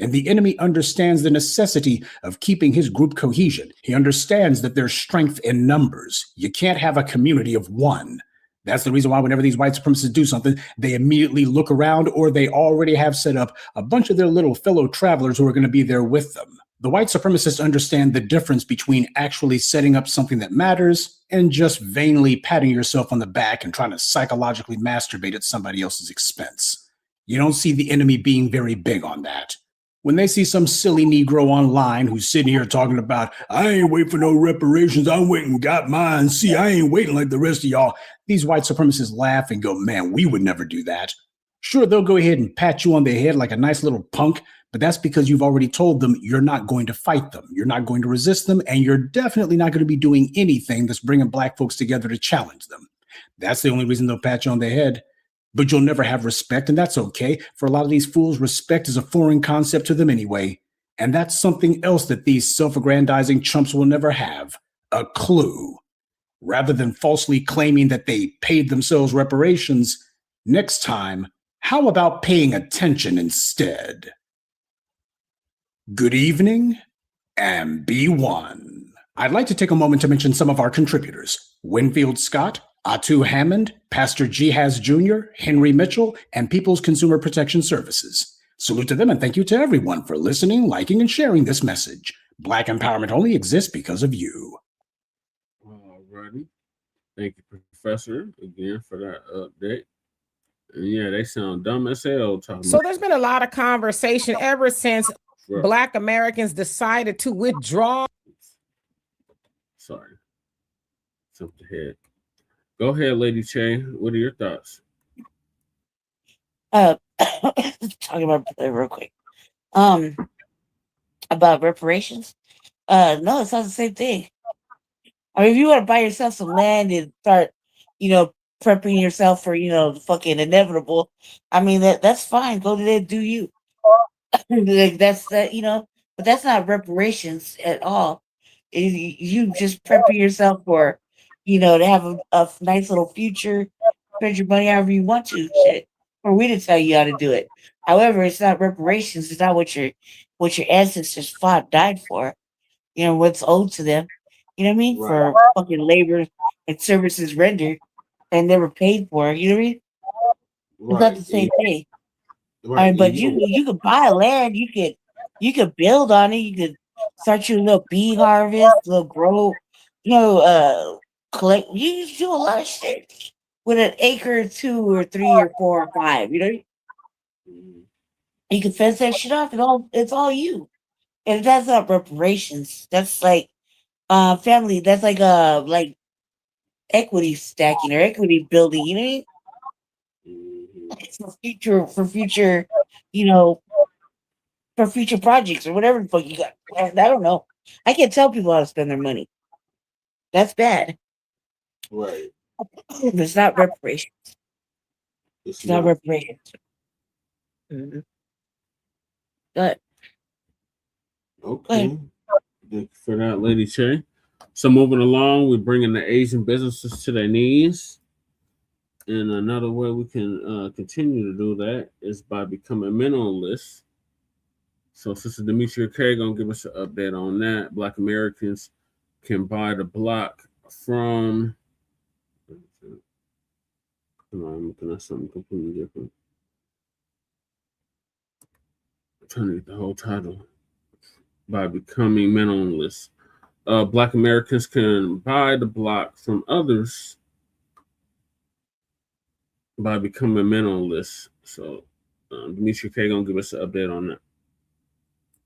And the enemy understands the necessity of keeping his group cohesion. He understands that there's strength in numbers. You can't have a community of one. That's the reason why whenever these white supremacists do something, they immediately look around, or they already have set up a bunch of their little fellow travelers who are going to be there with them. The white supremacists understand the difference between actually setting up something that matters and just vainly patting yourself on the back and trying to psychologically masturbate at somebody else's expense. You don't see the enemy being very big on that. When they see some silly Negro online who's sitting here talking about, I ain't waiting for no reparations, I went and got mine, see, I ain't waiting like the rest of y'all, these white supremacists laugh and go, man, we would never do that. Sure, they'll go ahead and pat you on the head like a nice little punk, but that's because you've already told them you're not going to fight them, you're not going to resist them, and you're definitely not going to be doing anything that's bringing black folks together to challenge them. That's the only reason they'll pat you on the head. But you'll never have respect, and that's okay. For a lot of these fools, respect is a foreign concept to them anyway. And that's something else that these self-aggrandizing chumps will never have, a clue. Rather than falsely claiming that they paid themselves reparations, next time, how about paying attention instead? Good evening, and be one. I'd like to take a moment to mention some of our contributors: Winfield Scott, Atu Hammond, Pastor Jihaz Jr., Henry Mitchell, and People's Consumer Protection Services. Salute to them, and thank you to everyone for listening, liking, and sharing this message. Black empowerment only exists because of you. Alrighty. Thank you, Professor, again for that update. And yeah, they sound dumb as hell talking So there's been a lot of conversation ever since Black Americans decided to withdraw. Sorry. Jumped ahead. Go ahead, Lady Che. What are your thoughts? Talking about that real quick. About reparations. No, it's not the same thing. I mean, if you want to buy yourself some land and start, prepping yourself for, the fucking inevitable, I mean that's fine. Go to that, do you? Like that's that, but that's not reparations at all. You just prepping yourself for, to have a nice little future, spend your money however you want to, shit. Or we to tell you how to do it. However, it's not reparations. It's not what your ancestors fought, died for. What's owed to them. You know what I mean? Right. For fucking labor and services rendered and never paid for. You know what I mean? Right. It's not the same thing. Right. I mean, but you could buy land. You could build on it. You could start your little bee harvest, little grow. Collect. You can do a lot of shit with an acre or 2 or 3 or 4 or 5. You can fence that shit off. It's all you. And that's not reparations. That's like family. That's like equity stacking or equity building. You know what I mean? It's for future, for future projects or whatever the fuck you got. I don't know. I can't tell people how to spend their money. That's bad. Right. It's not reparations. It's not reparations. Mm-hmm. Good. Okay. Thank you for that, Lady Che. So moving along, we're bringing the Asian businesses to their knees. And another way we can continue to do that is by becoming minimalists. So Sister Demetria K going to give us an update on that. Black Americans can buy the Blocc from... Come on, I'm looking at something completely different. I'm trying to get the whole title. By becoming minimalists. Black Americans can buy the Blocc from others by becoming minimalists. So Demetria K going to give us an update on that.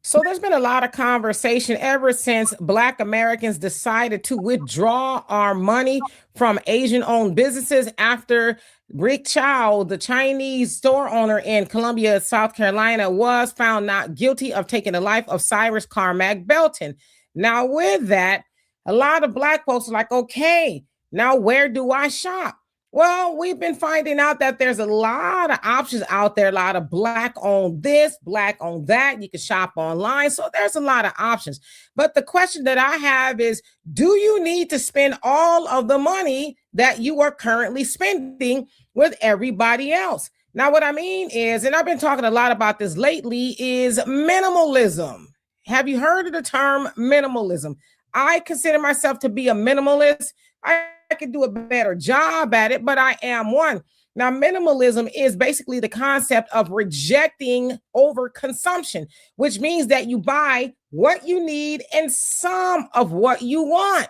So there's been a lot of conversation ever since Black Americans decided to withdraw our money from Asian-owned businesses after Rick Chow, the Chinese store owner in Columbia, South Carolina, was found not guilty of taking the life of Cyrus Carmack Belton. Now, with that, a lot of Black folks are like, okay, now where do I shop? Well, we've been finding out that there's a lot of options out there, a lot of Black on this, Black on that. You can shop online. So there's a lot of options. But the question that I have is, do you need to spend all of the money that you are currently spending with everybody else? Now, what I mean is, and I've been talking a lot about this lately, is minimalism. Have you heard of the term minimalism? I consider myself to be a minimalist. I could do a better job at it, but I am one. Now, minimalism is basically the concept of rejecting overconsumption, which means that you buy what you need and some of what you want.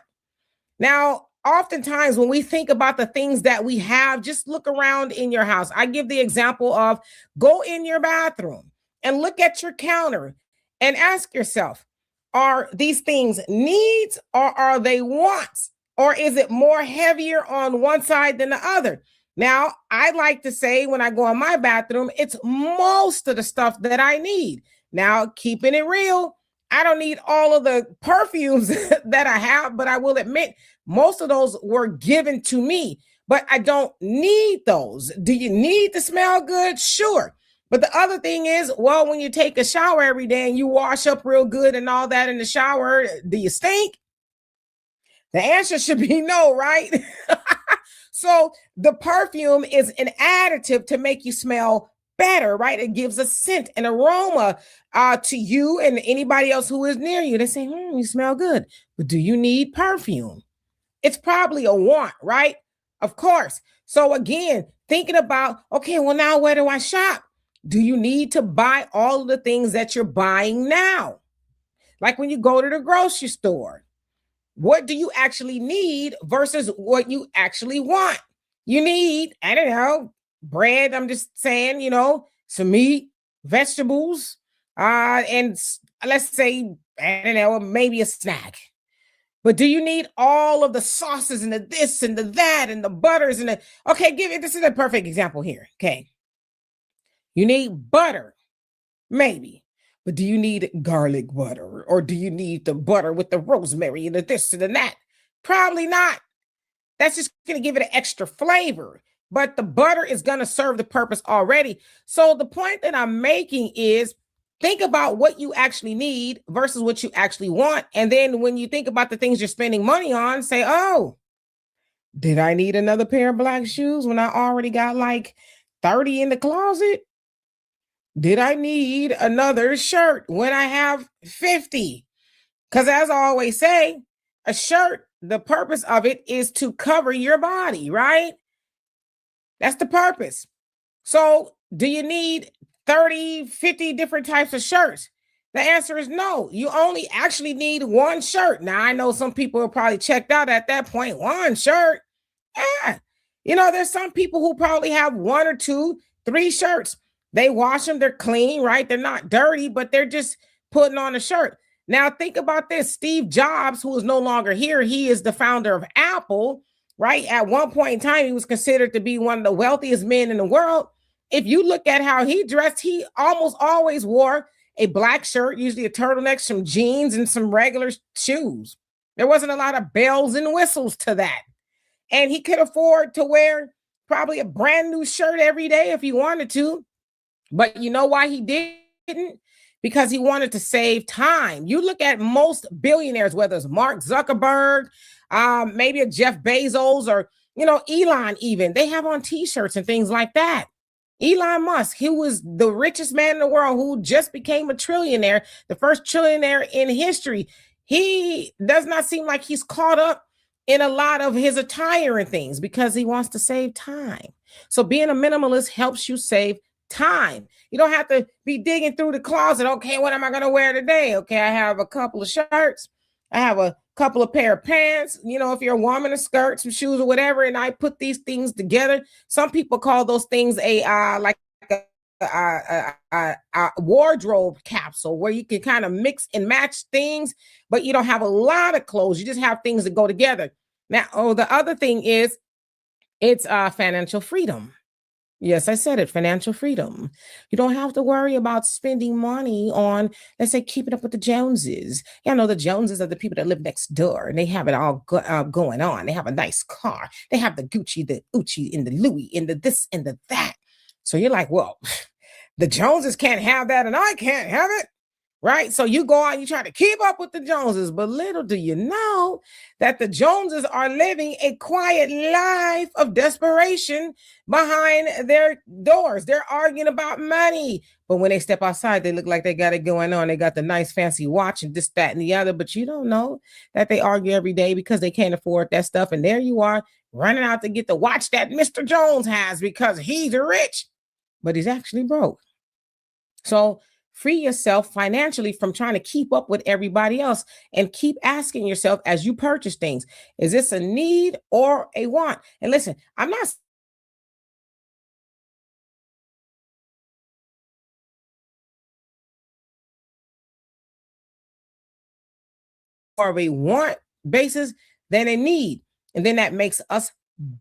Now, oftentimes when we think about the things that we have, just look around in your house. I give the example of go in your bathroom and look at your counter and ask yourself, are these things needs or are they wants? Or is it more heavier on one side than the other? Now, I like to say when I go in my bathroom, it's most of the stuff that I need. Now, keeping it real, I don't need all of the perfumes that I have, but I will admit most of those were given to me, but I don't need those. Do you need to smell good? Sure. But the other thing is, well, when you take a shower every day and you wash up real good and all that in the shower, do you stink? The answer should be no, right? So the perfume is an additive to make you smell better, right? It gives a scent, an aroma to you and anybody else who is near you. They say, you smell good, but do you need perfume? It's probably a want, right? Of course. So again, thinking about, okay, well now where do I shop? Do you need to buy all of the things that you're buying now? Like when you go to the grocery store, what do you actually need versus what you actually want? You need, I don't know, bread. I'm just saying, some meat, vegetables, and let's say, I don't know, maybe a snack. But do you need all of the sauces and the this and the that and the butters and this is a perfect example here. Okay. You need butter, maybe. But do you need garlic butter or do you need the butter with the rosemary and the this and the that? Probably not. That's just going to give it an extra flavor. But the butter is going to serve the purpose already. So the point that I'm making is think about what you actually need versus what you actually want. And then when you think about the things you're spending money on, say, oh, did I need another pair of black shoes when I already got like 30 in the closet? Did I need another shirt when I have 50? Because as I always say, a shirt, the purpose of it is to cover your body, right? That's the purpose. So do you need 30, 50 different types of shirts? The answer is no. You only actually need one shirt. Now, I know some people are probably checked out at that point. One shirt? Yeah. There's some people who probably have 1 or 2, 3 shirts. They wash them, they're clean, right? They're not dirty, but they're just putting on a shirt. Now, think about this. Steve Jobs, who is no longer here, he is the founder of Apple, right? At one point in time, he was considered to be one of the wealthiest men in the world. If you look at how he dressed, he almost always wore a black shirt, usually a turtleneck, some jeans, and some regular shoes. There wasn't a lot of bells and whistles to that. And he could afford to wear probably a brand new shirt every day if he wanted to. But you know why he didn't? Because he wanted to save time. You look at most billionaires, whether it's Mark Zuckerberg, maybe a Jeff Bezos or, Elon even, they have on t-shirts and things like that. Elon Musk, he was the richest man in the world who just became a trillionaire, the first trillionaire in history. He does not seem like he's caught up in a lot of his attire and things because he wants to save time. So being a minimalist helps you save time. You don't have to be digging through the closet. Okay, what am I going to wear today? Okay, I have a couple of shirts. I have a couple of pair of pants. If you're a woman, a skirt, some shoes or whatever, and I put these things together. Some people call those things a wardrobe capsule where you can kind of mix and match things, but you don't have a lot of clothes. You just have things that go together. Now, the other thing is it's financial freedom. Yes, I said it, financial freedom. You don't have to worry about spending money on, let's say, keeping up with the Joneses. The Joneses are the people that live next door and they have it all going on. They have a nice car. They have the Gucci, the Uchi, and the Louis, and the this and the that. So you're like, well, the Joneses can't have that and I can't have it. right? So you go out and you try to keep up with the Joneses, but little do you know that the Joneses are living a quiet life of desperation behind their doors. They're arguing about money, but when they step outside, they look like they got it going on. They got the nice fancy watch and this, that, and the other, but you don't know that they argue every day because they can't afford that stuff. And there you are running out to get the watch that Mr. Jones has because he's rich, but he's actually broke. So free yourself financially from trying to keep up with everybody else and keep asking yourself as you purchase things, is this a need or a want? And listen, I'm not or a want basis than a need. And then that makes us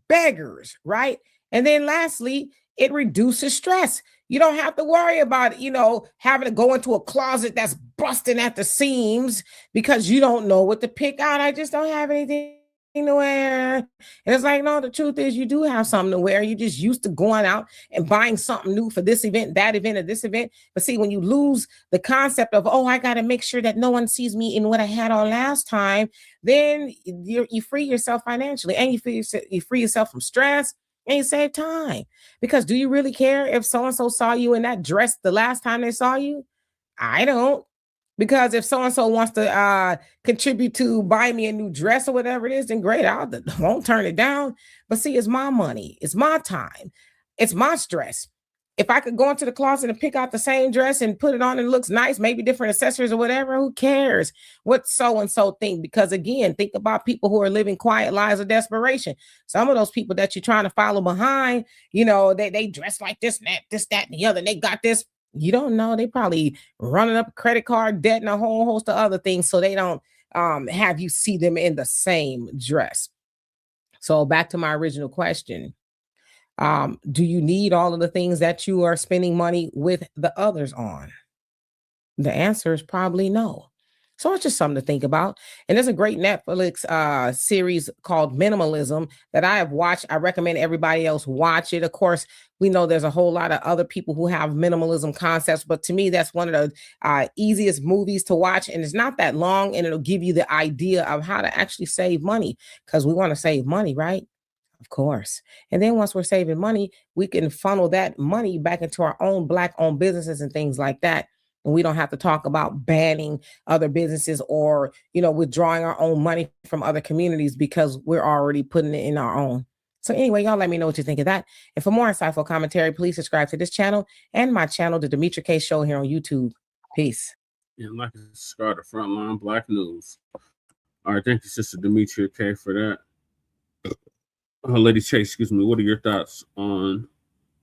beggars, right? And then lastly, it reduces stress. You don't have to worry about, having to go into a closet that's busting at the seams because you don't know what to pick out. I just don't have anything to wear. And it's like, no, the truth is you do have something to wear. You just used to going out and buying something new for this event, that event, or this event. But see, when you lose the concept of, I got to make sure that no one sees me in what I had on last time, then you free yourself financially and you free yourself from stress. And you save time, because do you really care if so-and-so saw you in that dress the last time they saw you? I don't, because if so-and-so wants to contribute to buy me a new dress or whatever it is, then great, I won't turn it down. But see, it's my money, it's my time, it's my stress. If I could go into the closet and pick out the same dress and put it on and it looks nice, maybe different accessories or whatever, who cares what so-and-so think? Because again, think about people who are living quiet lives of desperation. Some of those people that you're trying to follow behind, they dress like this, that, and the other, and they got this. You don't know. They probably running up credit card debt and a whole host of other things so they don't have you see them in the same dress. So back to my original question. Do you need all of the things that you are spending money with the others on? The answer is probably no. So it's just something to think about. And there's a great Netflix series called Minimalism that I have watched. I recommend everybody else watch it. Of course, we know there's a whole lot of other people who have minimalism concepts, but to me, that's one of the easiest movies to watch. And it's not that long, and it'll give you the idea of how to actually save money, because we want to save money, right? Of course. And then once we're saving money, we can funnel that money back into our own Black-owned businesses and things like that. And we don't have to talk about banning other businesses or, withdrawing our own money from other communities because we're already putting it in our own. So anyway, y'all let me know what you think of that. And for more insightful commentary, please subscribe to this channel and my channel, The Demetria K Show, here on YouTube. Peace. And like to start the Frontline Black News. All right, thank you, Sister Demetria K, for that. Lady Chase, excuse me, what are your thoughts on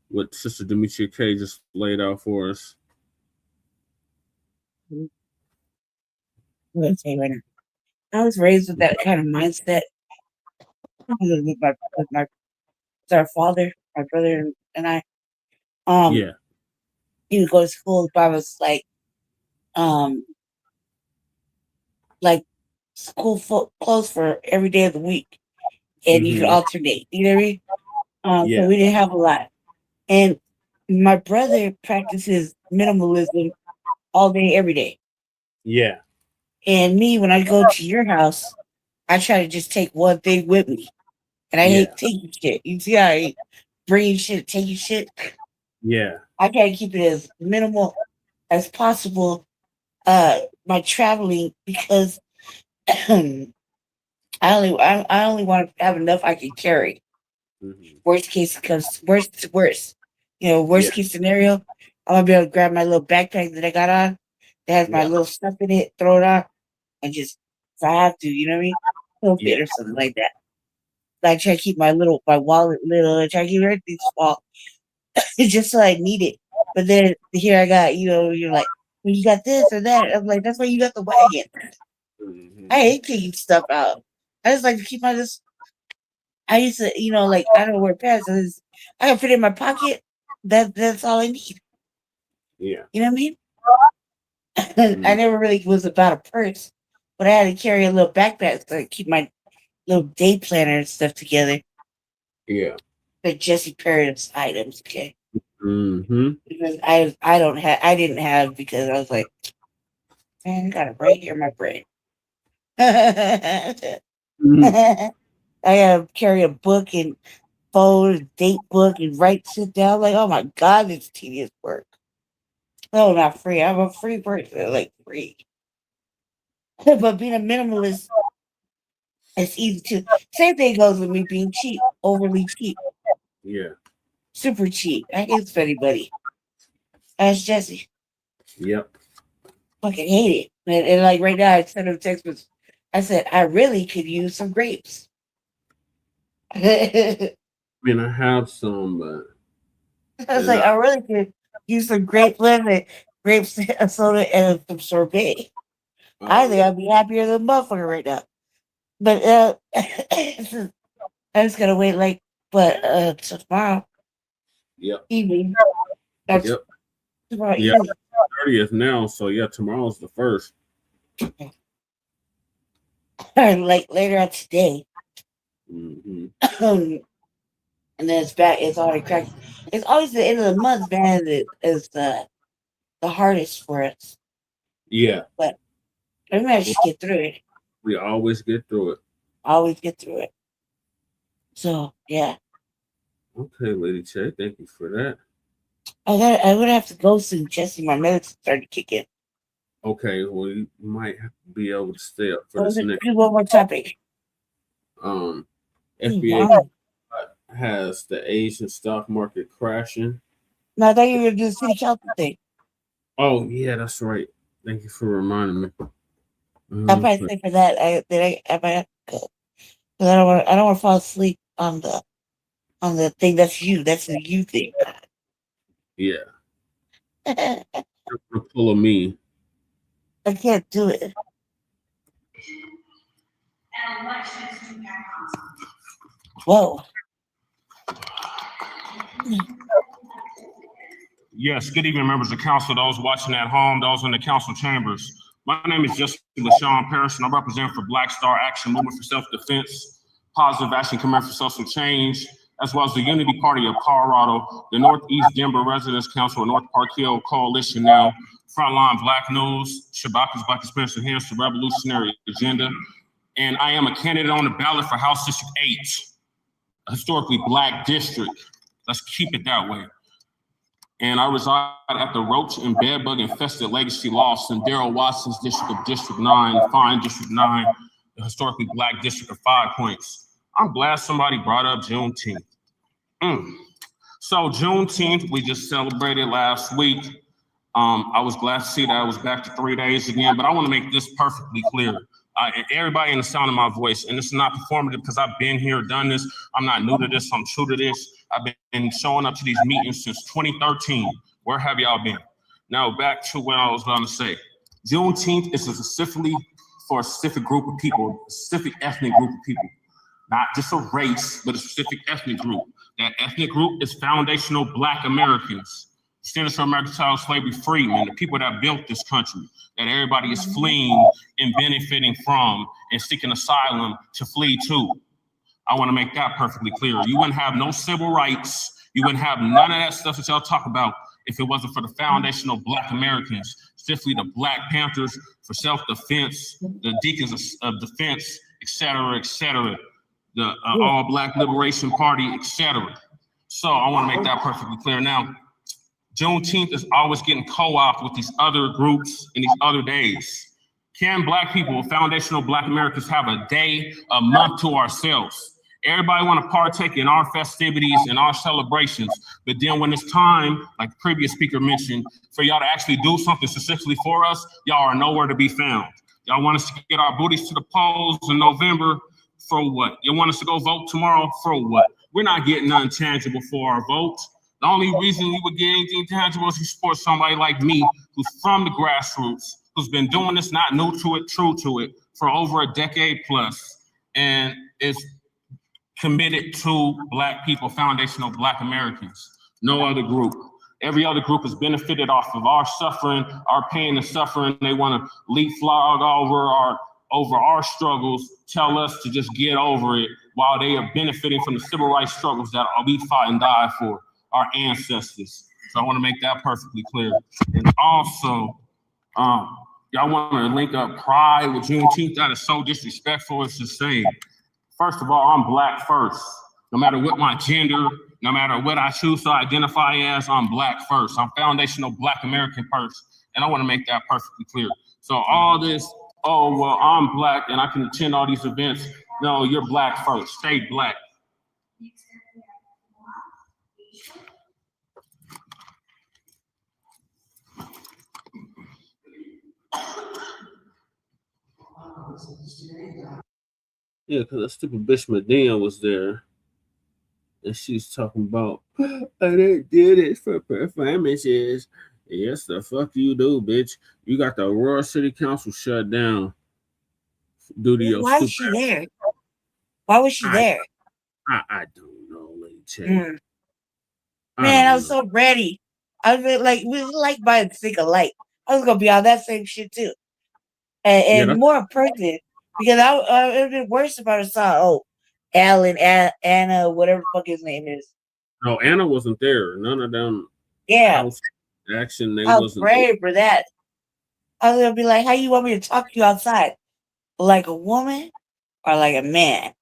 what Sister Demetria K just laid out for us? I'm going to say right now, I was raised with that kind of mindset. with our father, my brother, and I. He would go to school if I was like school clothes for every day of the week. And you could alternate, you know what I mean? So we didn't have a lot. And my brother practices minimalism all day, every day. Yeah. And me, when I go to your house, I try to just take one thing with me. And I hate taking shit. You see how I hate bringing shit, taking shit? Yeah. I try to keep it as minimal as possible, my traveling, because I only want to have enough I can carry. Worst case comes worst to worst. Worst case scenario, I'm gonna be able to grab my little backpack that I got on that has my little stuff in it, throw it on, and just, if I have to, you know what I mean? Little fit or something like that. I try to keep my wallet little. I try to keep everything small, just so I need it. But then here I got, you're like, well, you got this or that. I'm like, that's why you got the wagon. I hate taking stuff out. I just like to keep I used to, I don't wear pants. I can fit it in my pocket. That's all I need. Yeah. You know what I mean? I never really was about a purse, but I had to carry a little backpack to keep my little day planner and stuff together. Yeah. The Jesse Paris items, okay? Mm-hmm. Because I didn't have, because I was like, Man, I got it right here in my brain. Mhm. I gotta carry a book and phone, a date book, and write shit down. Like, oh my God, it's tedious work. No, not free. I'm a free person, like free. But being a minimalist, it's easy to. Same thing goes with me being cheap, overly cheap, Yeah. super cheap. I can't spend anybody. Ask Jesse. Yep. Fucking hate it. And like right now, I sent him a text. I said, I really could use some grapes. I I mean, I have some, but was like, I really could use some grape lemon, grape soda, and some sorbet. I think I'd be happier than a motherfucker right now. But I'm just gonna wait tomorrow yep. evening. That's Yep. tomorrow Yeah. evening. 30th now, so yeah, tomorrow's the 1st. Like later on today. Mm-hmm. And then it's back. It's already cracked. It's always the end of the month, man. That is the hardest for us. Yeah. But we managed to get through it. We always get through it. Always get through it. So yeah. Okay, Lady Che, thank you for that. I would have to go soon, Jesse. My notes started kicking. Okay, well, you might be able to stay up for this next. Do one more topic. FBA has the Asian stock market crashing. No, I thought you were going to do the city council thing. Oh yeah, that's right. Thank you for reminding me. I'll probably stay for that. I might have to go. I don't want to fall asleep on the thing. That's you. That's the you thing. Yeah. Pull of me. I can't do it. Whoa. Yes, good evening, members of council, those watching at home, those in the council chambers. My name is Justin LaShawn Paris, and I represent for Black Star Action Movement for Self-Defense, Positive Action Committee for Social Change, as well as the Unity Party of Colorado, the Northeast Denver Residents Council, North Park Hill Coalition now, Frontline Black News, Shabaka's Black Experience Enhanced the Revolutionary Agenda, and I am a candidate on the ballot for House District 8, a historically Black district. Let's keep it that way. And I reside at the roach and bedbug infested Legacy Lost in Darrell Watson's district of District 9, Fine District 9, the historically Black district of 5 Points. I'm glad somebody brought up Juneteenth. So Juneteenth, we just celebrated last week. I was glad to see that I was back to 3 days again, but I want to make this perfectly clear. And everybody in the sound of my voice, and this is not performative because I've been here, done this. I'm not new to this, I'm true to this. I've been showing up to these meetings since 2013. Where have y'all been? Now back to what I was going to say. Juneteenth is specifically for a specific group of people, a specific ethnic group of people. Not just a race, but a specific ethnic group. That ethnic group is foundational Black Americans. Descendants from American child slavery freedmen, the people that built this country, that everybody is fleeing and benefiting from and seeking asylum to flee to. I want to make that perfectly clear. You wouldn't have no civil rights. You wouldn't have none of that stuff that y'all talk about if it wasn't for the foundational Black Americans, specifically the Black Panthers for self-defense, the Deacons of Defense, et cetera, the All Black Liberation Party, et cetera. So I want to make that perfectly clear. Now, Juneteenth is always getting co-opted with these other groups and these other days. Can Black people, foundational Black Americans, have a day, a month to ourselves? Everybody want to partake in our festivities and our celebrations, but then when it's time, like the previous speaker mentioned, for y'all to actually do something specifically for us, y'all are nowhere to be found. Y'all want us to get our booties to the polls in November, for what? You want us to go vote tomorrow, for what? We're not getting nothing tangible for our vote. The only reason you would get anything tangible is you support somebody like me, who's from the grassroots, who's been doing this, not new to it, true to it, for over a decade plus, and is committed to Black people, foundational Black Americans. No other group. Every other group has benefited off of our suffering, our pain and suffering. They want to leapfrog over our struggles, tell us to just get over it, while they are benefiting from the civil rights struggles that we fought and died for, our ancestors. So I want to make that perfectly clear. And also, Y'all want to link up Pride with Juneteenth? That is so disrespectful. It's insane. First of all, I'm Black first. No matter what my gender, no matter what I choose to identify as, I'm Black first. I'm foundational Black American first. And I want to make that perfectly clear. So all this, oh, well, I'm Black and I can attend all these events. No, you're Black first. Stay Black. Yeah, because that stupid bitch Medina was there. And she's talking about, I didn't do this for performances. Yes, the fuck you do, bitch. You got the Aurora City Council shut down due to your Why was she there? Why was she there? I don't know, Lady J. Man, I was so ready. I was like, we was like by the think alike. I was gonna be on that same shit too, and more pertinent because it would have been worse if I saw Alan, Anna, whatever the fuck his name is. No, Anna wasn't there. None of them. Yeah, action. They I was wasn't ready for that. I was gonna be like, how you want me to talk to you outside, like a woman or like a man?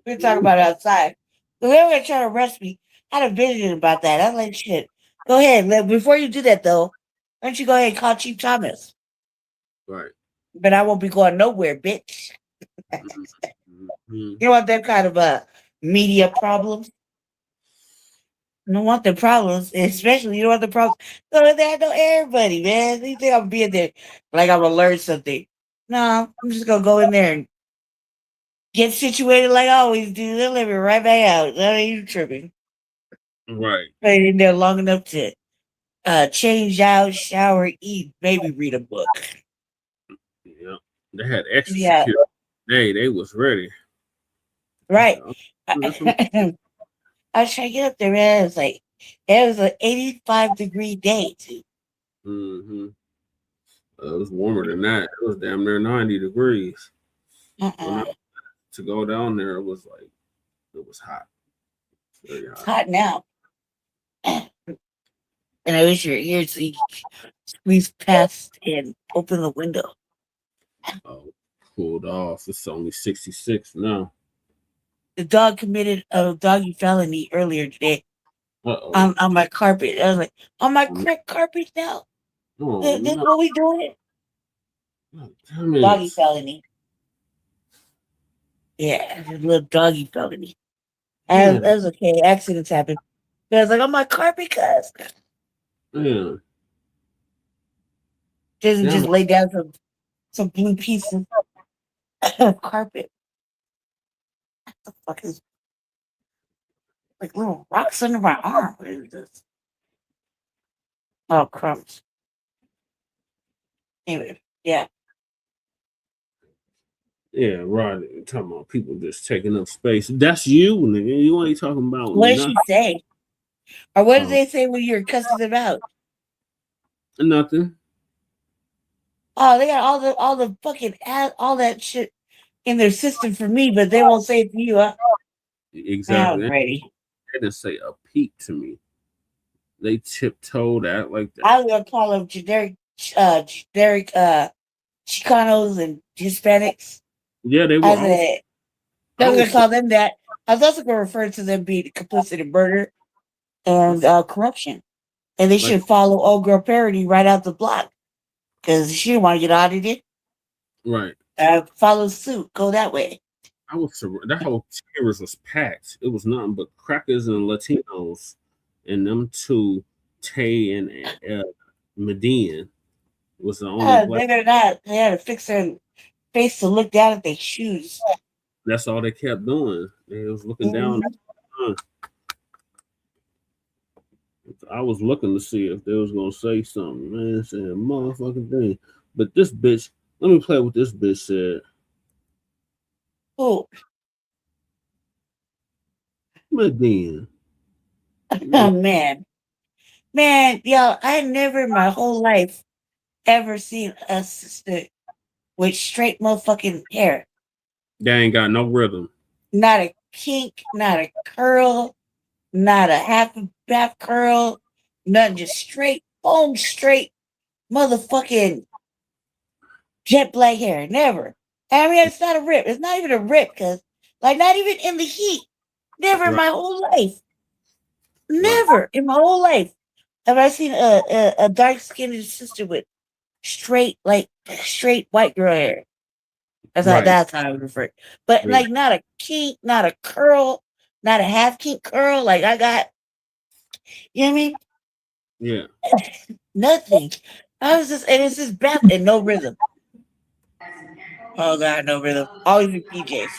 We're talking about outside. So they were gonna try to arrest me. I had a vision about that. I was like, shit. Go ahead. Before you do that, though, why don't you go ahead and call Chief Thomas? Right. But I won't be going nowhere, bitch. You don't want that kind of media problems. You don't want the problems, especially you don't want the problems. So there, know everybody, man. You think I'm being there like I'm gonna learn something? No, I'm just gonna go in there and get situated like I always do. They'll let me right back out. That ain't you tripping. Right. Stay in there long enough to change out, shower, eat, maybe read a book. Yeah. They had extra security. They was ready. Right. I was trying to get up there, man. It was an 85-degree day, too. Mm-hmm. It was warmer than that. It was damn near 90 degrees. To go down there, it was hot. Very hot. It's hot now. And I wish you were here so you could squeeze past and open the window. Oh, cooled off. It's only 66 now. The dog committed a doggy felony earlier today on my carpet. I was like, on my carpet now? Oh, this is what we doing? Oh, doggy felony. Yeah, a little doggy felony. And that was okay. Accidents happen. But I was like, on my carpet, cuz. Yeah. Just lay down some blue pieces of carpet. What the fuck is like little rocks under my arm? What is this? Oh, crumbs. Anyway, yeah. Yeah, right. Talking about people just taking up space. That's you, nigga. You ain't talking about what did she say? Or what did they say when you were cussing them out? Nothing. Oh, they got all the fucking all that shit in their system for me, but they won't say it to you, huh? Exactly. Oh, ready. They didn't say a peep to me. They tiptoed out like that. I was gonna call them generic Chicanos and Hispanics. Yeah, they were. I was gonna call them that. I was also gonna refer to them being complicit in murder and corruption. And they should follow old girl Parody right out the block. Because she didn't want to get audited. Right. Follow suit. Go that way. That whole Cheers was packed. It was nothing but crackers and Latinos. And them two, Tay and Median, was the only black. They're not. They had to fix their face to look down at their shoes. That's all they kept doing. They was looking down. I was looking to see if they was gonna say something, man, saying a motherfucking thing. But this bitch, let me play what this bitch said. Who? Medina. Oh man. Man, yo, I never in my whole life ever seen a sister with straight motherfucking hair. They ain't got no rhythm. Not a kink, not a curl, not a half curl, nothing, just straight, boom, straight. motherfucking jet black hair. Never. I mean, it's not a rip. It's not even a rip because, like, not even in the heat. Never in my whole life. Never in my whole life have I seen a dark skinned sister with straight white girl hair. That's how I would refer. But like not a kink, not a curl, not a half kink curl. Like I got, you know what I mean? Yeah. Nothing. I was just, and it's just breath and no rhythm. Oh God, no rhythm. Always in PJs.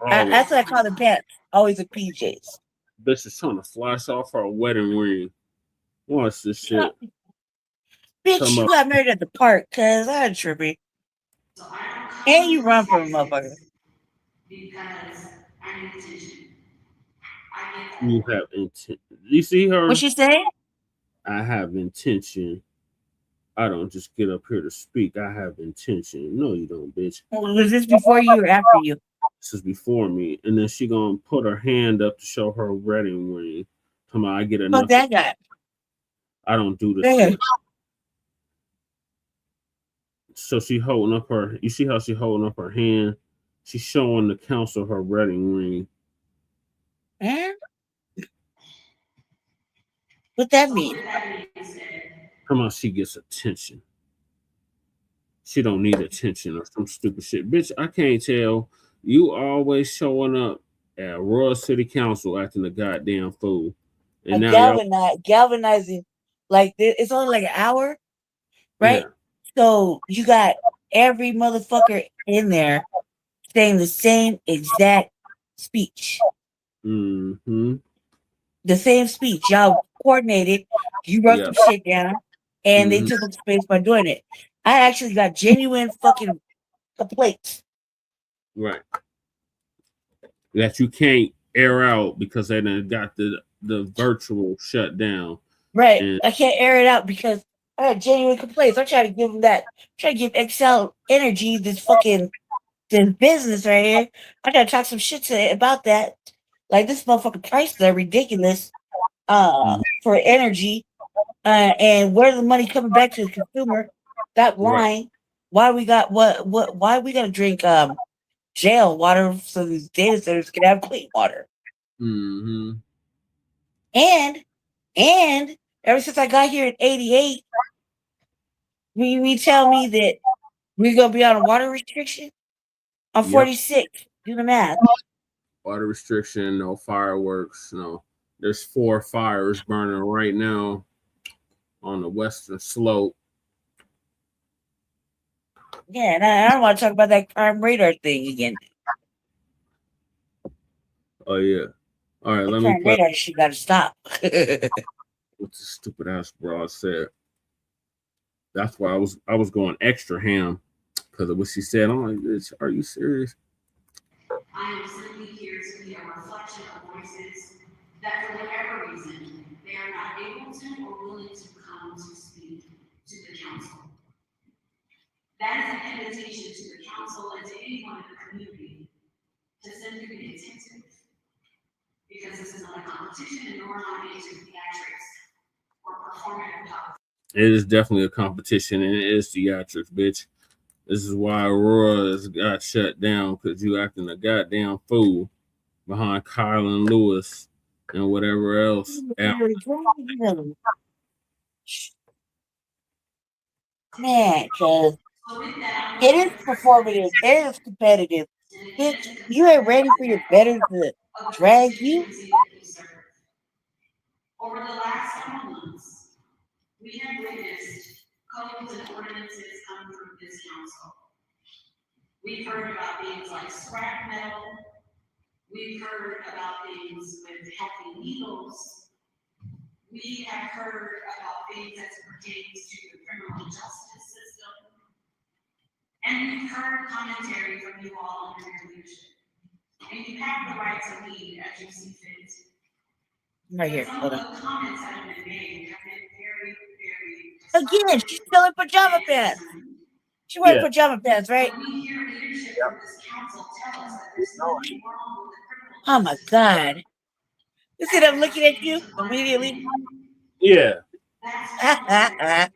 That's what I call the pants. Always in PJs. Bitch is trying to flash off her wedding ring. Watch this shit. Bitch, you got married at the park, cause I'm tripping. And you run from a motherfucker. Because I need attention. You have intent. You see her? What she saying? I have intention. I don't just get up here to speak. I have intention. No, you don't, bitch. Was this before you or after you? This is before me. And then she gonna put her hand up to show her wedding ring. Come on, I get enough. Fuck that guy. I don't do this shit. So she holding up her, you see how she holding up her hand? She's showing the council her wedding ring. What that mean? Come on, she gets attention. She don't need attention or some stupid shit. Bitch, I can't tell. You always showing up at Aurora City Council acting a goddamn fool. And now galvanizing. Like, it's only like an hour, right? Yeah. So you got every motherfucker in there saying the same exact speech. Mm-hmm. The same speech. Y'all coordinated. You wrote some shit down, and they took up space by doing it. I actually got genuine fucking complaints. Right. That you can't air out because they done got the virtual shut down. Right. And I can't air it out because I had genuine complaints. I'm trying to give them that. I'm trying to give Excel Energy this business right here. I gotta talk some shit to it about that. Like, this motherfucking prices are ridiculous for energy. And where's the money coming back to the consumer? That line. Right. Why we gotta drink jail water so these data centers can have clean water? Mm-hmm. And ever since I got here in '88, we tell me that we're gonna be on a water restriction. I'm 46. Do the math. Water restriction, no fireworks, no. There's 4 fires burning right now on the western slope. Yeah, and I don't want to talk about that crime radar thing again. Oh yeah. All right, let me play. Radar shit gotta stop. What the stupid ass broad said. That's why I was going extra ham because of what she said. I'm like, bitch, are you serious? I am simply here to be a reflection of voices that, for whatever reason, they are not able to or willing to come to speak to the council. That is an invitation to the council and to anyone in the community to simply be attentive, because this is not a competition and nor not into theatrics or performative politics. It is definitely a competition, and it is theatrics, bitch. This is why Aurora got shut down, because you acting a goddamn fool behind Kyle and Lewis and whatever else. Man, because it is performative, it is competitive. Bitch, you ain't ready for your betters to drag you. Over the last several months, we have witnessed codes and ordinances come from this council. We've heard about things like scrap metal. We've heard about things with healthy needles. We have heard about things as it pertains to the criminal justice system. And we've heard commentary from you all under your leadership. And you have the right to lead as you see fit. Right here. Some of the comments that have been made have been very, very. Again, she's still in pajama pants. She wearing pajama pants, right? We hear leadership from this council tell us that there's nothing wrong with the criminal. Oh my God. You see them looking at you immediately? Yeah. That's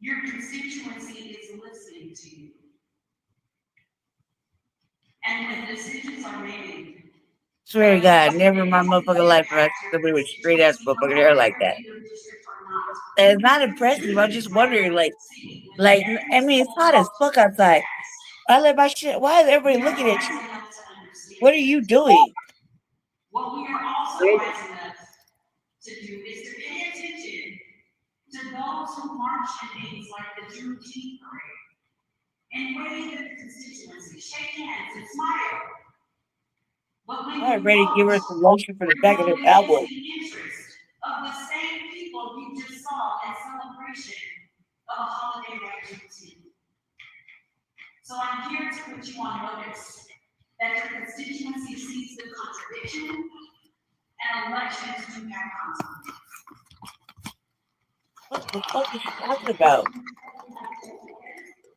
your constituency is listening to you. And when decisions are made, Swear to God, never in my motherfucking life have I seen somebody with straight ass motherfucking hair like that. And it's not impressive. I'm just wondering, I mean, it's hot as fuck outside. I let my shit. Why is everybody looking at you? What are you doing? what we are also wise enough to do is to pay attention to those who march in things like the Juneteenth parade and wave at the constituency, shake hands and smile. But when I'm ready to give her some lotion for the back of her elbow. the interest of the same people you just saw in celebration of a holiday like Juneteenth. So I'm here to put you on notice that your constituency sees the contradiction and elections do have consequences. What the fuck is she talking about?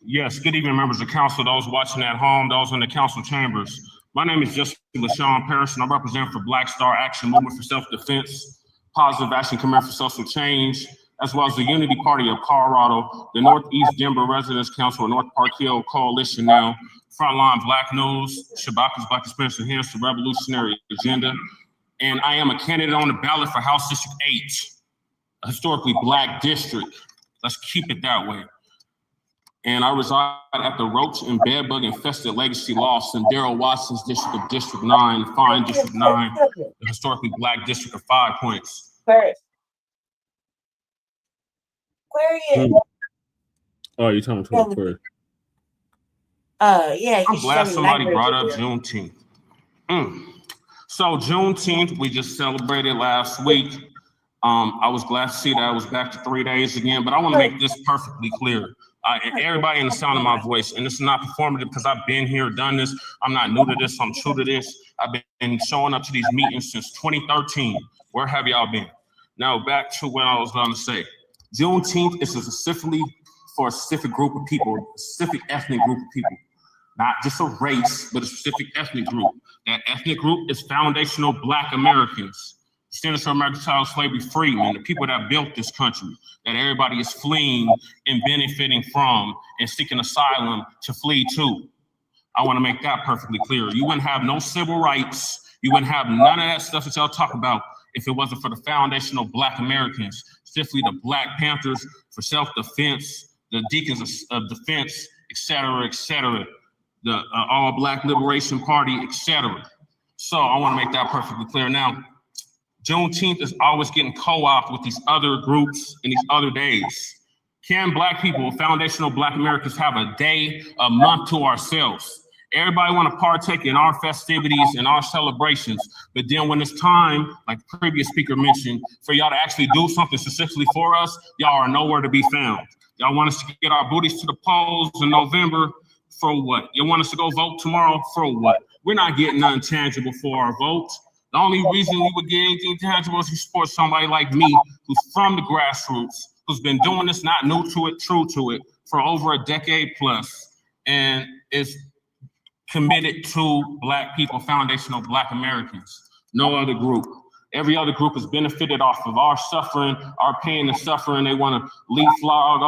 Yes, good evening, members of council, those watching at home, those in the council chambers. My name is Justin LaShawn Parrish, and I represent for Black Star Action Movement for Self-Defense, Positive Action Committee for Social Change, as well as the Unity Party of Colorado, the Northeast Denver Residents Council, North Park Hill Coalition now, Frontline Black News, Shabaka's Black Experience Enhanced the Revolutionary Agenda, and I am a candidate on the ballot for House District 8, a historically Black district. Let's keep it that way. And I reside at the roach and bedbug infested Legacy Lost in Darrell Watson's district of District 9, fine District 9, the historically Black district of 5 points. Where are you? Oh, you're talking to a prayer. Yeah. I'm glad somebody brought up Juneteenth. So Juneteenth, we just celebrated last week. I was glad to see that I was back to 3 days again, but I want to make this perfectly clear. Everybody in the sound of my voice, and this is not performative because I've been here, done this. I'm not new to this, I'm true to this. I've been showing up to these meetings since 2013. Where have y'all been? Now back to what I was going to say. Juneteenth is specifically for a specific group of people, a specific ethnic group of people. Not just a race, but a specific ethnic group. That ethnic group is foundational Black Americans. Descendants of American child slavery freedmen, the people that built this country, that everybody is fleeing and benefiting from and seeking asylum to flee to. I want to make that perfectly clear. You wouldn't have no civil rights. You wouldn't have none of that stuff that y'all talk about if it wasn't for the foundational Black Americans, specifically the Black Panthers for self-defense, the Deacons of Defense, et cetera, the All Black Liberation Party, et cetera. So I want to make that perfectly clear. Now, Juneteenth is always getting co-opted with these other groups and these other days. Can Black people, foundational Black Americans, have a day, a month to ourselves? Everybody want to partake in our festivities and our celebrations, but then when it's time, like the previous speaker mentioned, for y'all to actually do something specifically for us, y'all are nowhere to be found. Y'all want us to get our booties to the polls in November, for what? You want us to go vote tomorrow, for what? We're not getting nothing tangible for our vote. The only reason we would get anything tangible is to support somebody like me, who's from the grassroots, who's been doing this, not new to it, true to it, for over a decade plus, and is committed to Black people, foundational Black Americans. No other group. Every other group has benefited off of our suffering, our pain and suffering. They want to leapfrog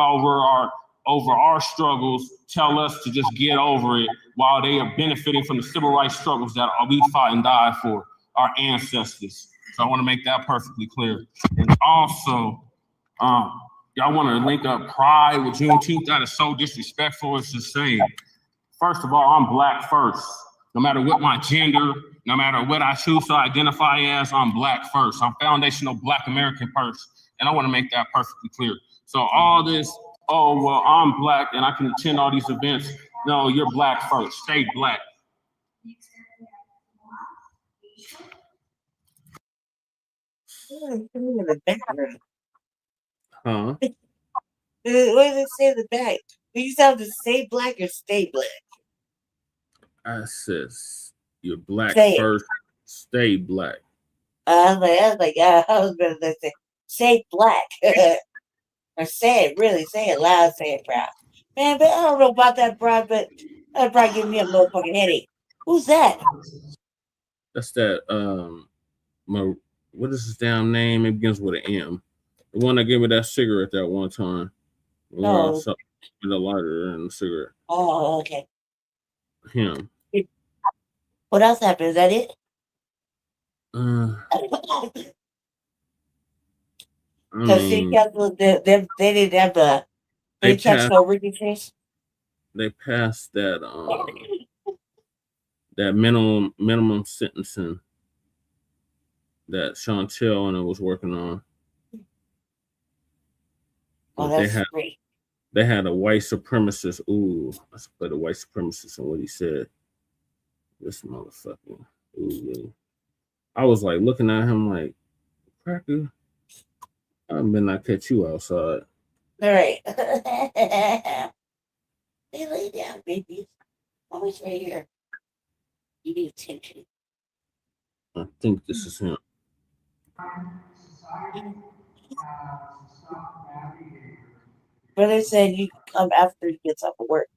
over our struggles, tell us to just get over it, while they are benefiting from the civil rights struggles that we fought and died for, our ancestors. So I want to make that perfectly clear. And also, y'all want to link up pride with Juneteenth? That is so disrespectful. It's insane. First of all, I'm Black first. No matter what my gender, no matter what I choose to identify as, I'm Black first. I'm foundational Black American first. And I want to make that perfectly clear. So all this, oh, well, I'm Black and I can attend all these events. No, you're Black first. Stay Black. Huh? What does it say in the back? Do you have to say Black or stay Black? I says you're Black Say first, stay Black. I was going to say Black. Or say it, really, say it loud, say it proud. Man, but I don't know about that broad, but that'd probably give me a motherfucking headache. Who's that? That's that, what is his damn name? It begins with an M. The one that gave me that cigarette that one time. Where I Oh. saw with a lighter and a cigarette. Oh, okay. Him. What else happened? Is that it? Because city council, they didn't have the free touch no ricochets. They passed that that minimum sentencing that Chantel and it was working on. Oh, that's great. They had a white supremacist. Ooh, let's put a white supremacist on what he said. This motherfucker. Ooh, I was like looking at him like, cracker. I better not catch you outside. All right. They lay down, babies. Always right here. You need attention. I think this is him. Brother said you can come after he gets off of work.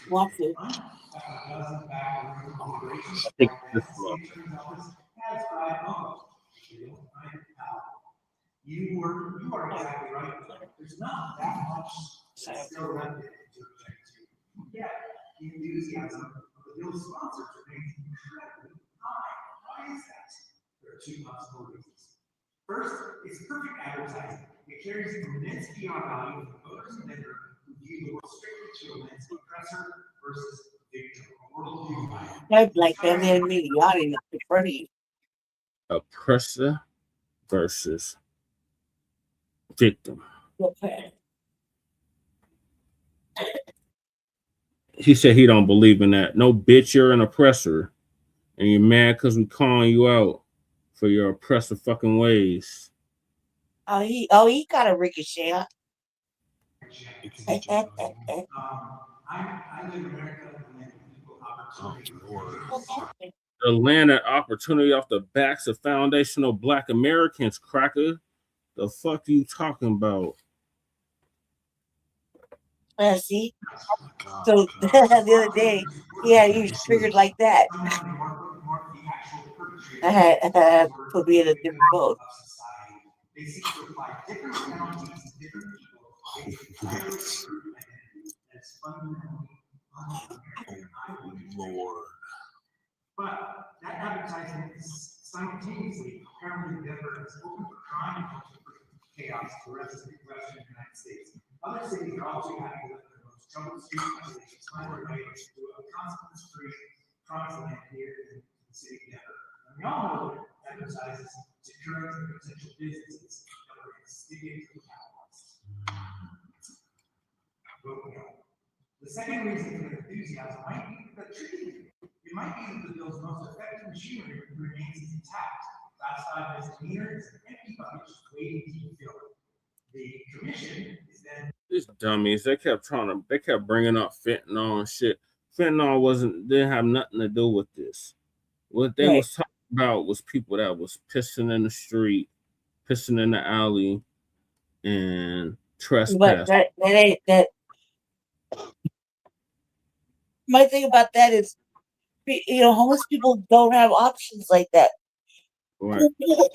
Want to? I think this You are exactly right. There's not that much still left to object to. Yet, the enthusiasm of the bill's sponsors remains incredibly high. Why is that? There are two possible reasons. First, it's perfect advertising. It carries immense PR value for voters and vendors who view the world strictly through a lens of oppressor versus victim. I'd like them in the audience in front of you. oppressor versus victim. Okay. He said he don't believe in that. No, bitch, you're an oppressor. And you're mad because we calling you out for your oppressive fucking ways. Oh, he got a ricochet. Huh? I live in America and equal opportunity. The land and opportunity off the backs of foundational Black Americans, cracker. The fuck you talking about? See? So the other day, yeah, he was triggered like that. I had put me in a different mode. They seek to apply different penalties to different people. That's fundamentally un-American. Lord. But that advertising is simultaneously apparently different as open for crime and culture chaos to the rest of the Western United States. Other cities are also having to live their most troubled street populations find their way to a consequence-free promised land here in the city together. And we all know that emphasizes securing the potential businesses that were instigated to capitalize. The second reason for the enthusiasm might be that tricky. It might be that the bill's most effective machinery remains intact. Classified misdemeanor is an empty bucket just waiting to be filled. The commission is then. These dummies, they kept bringing up fentanyl and shit. Fentanyl didn't have nothing to do with this. What they was talking about was people that was pissing in the street, pissing in the alley, and trespassing. But that ain't that. My thing about that is, homeless people don't have options like that. Right.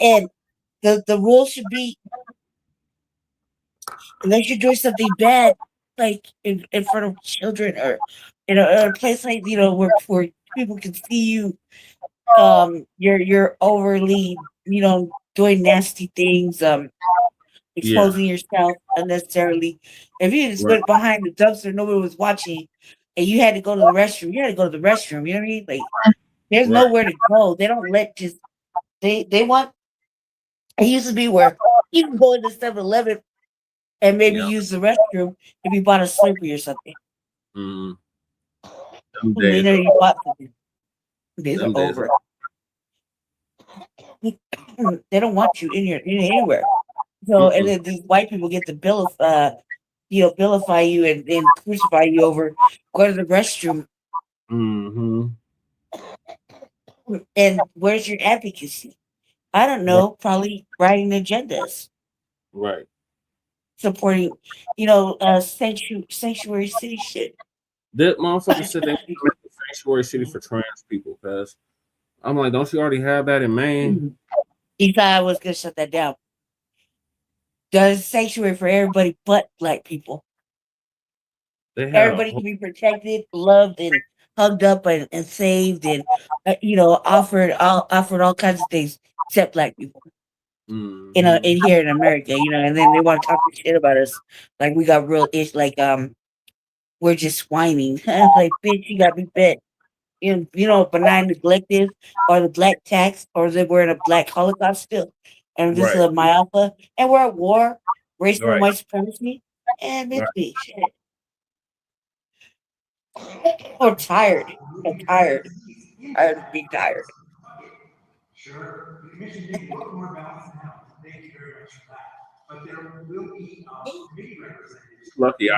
And the rule should be, unless you're doing something bad, like in front of children or in a place like where people can see you, you're overly doing nasty things, exposing yourself unnecessarily. If you just went behind the dumpster, nobody was watching, and you had to go to the restroom, you had to go to the restroom. You know what I mean? Like, there's nowhere to go. They don't let just. They want. It used to be where you can go into 7-Eleven and maybe use the restroom if you bought a Slurpee or something. Mm. You bought something. Days are over. They don't want you in anywhere. So and then these white people get to vilify you and crucify you over go to the restroom. Mm-hmm. And where's your advocacy? I don't know. Probably writing agendas. Right. Supporting, sanctuary city shit. That motherfucker said they make a sanctuary city for trans people, cuz. I'm like, don't you already have that in Maine? He thought I was gonna shut that down. There's a sanctuary for everybody but Black people. They have Everybody can be protected, loved, and hugged up and saved, and offered all kinds of things except Black people. In here in America, and then they want to talk shit about us, like we got real ish, like we're just whining. Like, bitch, you got me bit. Benign neglective, or the Black tax, or that we're in a Black Holocaust still, and this is a myopia, and we're at war, racial and white supremacy, and bitch, me shit. I'm tired. I'm tired. I'd be tired. Sure. You mentioned you look more balanced now. Thank you very much for that. But there will be committee representatives. Lucky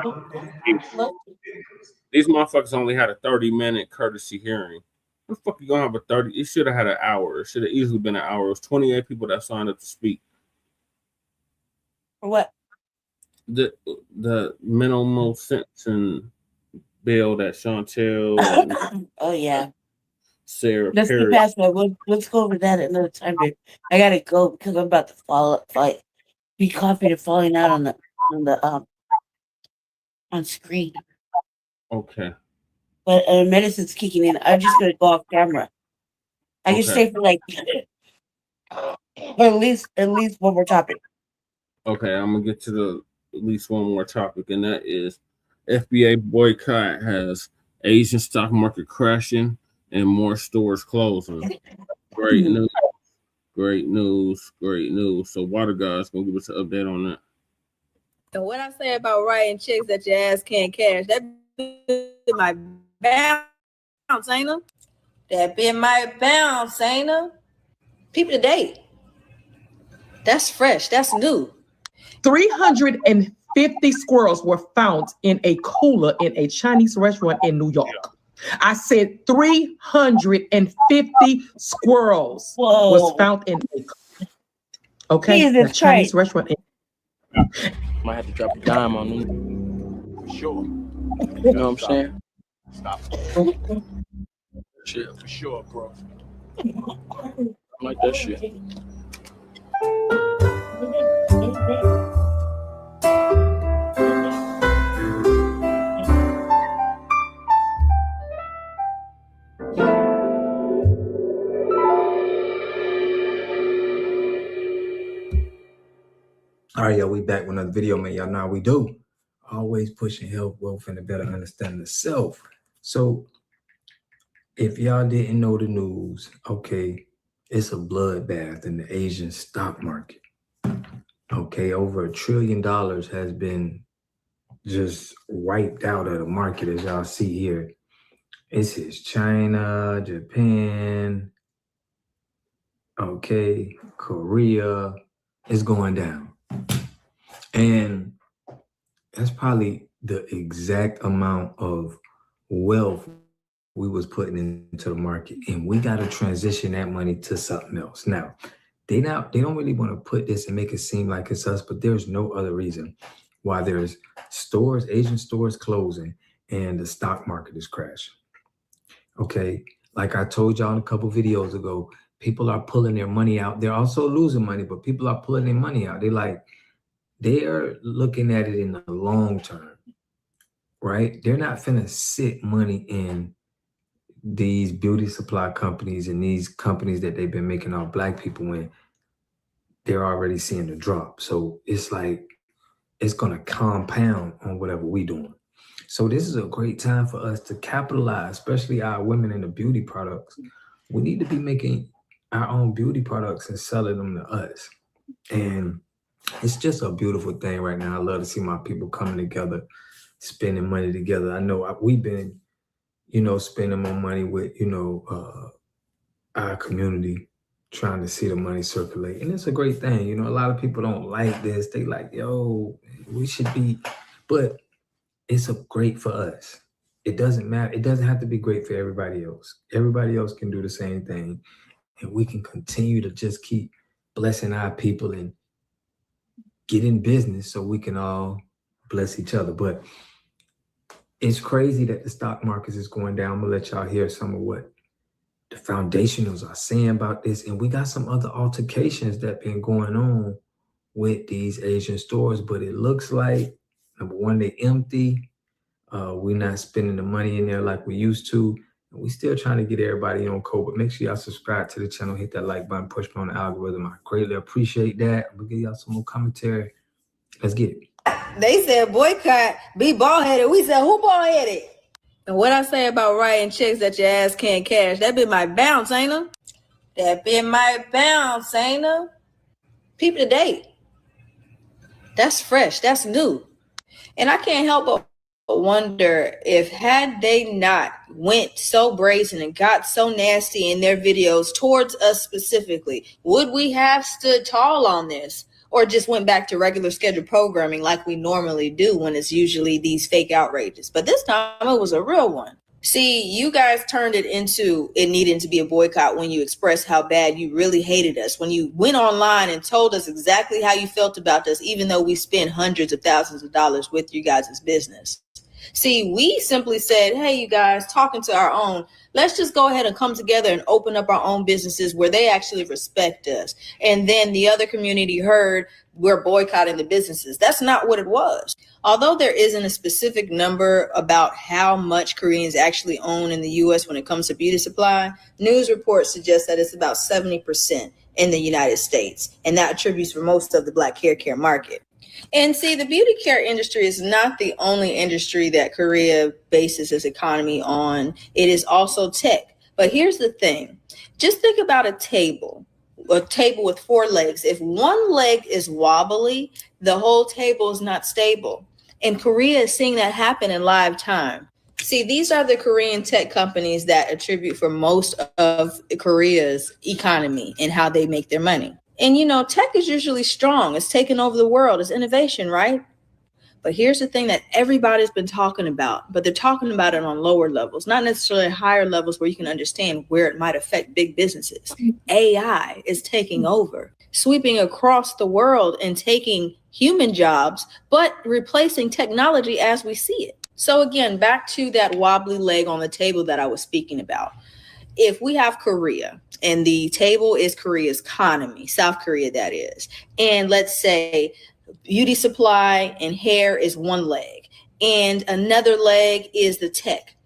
these motherfuckers only had a 30-minute courtesy hearing. What the fuck you gonna have a 30? It should have had an hour. It should have easily been an hour. It was 28 people that signed up to speak. For what? The minimal sentencing bill that Chantel oh yeah. Sarah Let's Perry. get past that. Let's go over that another time, babe. I gotta go because I'm about to be copied and falling out on screen. Okay. But medicine's kicking in. I'm just gonna go off camera. I can stay for at least one more topic. Okay, I'm gonna get to at least one more topic, and that is FBA boycott has Asian stock market crashing and more stores closing. Great news. Great news. Great news. So Water God's gonna give us an update on that. And what I say about writing checks that your ass can't cash, that might bounce, ain't it? That bit might bounce, ain't it? People today. That's fresh. That's new. 350 squirrels were found in a cooler in a Chinese restaurant in New York. I said 350 squirrels was found in a a Chinese restaurant. Might have to drop a dime on them. For sure. You know what I'm saying? Stop. Shit, for sure, bro. I like that shit. All right, y'all, we back with another video, man. Y'all know how we do. Always pushing health, wealth, and a better understanding of self. So if y'all didn't know the news, okay, it's a bloodbath in the Asian stock market. Okay, over $1 trillion has been just wiped out of the market, as y'all see here. It says China, Japan, okay, Korea. It's going down. And that's probably the exact amount of wealth we was putting into the market. And we got to transition that money to something else. Now, they don't really want to put this and make it seem like it's us, but there's no other reason why there's stores, Asian stores closing, and the stock market is crashing. Okay, like I told y'all a couple videos ago, people are pulling their money out. They're also losing money, but people are pulling their money out. They're looking at it in the long term, right? They're not finna sit money in these beauty supply companies and these companies that they've been making all Black people in. They're already seeing the drop. So it's like, it's gonna compound on whatever we doing. So this is a great time for us to capitalize, especially our women in the beauty products. We need to be making our own beauty products and selling them to us. And it's just a beautiful thing right now. I love to see my people coming together, spending money together. I know we've been, spending more money with, our community, trying to see the money circulate. And it's a great thing. A lot of people don't like this. They like, yo, we should be, but it's great for us. It doesn't matter. It doesn't have to be great for everybody else. Everybody else can do the same thing. And we can continue to just keep blessing our people and get in business so we can all bless each other. But it's crazy that the stock market is going down. I'm gonna let y'all hear some of what the foundationals are saying about this. And we got some other altercations that been going on with these Asian stores, but it looks like, number one, they empty. We're not spending the money in there like we used to. And we still trying to get everybody on code, but make sure y'all subscribe to the channel, hit that like button, push on the algorithm. I greatly appreciate that. We'll give y'all some more commentary. Let's get it. They said boycott, be bald-headed. We said, who bald-headed? And what I say about writing checks that your ass can't cash, that bit might bounce, ain't it? That bit might bounce, ain't it? Peep the date. That's fresh. That's new. And I can't help but wonder if had they not went so brazen and got so nasty in their videos towards us specifically, would we have stood tall on this? Or just went back to regular scheduled programming like we normally do when it's usually these fake outrages. But this time it was a real one. See, you guys turned it into it needing to be a boycott when you expressed how bad you really hated us. When you went online and told us exactly how you felt about us, even though we spent hundreds of thousands of dollars with you guys' business. See, we simply said, hey, you guys, talking to our own, let's just go ahead and come together and open up our own businesses where they actually respect us. And then the other community heard we're boycotting the businesses. That's not what it was. Although there isn't a specific number about how much Koreans actually own in the U.S. when it comes to beauty supply, news reports suggest that it's about 70% in the United States. And that attributes for most of the Black hair care market. And see, the beauty care industry is not the only industry that Korea bases its economy on. It is also tech. But here's the thing. Just think about a table with 4 legs. If one leg is wobbly, the whole table is not stable. And Korea is seeing that happen in live time. See, these are the Korean tech companies that attribute for most of Korea's economy and how they make their money. And, you know, tech is usually strong. It's taking over the world. It's innovation, right? But here's the thing that everybody's been talking about, but they're talking about it on lower levels, not necessarily higher levels where you can understand where it might affect big businesses. AI is taking over, sweeping across the world and taking human jobs, but replacing technology as we see it. So again, back to that wobbly leg on the table that I was speaking about. If we have Korea and the table is Korea's economy, South Korea that is, and let's say beauty supply and hair is one leg and another leg is the tech.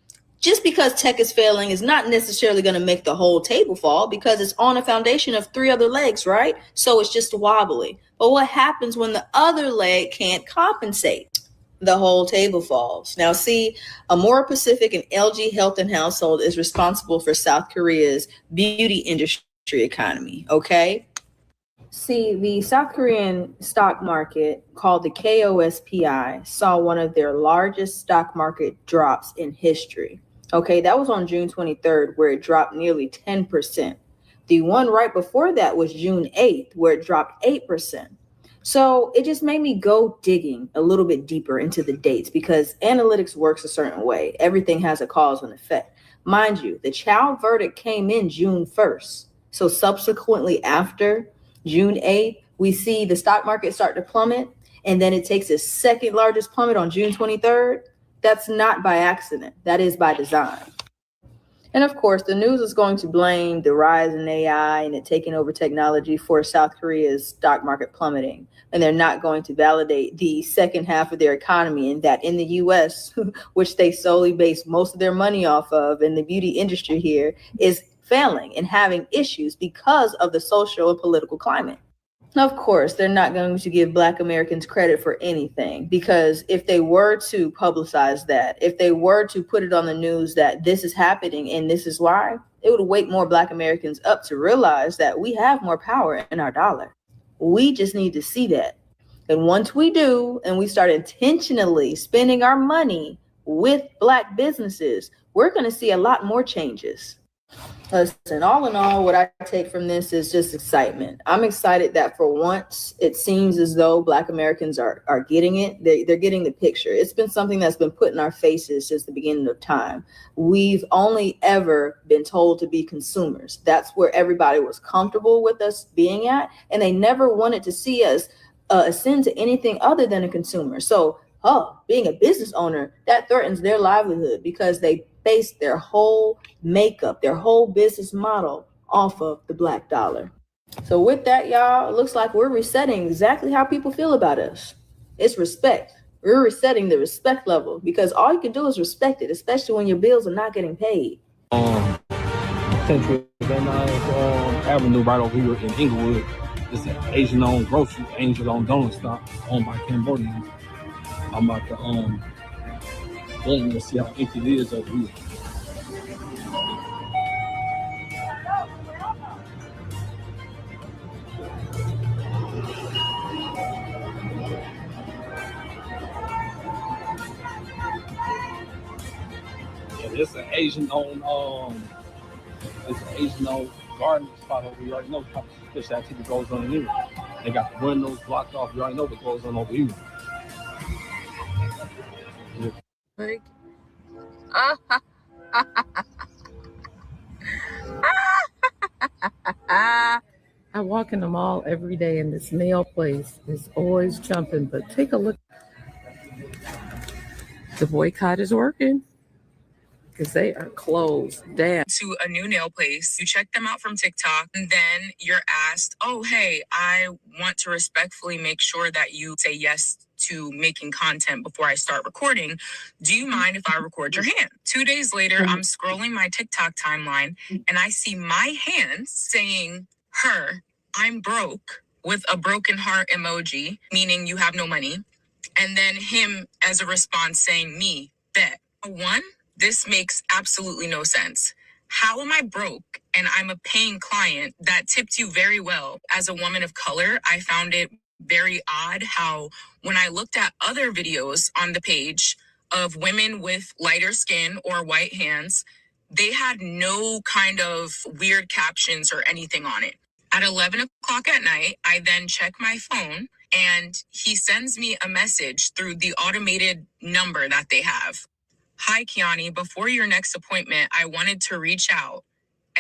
Just because tech is failing is not necessarily going to make the whole table fall because it's on a foundation of 3 other legs, right? So it's just wobbly. But what happens when the other leg can't compensate? The whole table falls. Now, see, Aurora Pacific and LG Health and Household is responsible for South Korea's beauty industry economy, okay? See, the South Korean stock market, called the KOSPI, saw one of their largest stock market drops in history. Okay, that was on June 23rd, where it dropped nearly 10%. The one right before that was June 8th, where it dropped 8%. So it just made me go digging a little bit deeper into the dates because analytics works a certain way. Everything has a cause and effect. Mind you, the child verdict came in June 1st. So subsequently after June 8th, we see the stock market start to plummet, and then it takes its second largest plummet on June 23rd. That's not by accident. That is by design. And of course, the news is going to blame the rise in AI and it taking over technology for South Korea's stock market plummeting. And they're not going to validate the second half of their economy, and that in the US, which they solely base most of their money off of, and the beauty industry here is failing and having issues because of the social and political climate. Of course, they're not going to give Black Americans credit for anything, because if they were to publicize that, if they were to put it on the news that this is happening and this is why, it would wake more Black Americans up to realize that we have more power in our dollar. We just need to see that. And once we do, and we start intentionally spending our money with Black businesses, we're going to see a lot more changes. Listen, all in all, what I take from this is just excitement. I'm excited that for once, it seems as though Black Americans are getting it. They're getting the picture. It's been something that's been put in our faces since the beginning of time. We've only ever been told to be consumers. That's where everybody was comfortable with us being at, and they never wanted to see us ascend to anything other than a consumer. So being a business owner, that threatens their livelihood because they base their whole makeup, their whole business model off of the black dollar. So with that, y'all, it looks like we're resetting exactly how people feel about us. It's respect. We're resetting the respect level because all you can do is respect it, especially when your bills are not getting paid. Central Van Nuys Avenue right over here in Inglewood. It's an Asian-owned grocery, Angel-owned donut stop owned by Cambodians. I'm about to go in and see how empty it is over here. Yeah, it's an Asian-owned garden spot over here. You already know what type of fish activity goes on in here. They got the windows blocked off. You already know what goes on over here. Like, I walk in the mall every day and this nail place is always jumping, but take a look. The boycott is working because they are closed down. To a new nail place, you check them out from TikTok, and then you're asked, oh, hey, I want to respectfully make sure that you say yes to making content before I start recording. Do you mind if I record your hand? 2 days later, I'm scrolling my TikTok timeline and I see my hands saying, her, I'm broke, with a broken heart emoji, meaning you have no money. And then him as a response saying, me, bet. One, this makes absolutely no sense. How am I broke and I'm a paying client that tipped you very well? As a woman of color, I found it very odd how when I looked at other videos on the page of women with lighter skin or white hands, they had no kind of weird captions or anything on it. At 11 o'clock at night, I then check my phone and he sends me a message through the automated number that they have. Hi, Kiani, before your next appointment, I wanted to reach out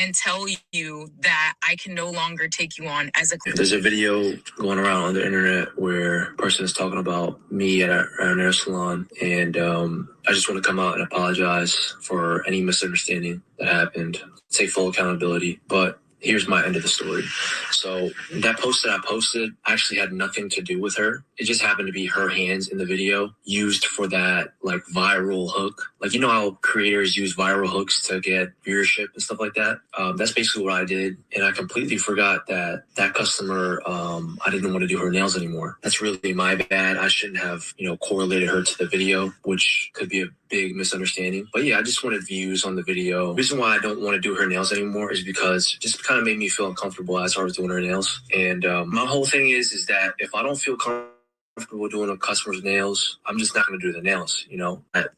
and tell you that I can no longer take you on as a client. There's a video going around on the internet where a person is talking about me at a nail salon, and I just want to come out and apologize for any misunderstanding that happened, take full accountability, but here's my end of the story. So that post that I posted actually had nothing to do with her. It just happened to be her hands in the video used for that like viral hook. Like, you know how creators use viral hooks to get viewership and stuff like that? That's basically what I did. And I completely forgot that that customer, I didn't want to do her nails anymore. That's really my bad. I shouldn't have, correlated her to the video, which could be a big misunderstanding. But yeah, I just wanted views on the video. The reason why I don't want to do her nails anymore is because it just kind of made me feel uncomfortable as I was doing her nails. And my whole thing is that if I don't feel comfortable doing a customer's nails, I'm just not going to do the nails.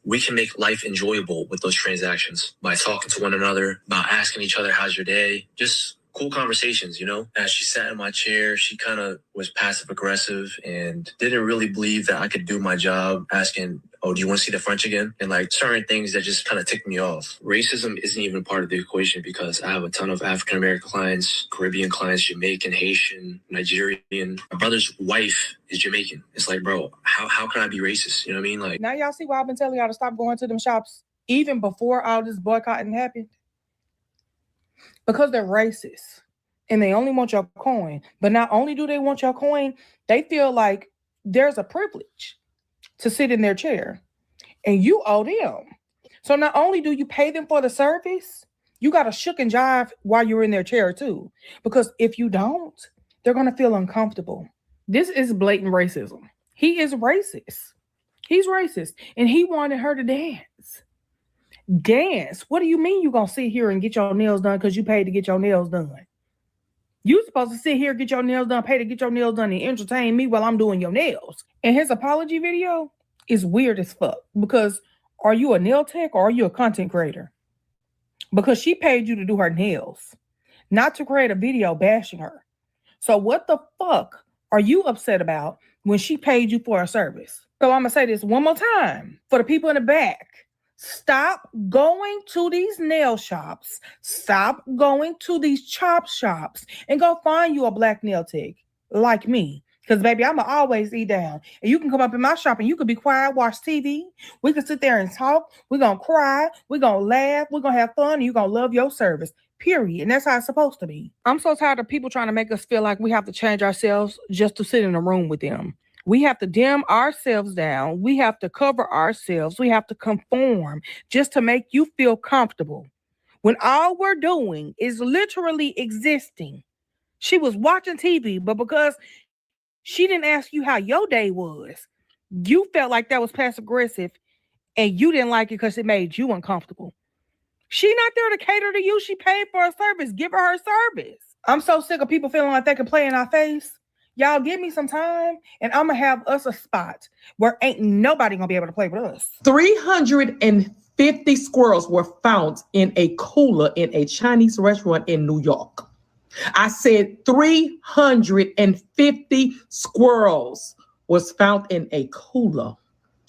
We can make life enjoyable with those transactions by talking to one another, by asking each other, how's your day? Just cool conversations, As she sat in my chair, she kind of was passive aggressive and didn't really believe that I could do my job, asking, oh, do you want to see the French again? And like certain things that just kind of ticked me off. Racism isn't even part of the equation because I have a ton of African-American clients, Caribbean clients, Jamaican, Haitian, Nigerian. My brother's wife is Jamaican. It's like, bro, how can I be racist? You know what I mean? Like, now y'all see why I've been telling y'all to stop going to them shops even before all this boycotting happened? Because they're racist and they only want your coin. But not only do they want your coin, they feel like there's a privilege to sit in their chair and you owe them. So not only do you pay them for the service, you got to shook and jive while you're in their chair too. Because if you don't, they're going to feel uncomfortable. This is blatant racism. He is racist. He's racist. And he wanted her to dance. Dance? What do you mean you're going to sit here and get your nails done because you paid to get your nails done? You're supposed to sit here, get your nails done, pay to get your nails done, and entertain me while I'm doing your nails. And his apology video is weird as fuck. Because are you a nail tech or are you a content creator? Because she paid you to do her nails, not to create a video bashing her. So what the fuck are you upset about when she paid you for a service? So I'm going to say this one more time for the people in the back. Stop going to these nail shops. Stop going to these chop shops and go find you a black nail tech like me Because, baby, I'ma always eat down. And you can come up in my shop and you can be quiet, watch TV. We can sit there and talk. We're going to cry. We're going to laugh. We're going to have fun. And you're going to love your service, period. And that's how it's supposed to be. I'm so tired of people trying to make us feel like we have to change ourselves just to sit in a room with them. We have to dim ourselves down. We have to cover ourselves. We have to conform just to make you feel comfortable. When all we're doing is literally existing. She was watching TV, but because she didn't ask you how your day was, you felt like that was passive aggressive and you didn't like it because it made you uncomfortable. She not there to cater to you. She paid for a service. Give her service. I'm so sick of people feeling like they can play in our face. Y'all give me some time and I'm going to have us a spot where ain't nobody going to be able to play with us. 350 squirrels were found in a cooler in a Chinese restaurant in New York. I said 350 squirrels was found in a cooler,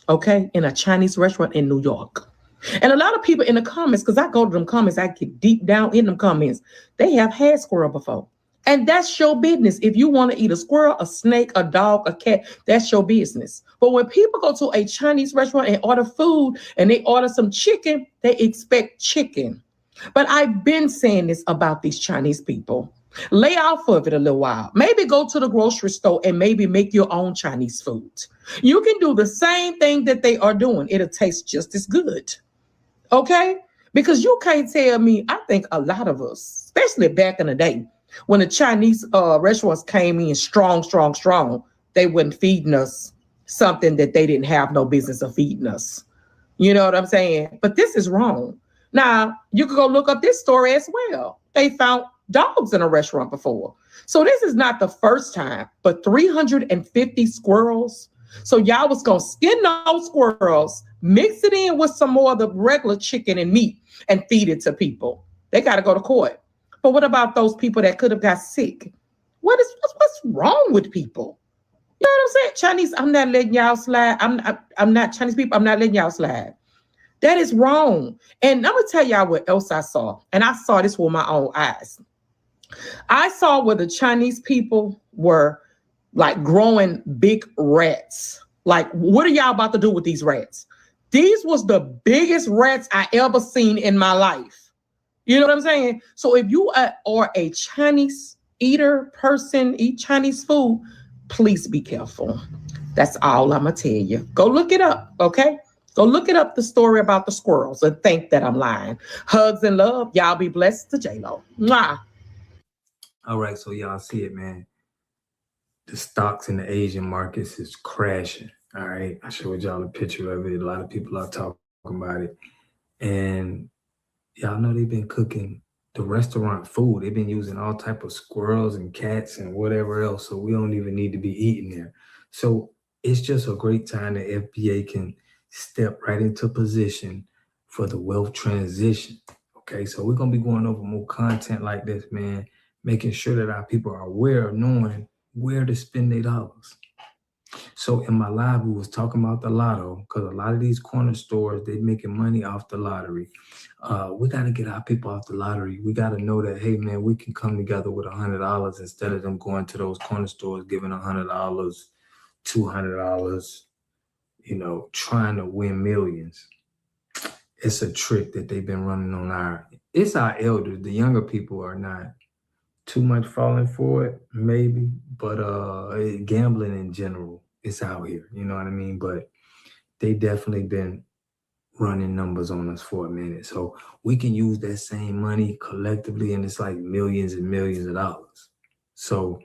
okay, in a Chinese restaurant in New York. And a lot of people in the comments, because I go to them comments, I get deep down in them comments, they have had squirrel before. And that's your business. If you want to eat a squirrel, a snake, a dog, a cat, that's your business. But when people go to a Chinese restaurant and order food and they order some chicken, they expect chicken. But I've been saying this about these Chinese people. Lay off of it a little while. Maybe go to the grocery store and maybe make your own Chinese food. You can do the same thing that they are doing. It'll taste just as good. Okay? Because you can't tell me, I think a lot of us, especially back in the day, when the Chinese restaurants came in strong, they weren't feeding us something that they didn't have no business of feeding us. You know what I'm saying? But this is wrong. Now, you can go look up this story as well. They found dogs in a restaurant before. So this is not the first time, but 350 squirrels. So y'all was going to skin those squirrels, mix it in with some more of the regular chicken and meat and feed it to people. They got to go to court. But what about those people that could have got sick? What's wrong with people? You know what I'm saying? Chinese, I'm not letting y'all slide. I'm not Chinese people. I'm not letting y'all slide. That is wrong. And I'm going to tell y'all what else I saw. And I saw this with my own eyes. I saw where the Chinese people were like growing big rats. Like, what are y'all about to do with these rats? These was the biggest rats I ever seen in my life. You know what I'm saying? So if you are a Chinese eater person, eat Chinese food, please be careful. That's all I'm going to tell you. Go look it up, okay? Go look it up, the story about the squirrels, and think that I'm lying. Hugs and love. Y'all be blessed to J-Lo. Mwah. All right, so y'all see it, man. The stocks in the Asian markets is crashing. All right, I showed y'all a picture of it. A lot of people are talking about it. And y'all know they've been cooking the restaurant food. They've been using all type of squirrels and cats and whatever else. So we don't even need to be eating there. So it's just a great time that FBA can step right into position for the wealth transition. Okay, so we're going to be going over more content like this, man, making sure that our people are aware of knowing where to spend their dollars. So in my live, we was talking about the lotto, because a lot of these corner stores, they're making money off the lottery. We got to get our people off the lottery. We got to know that, hey, man, we can come together with $100 instead of them going to those corner stores, giving $100, $200, you know, trying to win millions. It's a trick that they've been running on it's our elders. The younger people are not too much falling for it, maybe, but gambling in general is out here, you know what I mean? But they definitely been running numbers on us for a minute. So we can use that same money collectively, and it's like millions and millions of dollars. So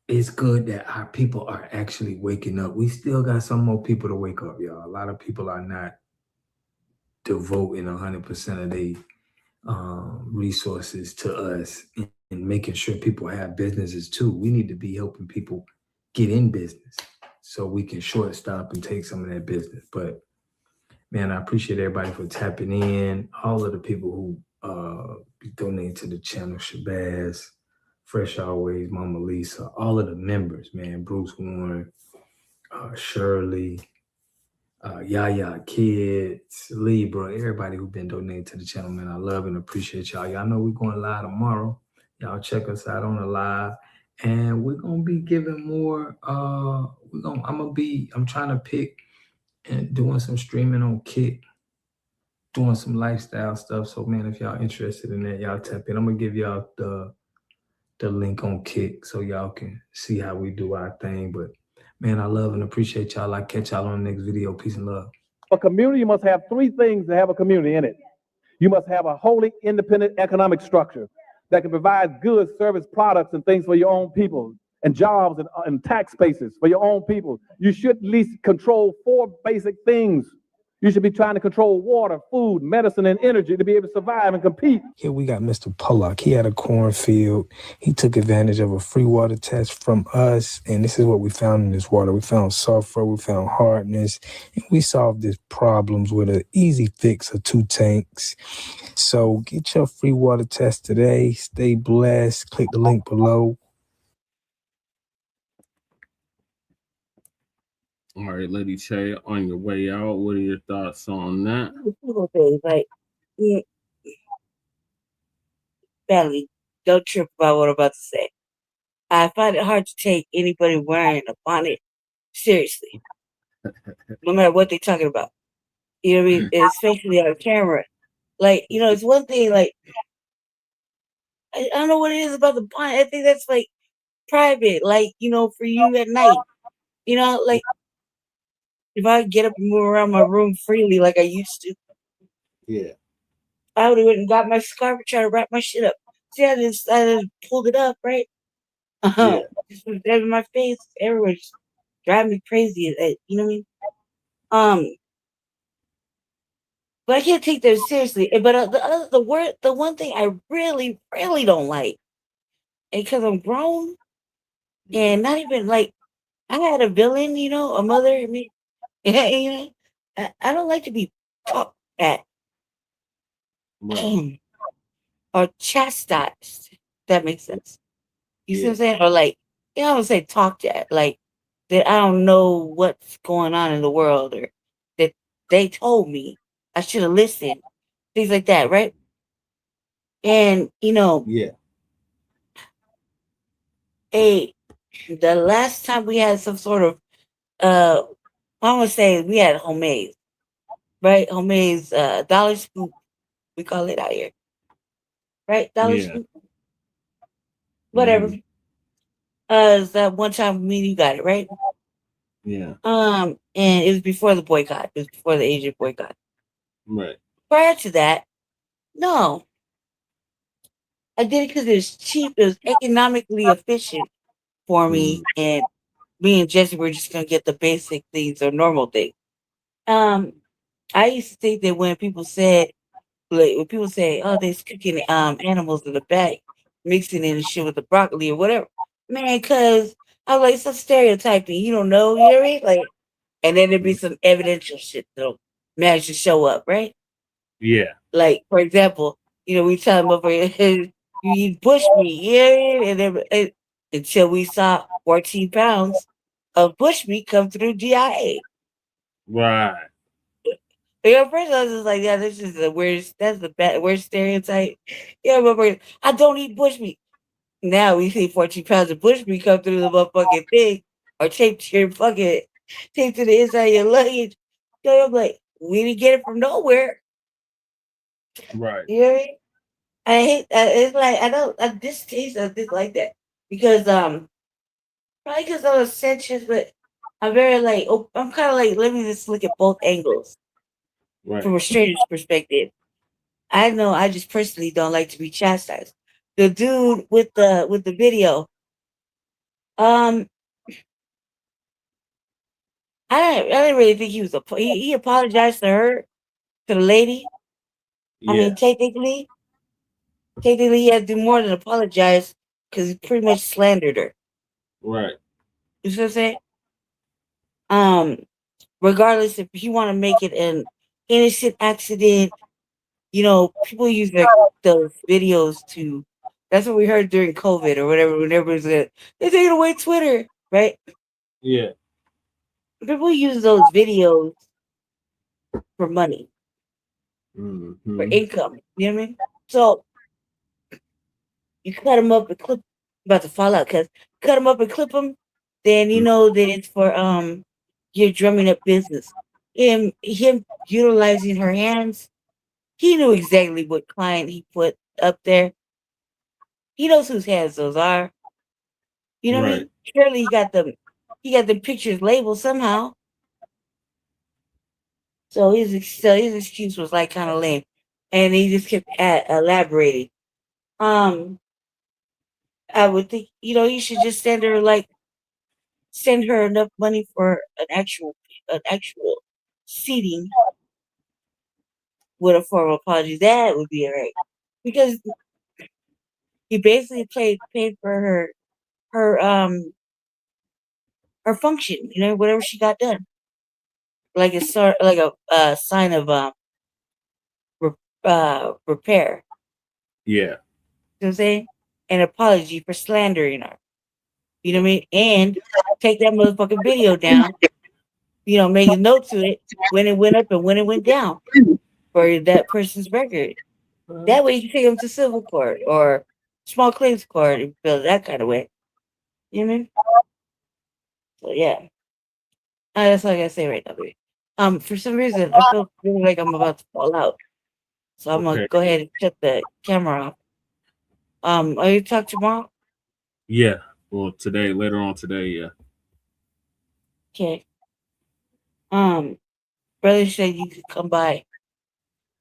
it's good that our people are actually waking up. We still got some more people to wake up, y'all. A lot of people are not devoting 100% of their resources to us and making sure people have businesses too. We need to be helping people get in business so we can shortstop and take some of that business. But man, I appreciate everybody for tapping in. All of the people who be donating to the channel, Shabazz, Fresh Always, Mama Lisa, all of the members, man, Bruce Warren, Shirley, Yaya Kids, Libra, everybody who's been donating to the channel, man. I love and appreciate y'all. Y'all know we're going live tomorrow. Y'all check us out on the live. And we're gonna be giving more. I'm trying to pick and doing some streaming on Kick, doing some lifestyle stuff. So man, if y'all interested in that, y'all tap in. I'm gonna give y'all the link on Kick so y'all can see how we do our thing. But man, I love and appreciate y'all. I catch y'all on the next video. Peace and love. A community must have three things to have a community in it. You must have a wholly independent economic structure that can provide goods, service, products, and things for your own people, and jobs and tax bases for your own people. You should at least control 4 basic things. You should be trying to control water, food, medicine, and energy to be able to survive and compete. Here we got Mr. Blocc. He had a cornfield. He took advantage of a free water test from us, and this is what we found in this water. We found sulfur, we found hardness, and we solved these problems with an easy fix of 2 tanks. So get your free water test today. Stay blessed. Click the link below. All right, Lady Che, on your way out, what are your thoughts on that? Like, yeah, Belly, don't trip about what I'm about to say. I find it hard to take anybody wearing a bonnet seriously, no matter what they're talking about. You know what I mean? Especially on camera. Like, you know, it's one thing, like, I don't know what it is about the bonnet. I think that's, like, private, like, you know, for you at night. You know, like, if I get up and move around my room freely like I used to, Yeah. I would have went and got my scarf and tried to wrap my shit up. See, I just pulled it up, right? Yeah. Just was in my face. Everyone just driving me crazy. You know what I mean? But I can't take that seriously. But the one thing I really, really don't like, and because I'm grown, and not even like I had a villain, you know, a mother. I mean, yeah, you know, I don't like to be talked at. Or chastised. That makes sense. You see what I'm saying? Or like, you know, I would say talked at, like that I don't know what's going on in the world, or that they told me I should have listened. Things like that, right? And you know, the last time we had some sort of I want to say we had homemade, right? Homemade dollar scoop, we call it out here. Right? Dollar scoop. Whatever. That one time me and you got it, right? Yeah. And it was before the boycott. It was before the Asian boycott. Right. Prior to that, no. I did it because it was cheap. It was economically efficient for me. And me and Jesse were just gonna get the basic things or normal things. I used to think that when people said, like, when people say, "Oh, they're cooking animals in the bag, mixing it and shit with the broccoli or whatever," man, because I was like, some stereotyping. You don't know, you know what I mean? Like, and then there'd be some evidential shit that'll manage to show up, right? Yeah. Like, for example, you know, we tell them over you eat bushmeat, yeah, and then until we saw 14 pounds of bushmeat come through GIA. Right. Yeah, first I was just like, yeah, this is the worst. That's the worst stereotype. Yeah, but I don't eat bushmeat. Now we see 14 pounds of bushmeat come through the motherfucking thing, or taped to your fucking, taped to the inside of your luggage. So I'm like, we didn't get it from nowhere. Right. You know what I mean? I hate it's like I distaste of this like that because probably because I was sensuous, but I'm very like I'm kind of like, let me just look at both angles from a stranger's perspective. I know I just personally don't like to be chastised. The dude with the video, I didn't really think he was he apologized to her, to the lady. I mean, technically he had to do more than apologize because he pretty much slandered her. Right. You see what I'm saying? Regardless if you want to make it an innocent accident, you know, people use those videos to. That's what we heard during COVID or whatever. Whenever it's they're taking away Twitter, right? Yeah. People use those videos for money, for income. You know what I mean? So you cut them up and clip about to fall out because cut them up and clip them, then you know that it's for your drumming up business. Him utilizing her hands, he knew exactly what client he put up there. He knows whose hands those are. You know what I mean? Surely he got the pictures labeled somehow. So his excuse was like kind of lame, and he just kept elaborating. I would think you should just send her enough money for an actual seating with a formal apology. That would be alright, because he basically paid for her function, whatever she got done, like a sort like a sign of repair. Yeah. You know what I'm saying? An apology for slandering her. You know what I mean? And take that motherfucking video down. Make a note to it when it went up and when it went down for that person's record. That way you can take them to civil court or small claims court and feel that kind of way. You know what I mean? So yeah. That's all I gotta say right now, baby. For some reason I feel really like I'm about to fall out. So I'm gonna go ahead and shut the camera off. Are you talk tomorrow? Yeah. Well, later on today, yeah. Okay. Brother said you could come by.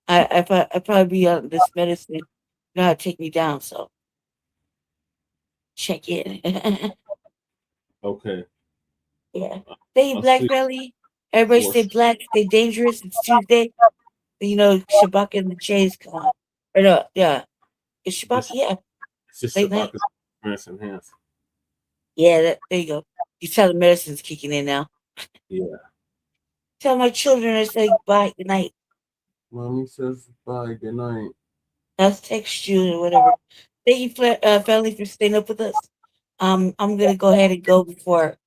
I probably be on this medicine. You know how to take me down, so check in. Okay. Yeah. Stay Black Belly. Everybody stay black, stay dangerous. It's Tuesday. Shabak and the Jays come on. Or no, yeah. It's Shabak, yeah. It's just Late night. Shabak enhanced. Yeah, there you go. You tell the medicine's kicking in now. Yeah. Tell my children I say bye, good night. Mommy says bye, good night. I'll text you or whatever. Thank you, family, for staying up with us. I'm gonna go ahead and go before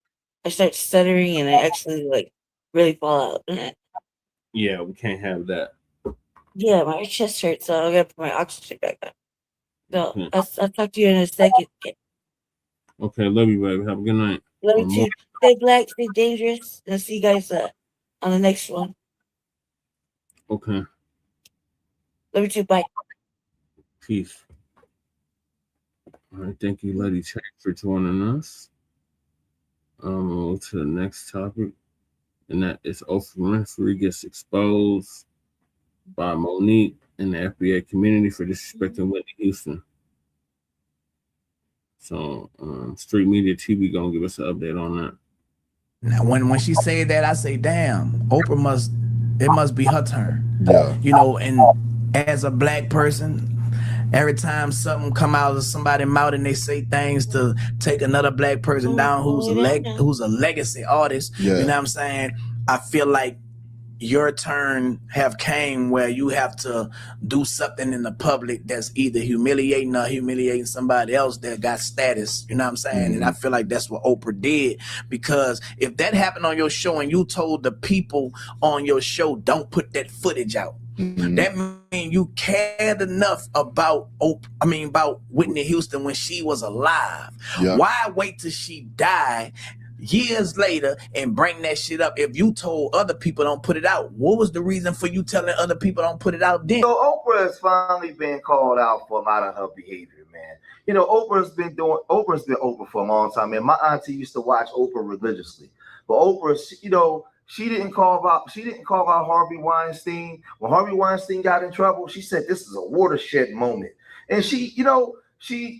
I start stuttering and I actually really fall out. Yeah, we can't have that. Yeah, my chest hurts, so I gotta put my oxygen back on. So I'll talk to you in a second. Okay, love you, baby. Have a good night. Love you too. Stay black, stay dangerous, and I'll see you guys on the next one. Okay. Love you too. Bye. Peace. All right, thank you, Lady Check, for joining us. We'll to the next topic, and that is OPRAH WINFREY gets exposed by Monique and the FBA community for disrespecting Whitney Houston. So, Street Media TV gonna give us an update on that. Now, when she said that, I say, damn, Oprah must be her turn. Yeah. And as a black person, every time something come out of somebody's mouth and they say things to take another black person down who's a legacy artist, you know what I'm saying? I feel like your turn have came where you have to do something in the public that's either humiliating or humiliating somebody else that got status, you know what I'm saying? And I feel like that's what Oprah did, because if that happened on your show and you told the people on your show, don't put that footage out, that means you cared enough about Whitney Houston when she was alive. Why wait till she died years later and bring that shit up? If you told other people don't put it out, what was the reason for you telling other people don't put it out then? So Oprah has finally been called out for a lot of her behavior, man. Oprah's been Oprah for a long time, man. My auntie used to watch Oprah religiously, but Oprah, she didn't call out Harvey Weinstein. When Harvey Weinstein got in trouble, she said this is a watershed moment, and she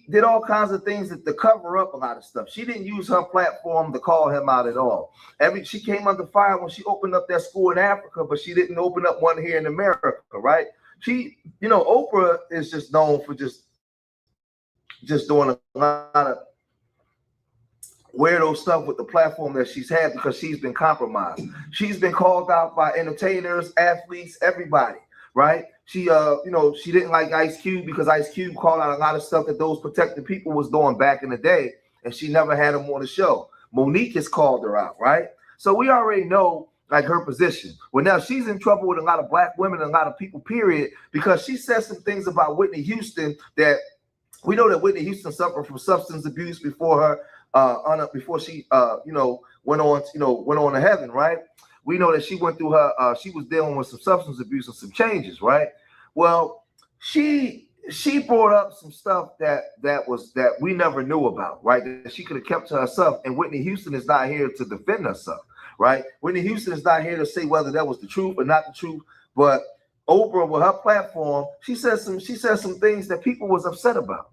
did all kinds of things to cover up a lot of stuff. She didn't use her platform to call him out at all. She came under fire when she opened up that school in Africa, but she didn't open up one here in America, right? Oprah is just known for just doing a lot of weirdo stuff with the platform that she's had because she's been compromised. She's been called out by entertainers, athletes, everybody, right? She didn't like Ice Cube because Ice Cube called out a lot of stuff that those protected people was doing back in the day, and she never had him on the show. Monique has called her out, right? So we already know her position. Well, now she's in trouble with a lot of black women and a lot of people, period, because she said some things about Whitney Houston that We know that Whitney Houston suffered from substance abuse before her, before she, went on to heaven, right? We know that she went through her, she was dealing with some substance abuse and some changes, right? Well, she brought up some stuff that we never knew about, right? That she could have kept to herself. And Whitney Houston is not here to defend herself, right? Whitney Houston is not here to say whether that was the truth or not the truth. But Oprah, with her platform, she said some things that people was upset about.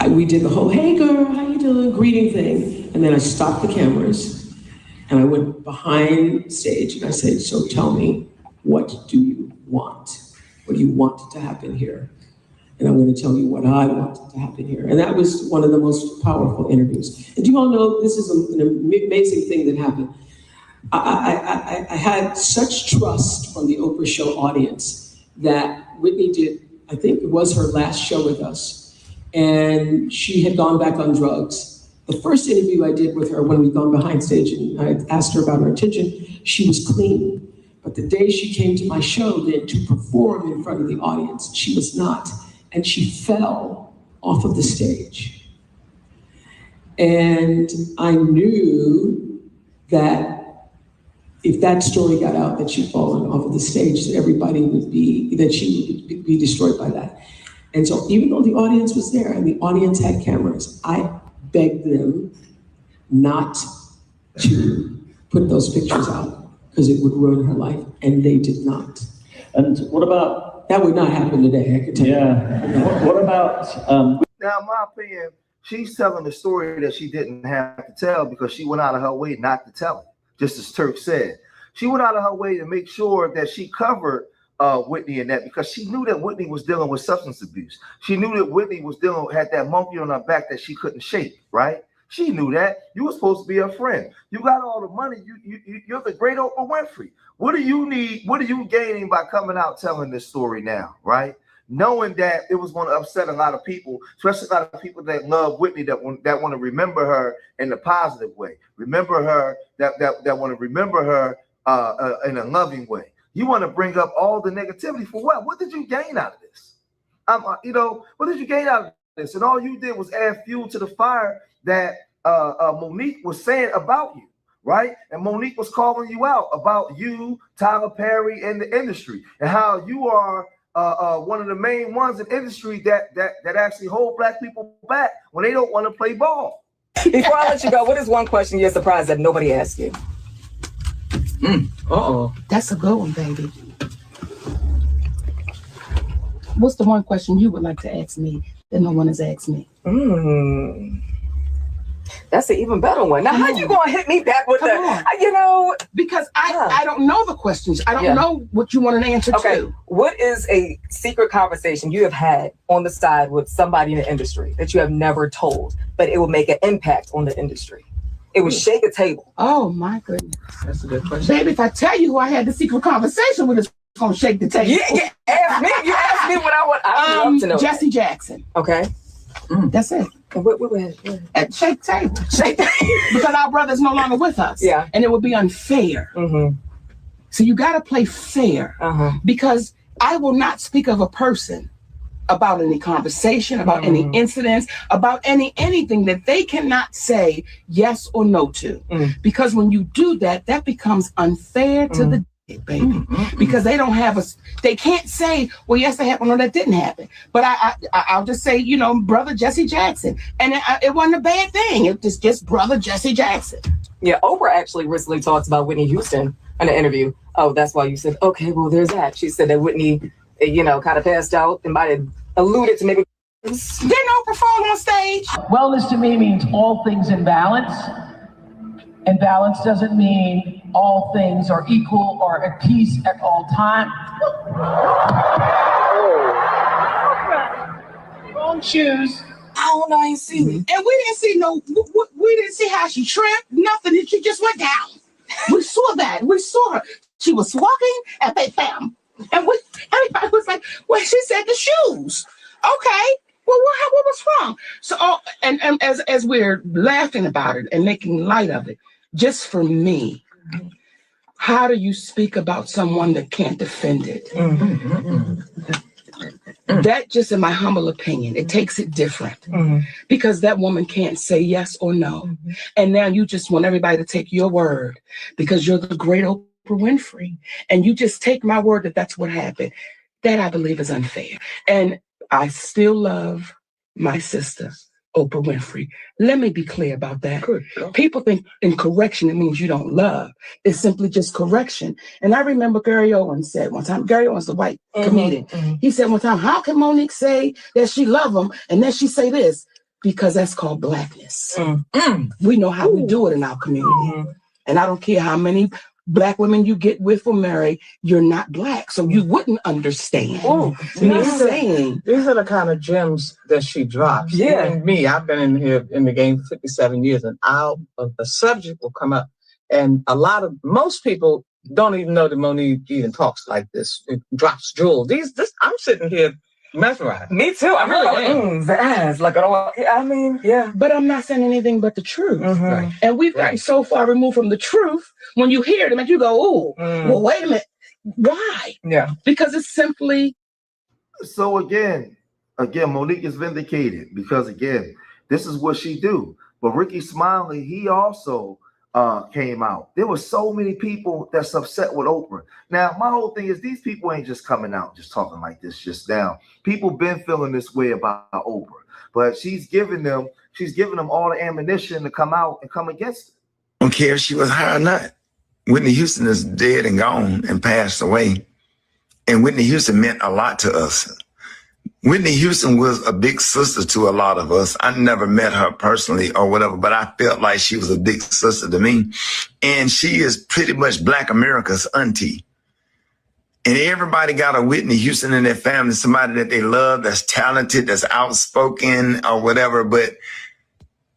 We did the whole, hey girl, how you doing, greeting thing. And then I stopped the cameras and I went behind stage and I said, so tell me, what do you want? What do you want to happen here? And I'm going to tell you what I want to happen here. And that was one of the most powerful interviews. And do you all know, this is an amazing thing that happened. I had such trust from the Oprah show audience that Whitney did, I think it was her last show with us. And she had gone back on drugs. The first interview I did with her when we'd gone behind stage and I asked her about her intention, she was clean. But the day she came to my show then to perform in front of the audience, she was not. And she fell off of the stage. And I knew that if that story got out that she'd fallen off of the stage, that she would be destroyed by that. And so even though the audience was there and the audience had cameras, I begged them not to put those pictures out because it would ruin her life, and they did not. And what about... That would not happen today, I can tell you. Yeah. What about... Now, in my opinion, she's telling the story that she didn't have to tell because she went out of her way not to tell it, just as Turk said. She went out of her way to make sure that she covered Whitney in that because she knew that Whitney was dealing with substance abuse. She knew that Whitney was had that monkey on her back that she couldn't shake, right? She knew that. You were supposed to be her friend. You got all the money. You're the great Oprah Winfrey. What do you need? What are you gaining by coming out telling this story now, right? Knowing that it was going to upset a lot of people, especially a lot of people that love Whitney, that want to remember her in a positive way. Remember her, that want to remember her in a loving way. You want to bring up all the negativity for what? What did you gain out of this? What did you gain out of this? And all you did was add fuel to the fire that Monique was saying about you, right? And Monique was calling you out about you, Tyler Perry, and the industry, and how you are one of the main ones in industry that actually hold Black people back when they don't want to play ball. Before I let you go, what is one question you're surprised that nobody asked you? That's a good one, baby. What's the one question you would like to ask me that no one has asked me? That's an even better one. Now, how you gonna hit me back with because I don't know the questions. I don't know what you want an answer to. What is a secret conversation you have had on the side with somebody in the industry that you have never told, but it will make an impact on the industry? It would shake a table. Oh my goodness. That's a good question. Baby, if I tell you who I had the secret conversation with, it's gonna shake the table. Yeah, ask me. You asked me what I want. I love to know. Jesse Jackson. Okay. That's it. What? At shake table. Shake table. Because our brother's no longer with us. Yeah. And it would be unfair. So you gotta play fair. Because I will not speak of a person about any conversation, about any incidents, about anything that they cannot say yes or no to. Because when you do that, that becomes unfair to the baby. Because they don't have they can't say, well, yes, that happened or that didn't happen. But I'll just say, brother Jesse Jackson. And it wasn't a bad thing. It was just brother Jesse Jackson. Yeah, Oprah actually recently talked about Whitney Houston in an interview. Oh, that's why you said, okay, well, there's that. She said that Whitney, kind of passed out and might have alluded to maybe. Didn't Oprah fall on stage? Wellness to me means all things in balance. And balance doesn't mean all things are equal or at peace at all times. Wrong shoes. I don't know, I ain't seen it. And we didn't see we didn't see how she tripped, nothing. She just went down. We saw that. We saw her. She was walking and they found. And everybody was like, well, she said the shoes. Okay. Well, what was wrong? So, and as we're laughing about it and making light of it, just for me, how do you speak about someone that can't defend it? That just, in my humble opinion, it takes it different because that woman can't say yes or no. And now you just want everybody to take your word because you're the great Oprah Winfrey. And you just take my word that that's what happened. That I believe is unfair. And I still love my sister, Oprah Winfrey. Let me be clear about that. People think in correction, it means you don't love. It's simply just correction. And I remember Gary Owens said one time, Gary Owens, the white comedian, he said one time, how can Monique say that she love him and then she say this? Because that's called blackness. We know how we do it in our community. And I don't care how many Black women you get with or marry, you're not Black, so you wouldn't understand. These are the kind of gems that she drops. Yeah. Even me, I've been in here in the game for 57 years, and the subject will come up. And most people don't even know that Monique even talks like this. It drops jewels. I'm sitting here mesmerized. Me too. I'm really But I'm not saying anything but the truth. Right. And we've gotten so far removed from the truth. When you hear it, it makes you go, "Ooh, well, wait a minute, why?" Yeah, because it's simply. So again, Monique is vindicated because again, this is what she do. But Ricky Smiley, he also came out. There were so many people that's upset with Oprah. Now, my whole thing is these people ain't just coming out just talking like this just now. People been feeling this way about Oprah, but she's giving them all the ammunition to come out and come against it. I don't care if she was high or not. Whitney Houston is dead and gone and passed away. And Whitney Houston meant a lot to us. Whitney Houston was a big sister to a lot of us. I never met her personally or whatever, but I felt like she was a big sister to me. And she is pretty much Black America's auntie. And everybody got a Whitney Houston in their family, somebody that they love, that's talented, that's outspoken or whatever. But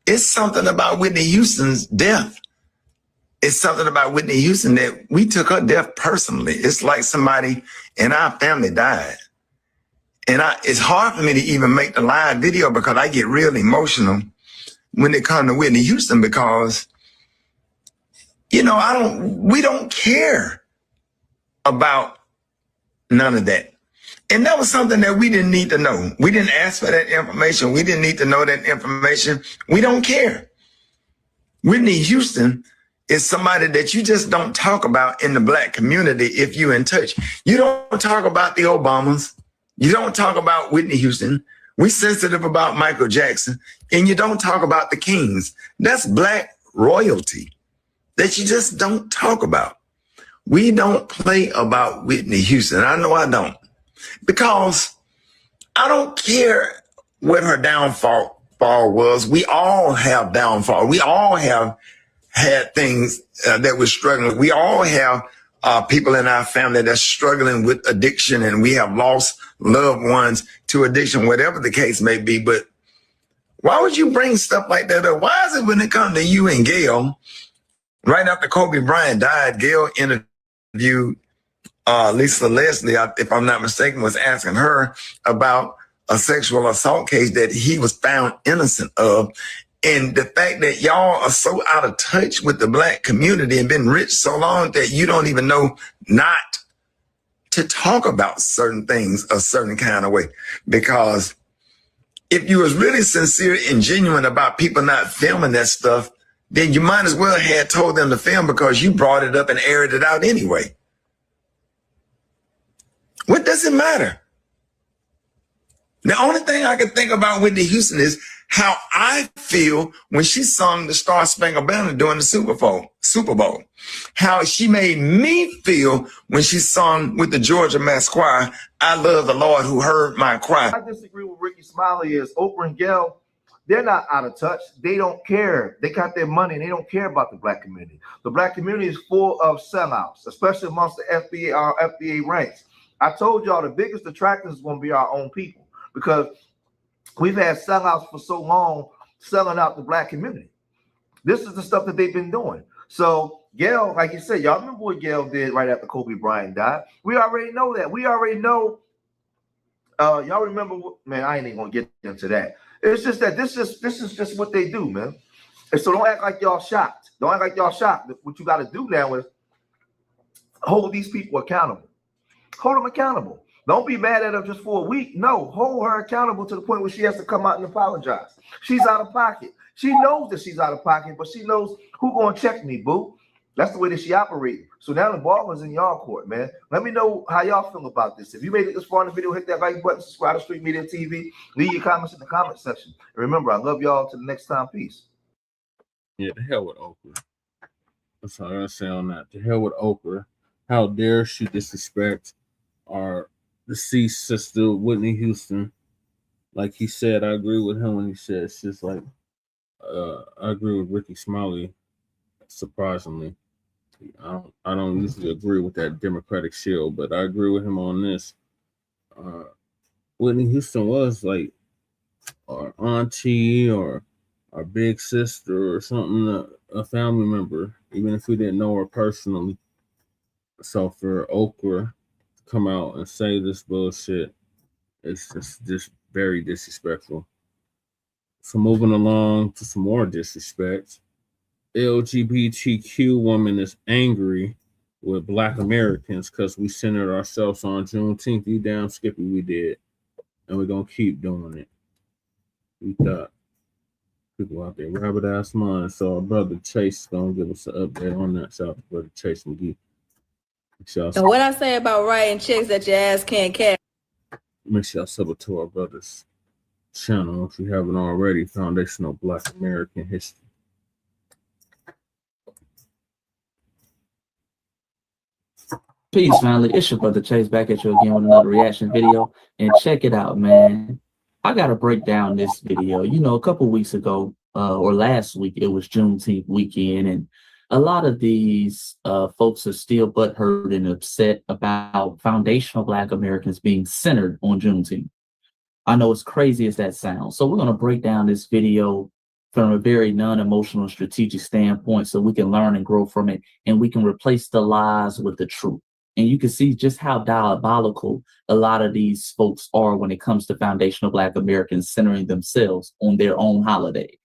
it's something about Whitney Houston's death. It's something about Whitney Houston that we took her death personally. It's like somebody in our family died. And it's hard for me to even make the live video because I get real emotional when it comes to Whitney Houston because, we don't care about none of that. And that was something that we didn't need to know. We didn't ask for that information. We didn't need to know that information. We don't care. Whitney Houston is somebody that you just don't talk about in the Black community if you're in touch. You don't talk about the Obamas. You don't talk about Whitney Houston. We're sensitive about Michael Jackson. And you don't talk about the Kings. That's Black royalty that you just don't talk about. We don't play about Whitney Houston. I know I don't. Because I don't care what her downfall was. We all have downfall. We all have had things that we're struggling with. We all have people in our family that's struggling with addiction, and we have lost loved ones to addiction, whatever the case may be. But why would you bring stuff like that up? Why is it when it comes to you and Gail, right after Kobe Bryant died, Gail interviewed Lisa Leslie, if I'm not mistaken, was asking her about a sexual assault case that he was found innocent of. And the fact that y'all are so out of touch with the Black community and been rich so long that you don't even know not to talk about certain things a certain kind of way. Because if you was really sincere and genuine about people not filming that stuff, then you might as well have told them to film because you brought it up and aired it out anyway. What does it matter? The only thing I can think about Whitney Houston is how I feel when she sung the Star Spangled Banner during the Super Bowl. How she made me feel when she sung with the Georgia Mass Choir, "I love the Lord who heard my cry." I disagree with Ricky Smiley is Oprah and Gail, they're not out of touch. They don't care. They got their money and they don't care about the Black community. The Black community is full of sellouts, especially amongst the FBA ranks. I told y'all the biggest attractors is going to be our own people because we've had sellouts for so long selling out the Black community. This is the stuff that they've been doing. So Gail, like you said, y'all remember what Gail did right after Kobe Bryant died. We already know that. We already know. Y'all remember what, man, I ain't even going to get into that. It's just that this is just what they do, man. And so don't act like y'all shocked. Don't act like y'all shocked. What you got to do now is hold these people accountable. Hold them accountable. Don't be mad at her just for a week. No, hold her accountable to the point where she has to come out and apologize. She's out of pocket. She knows that she's out of pocket, but she knows who gonna check me, boo. That's the way that she operates. So now the ball is in y'all court, man. Let me know how y'all feel about this. If you made it this far in the video, hit that like button, subscribe to Street Media TV, leave your comments in the comment section. And remember, I love y'all. Till the next time, peace. Yeah, the hell with Oprah. That's all I gotta say on that. The hell with Oprah. How dare she disrespect our deceased sister, Whitney Houston. Like he said, I agree with him when he said it's just like, I agree with Ricky Smiley, surprisingly. I don't usually agree with that Democratic shield, but I agree with him on this. Whitney Houston was like our auntie or our big sister or something, a family member, even if we didn't know her personally. So for Oprah to come out and say this bullshit, it's just very disrespectful. So moving along to some more disrespect. LGBTQ woman is angry with Black Americans because we centered ourselves on Juneteenth. You damn Skippy, we did. And we're going to keep doing it. We thought people out there rabbit ass minds. So our brother Chase is going to give us an update on that. Shout out to brother Chase McGee. And what I say about writing checks that your ass can't cash. Make sure y'all sub it to our brother's channel if you haven't already. Foundational Black American History. Peace, family. It's your brother Chase back at you again with another reaction video. And check it out, man. I got to break down this video. You know, a couple weeks ago, or last week, it was Juneteenth weekend. And a lot of these folks are still butthurt and upset about foundational Black Americans being centered on Juneteenth. I know it's crazy as that sounds. So we're going to break down this video from a very non-emotional strategic standpoint so we can learn and grow from it. And we can replace the lies with the truth. And you can see just how diabolical a lot of these folks are when it comes to foundational Black Americans centering themselves on their own holidays.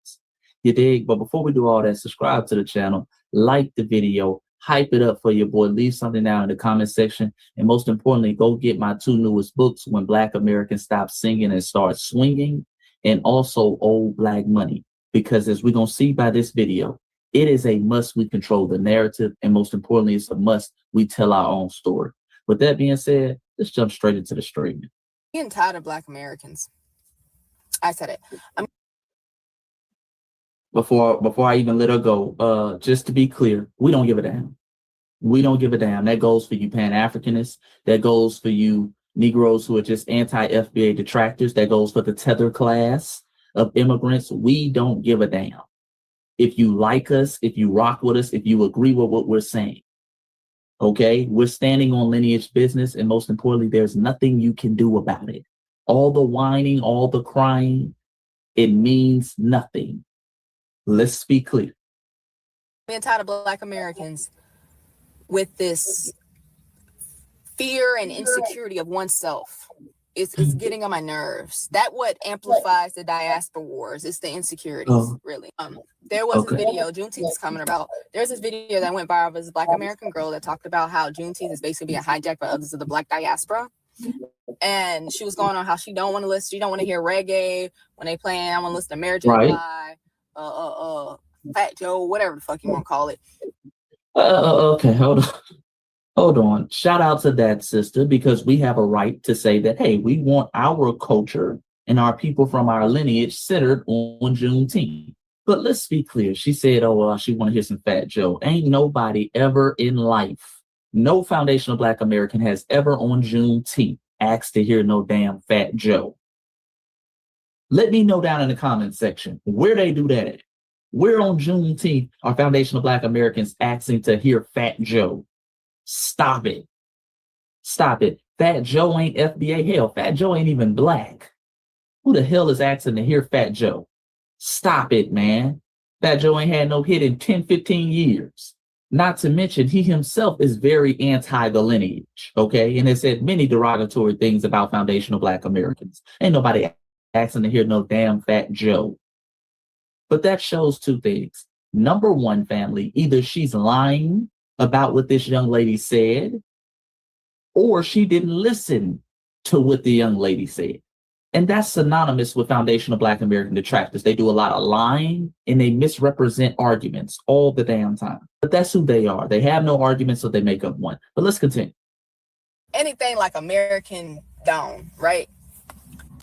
You dig? But before we do all that, subscribe to the channel, like the video, hype it up for your boy, leave something down in the comment section. And most importantly, go get my 2 newest books, When Black Americans Stop Singing and Start Swinging, and also Old Black Money. Because as we're going to see by this video, it is a must we control the narrative, and most importantly, it's a must we tell our own story. With that being said, let's jump straight into the stream. I'm getting tired of Black Americans. I said it. Before I even let her go, just to be clear, we don't give a damn. We don't give a damn. That goes for you Pan-Africanists. That goes for you Negroes who are just anti-FBA detractors. That goes for the tether class of immigrants. We don't give a damn. If you like us, if you rock with us, if you agree with what we're saying, okay? We're standing on lineage business, and most importantly, there's nothing you can do about it. All the whining, all the crying, it means nothing. Let's be clear. I'm getting tired of Black Americans with this fear and insecurity of oneself. It's getting on my nerves. That what amplifies the diaspora wars. It's the insecurities, really. There was a video, Juneteenth is coming about. There's this video that went viral of this Black American girl that talked about how Juneteenth is basically being hijacked by others of the Black diaspora. And she was going on how she don't want to listen, she don't want to hear reggae when they playing. I want to listen to Mary J. Blige, Fat Joe, whatever the fuck you want to call it. Okay, hold on. Shout out to that sister, because we have a right to say that, hey, we want our culture and our people from our lineage centered on Juneteenth. But let's be clear. She said, she want to hear some Fat Joe. Ain't nobody ever in life, no foundational Black American has ever on Juneteenth asked to hear no damn Fat Joe. Let me know down in the comment section where they do that at. Where on Juneteenth are foundational Black Americans asking to hear Fat Joe? Stop it. Stop it. Fat Joe ain't FBA. Hell, Fat Joe ain't even Black. Who the hell is asking to hear Fat Joe? Stop it, man. Fat Joe ain't had no hit in 10, 15 years. Not to mention, he himself is very anti the lineage, okay? And has said many derogatory things about foundational Black Americans. Ain't nobody asking to hear no damn Fat Joe. But that shows 2 things. Number one, family, either she's lying about what this young lady said, or she didn't listen to what the young lady said. And that's synonymous with foundational Black American detractors. They do a lot of lying and they misrepresent arguments all the damn time. But that's who they are. They have no arguments, so they make up one. But let's continue. Anything like American down, right?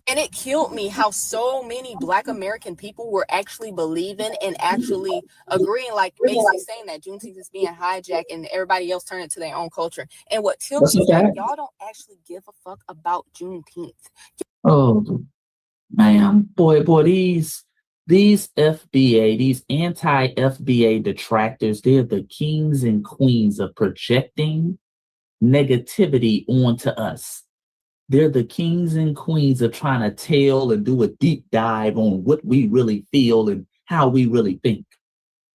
And it killed me how so many Black American people were actually believing and actually agreeing, like basically saying that Juneteenth is being hijacked and everybody else turned it to their own culture. And what killed me is that y'all don't actually give a fuck about Juneteenth. Oh, man, boy, these FBA, these anti-FBA detractors, they're the kings and queens of projecting negativity onto us. They're the kings and queens of trying to tell and do a deep dive on what we really feel and how we really think.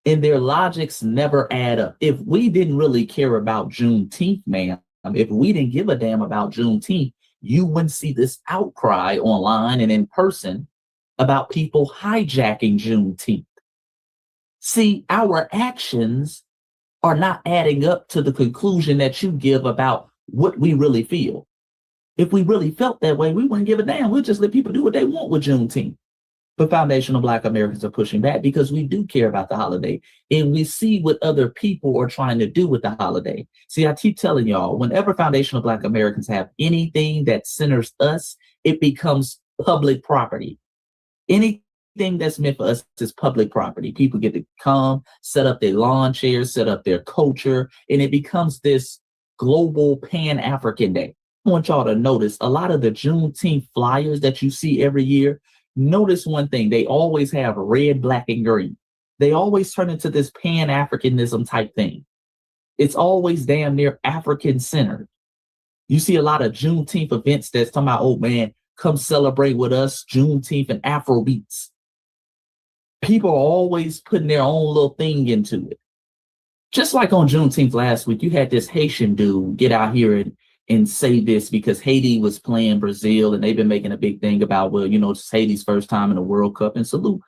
And their logics never add up. If we didn't really care about Juneteenth, man, if we didn't give a damn about Juneteenth, you wouldn't see this outcry online and in person about people hijacking Juneteenth. See, our actions are not adding up to the conclusion that you give about what we really feel. If we really felt that way, we wouldn't give a damn. We'll just let people do what they want with Juneteenth. But foundational Black Americans are pushing back because we do care about the holiday. And we see what other people are trying to do with the holiday. See, I keep telling y'all, whenever foundational Black Americans have anything that centers us, it becomes public property. Anything that's meant for us is public property. People get to come, set up their lawn chairs, set up their culture, and it becomes this global Pan-African Day. I want y'all to notice a lot of the Juneteenth flyers that you see every year. Notice one thing, they always have red, black, and green. They always turn into this Pan-Africanism type thing. It's always damn near African-centered. You see a lot of Juneteenth events that's talking about, oh man, come celebrate with us, Juneteenth and Afro beats. People are always putting their own little thing into it. Just like on Juneteenth last week, you had this Haitian dude get out here and say this because Haiti was playing Brazil and they've been making a big thing about, well, you know, it's Haiti's first time in the World Cup. And salute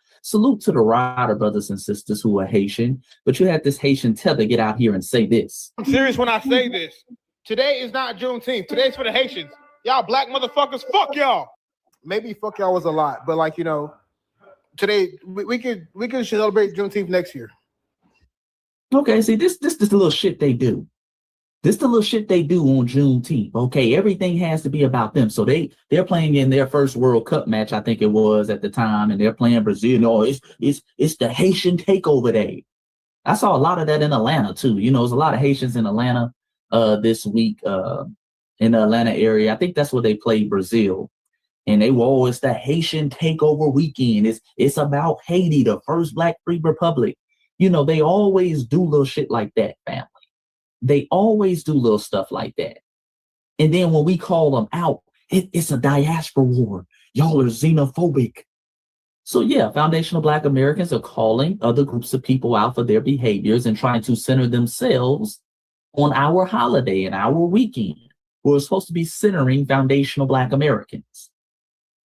to the Rider brothers and sisters who are Haitian. But you had this Haitian tether get out here and say this. I'm serious when I say this. Today is not Juneteenth. Today's for the Haitians. Y'all Black motherfuckers, fuck y'all. Maybe fuck y'all was a lot, but like, you know, today we could celebrate Juneteenth next year. Okay, see, this the little shit they do. This the little shit they do on Juneteenth. Okay, everything has to be about them. So they're playing in their first World Cup match, I think it was at the time, and they're playing Brazil. No, it's the Haitian takeover day. I saw a lot of that in Atlanta too. You know, there's a lot of Haitians in Atlanta this week in the Atlanta area. I think that's where they played Brazil. And they were always the Haitian takeover weekend. It's about Haiti, the first Black free republic. You know, they always do little shit like that, family. They always do little stuff like that. And then when we call them out, it's a diaspora war. Y'all are xenophobic. So yeah, foundational Black Americans are calling other groups of people out for their behaviors and trying to center themselves on our holiday and our weekend. We're supposed to be centering foundational Black Americans.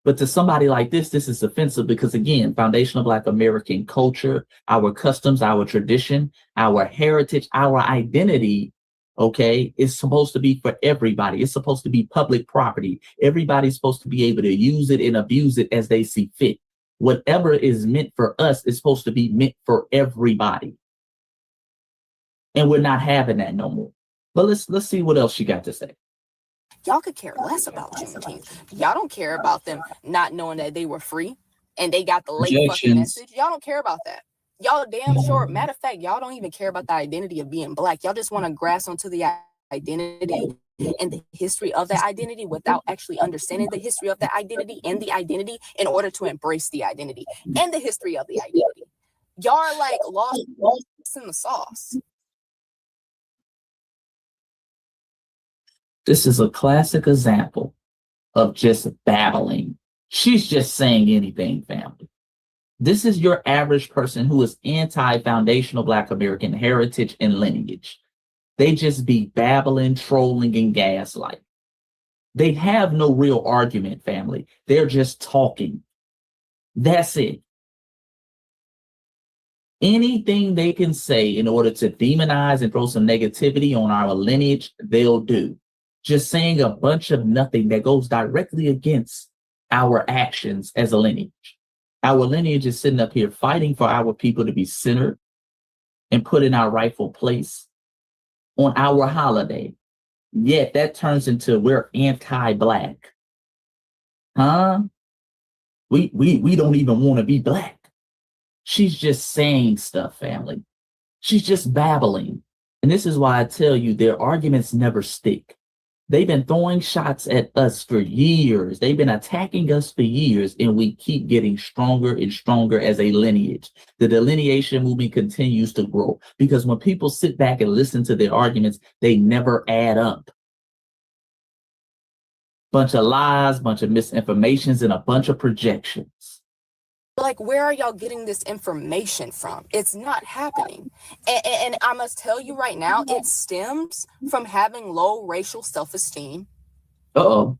But to somebody like this is offensive because, again, foundational Black American culture, our customs, our tradition, our heritage, our identity, okay, is supposed to be for everybody. It's supposed to be public property. Everybody's supposed to be able to use it and abuse it as they see fit. Whatever is meant for us is supposed to be meant for everybody. And we're not having that no more. But let's see what else she got to say. Y'all could care less about Juneteenth. Y'all don't care about them not knowing that they were free and they got the late fucking message. Y'all don't care about that. Y'all damn sure. Matter of fact, y'all don't even care about the identity of being Black. Y'all just want to grasp onto the identity and the history of that identity without actually understanding the history of the identity and the identity in order to embrace the identity and the history of the identity. Y'all are like lost in the sauce. This is a classic example of just babbling. She's just saying anything, family. This is your average person who is anti-foundational Black American heritage and lineage. They just be babbling, trolling, and gaslighting. They have no real argument, family. They're just talking. That's it. Anything they can say in order to demonize and throw some negativity on our lineage, they'll do. just saying a bunch of nothing that goes directly against our actions as a lineage. Our lineage is sitting up here fighting for our people to be centered and put in our rightful place on our holiday. Yet that turns into we're anti-Black. Huh? We don't even want to be Black. She's just saying stuff, family. She's just babbling. And this is why I tell you their arguments never stick. They've been throwing shots at us for years. They've been attacking us for years, and we keep getting stronger and stronger as a lineage. The delineation movement continues to grow because when people sit back and listen to their arguments, they never add up. Bunch of lies, bunch of misinformations, and a bunch of projections. Like, where are y'all getting this information from? It's not happening. And I must tell you right now, it stems from having low racial self-esteem. Uh-oh.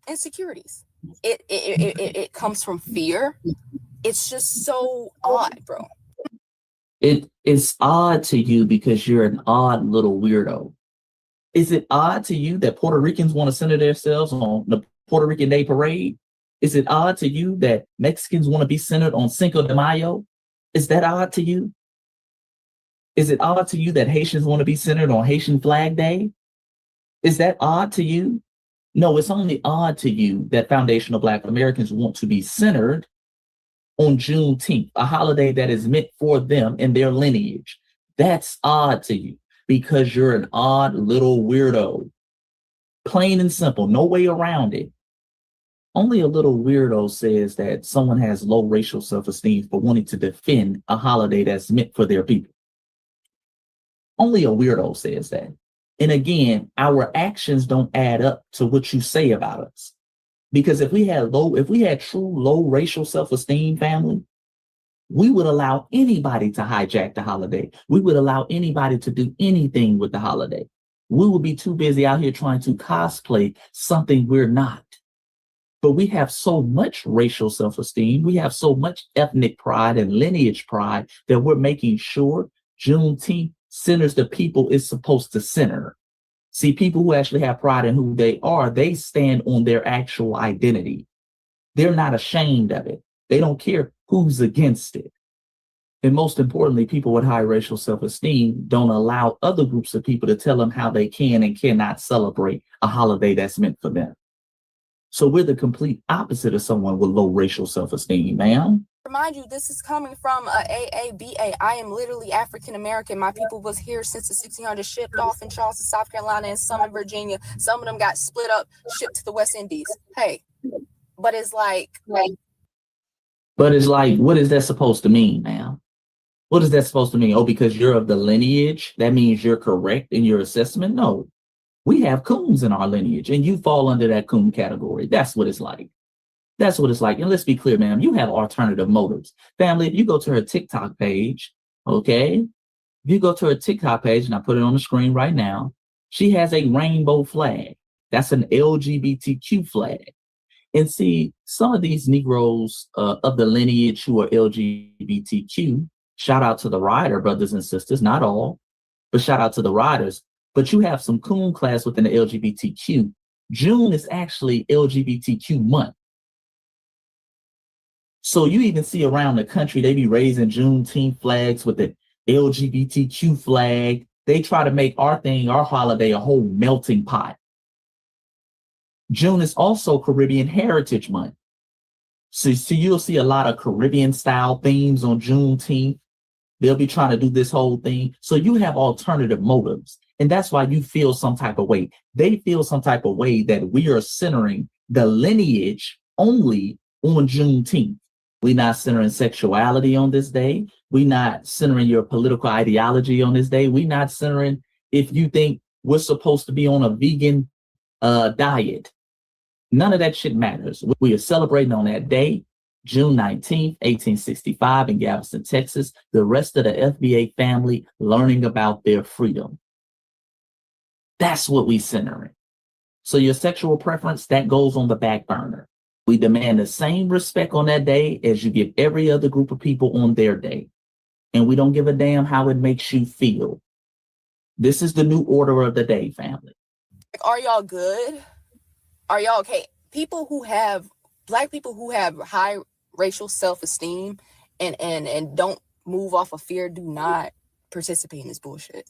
Insecurities. It comes from fear. It's just so odd, bro. It's odd to you because you're an odd little weirdo. Is it odd to you that Puerto Ricans want to center themselves on the Puerto Rican Day Parade? Is it odd to you that Mexicans want to be centered on Cinco de Mayo? Is that odd to you? Is it odd to you that Haitians want to be centered on Haitian Flag Day? Is that odd to you? No, it's only odd to you that foundational Black Americans want to be centered on Juneteenth, a holiday that is meant for them and their lineage. That's odd to you because you're an odd little weirdo. Plain and simple, no way around it. Only a little weirdo says that someone has low racial self-esteem for wanting to defend a holiday that's meant for their people. Only a weirdo says that. And again, our actions don't add up to what you say about us. Because if we had true low racial self-esteem, family, we would allow anybody to hijack the holiday. We would allow anybody to do anything with the holiday. We would be too busy out here trying to cosplay something we're not. But we have so much racial self-esteem, we have so much ethnic pride and lineage pride that we're making sure Juneteenth centers the people it's supposed to center. See, people who actually have pride in who they are, they stand on their actual identity. They're not ashamed of it. They don't care who's against it. And most importantly, people with high racial self-esteem don't allow other groups of people to tell them how they can and cannot celebrate a holiday that's meant for them. So we're the complete opposite of someone with low racial self-esteem, ma'am. Remind you, this is coming from AABA. I am literally African American. My people was here since the 1600s, shipped off in Charleston, South Carolina, and some in Virginia. Some of them got split up, shipped to the West Indies. Hey, but it's like, what is that supposed to mean, ma'am? What is that supposed to mean? Oh, because you're of the lineage, that means you're correct in your assessment? No. We have coons in our lineage, and you fall under that coon category. That's what it's like. That's what it's like. And let's be clear, ma'am, you have alternative motives. Family, if you go to her TikTok page, okay? If you go to her TikTok page, and I put it on the screen right now, she has a rainbow flag. That's an LGBTQ flag. And see, some of these Negroes of the lineage who are LGBTQ, shout out to the rider brothers and sisters, not all, but shout out to the riders. But you have some coon class within the LGBTQ. June is actually LGBTQ month. So you even see around the country, they be raising Juneteenth flags with the LGBTQ flag. They try to make our thing, our holiday, a whole melting pot. June is also Caribbean Heritage Month. So you'll see a lot of Caribbean style themes on Juneteenth. They'll be trying to do this whole thing. So you have alternative motives. And that's why you feel some type of way. They feel some type of way that we are centering the lineage only on Juneteenth. We're not centering sexuality on this day. We're not centering your political ideology on this day. We're not centering if you think we're supposed to be on a vegan diet. None of that shit matters. We are celebrating on that day, June 19th, 1865 in Galveston, Texas, the rest of the FBA family learning about their freedom. That's what we centering. So your sexual preference, that goes on the back burner. We demand the same respect on that day as you give every other group of people on their day. And we don't give a damn how it makes you feel. This is the new order of the day, family. Are y'all good? Are y'all okay? Black people who have high racial self-esteem and don't move off of fear do not participate in this bullshit.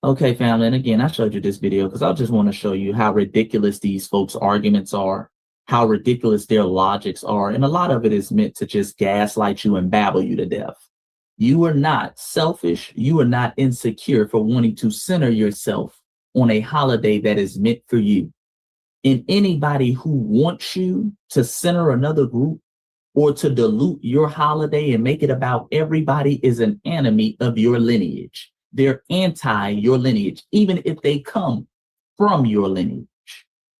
Okay, family, and again, I showed you this video because I just want to show you how ridiculous these folks' arguments are, how ridiculous their logics are, and a lot of it is meant to just gaslight you and babble you to death. You are not selfish. You are not insecure for wanting to center yourself on a holiday that is meant for you. And anybody who wants you to center another group or to dilute your holiday and make it about everybody is an enemy of your lineage. They're anti your lineage, even if they come from your lineage.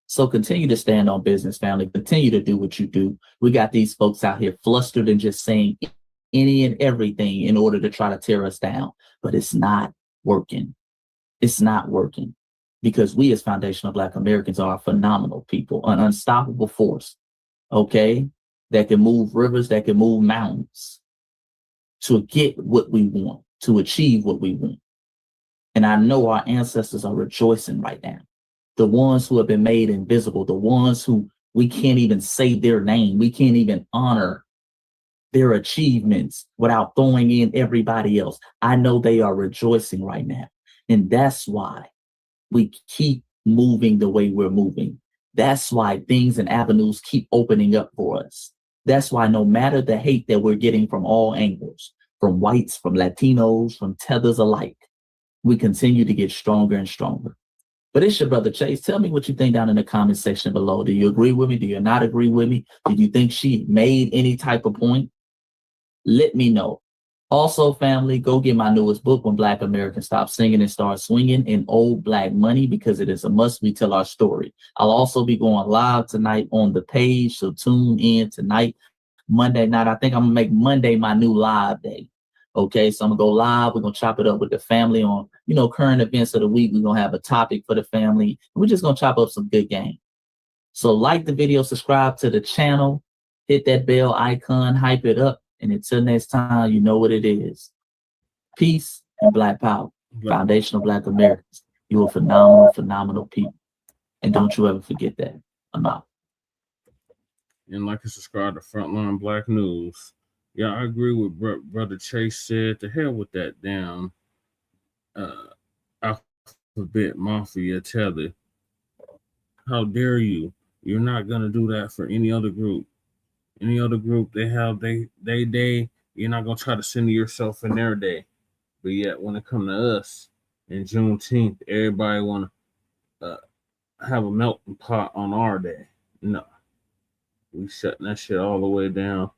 So continue to stand on business, family. Continue to do what you do. We got these folks out here flustered and just saying any and everything in order to try to tear us down. But it's not working. It's not working because we as foundational Black Americans are phenomenal people, an unstoppable force, okay, that can move rivers, that can move mountains to get what we want, to achieve what we want. And I know our ancestors are rejoicing right now. The ones who have been made invisible, the ones who we can't even say their name, we can't even honor their achievements without throwing in everybody else. I know they are rejoicing right now. And that's why we keep moving the way we're moving. That's why things and avenues keep opening up for us. That's why no matter the hate that we're getting from all angles, from whites, from Latinos, from tethers alike, we continue to get stronger and stronger. But it's your brother Chase. Tell me what you think down in the comment section below. Do you agree with me? Do you not agree with me? Did you think she made any type of point? Let me know. Also, family, go get my newest book, When Black Americans Stop Singing and Start Swinging, in Old Black Money, because it is a must we tell our story. I'll also be going live tonight on the page, so tune in tonight, Monday night. I think I'm gonna make Monday my new live day. Okay, so I'm gonna go live. We're gonna chop it up with the family on, current events of the week. We're gonna have a topic for the family. We're just gonna chop up some good game. So like the video, subscribe to the channel, hit that bell icon, hype it up. And until next time, you know what it is. Peace and Black power. Foundational Black Americans. You are phenomenal, phenomenal people. And don't you ever forget that. I'm out. And like and subscribe to Frontline Black News. Yeah, I agree with Brother Chase said. To hell with that damn alphabet mafia tether. How dare you? You're not gonna do that for any other group. Any other group, they have they day. You're not gonna try to center yourself in their day. But yet, when it comes to us in Juneteenth, everybody wanna have a melting pot on our day. No, we shutting that shit all the way down.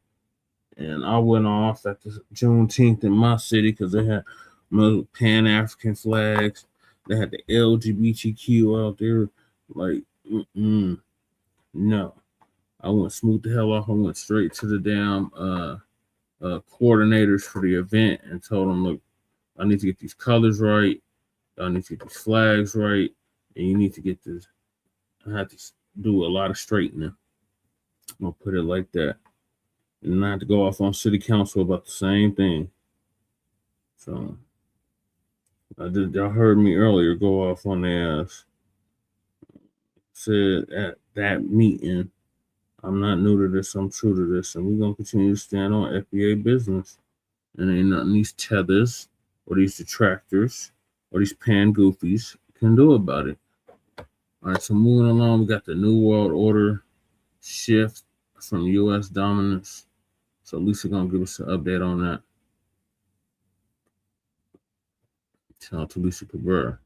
And I went off at the Juneteenth in my city because they had Pan-African flags. They had the LGBTQ out there. Like, no. I went smooth the hell off. I went straight to the damn coordinators for the event and told them, look, I need to get these colors right. I need to get these flags right. And you need to get this. I had to do a lot of straightening. I'm going to put it like that. And I had to go off on city council about the same thing. So y'all heard me earlier go off on their ass. Said at that meeting, I'm not new to this, I'm true to this, and we're going to continue to stand on FBA business. And ain't nothing these tethers or these detractors or these pan goofies can do about it. All right, so moving along, we got the New World Order shift from U.S. dominance. So Lisa going to give us an update on that. Shout out to Lisa Cabrera.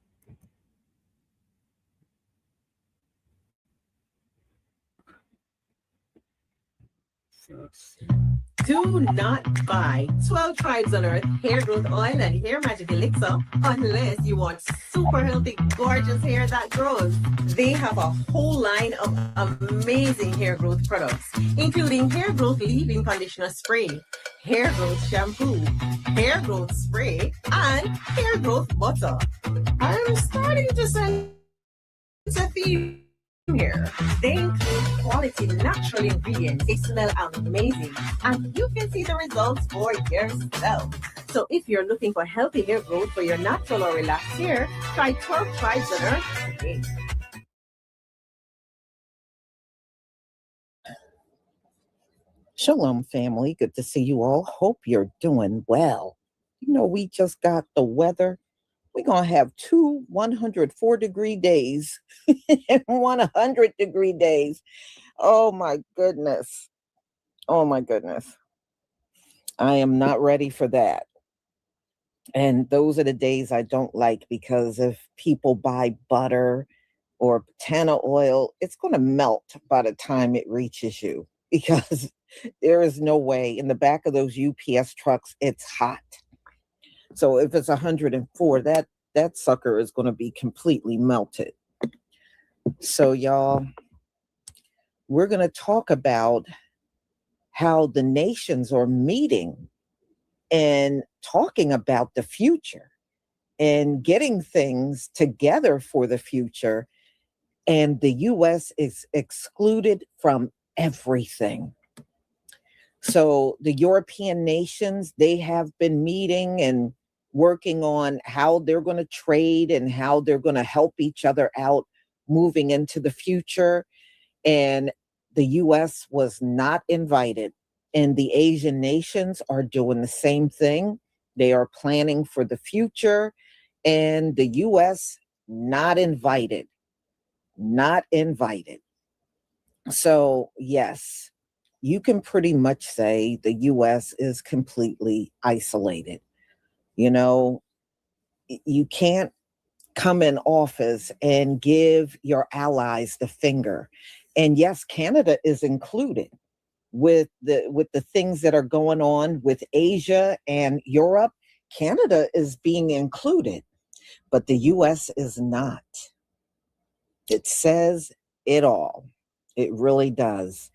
Do not buy 12 Tribes on Earth hair growth oil and hair magic elixir unless you want super healthy, gorgeous hair that grows. They have a whole line of amazing hair growth products, including hair growth leave-in conditioner spray, hair growth shampoo, hair growth spray, and hair growth butter. I'm starting to sense a theme here. They include quality natural ingredients. They smell amazing, and you can see the results for yourself. So if you're looking for healthy hair growth for your natural or relaxed hair, try 12 Tribes on Earth today. Shalom, family. Good to see you all. Hope you're doing well. You know, we just got the weather. We're going to have 2 104-degree days and 100-degree days. Oh, my goodness. Oh, my goodness. I am not ready for that. And those are the days I don't like, because if people buy butter or tanner oil, it's going to melt by the time it reaches you, because there is no way in the back of those UPS trucks, it's hot. So if it's 104, that sucker is going to be completely melted. So y'all, we're going to talk about how the nations are meeting and talking about the future and getting things together for the future. And the US is excluded from everything. So the European nations, they have been meeting and working on how they're going to trade and how they're going to help each other out moving into the future. And the US was not invited. And the Asian nations are doing the same thing. They are planning for the future. And the US, not invited. Not invited. So, yes, you can pretty much say the US is completely isolated. You know, you can't come in office and give your allies the finger. And yes, Canada is included with the things that are going on with Asia and Europe. Canada is being included, but the US is not. It says it all. It really does.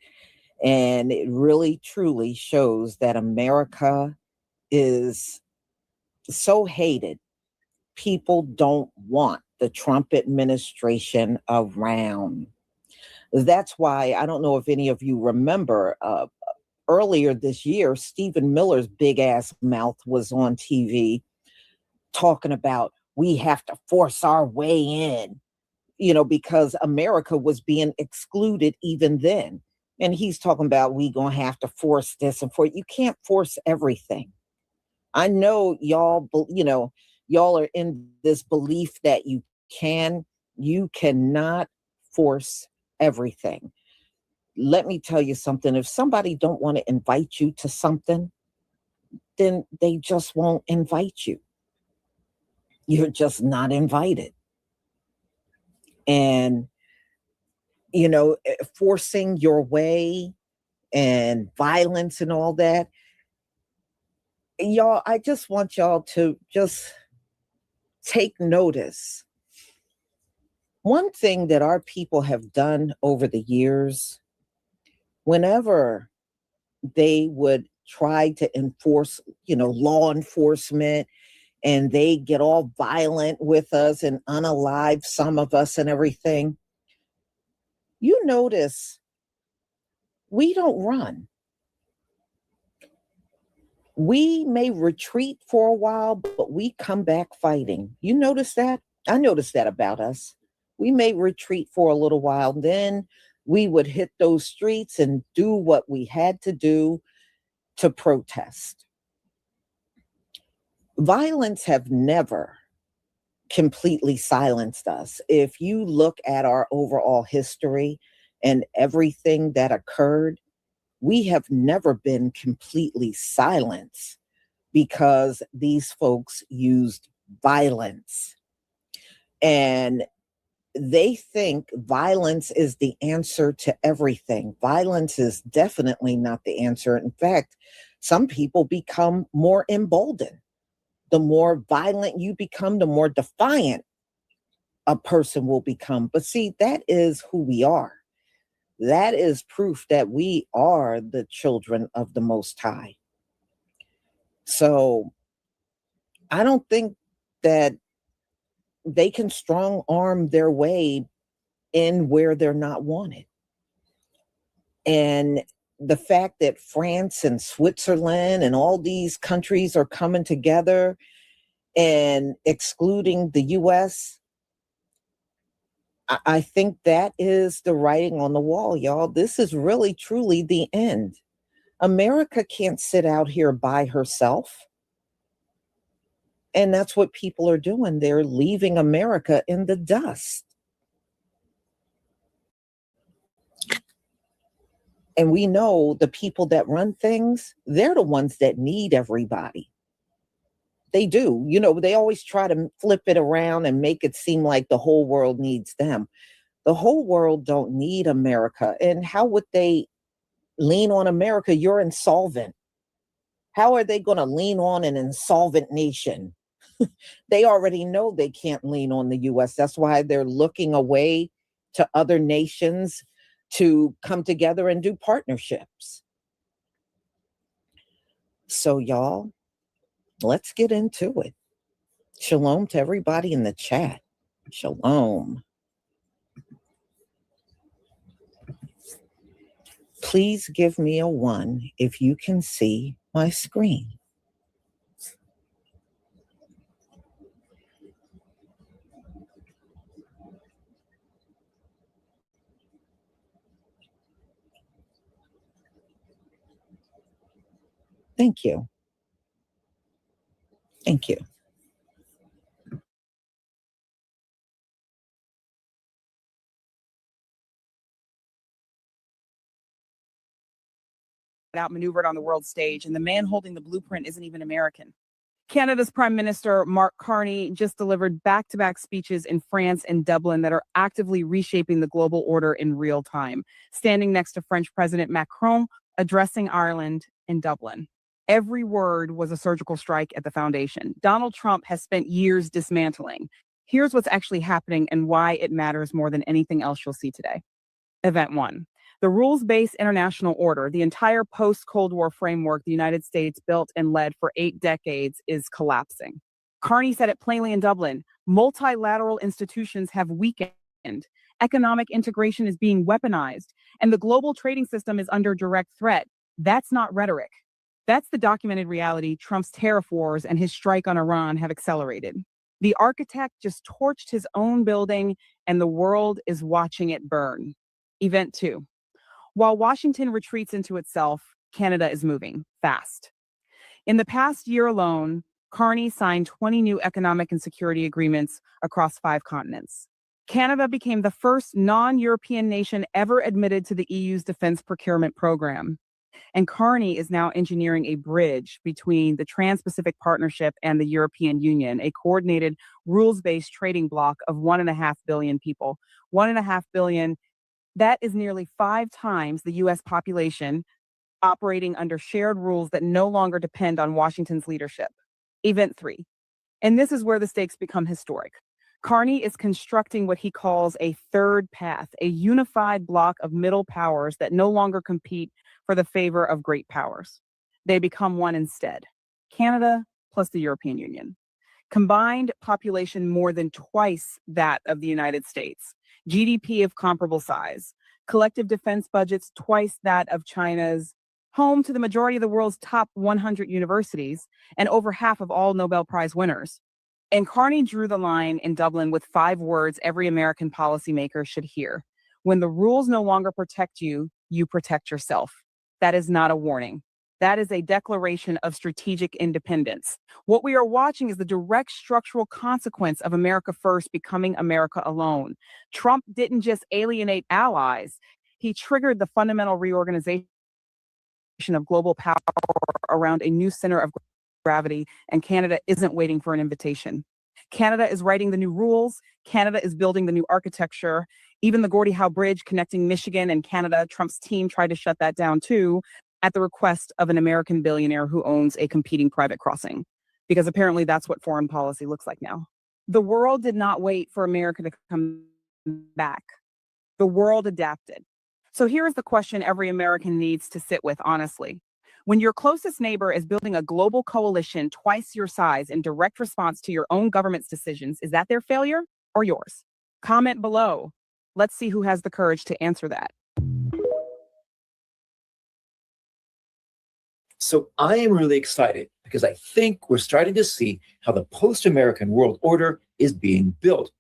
And it really, truly shows that America is so hated. People don't want the Trump administration around. That's why, I don't know if any of you remember, earlier this year, Stephen Miller's big ass mouth was on TV talking about we have to force our way in, you know, because America was being excluded even then. And he's talking about we gonna have to force this and for you can't force everything. I know y'all, you know, y'all are in this belief that you cannot force everything. Let me tell you something. If somebody don't want to invite you to something, then they just won't invite you. You're just not invited. And you know, forcing your way and violence and all that. Y'all, I just want y'all to just take notice. One thing that our people have done over the years, whenever they would try to enforce, you know, law enforcement, and they get all violent with us and unalive some of us and everything, you notice we don't run. We may retreat for a while, but we come back fighting. You notice that? I noticed that about us. We may retreat for a little while, then we would hit those streets and do what we had to do to protest. Violence have never completely silenced us. If you look at our overall history and everything that occurred, we have never been completely silenced because these folks used violence. And they think violence is the answer to everything. Violence is definitely not the answer. In fact, some people become more emboldened. The more violent you become, the more defiant a person will become. But see, that is who we are. That is proof that we are the children of the Most High. So I don't think that they can strong arm their way in where they're not wanted. And the fact that France and Switzerland and all these countries are coming together and excluding the US, I think that is the writing on the wall, y'all. This is really, truly the end. America can't sit out here by herself. And that's what people are doing. They're leaving America in the dust. And we know the people that run things, they're the ones that need everybody. They do. You know, they always try to flip it around and make it seem like the whole world needs them. The whole world don't need America. And how would they lean on America? You're insolvent. How are they going to lean on an insolvent nation? They already know they can't lean on the US. That's why they're looking away to other nations to come together and do partnerships. So y'all, let's get into it. Shalom to everybody in the chat. Shalom. Please give me a 1 if you can see my screen. Thank you. Thank you. Outmaneuvered on the world stage, and the man holding the blueprint isn't even American. Canada's Prime Minister Mark Carney just delivered back-to-back speeches in France and Dublin that are actively reshaping the global order in real time, standing next to French President Macron addressing Ireland in Dublin. Every word was a surgical strike at the foundation. Donald Trump has spent years dismantling. Here's what's actually happening and why it matters more than anything else you'll see today. Event 1. The rules-based international order, the entire post-Cold War framework the United States built and led for 8 decades, is collapsing. Carney said it plainly in Dublin. Multilateral institutions have weakened. Economic integration is being weaponized, and the global trading system is under direct threat. That's not rhetoric. That's the documented reality Trump's tariff wars and his strike on Iran have accelerated. The architect just torched his own building, and the world is watching it burn. Event 2. While Washington retreats into itself, Canada is moving fast. In the past year alone, Carney signed 20 new economic and security agreements across 5 continents. Canada became the first non-European nation ever admitted to the EU's defense procurement program. And Carney is now engineering a bridge between the Trans-Pacific Partnership and the European Union, a coordinated rules-based trading bloc of 1.5 billion people. 1.5 billion. That is nearly 5 times the U.S. population, operating under shared rules that no longer depend on Washington's leadership. Event 3. And this is where the stakes become historic. Carney is constructing what he calls a third path, a unified bloc of middle powers that no longer compete for the favor of great powers. They become one instead. Canada plus the European Union. Combined population more than twice that of the United States. GDP of comparable size, collective defense budgets twice that of China's, home to the majority of the world's top 100 universities, and over half of all Nobel Prize winners. And Carney drew the line in Dublin with 5 words every American policymaker should hear. When the rules no longer protect you, you protect yourself. That is not a warning. That is a declaration of strategic independence. What we are watching is the direct structural consequence of America first becoming America alone. Trump didn't just alienate allies. He triggered the fundamental reorganization of global power around a new center of gravity, and Canada isn't waiting for an invitation. Canada is writing the new rules. Canada is building the new architecture. Even the Gordie Howe Bridge connecting Michigan and Canada, Trump's team tried to shut that down too, at the request of an American billionaire who owns a competing private crossing, because apparently that's what foreign policy looks like now. The world did not wait for America to come back. The world adapted. So here is the question every American needs to sit with honestly. When your closest neighbor is building a global coalition twice your size in direct response to your own government's decisions, is that their failure or yours? Comment below. Let's see who has the courage to answer that. So I am really excited because I think we're starting to see how the post-American world order is being built.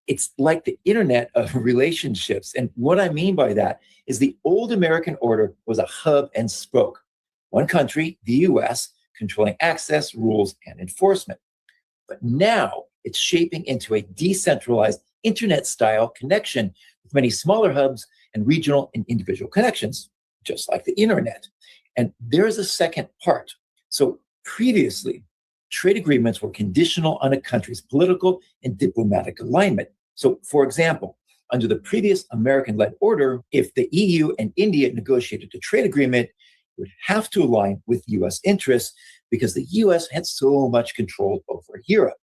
It's like the internet of relationships. And what I mean by that is the old American order was a hub and spoke. One country, the US, controlling access, rules, and enforcement. But now it's shaping into a decentralized internet-style connection with many smaller hubs and regional and individual connections, just like the internet. And there's a second part. So previously, trade agreements were conditional on a country's political and diplomatic alignment. So, for example, under the previous American-led order, if the EU and India negotiated a trade agreement, it would have to align with US interests because the US had so much control over Europe.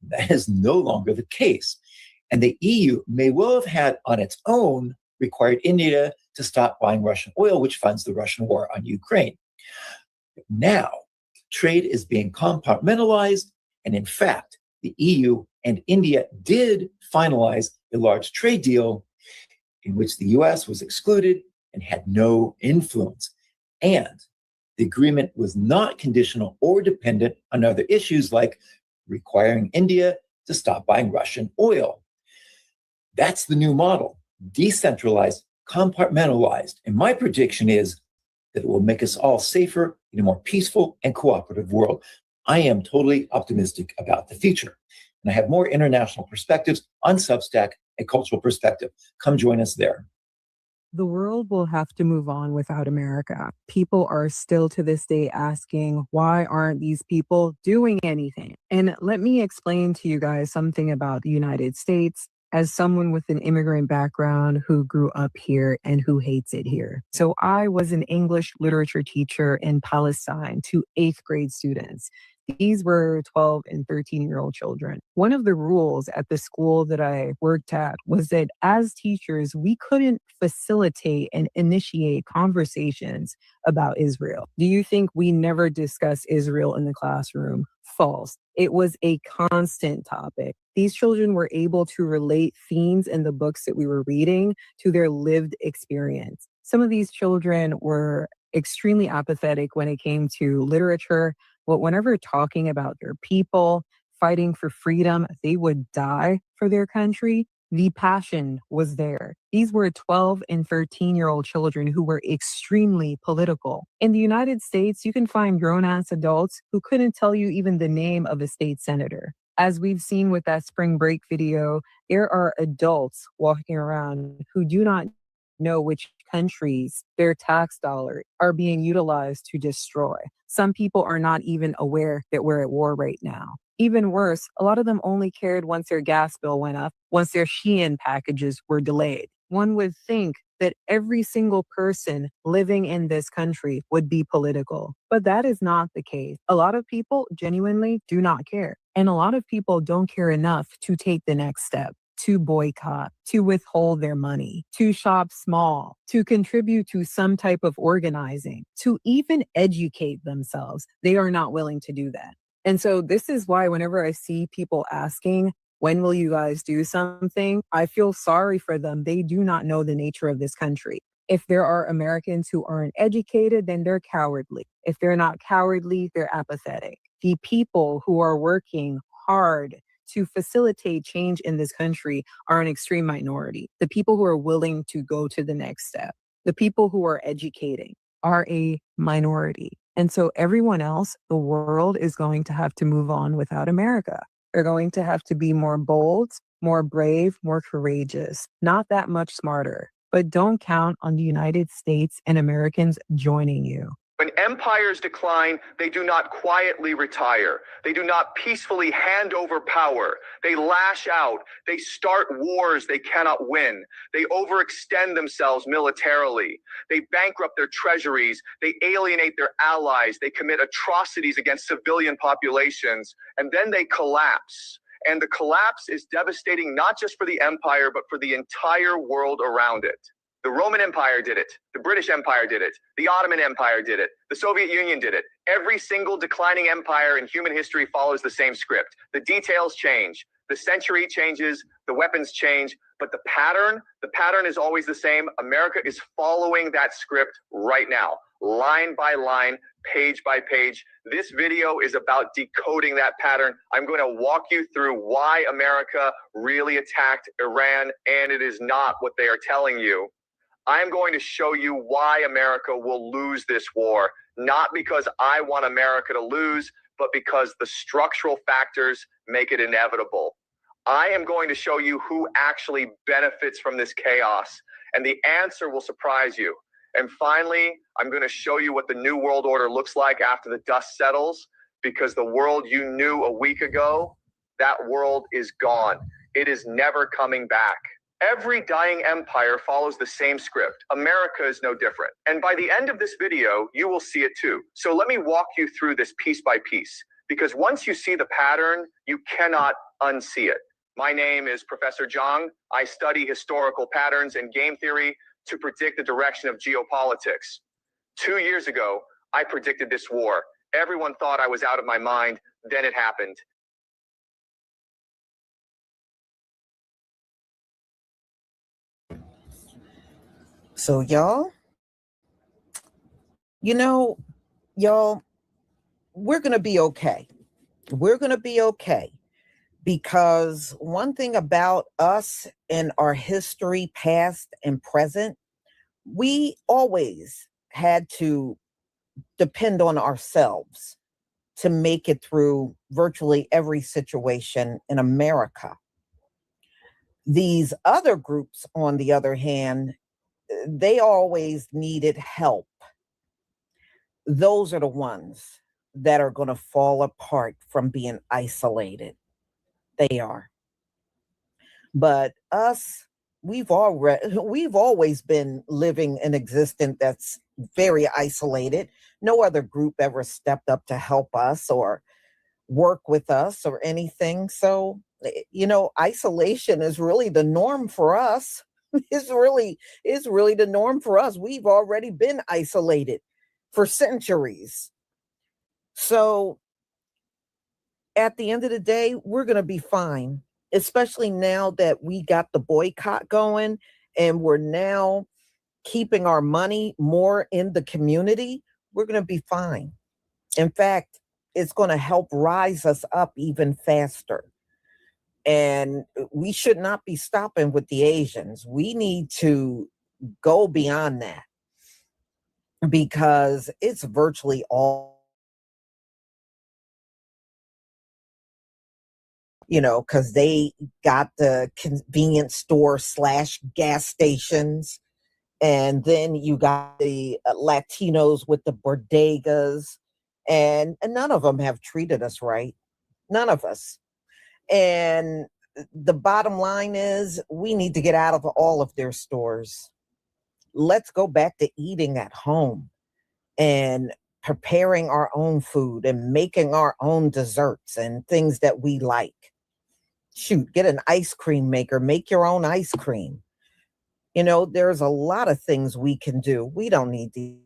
That is no longer the case. And the EU may well have had on its own required India to stop buying Russian oil, which funds the Russian war on Ukraine. Now, trade is being compartmentalized, and in fact, the EU and India did finalize a large trade deal in which the US was excluded and had no influence. And the agreement was not conditional or dependent on other issues like requiring India to stop buying Russian oil. That's the new model, decentralized, compartmentalized. And my prediction is that it will make us all safer in a more peaceful and cooperative world. I am totally optimistic about the future. And I have more international perspectives on Substack, A Cultural Perspective. Come join us there. The world will have to move on without America. People are still to this day asking, why aren't these people doing anything? And let me explain to you guys something about the United States as someone with an immigrant background who grew up here and who hates it here. So I was an English literature teacher in Palestine to 8th grade students. These were 12 and 13-year-old children. One of the rules at the school that I worked at was that as teachers, we couldn't facilitate and initiate conversations about Israel. Do you think we never discuss Israel in the classroom? False. It was a constant topic. These children were able to relate themes in the books that we were reading to their lived experience. Some of these children were extremely apathetic when it came to literature, but whenever talking about their people, fighting for freedom, they would die for their country. The passion was there. These were 12 and 13-year-old children who were extremely political. In the United States, you can find grown-ass adults who couldn't tell you even the name of a state senator. As we've seen with that spring break video, there are adults walking around who do not know which countries their tax dollars are being utilized to destroy. Some people are not even aware that we're at war right now. Even worse, a lot of them only cared once their gas bill went up, once their Shein packages were delayed. One would think that every single person living in this country would be political, but that is not the case. A lot of people genuinely do not care, and a lot of people don't care enough to take the next step, to boycott, to withhold their money, to shop small, to contribute to some type of organizing, to even educate themselves. They are not willing to do that. And so this is why whenever I see people asking, when will you guys do something? I feel sorry for them. They do not know the nature of this country. If there are Americans who aren't educated, then they're cowardly. If they're not cowardly, they're apathetic. The people who are working hard to facilitate change in this country are an extreme minority. The people who are willing to go to the next step, the people who are educating are a minority. And so everyone else, the world is going to have to move on without America. They're going to have to be more bold, more brave, more courageous, not that much smarter. But don't count on the United States and Americans joining you. When empires decline, they do not quietly retire. They do not peacefully hand over power. They lash out. They start wars they cannot win. They overextend themselves militarily. They bankrupt their treasuries. They alienate their allies. They commit atrocities against civilian populations. And then they collapse. And the collapse is devastating not just for the empire, but for the entire world around it. The Roman Empire did it. The British Empire did it. The Ottoman Empire did it. The Soviet Union did it. Every single declining empire in human history follows the same script. The details change. The century changes. The weapons change. But the pattern is always the same. America is following that script right now, line by line, page by page. This video is about decoding that pattern. I'm going to walk you through why America really attacked Iran, and it is not what they are telling you. I am going to show you why America will lose this war, not because I want America to lose, but because the structural factors make it inevitable. I am going to show you who actually benefits from this chaos, and the answer will surprise you. And finally, I'm going to show you what the new world order looks like after the dust settles, because the world you knew a week ago, that world is gone. It is never coming back. Every dying empire follows the same script. America is no different. And by the end of this video, you will see it too. So let me walk you through this piece by piece, because once you see the pattern, you cannot unsee it. My name is Professor Zhang. I study historical patterns and game theory to predict the direction of geopolitics. 2 years ago, I predicted this war. Everyone thought I was out of my mind. Then it happened. So y'all, y'all, we're going to be okay. We're going to be okay, because one thing about us in our history, past and present, we always had to depend on ourselves to make it through virtually every situation in America. These other groups, on the other hand, they always needed help. Those are the ones that are going to fall apart from being isolated. They are. But us, we've always been living an existence that's very isolated. No other group ever stepped up to help us or work with us or anything. So, isolation is really the norm for us. It's really the norm for us. We've already been isolated for centuries. So at the end of the day, we're going to be fine, especially now that we got the boycott going and we're now keeping our money more in the community. We're going to be fine. In fact, it's going to help rise us up even faster. And we should not be stopping with the Asians. We need to go beyond that, because it's virtually all, because they got the convenience store / gas stations. And then you got the Latinos with the bodegas, and none of them have treated us right. None of us. And the bottom line is, we need to get out of all of their stores. Let's go back to eating at home and preparing our own food and making our own desserts and things that we like. Shoot, get an ice cream maker, make your own ice cream. There's a lot of things we can do. We don't need to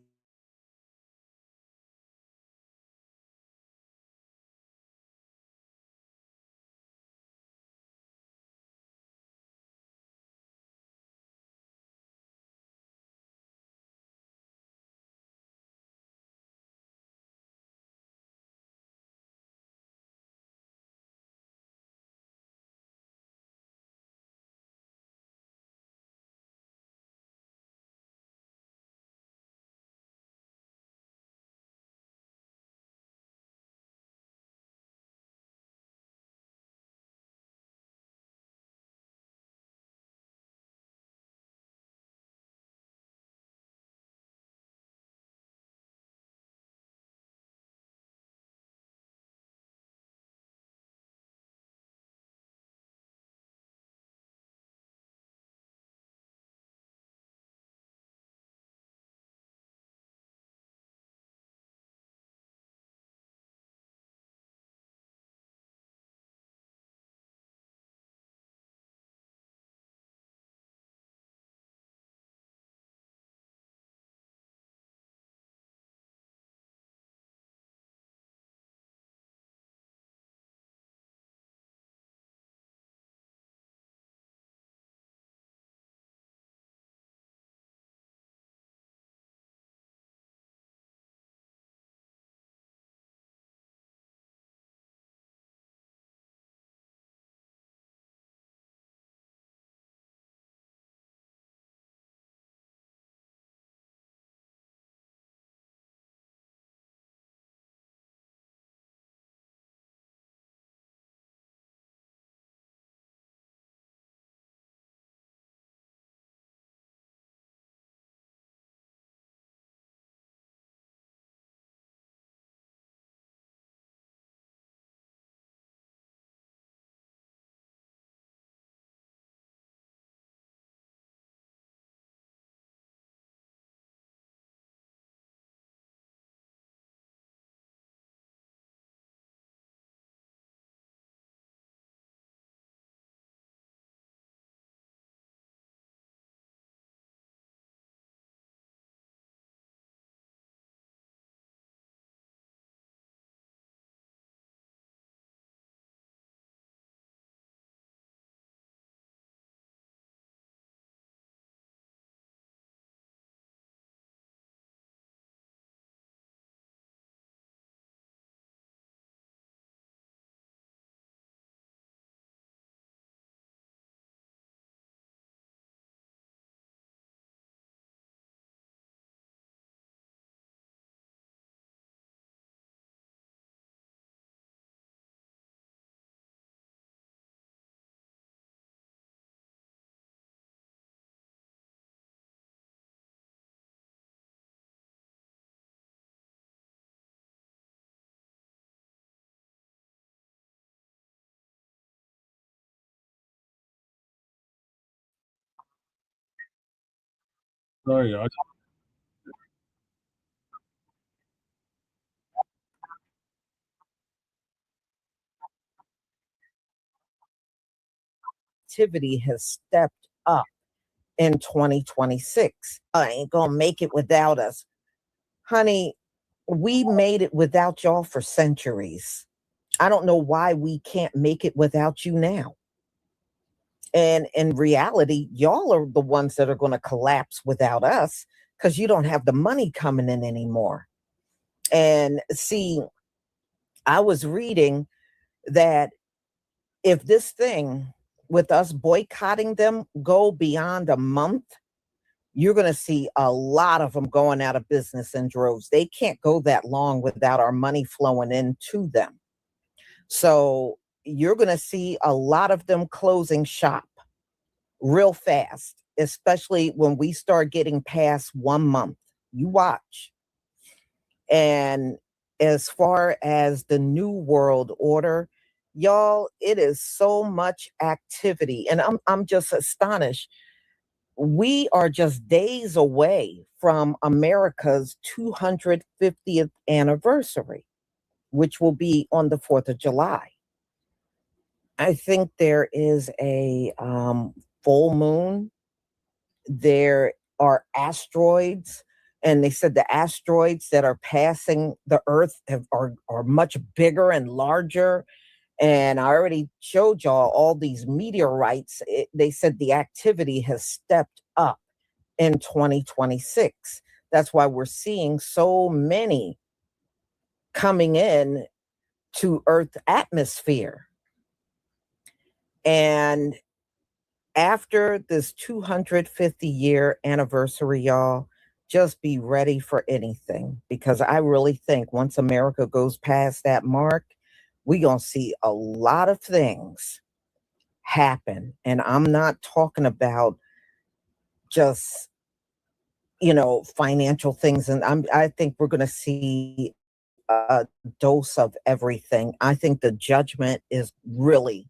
Sorry, y'all. Activity has stepped up in 2026. I ain't gonna make it without us. Honey, we made it without y'all for centuries. I don't know why we can't make it without you now. And in reality, y'all are the ones that are going to collapse without us because you don't have the money coming in anymore. And see, I was reading that if this thing with us boycotting them go beyond a month, you're going to see a lot of them going out of business in droves. They can't go that long without our money flowing into them. So you're going to see a lot of them closing shop real fast, especially when we start getting past 1 month. You watch. And as far as the new world order, y'all, it is so much activity. And I'm just astonished. We are just days away from America's 250th anniversary, which will be on the 4th of July. I think there is a full moon. There are asteroids, and they said the asteroids that are passing the Earth are much bigger and larger. And I already showed y'all all these meteorites. They said the activity has stepped up in 2026. That's why we're seeing so many coming in to Earth's atmosphere. And after this 250 year anniversary, y'all, just be ready for anything, because I really think once America goes past that mark, we're going to see a lot of things happen. And I'm not talking about just, financial things. And I think we're going to see a dose of everything. I think the judgment is really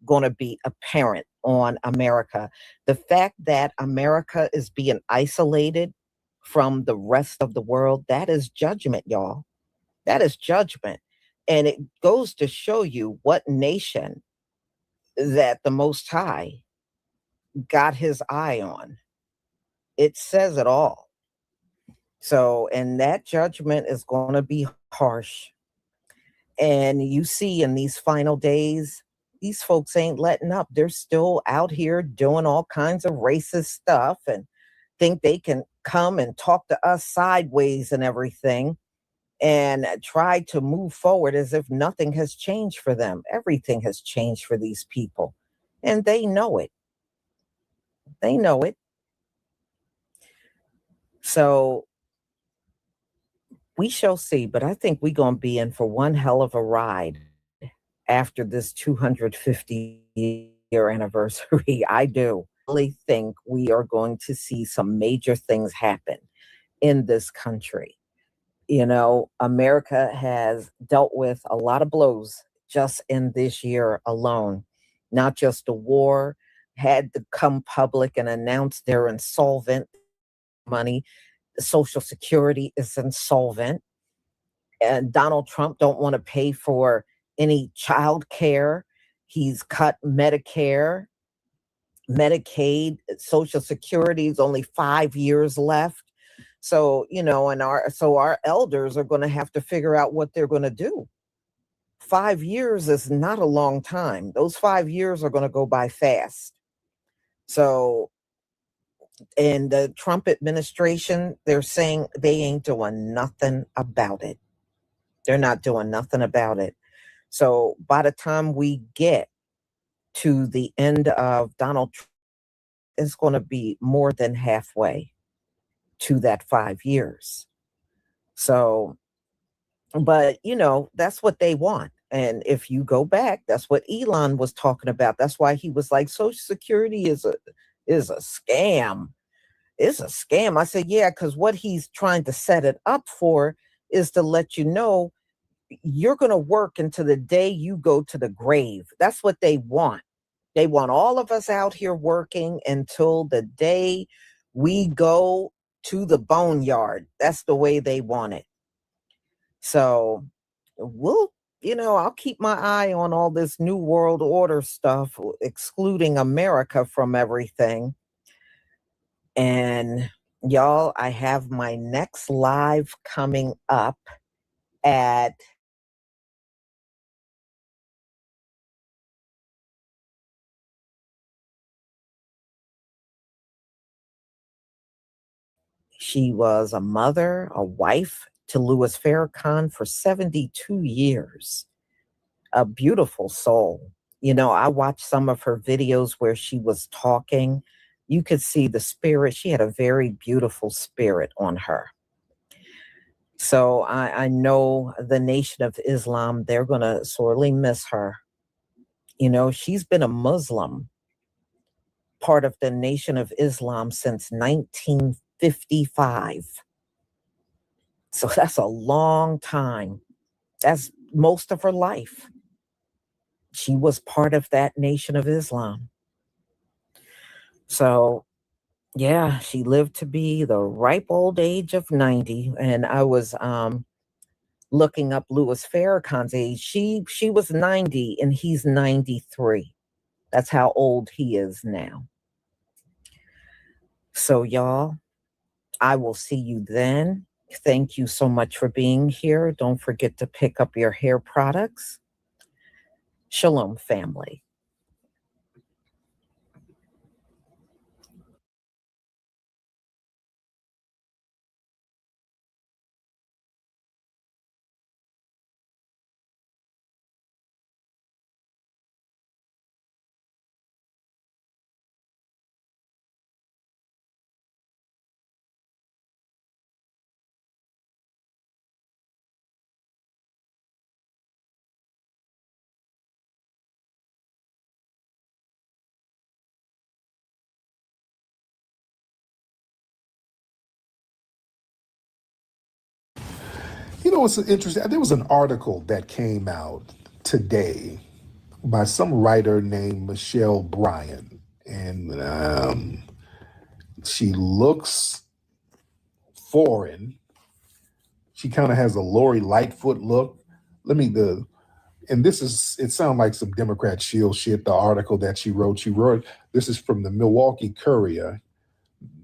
going to be apparent on America. The fact that America is being isolated from the rest of the world, that is judgment, y'all. That is judgment. And it goes to show you what nation that the Most High got his eye on. It says it all. So, and that judgment is going to be harsh. And you see in these final days, these folks ain't letting up. They're still out here doing all kinds of racist stuff and think they can come and talk to us sideways and everything and try to move forward as if nothing has changed for them. Everything has changed for these people, and they know it. They know it. So we shall see, but I think we're going to be in for one hell of a ride after this 250 year anniversary. I do really think we are going to see some major things happen in this country. America has dealt with a lot of blows just in this year alone. Not just the war, had to come public and announce they're insolvent. Money, Social Security is insolvent. And Donald Trump don't want to pay for any child care. He's cut Medicare, Medicaid, Social Security is only 5 years left. So, our elders are going to have to figure out what they're going to do. 5 years is not a long time. Those 5 years are going to go by fast. So, in the Trump administration, they're saying they ain't doing nothing about it. They're not doing nothing about it. So by the time we get to the end of Donald Trump, it's going to be more than halfway to that 5 years. So, but that's what they want. And if you go back, that's what Elon was talking about. That's why he was like, Social Security is a scam. It's a scam. I said, yeah, because what he's trying to set it up for is to let you know you're going to work until the day you go to the grave. That's what they want. They want all of us out here working until the day we go to the boneyard. That's the way they want it. So I'll keep my eye on all this New World Order stuff, excluding America from everything. And y'all, I have my next live coming up at she was a mother, a wife to Louis Farrakhan for 72 years. A beautiful soul. I watched some of her videos where she was talking. You could see the spirit. She had a very beautiful spirit on her. So I know the Nation of Islam, they're going to sorely miss her. She's been a Muslim, part of the Nation of Islam since 1955. So that's a long time. That's most of her life. She was part of that Nation of Islam. So, yeah, she lived to be the ripe old age of 90. And I was looking up Louis Farrakhan's age. She was 90 and he's 93. That's how old he is now. So, y'all, I will see you then. Thank you so much for being here. Don't forget to pick up your hair products. Shalom, family. What's interesting? There was an article that came out today by some writer named Michelle Bryan, and she looks foreign. She kind of has a Lori Lightfoot look. It sounds like some Democrat shield shit, the article that she wrote. This is from the Milwaukee Courier.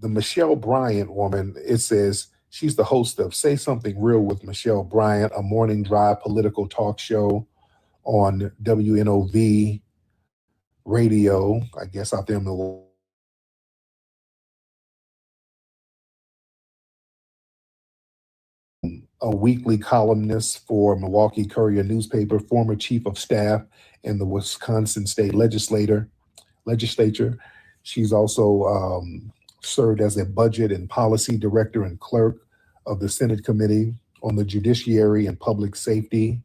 The Michelle Bryant woman, it says, she's the host of Say Something Real with Michelle Bryant, a morning drive political talk show on WNOV radio, I guess out there in Milwaukee. A weekly columnist for Milwaukee Courier newspaper, former chief of staff in the Wisconsin State Legislature. She's also served as a budget and policy director and clerk of the Senate Committee on the Judiciary and Public Safety.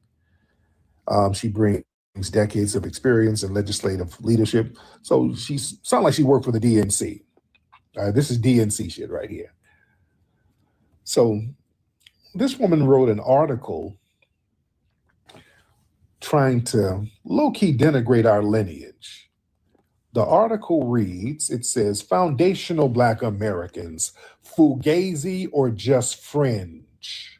She brings decades of experience in legislative leadership. So she sounds like she worked for the DNC. This is DNC shit right here. So this woman wrote an article trying to low-key denigrate our lineage. The article reads, it says, foundational Black Americans, fugazi or just fringe.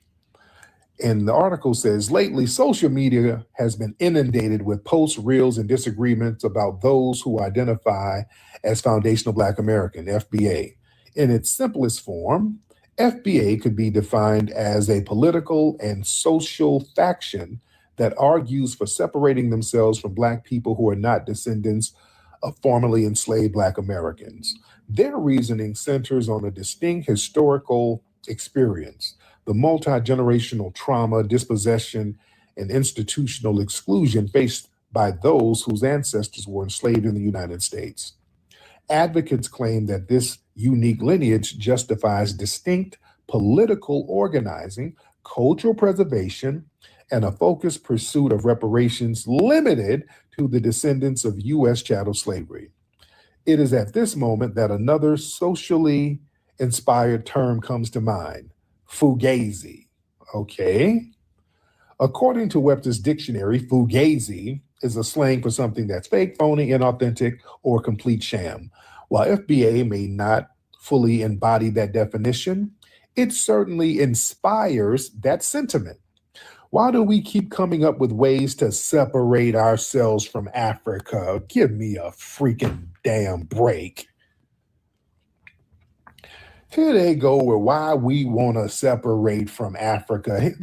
And the article says, lately, social media has been inundated with posts, reels, and disagreements about those who identify as foundational Black American, FBA. In its simplest form, FBA could be defined as a political and social faction that argues for separating themselves from Black people who are not descendants of formerly enslaved Black Americans. Their reasoning centers on a distinct historical experience, the multi-generational trauma, dispossession, and institutional exclusion faced by those whose ancestors were enslaved in the United States. Advocates claim that this unique lineage justifies distinct political organizing, cultural preservation, and a focused pursuit of reparations limited to the descendants of U.S. chattel slavery. It is at this moment that another socially inspired term comes to mind, fugazi. Okay. According to Webster's dictionary, fugazi is a slang for something that's fake, phony, inauthentic, or complete sham. While FBA may not fully embody that definition, it certainly inspires that sentiment. Why do we keep coming up with ways to separate ourselves from Africa? Give me a freaking damn break. Here they go with why we want to separate from Africa.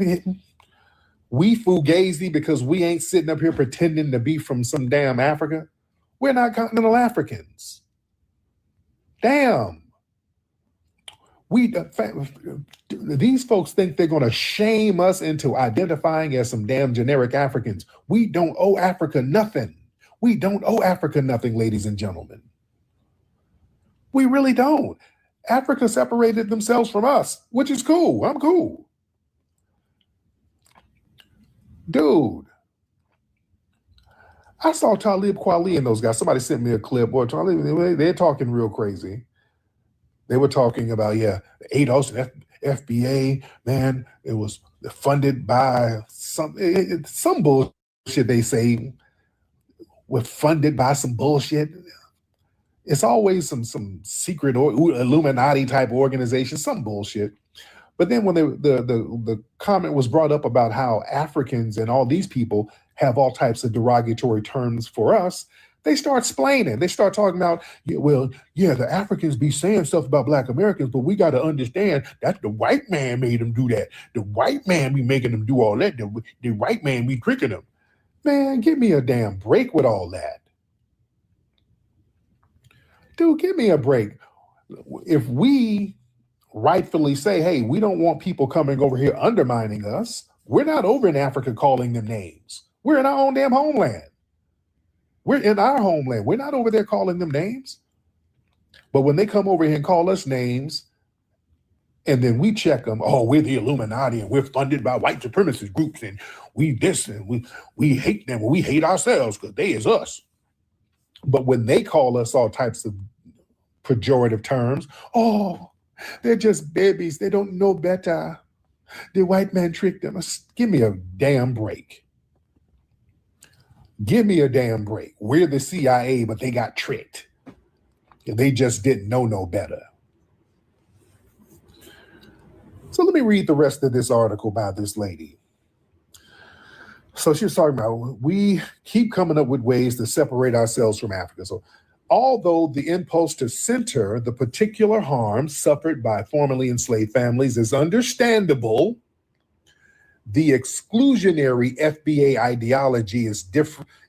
We fugazi because we ain't sitting up here pretending to be from some damn Africa. We're not continental Africans. Damn. These folks think they're going to shame us into identifying as some damn generic Africans. We don't owe Africa nothing. We don't owe Africa nothing, ladies and gentlemen. We really don't. Africa separated themselves from us, which is cool. I'm cool. Dude, I saw Talib Kweli and those guys. Somebody sent me a clip. Boy, Talib, they're talking real crazy. They were talking about, the ADOS and FBA, man, it was funded by some bullshit they say. We're funded by some bullshit. It's always some secret or Illuminati type organization, some bullshit. But then when the comment was brought up about how Africans and all these people have all types of derogatory terms for us, they start explaining. They start talking about, the Africans be saying stuff about Black Americans, but we got to understand that the white man made them do that. The white man be making them do all that. The white man be tricking them. Man, give me a damn break with all that. Dude, give me a break. If we rightfully say, hey, we don't want people coming over here undermining us, we're not over in Africa calling them names. We're in our own damn homeland. We're in our homeland. We're not over there calling them names. But when they come over here and call us names, and then we check them, oh, we're the Illuminati and we're funded by white supremacist groups and we this and we hate them and we hate ourselves because they is us. But when they call us all types of pejorative terms, oh, they're just babies. They don't know better. The white man tricked them. Give me a damn break. Give me a damn break. We're the CIA, but they got tricked. They just didn't know no better. So let me read the rest of this article by this lady. So she was talking about, we keep coming up with ways to separate ourselves from Africa. So although the impulse to center the particular harm suffered by formerly enslaved families is understandable, the exclusionary FBA ideology is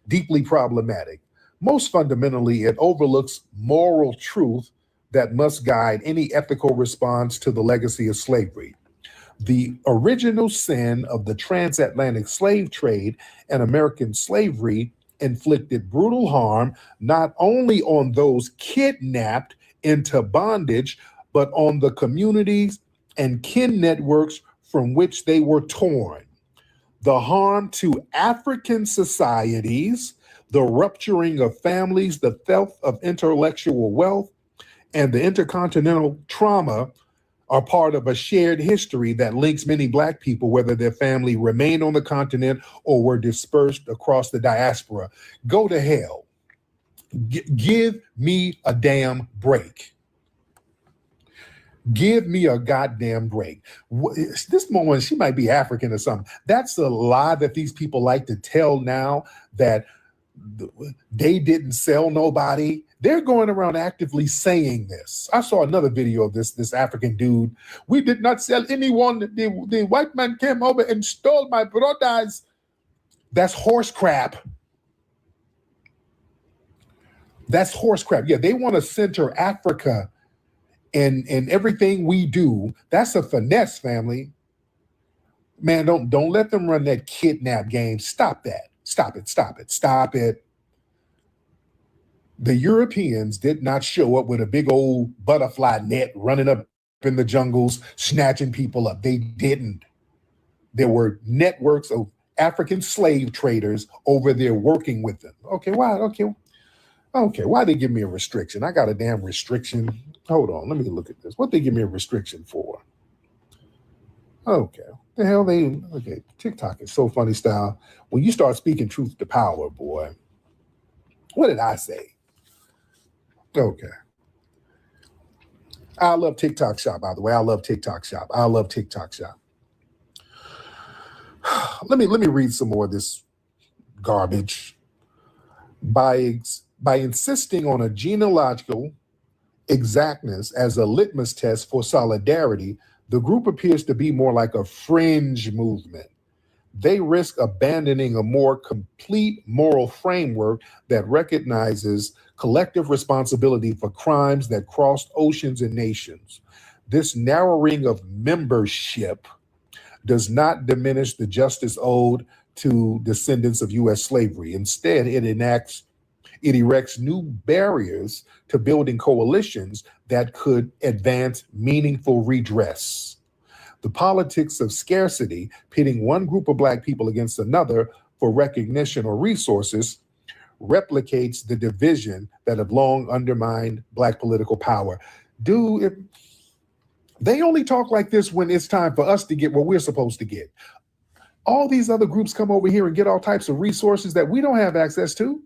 deeply problematic. Most fundamentally, it overlooks moral truth that must guide any ethical response to the legacy of slavery. The original sin of the transatlantic slave trade and American slavery inflicted brutal harm not only on those kidnapped into bondage, but on the communities and kin networks from which they were torn. The harm to African societies, the rupturing of families, the theft of intellectual wealth, and the intercontinental trauma are part of a shared history that links many Black people, whether their family remained on the continent or were dispersed across the diaspora. Go to hell. Give me a damn break. Give me a goddamn break. This woman, she might be African or something. That's a lie that these people like to tell now, that they didn't sell nobody. They're going around actively saying this. I saw another video of this African dude. We did not sell anyone. The white man came over and stole my brothers. That's horse crap. That's horse crap. Yeah, they want to center Africa in everything we do. That's a finesse, family. Man, don't let them run that kidnap game. Stop that. Stop it. Stop it. Stop it. The Europeans did not show up with a big old butterfly net running up in the jungles, snatching people up. They didn't. There were networks of African slave traders over there working with them. Okay, why? Okay, why they give me a restriction? I got a damn restriction. Hold on, let me look at this. What they give me a restriction for? Okay, the hell okay, TikTok is so funny style. When you start speaking truth to power, boy, what did I say? Okay. I love TikTok Shop, by the way. I love TikTok Shop. I love TikTok Shop. Let me read some more of this garbage. By insisting on a genealogical exactness as a litmus test for solidarity, the group appears to be more like a fringe movement. They risk abandoning a more complete moral framework that recognizes collective responsibility for crimes that crossed oceans and nations. This narrowing of membership does not diminish the justice owed to descendants of U.S. slavery. Instead, it erects new barriers to building coalitions that could advance meaningful redress. The politics of scarcity, pitting one group of Black people against another for recognition or resources, replicates the division that have long undermined Black political power. They only talk like this when it's time for us to get what we're supposed to get. All these other groups come over here and get all types of resources that we don't have access to.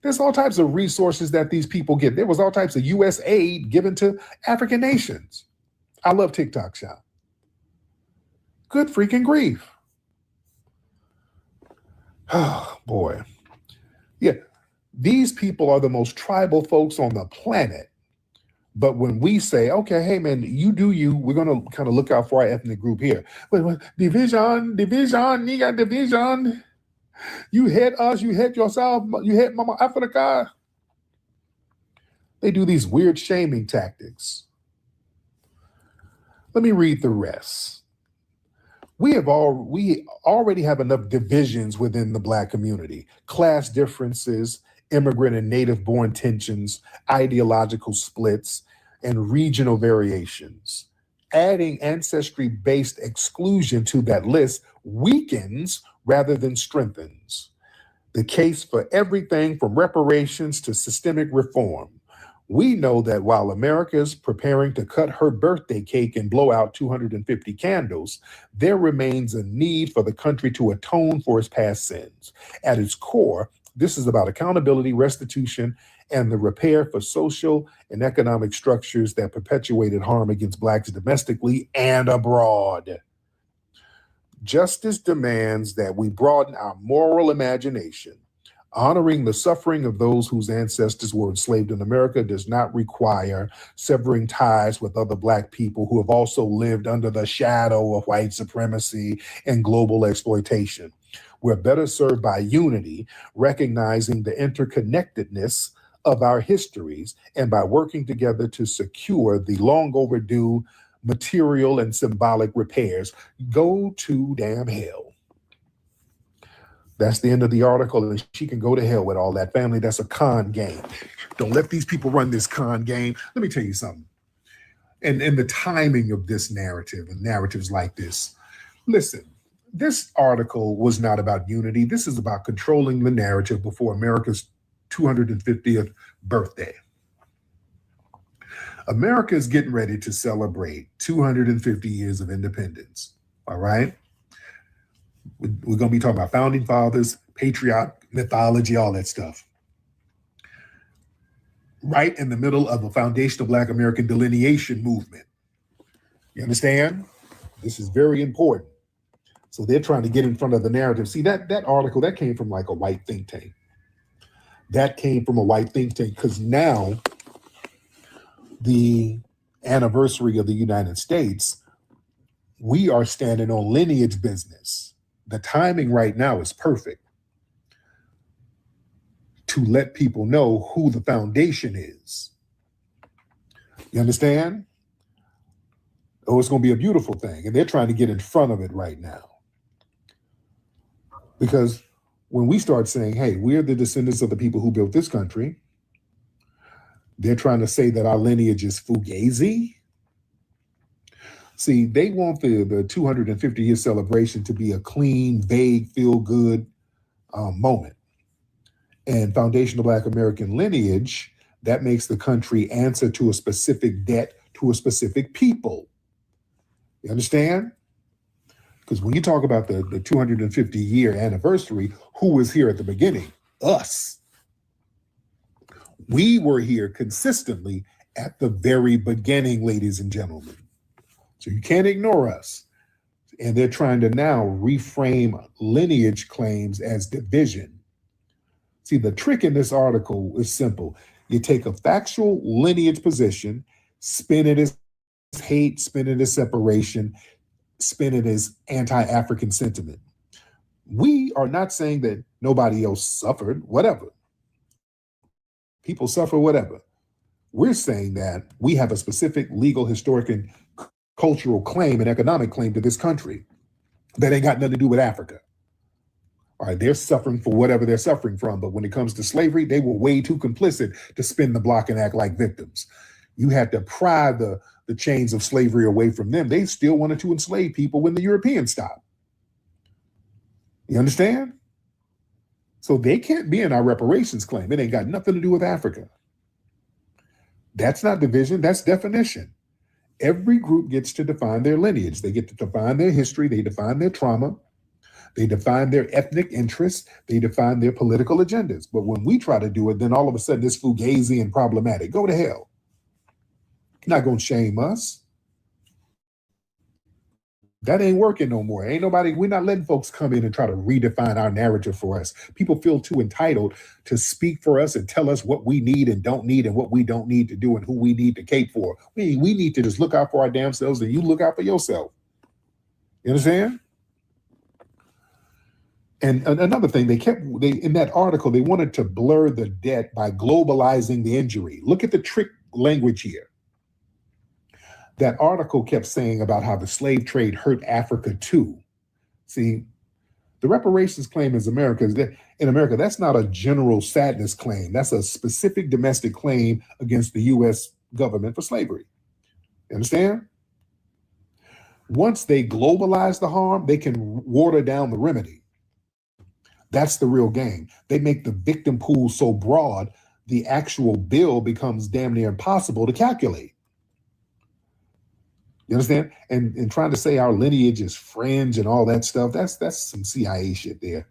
There's all types of resources that these people get. There was all types of U.S. aid given to African nations. I love TikTok Shop. Good freaking grief. Oh, boy. Yeah, these people are the most tribal folks on the planet. But when we say, okay, hey, man, you do you, we're going to kind of look out for our ethnic group here. But division, you got division. You hate us, you hate yourself, you hate Mama Africa. They do these weird shaming tactics. Let me read the rest. We already have enough divisions within the Black community: class differences, immigrant and native-born tensions, ideological splits, and regional variations. Adding ancestry-based exclusion to that list weakens rather than strengthens the case for everything from reparations to systemic reform. We know that while America's preparing to cut her birthday cake and blow out 250 candles, there remains a need for the country to atone for its past sins. At its core, this is about accountability, restitution, and the repair for social and economic structures that perpetuated harm against Blacks domestically and abroad. Justice demands that we broaden our moral imagination. Honoring the suffering of those whose ancestors were enslaved in America does not require severing ties with other Black people who have also lived under the shadow of white supremacy and global exploitation. We're better served by unity, recognizing the interconnectedness of our histories, and by working together to secure the long overdue material and symbolic repairs. Go to damn hell. That's the end of the article, and she can go to hell with all that family. That's a con game. Don't let these people run this con game. Let me tell you something. And the timing of this narrative and narratives like this. Listen, this article was not about unity. This is about controlling the narrative before America's 250th birthday. America is getting ready to celebrate 250 years of independence. All right? We're going to be talking about founding fathers, patriotic mythology, all that stuff. Right in the middle of a foundational Black American delineation movement. You understand? This is very important. So they're trying to get in front of the narrative. See, that article, that came from like a white think tank. That came from a white think tank because now the anniversary of the United States, we are standing on lineage business. The timing right now is perfect to let people know who the foundation is. You understand? Oh, it's going to be a beautiful thing. And they're trying to get in front of it right now. Because when we start saying, hey, we're the descendants of the people who built this country, they're trying to say that our lineage is fugazi. See, they want the 250-year celebration to be a clean, vague, feel-good moment. And foundational Black American lineage, that makes the country answer to a specific debt to a specific people. You understand? Because when you talk about the 250-year anniversary, who was here at the beginning? Us. We were here consistently at the very beginning, ladies and gentlemen. So you can't ignore us. And they're trying to now reframe lineage claims as division. See, the trick in this article is simple. You take a factual lineage position, spin it as hate, spin it as separation, spin it as anti-African sentiment. We are not saying that nobody else suffered, whatever. People suffer, whatever. We're saying that we have a specific legal, historic, and cultural claim and economic claim to this country that ain't got nothing to do with Africa. All right, they're suffering for whatever they're suffering from, but when it comes to slavery, they were way too complicit to spin the block and act like victims. You had to pry the chains of slavery away from them. They still wanted to enslave people when the Europeans stopped. You understand? So they can't be in our reparations claim. It ain't got nothing to do with Africa. That's not division, that's definition. Every group gets to define their lineage. They get to define their history, they define their trauma, they define their ethnic interests, they define their political agendas. But when we try to do it, then all of a sudden it's fugazi and problematic. Go to hell. You're not gonna shame us. That ain't working no more. Ain't nobody, we're not letting folks come in and try to redefine our narrative for us. People feel too entitled to speak for us and tell us what we need and don't need and what we don't need to do and who we need to cape for. We need to just look out for our damn selves and you look out for yourself. You understand? And another thing, they in that article, they wanted to blur the debt by globalizing the injury. Look at the trick language here. That article kept saying about how the slave trade hurt Africa too. See, the reparations claim in America, that's not a general sadness claim. That's a specific domestic claim against the U.S. government for slavery. You understand? Once they globalize the harm, they can water down the remedy. That's the real game. They make the victim pool so broad, the actual bill becomes damn near impossible to calculate. You understand? And trying to say our lineage is fringe and all that stuff, that's some CIA shit there.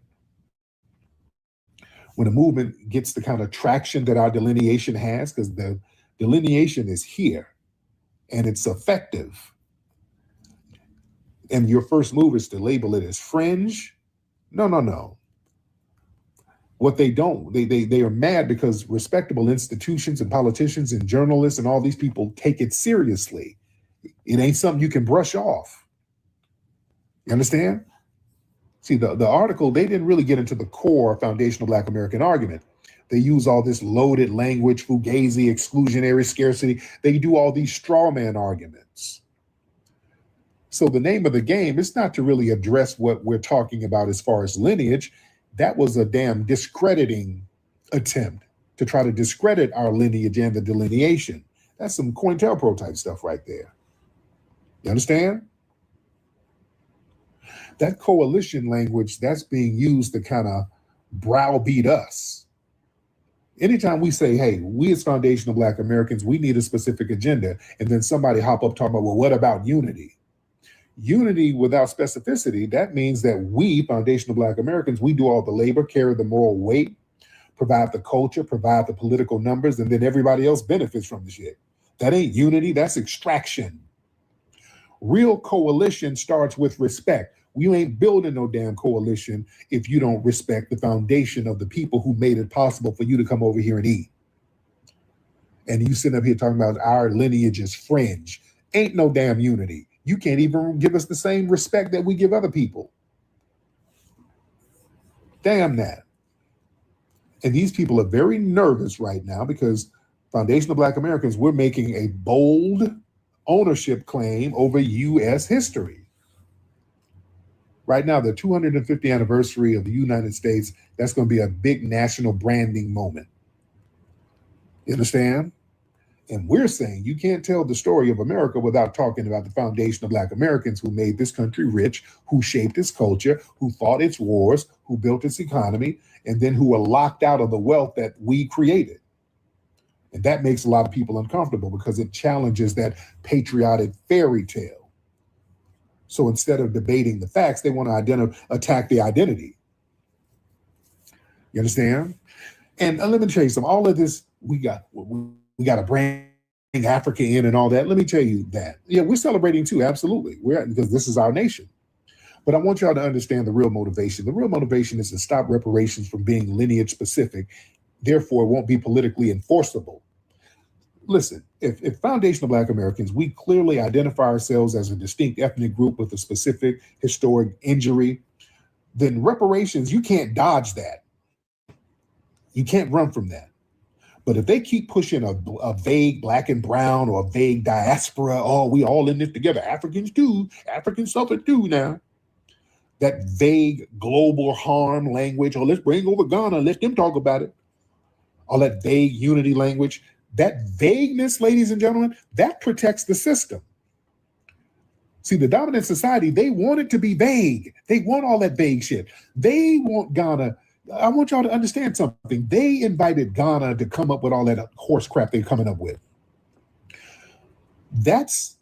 When a movement gets the kind of traction that our delineation has, because the delineation is here and it's effective, and your first move is to label it as fringe, no. What they don't, they are mad because respectable institutions and politicians and journalists and all these people take it seriously. It ain't something you can brush off. You understand? See, the article, they didn't really get into the core foundational Black American argument. They use all this loaded language, fugazi, exclusionary, scarcity. They do all these straw man arguments. So the name of the game is not to really address what we're talking about as far as lineage. That was a damn discrediting attempt to try to discredit our lineage and the delineation. That's some COINTELPRO type stuff right there. You understand? That coalition language, that's being used to kind of browbeat us. Anytime we say, hey, we as foundational Black Americans, we need a specific agenda, and then somebody hop up talking about, well, what about unity? Unity without specificity, that means that we, foundational Black Americans, we do all the labor, carry the moral weight, provide the culture, provide the political numbers, and then everybody else benefits from the shit. That ain't unity, that's extraction. Real coalition starts with respect. You ain't building no damn coalition if you don't respect the foundation of the people who made it possible for you to come over here and eat. And you sitting up here talking about our lineage is fringe. Ain't no damn unity. You can't even give us the same respect that we give other people. Damn that. And these people are very nervous right now because foundational Black Americans, we're making a bold ownership claim over U.S. history. Right now, the 250th anniversary of the United States, that's going to be a big national branding moment. You understand? And we're saying you can't tell the story of America without talking about the foundation of Black Americans who made this country rich, who shaped its culture, who fought its wars, who built its economy, and then who were locked out of the wealth that we created. And that makes a lot of people uncomfortable because it challenges that patriotic fairy tale. So instead of debating the facts, they want to attack the identity. You understand? And let me tell you something. All of this, we got a brand Africa in and all that. Let me tell you that. Yeah, we're celebrating too. Absolutely. Because this is our nation. But I want y'all to understand the real motivation. The real motivation is to stop reparations from being lineage specific. Therefore, it won't be politically enforceable. Listen, if foundational Black Americans, we clearly identify ourselves as a distinct ethnic group with a specific historic injury, then reparations, you can't dodge that. You can't run from that. But if they keep pushing a vague Black and brown or a vague diaspora, oh, we all in this together, Africans too, Africans suffer too now. That vague global harm language, or let's bring over Ghana, let them talk about it. All that vague unity language, that vagueness, ladies and gentlemen, that protects the system. See, the dominant society, they want it to be vague. They want all that vague shit. They want Ghana. I want y'all to understand something. They invited Ghana to come up with all that horse crap they're coming up with. That's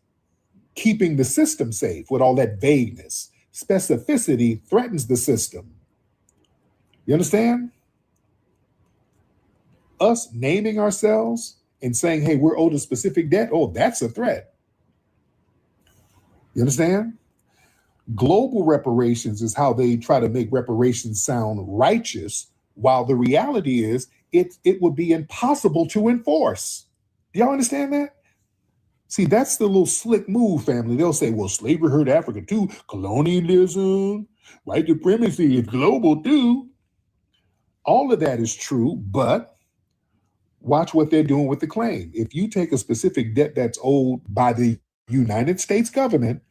keeping the system safe with all that vagueness. Specificity threatens the system. You understand? Us naming ourselves and saying, hey, we're owed a specific debt, oh, that's a threat. You understand? Global reparations is how they try to make reparations sound righteous, while the reality is it would be impossible to enforce. Do y'all understand that? See, that's the little slick move, family. They'll say, well, slavery hurt Africa too. Colonialism, white supremacy is global too. All of that is true, but watch what they're doing with the claim. If you take a specific debt that's owed by the United States government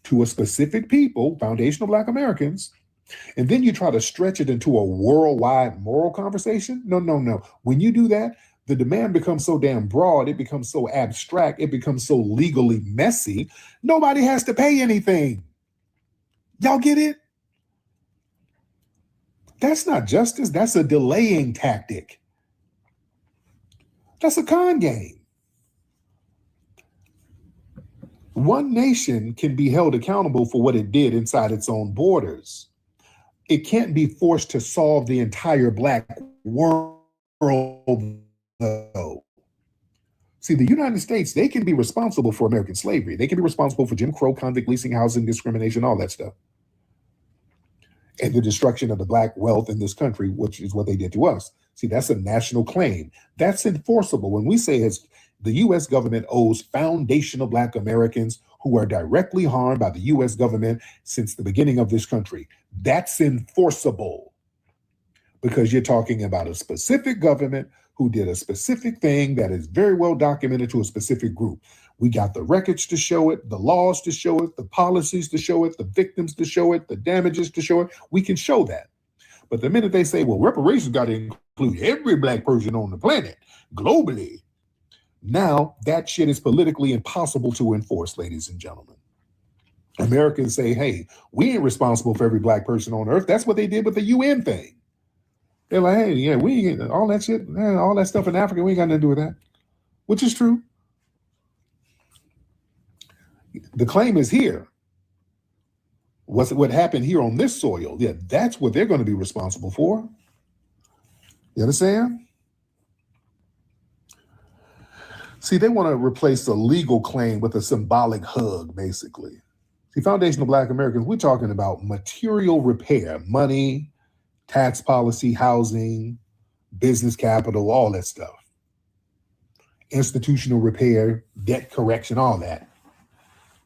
to a specific people, foundational Black Americans, and then you try to stretch it into a worldwide moral conversation, no. When you do that, the demand becomes so damn broad, it becomes so abstract, it becomes so legally messy, nobody has to pay anything. Y'all get it? That's not justice, that's a delaying tactic. That's a con game. One nation can be held accountable for what it did inside its own borders. It can't be forced to solve the entire Black world, though. See, the United States, they can be responsible for American slavery. They can be responsible for Jim Crow, convict leasing, housing, discrimination, all that stuff. And the destruction of the Black wealth in this country, which is what they did to us. See, that's a national claim. That's enforceable. When we say the U.S. government owes foundational Black Americans who are directly harmed by the U.S. government since the beginning of this country, that's enforceable. Because you're talking about a specific government who did a specific thing that is very well documented to a specific group. We got the records to show it, the laws to show it, the policies to show it, the victims to show it, the damages to show it. We can show that. But the minute they say, well, reparations got to include every Black person on the planet globally, now that shit is politically impossible to enforce, ladies and gentlemen. Americans say, hey, we ain't responsible for every Black person on earth. That's what they did with the UN thing. They're like, hey, yeah, we ain't all that shit, all that stuff in Africa, we ain't got nothing to do with that, which is true. The claim is here. What happened here on this soil? Yeah, that's what they're going to be responsible for. You understand? See, they want to replace a legal claim with a symbolic hug, basically. See, foundational Black Americans, we're talking about material repair, money, tax policy, housing, business capital, all that stuff. Institutional repair, debt correction, all that.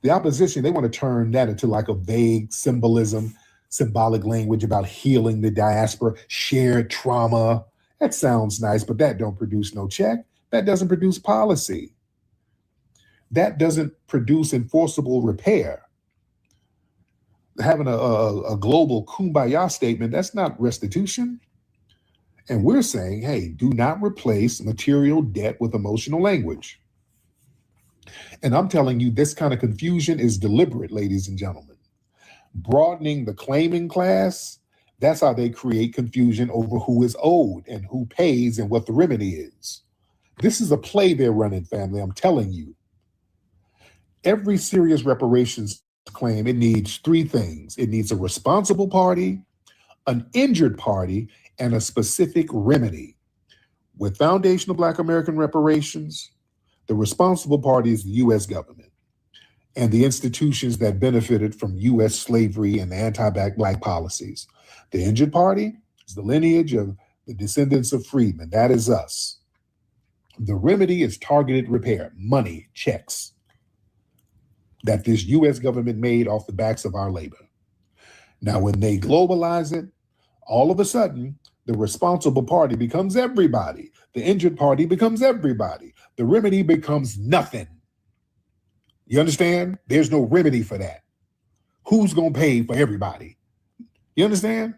The opposition, they want to turn that into like a vague symbolism, symbolic language about healing the diaspora, shared trauma. That sounds nice, but that don't produce no check. That doesn't produce policy. That doesn't produce enforceable repair. Having a global kumbaya statement, that's not restitution. And we're saying, hey, do not replace material debt with emotional language. And I'm telling you, this kind of confusion is deliberate, ladies and gentlemen. Broadening the claiming class, that's how they create confusion over who is owed and who pays and what the remedy is. This is a play they're running, family, I'm telling you. Every serious reparations claim, it needs three things. It needs a responsible party, an injured party, and a specific remedy. With foundational Black American reparations, The responsible party is the U.S. government and the institutions that benefited from U.S. slavery and anti-black policies. The injured party is the lineage of the descendants of freedmen. That is us. The remedy is targeted repair, money, checks that this U.S. government made off the backs of our labor. Now, when they globalize it, all of a sudden, the responsible party becomes everybody. The injured party becomes everybody. The remedy becomes nothing. You understand? There's no remedy for that. Who's going to pay for everybody? You understand?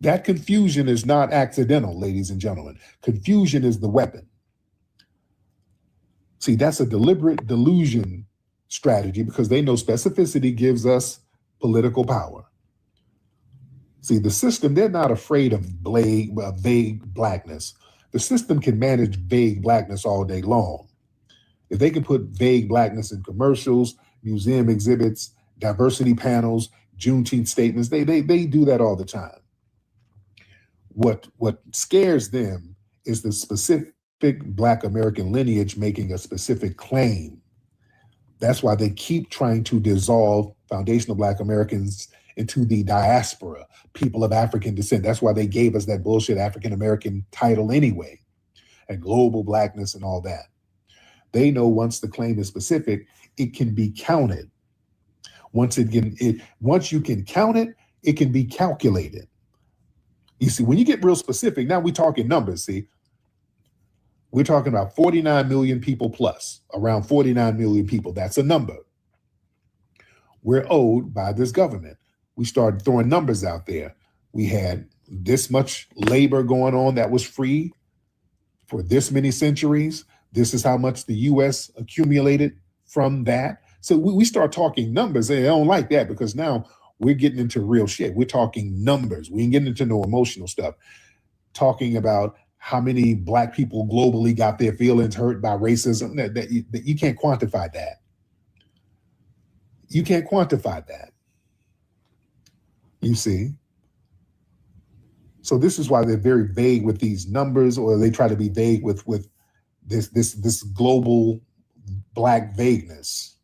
That confusion is not accidental, ladies and gentlemen. Confusion is the weapon. See, that's a deliberate delusion strategy because they know specificity gives us political power. See, the system, they're not afraid of vague blackness. The system can manage vague blackness all day long. If they can put vague blackness in commercials, museum exhibits, diversity panels, Juneteenth statements, they do that all the time. What scares them is the specific Black American lineage making a specific claim. That's why they keep trying to dissolve foundational Black Americans into the diaspora, people of African descent. That's why they gave us that bullshit African American title anyway, and global blackness and all that. They know once the claim is specific, it can be counted. Once you can count it, it can be calculated. You see, when you get real specific, now we're talking numbers, see? We're talking about 49 million people plus, around 49 million people. That's a number we're owed by this government. We started throwing numbers out there. We had this much labor going on that was free for this many centuries. This is how much the U.S. accumulated from that. So we start talking numbers, and I don't like that because now we're getting into real shit. We're talking numbers. We ain't getting into no emotional stuff. Talking about how many Black people globally got their feelings hurt by racism, that you can't quantify that. You can't quantify that. You see? So this is why they're very vague with these numbers, or they try to be vague with this global Black vagueness.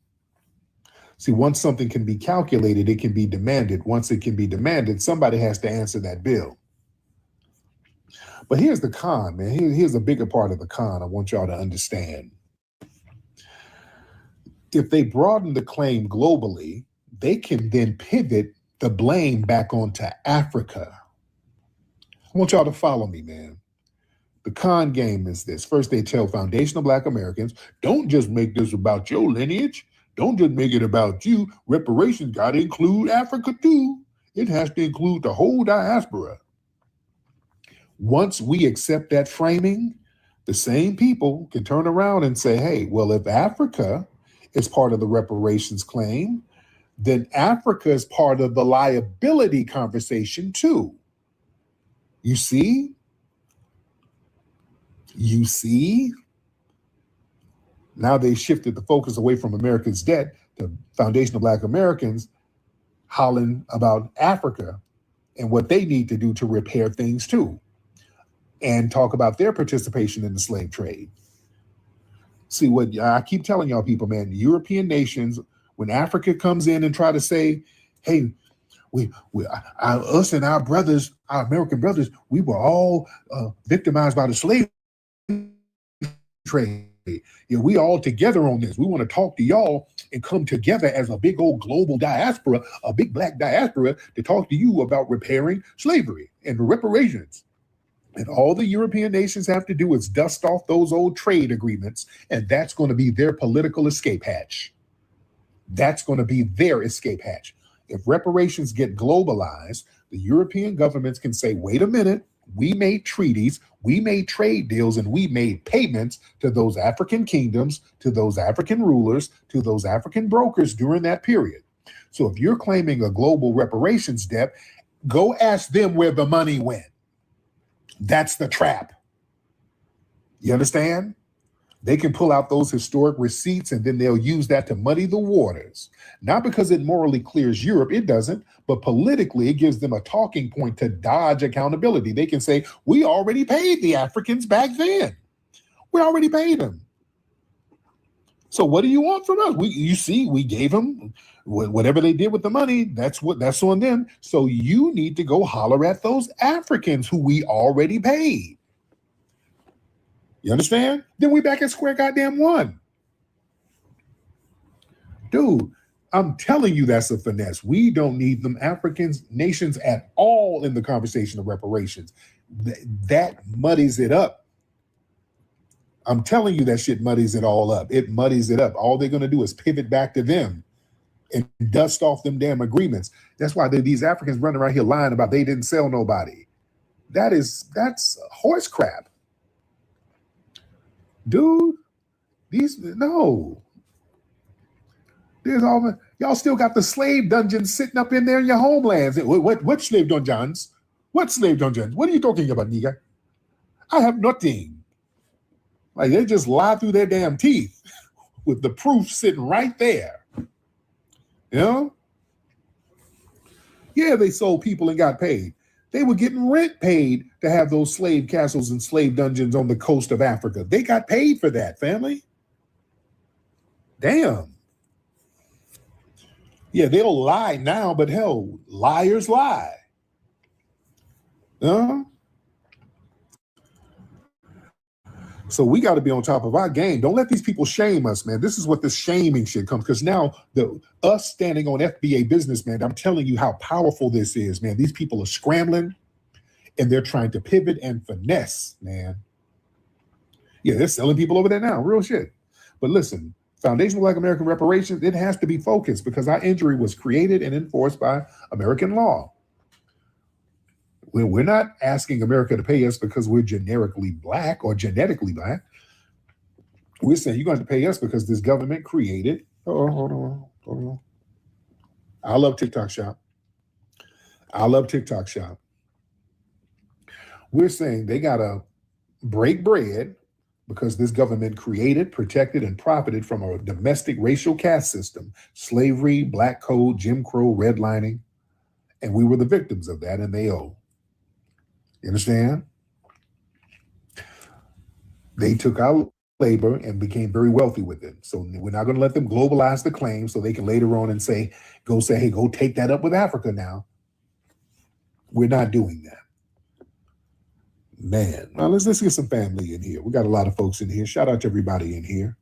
See, once something can be calculated, it can be demanded. Once it can be demanded, somebody has to answer that bill. But here's the con, man. Here's a bigger part of the con I want y'all to understand. If they broaden the claim globally, they can then pivot the blame back onto Africa. I want y'all to follow me, man. The con game is this. First, they tell foundational Black Americans, don't just make this about your lineage. Don't just make it about you. Reparations got to include Africa too. It has to include the whole diaspora. Once we accept that framing, the same people can turn around and say, hey, well, if Africa is part of the reparations claim, then Africa is part of the liability conversation too. You see? You see? Now they shifted the focus away from America's debt to foundational Black Americans hollering about Africa and what they need to do to repair things too, and talk about their participation in the slave trade. See, what I keep telling y'all people, man, the European nations, when Africa comes in and try to say, hey, us and our brothers, our American brothers, we were all victimized by the slave trade. Yeah, we all together on this. We want to talk to y'all and come together as a big old global diaspora, a big Black diaspora, to talk to you about repairing slavery and reparations. And all the European nations have to do is dust off those old trade agreements, and that's going to be their political escape hatch. That's going to be their escape hatch. If reparations get globalized, the European governments can say, wait a minute, we made treaties, we made trade deals, and we made payments to those African kingdoms, to those African rulers, to those African brokers during that period. So if you're claiming a global reparations debt, go ask them where the money went. That's the trap. You understand? They can pull out those historic receipts and then they'll use that to muddy the waters. Not because it morally clears Europe, it doesn't, but politically it gives them a talking point to dodge accountability. They can say, we already paid the Africans back then. We already paid them. So what do you want from us? We gave them whatever they did with the money. That's on them. So you need to go holler at those Africans who we already paid. You understand? Then we back at square goddamn one. Dude, I'm telling you that's a finesse. We don't need them African nations at all in the conversation of reparations. That muddies it up. I'm telling you that shit muddies it all up. It muddies it up. All they're going to do is pivot back to them and dust off them damn agreements. That's why these Africans running around here lying about they didn't sell nobody. That's horse crap. Dude, no. There's all y'all still got the slave dungeons sitting up in there in your homelands. What slave dungeons? What slave dungeons? What are you talking about, nigga? I have nothing. Like they just lie through their damn teeth with the proof sitting right there. You know? Yeah, they sold people and got paid. They were getting rent paid to have those slave castles and slave dungeons on the coast of Africa. They got paid for that, family. Damn. Yeah, they'll lie now, but hell, liars lie. So we got to be on top of our game. Don't let these people shame us, man. This is what this shaming shit comes, because now us standing on FBA business, man, I'm telling you how powerful this is, man. These people are scrambling and they're trying to pivot and finesse, man. Yeah, they're selling people over there now, real shit. But listen, Foundation of Black American Reparations, it has to be focused because our injury was created and enforced by American law. We're not asking America to pay us because we're generically black or genetically black. We're saying you're going to pay us because this government created. Oh, hold on. I love TikTok Shop. We're saying they got to break bread because this government created, protected, and profited from a domestic racial caste system, slavery, black code, Jim Crow, redlining, and we were the victims of that, and they owe. You understand? They took our labor and became very wealthy with it. So we're not going to let them globalize the claim so they can later on and say, hey, go take that up with Africa now. We're not doing that. Man, now let's get some family in here. We got a lot of folks in here. Shout out to everybody in here.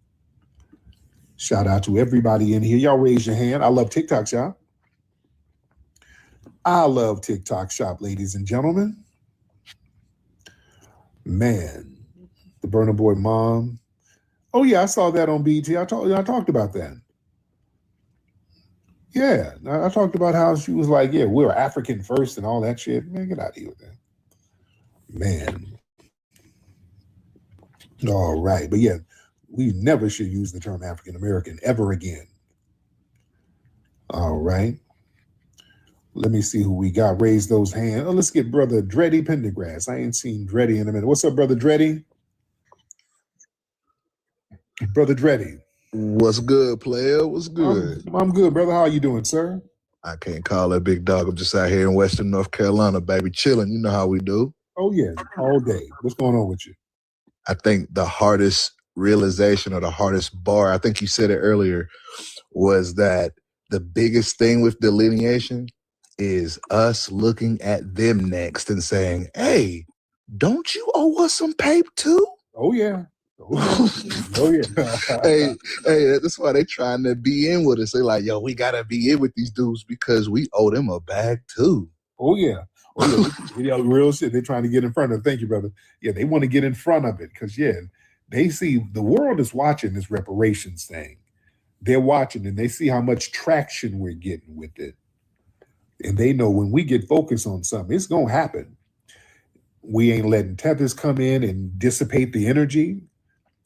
Y'all raise your hand. I love TikTok Shop. Ladies and gentlemen. Man, the Burna Boy mom. Oh yeah, I saw that on BT. I talked about that. Yeah, I talked about how she was like, yeah, we're African first and all that shit. Man, get out of here with that. Man. All right, but yeah, we never should use the term African American ever again. All right. Let me see who we got. Raise those hands. Oh, let's get Brother Dreddy Pendergrass. I ain't seen Dreddy in a minute. What's up, Brother Dreddy? Brother Dreddy. What's good, player? What's good? I'm good, brother. How are you doing, sir? I can't call it big dog. I'm just out here in Western North Carolina, baby, chilling. You know how we do. Oh, yeah, all day. What's going on with you? I think the hardest realization or the hardest bar, I think you said it earlier, was that the biggest thing with delineation is us looking at them next and saying, hey, don't you owe us some paper too? Oh, yeah. Hey, that's why they trying to be in with us. They like, yo, we got to be in with these dudes because we owe them a bag too. Oh, yeah. Real shit. They're trying to get in front of it. Thank you, brother. Yeah, they want to get in front of it because, yeah, they see the world is watching this reparations thing. They're watching and they see how much traction we're getting with it. And they know when we get focused on something, it's going to happen. We ain't letting tethers come in and dissipate the energy.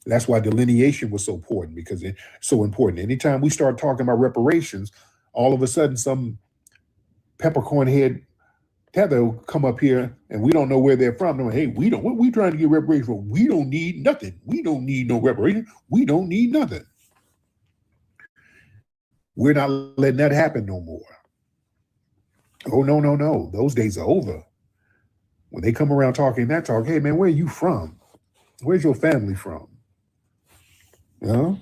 That's why delineation was so important, because it's so important. Anytime we start talking about reparations, all of a sudden some peppercorn head tether will come up here and we don't know where they're from. They're like, hey, what we trying to get reparations for? We don't need nothing. We don't need no reparation. We don't need nothing. We're not letting that happen no more. Oh, no. Those days are over. When they come around talking that talk, hey, man, where are you from? Where's your family from? You know?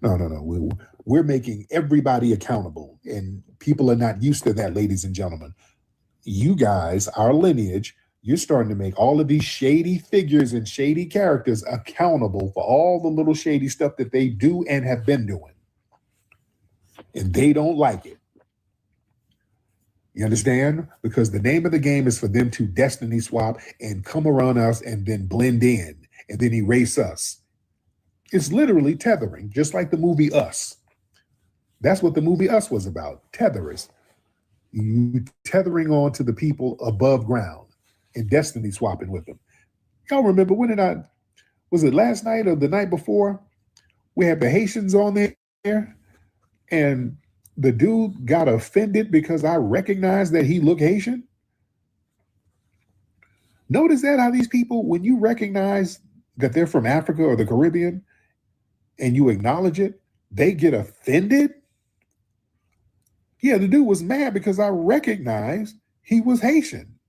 No. We're making everybody accountable, and people are not used to that, ladies and gentlemen. You guys, our lineage, you're starting to make all of these shady figures and shady characters accountable for all the little shady stuff that they do and have been doing. And they don't like it. You understand? Because the name of the game is for them to destiny swap and come around us and then blend in and then erase us. It's literally tethering, just like the movie Us. That's what the movie Us was about, tetherers. You tethering on to the people above ground and destiny swapping with them. Y'all remember was it last night or the night before? We had the Haitians on there and the dude got offended because I recognized that he looked Haitian. Notice that how these people, when you recognize that they're from Africa or the Caribbean and you acknowledge it, they get offended. Yeah, the dude was mad because I recognized he was Haitian.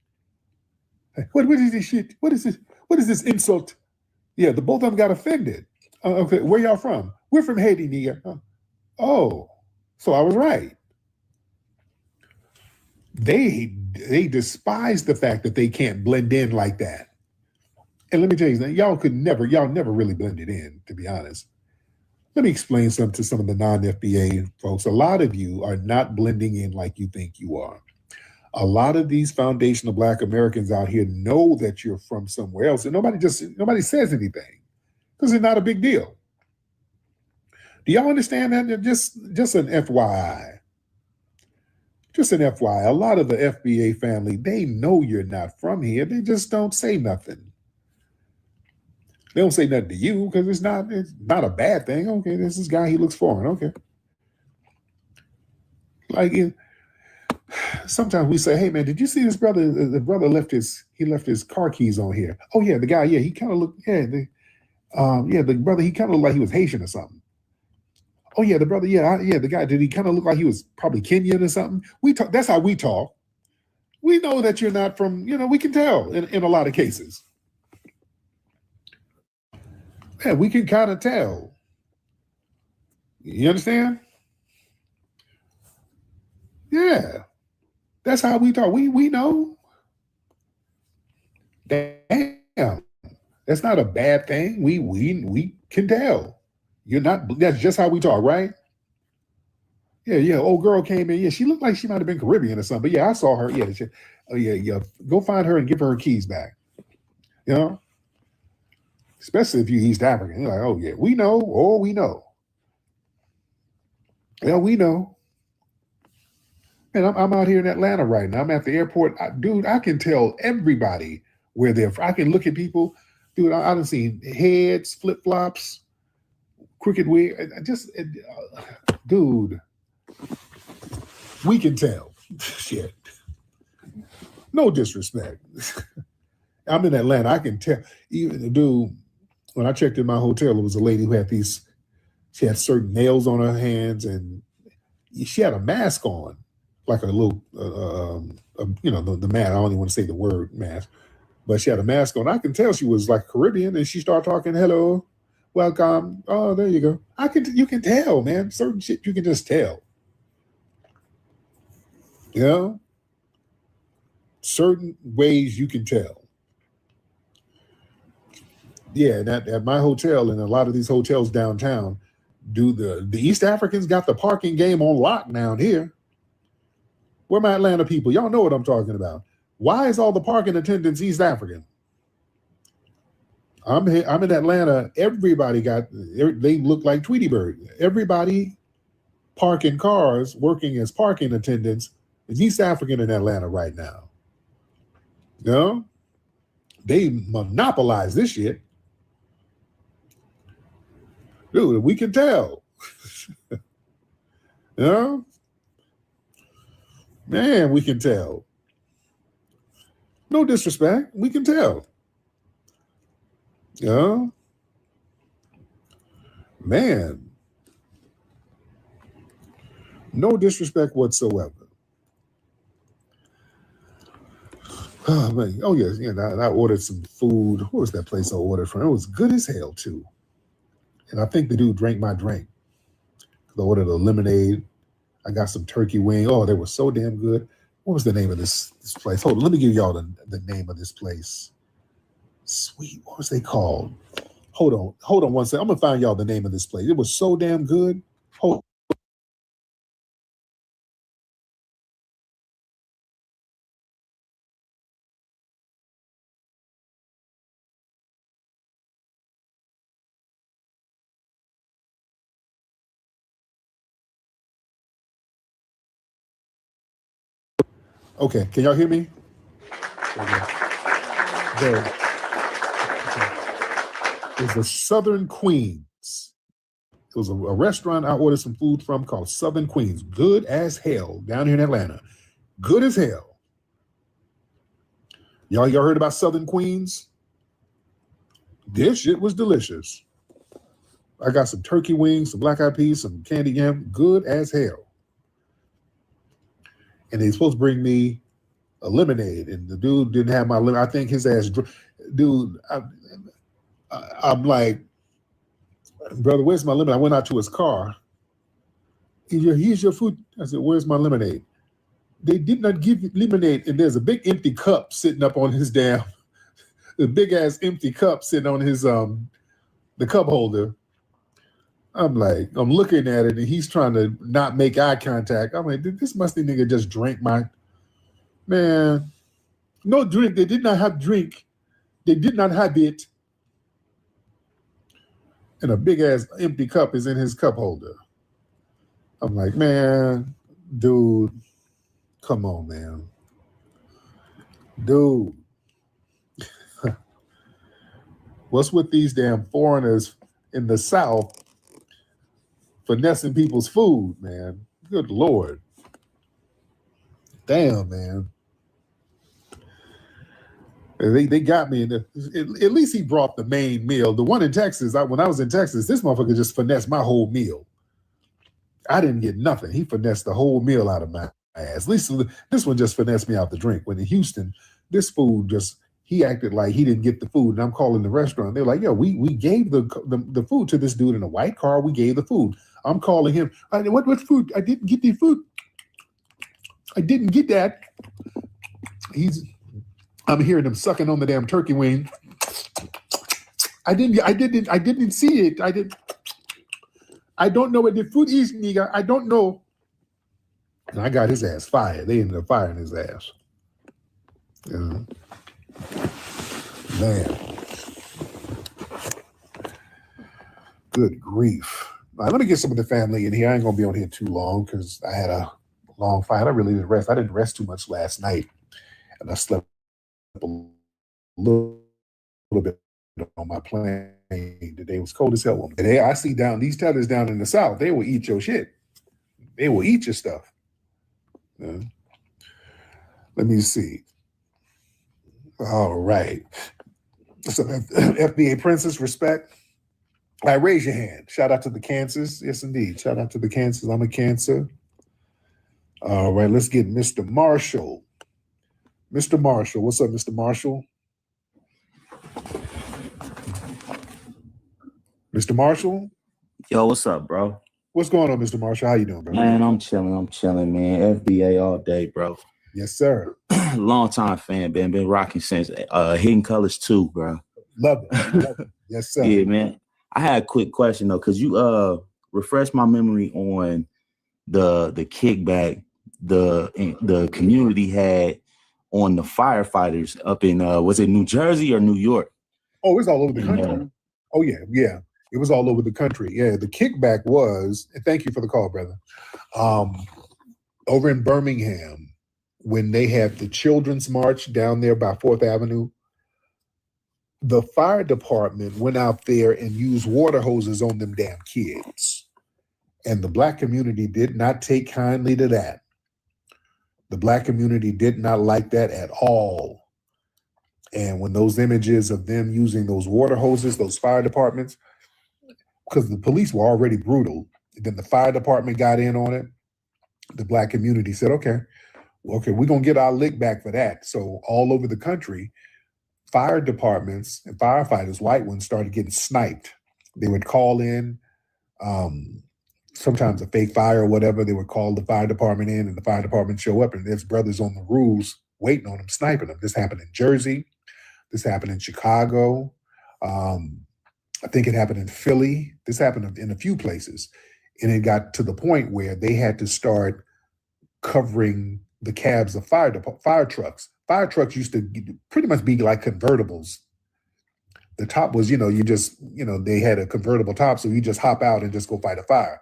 What is this shit? What is this? What is this insult? Yeah, the both of them got offended. Okay, where y'all from? We're from Haiti, nigga. Oh, so I was right. They despise the fact that they can't blend in like that. And let me tell you something, y'all never really blended in, to be honest. Let me explain something to some of the non-FBA folks. A lot of you are not blending in like you think you are. A lot of these foundational Black Americans out here know that you're from somewhere else, and nobody says anything because it's not a big deal. Do y'all understand that? Just an FYI. Just an FYI. A lot of the FBA family, they know you're not from here. They just don't say nothing. They don't say nothing to you because it's not a bad thing. Okay, this is guy, he looks foreign. Okay. Like sometimes we say, hey man, did you see this brother? The brother left his car keys on here. Oh yeah, the guy, yeah, he kind of looked, the brother, he kind of looked like he was Haitian or something. Oh yeah, the brother, the guy, did he kind of look like he was probably Kenyan or something? That's how we talk. We know that you're not from, we can tell in a lot of cases. Yeah, we can kind of tell. You understand? Yeah. That's how we talk. We know. Damn. That's not a bad thing. We can tell. That's just how we talk, right? Yeah. Old girl came in. Yeah, she looked like she might have been Caribbean or something. But yeah, I saw her. Yeah. Go find her and give her keys back. Especially if you're East African. You're like, oh yeah, we know. Oh, we know. Yeah, we know. And I'm out here in Atlanta right now. I'm at the airport. Dude, I can tell everybody where they're from. I can look at people. Dude, I done seen heads, flip-flops, crooked wig. Dude, we can tell. Shit. No disrespect. I'm in Atlanta. I can tell. Even the dude, when I checked in my hotel, it was a lady who had she had certain nails on her hands and she had a mask on, like a little, the mask. I don't even want to say the word mask, but she had a mask on. I can tell she was like Caribbean and she started talking, hello, welcome. Oh, there you go. You can tell, man. Certain shit you can just tell. Certain ways you can tell. Yeah, and at my hotel and a lot of these hotels downtown, the East Africans got the parking game on lock down here. Where my Atlanta people? Y'all know what I'm talking about. Why is all the parking attendants East African? I'm in Atlanta. Everybody they look like Tweety Bird. Everybody parking cars, working as parking attendants is East African in Atlanta right now. They monopolize this shit. Dude, we can tell. Man, we can tell. No disrespect, we can tell. Man. No disrespect whatsoever. Oh, man. Oh, yes. I ordered some food. What was that place I ordered from? It was good as hell, too. And I think the dude drank my drink. ordered a lemonade. I got some turkey wing. Oh, they were so damn good. What was the name of this place? Hold on, let me give y'all the name of this place. Sweet, what was they called? Hold on one second. I'm gonna find y'all the name of this place. It was so damn good. Hold. Okay, can y'all hear me? There. It was the Southern Queens. It was a restaurant I ordered some food from called Southern Queens. Good as hell down here in Atlanta. Good as hell. Y'all heard about Southern Queens? This shit was delicious. I got some turkey wings, some black eyed peas, some candy yam. Good as hell. And they supposed to bring me a lemonade, and the dude didn't have my lemonade. I think his ass, dude. I'm like, brother, where's my lemonade? I went out to his car. Here's your food. I said, where's my lemonade? They did not give you lemonade, and there's a big empty cup sitting up on his damn, the big ass empty cup sitting on his the cup holder. I'm like, I'm looking at it, and he's trying to not make eye contact. I'm like, this musty nigga just drank my, man. No drink. They did not have drink. They did not have it. And a big ass empty cup is in his cup holder. I'm like, man, dude, come on, man. Dude. What's with these damn foreigners in the South finessing people's food, man? Good Lord. Damn, man. They got me in at least he brought the main meal. The one in Texas, when I was in Texas, this motherfucker just finessed my whole meal. I didn't get nothing. He finessed the whole meal out of my ass. At least this one just finessed me out the drink. When in Houston, this food just, he acted like he didn't get the food. And I'm calling the restaurant. They're like, yo, we gave the food to this dude in a white car. We gave the food. I'm calling him. What food? I didn't get the food. I didn't get that. I'm hearing him sucking on the damn turkey wing. I didn't see it. I don't know what the food is, nigga. I don't know. And I got his ass fired. They ended up firing his ass. You know? Man. Good grief. All right, let me get some of the family in here. I ain't gonna be on here too long because I had a long fight. I really didn't rest. I didn't rest too much last night. And I slept a little bit on my plane. Today was cold as hell. And I see these tellers down in the South, they will eat your shit. They will eat your stuff. Let me see. All right. So FBA Princess, respect. All right, raise your hand. Shout out to the Cancers. Yes, indeed. Shout out to the Cancers. I'm a Cancer. All right, let's get Mr. Marshall. Mr. Marshall, what's up, Mr. Marshall? Mr. Marshall? Yo, what's up, bro? What's going on, Mr. Marshall? How you doing, bro? Man, I'm chilling, man. FBA all day, bro. Yes, sir. Long time fan, been rocking since Hidden Colors 2, bro. Love it. Yes, sir. Yeah, man. I had a quick question though, because you refreshed my memory on the kickback the community had on the firefighters up in was it New Jersey or New York? Oh, it's all over the country. Oh yeah. It was all over the country. Yeah, the kickback was, and thank you for the call, brother. Over in Birmingham, when they had the Children's March down there by 4th Avenue, the fire department went out there and used water hoses on them damn kids. And the Black community did not take kindly to that. The Black community did not like that at all. And when those images of them using those water hoses, those fire departments, because the police were already brutal, then the fire department got in on it. The Black community said, okay, we're going to get our lick back for that. So all over the country, fire departments and firefighters, white ones, started getting sniped. They would call in sometimes a fake fire or whatever. They would call the fire department in, and the fire department show up, and there's brothers on the roofs waiting on them, sniping them. This happened in Jersey. This happened in Chicago. I think it happened in Philly. This happened in a few places. And it got to the point where they had to start covering the cabs of fire trucks. Fire trucks used to pretty much be like convertibles. The top was, they had a convertible top, so you just hop out and just go fight a fire.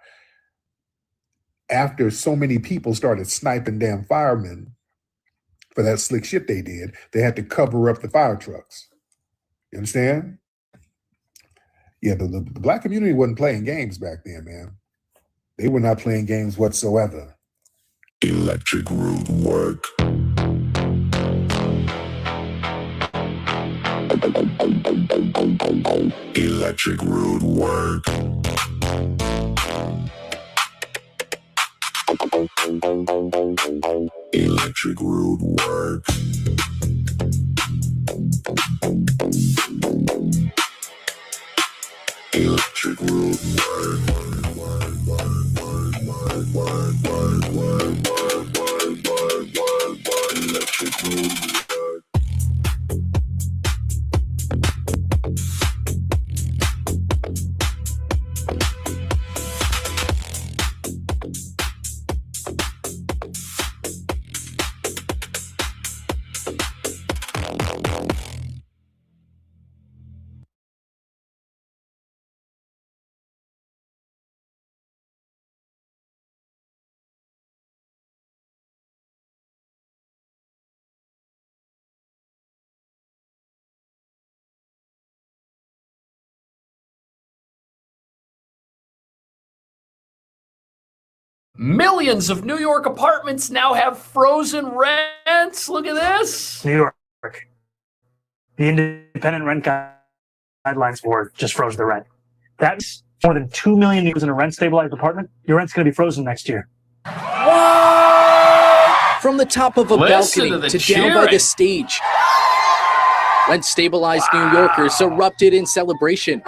After so many people started sniping damn firemen for that slick shit they did, they had to cover up the fire trucks. You understand? Yeah, the Black community wasn't playing games back then, man. They were not playing games whatsoever. Electric rude work. Electric rude work. Electric rude work. Electric rude work. Electric rude work. Millions of New York apartments now have frozen rents. Look at this. New York. The Independent Rent Guidelines Board just froze the rent. That's more than 2 million in a rent-stabilized apartment. Your rent's going to be frozen next year. From the top of a balcony to down by the stage, rent-stabilized New Yorkers erupted in celebration.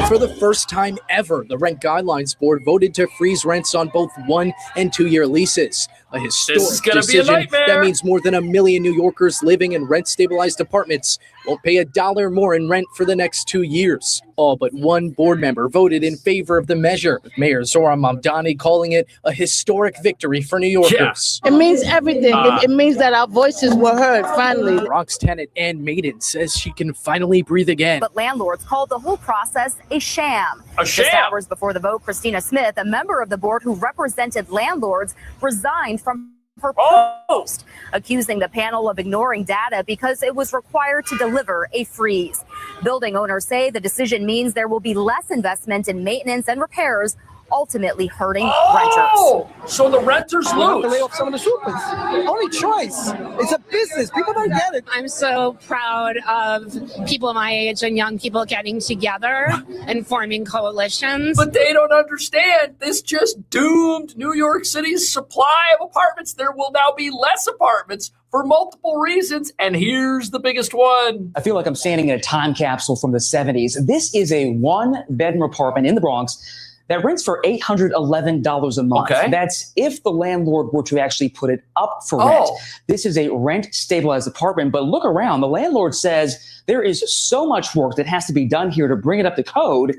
For the first time ever, the Rent Guidelines Board voted to freeze rents on both 1- and 2-year leases. A historic decision that means more than 1 million New Yorkers living in rent-stabilized apartments won't pay $1 more in rent for the next 2 years. All but one board member voted in favor of the measure, with Mayor Zora Mamdani calling it a historic victory for New Yorkers. It means everything. It means that our voices were heard, finally. Bronx tenant Ann Maiden says she can finally breathe again. But landlords called the whole process a sham. A sham? Just hours before the vote, Christina Smith, a member of the board who represented landlords, resigned from her post, accusing the panel of ignoring data because it was required to deliver a freeze. Building owners say the decision means there will be less investment in maintenance and repairs, ultimately hurting renters. So the renters We have to lay off some of the supers. Only choice. It's a business. People don't get it. I'm so proud of people my age and young people getting together and forming coalitions. But they don't understand. This just doomed New York City's supply of apartments. There will now be less apartments for multiple reasons. And here's the biggest one. I feel like I'm standing in a time capsule from the 70s. This is a 1-bedroom apartment in the Bronx that rents for $811 a month. Okay. That's if the landlord were to actually put it up for rent. This is a rent-stabilized apartment, but look around. The landlord says there is so much work that has to be done here to bring it up to code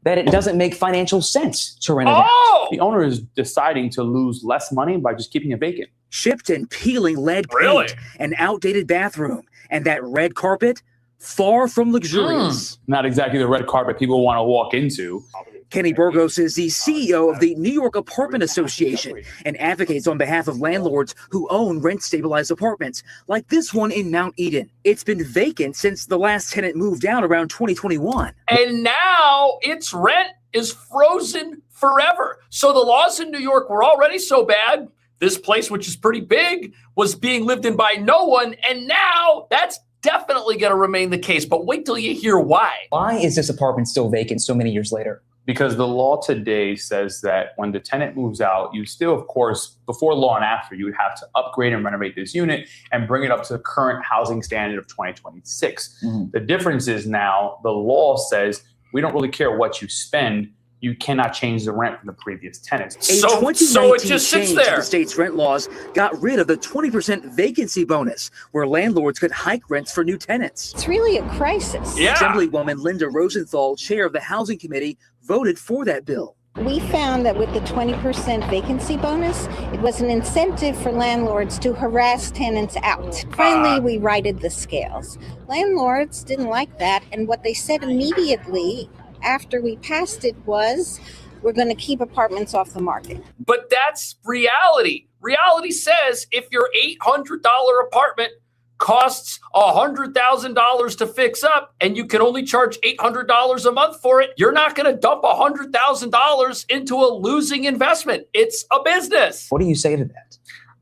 that it doesn't make financial sense to rent it out. The owner is deciding to lose less money by just keeping it vacant. Chipped and peeling lead paint, an outdated bathroom, and that red carpet, far from luxurious. Not exactly the red carpet people want to walk into. Kenny Burgos is the CEO of the New York Apartment Association and advocates on behalf of landlords who own rent-stabilized apartments, like this one in Mount Eden. It's been vacant since the last tenant moved out around 2021. And now its rent is frozen forever. So the laws in New York were already so bad. This place, which is pretty big, was being lived in by no one. And now that's definitely going to remain the case. But wait till you hear why. Why is this apartment still vacant so many years later? Because the law today says that when the tenant moves out, you still, of course, before law and after, you would have to upgrade and renovate this unit and bring it up to the current housing standard of 2026. The difference is now the law says we don't really care what you spend. you cannot change the rent from the previous tenants. A 2019 change to the state's rent laws got rid of the 20% vacancy bonus, where landlords could hike rents for new tenants. It's really a crisis. Assemblywoman Linda Rosenthal, chair of the Housing Committee, voted for that bill. We found that with the 20% vacancy bonus, it was an incentive for landlords to harass tenants out. Finally, we righted the scales. Landlords didn't like that, and what they said immediately after we passed it was, we're going to keep apartments off the market. But that's reality. Reality says if your $800 apartment costs $100,000 to fix up and you can only charge $800 a month for it, you're not going to dump $100,000 into a losing investment. It's a business. What do you say to that?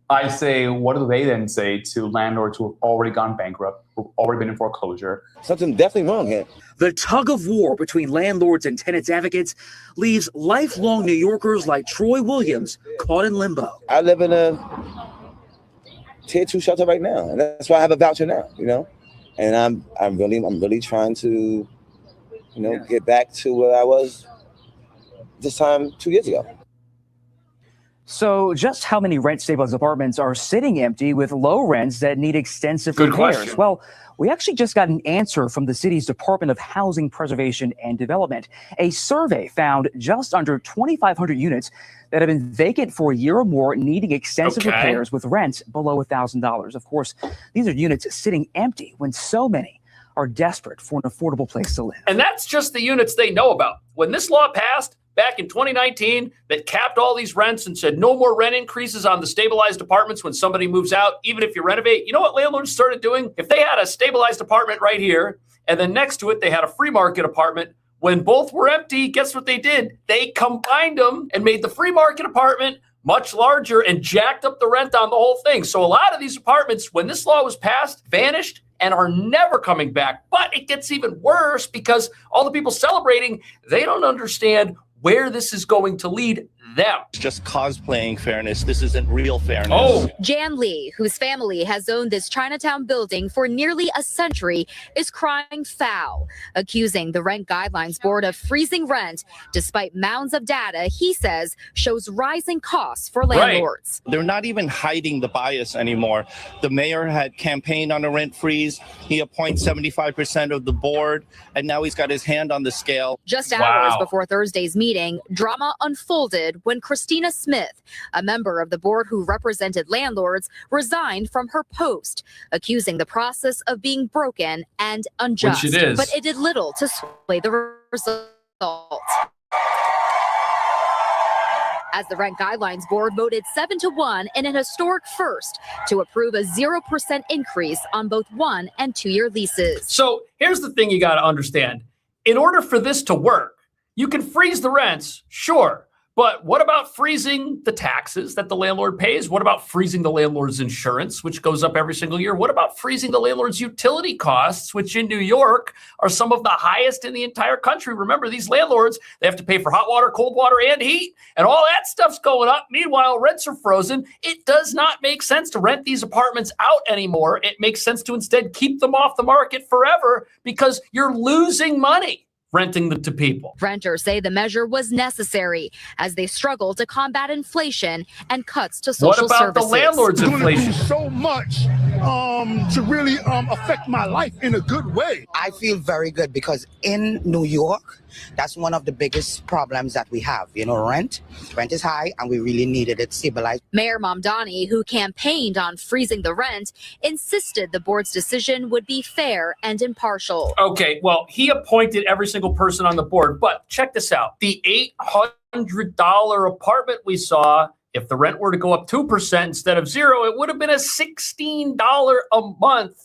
I say, what do they then say to landlords who have already gone bankrupt, who've already been in foreclosure? Something definitely wrong here. The tug of war between landlords and tenants advocates leaves lifelong New Yorkers like Troy Williams caught in limbo. I live in a tier 2 shelter right now, and that's why I have a voucher now, you know. And I'm really trying to, get back to where I was this time 2 years ago. So just how many rent-stabilized apartments are sitting empty with low rents that need extensive repairs? Question. Well, we actually just got an answer from the city's Department of Housing Preservation and Development. A survey found just under 2,500 units that have been vacant for a year or more, needing extensive repairs with rents below $1,000. Of course, these are units sitting empty when so many are desperate for an affordable place to live. And that's just the units they know about. When this law passed back in 2019 that capped all these rents and said no more rent increases on the stabilized apartments when somebody moves out, even if you renovate, you know what landlords started doing? If they had a stabilized apartment right here, and then next to it they had a free market apartment, when both were empty, guess what they did? They combined them and made the free market apartment much larger and jacked up the rent on the whole thing. So a lot of these apartments, when this law was passed, vanished and are never coming back. But it gets even worse because all the people celebrating, they don't understand where this is going to lead them. It's just cosplaying fairness. This isn't real fairness. Oh. Jan Lee, whose family has owned this Chinatown building for nearly a century, is crying foul, accusing the Rent Guidelines Board of freezing rent, despite mounds of data he says shows rising costs for landlords. Right. They're not even hiding the bias anymore. The mayor had campaigned on a rent freeze. He appoints 75% of the board, and now he's got his hand on the scale. Just hours before Thursday's meeting, drama unfolded when Christina Smith, a member of the board who represented landlords, resigned from her post, accusing the process of being broken and unjust. Which it is. But it did little to sway the result. As the Rent Guidelines Board voted 7-1 in an historic first to approve a 0% increase on both 1- and 2-year leases. So here's the thing you got to understand. In order for this to work, you can freeze the rents, sure. But what about freezing the taxes that the landlord pays? What about freezing the landlord's insurance, which goes up every single year? What about freezing the landlord's utility costs, which in New York are some of the highest in the entire country? Remember, these landlords, they have to pay for hot water, cold water, and heat, and all that stuff's going up. Meanwhile, rents are frozen. It does not make sense to rent these apartments out anymore. It makes sense to instead keep them off the market forever because you're losing money renting them to people. Renters say the measure was necessary as they struggle to combat inflation and cuts to social services. What about the landlord's inflation? So much to really affect my life in a good way. I feel very good because in New York, that's one of the biggest problems that we have. Rent is high and we really needed it stabilized. Mayor Mamdani, who campaigned on freezing the rent, insisted the board's decision would be fair and impartial. Okay, well, he appointed every single person on the board, but check this out. The $800 apartment we saw, if the rent were to go up 2% instead of 0, it would have been a $16 a month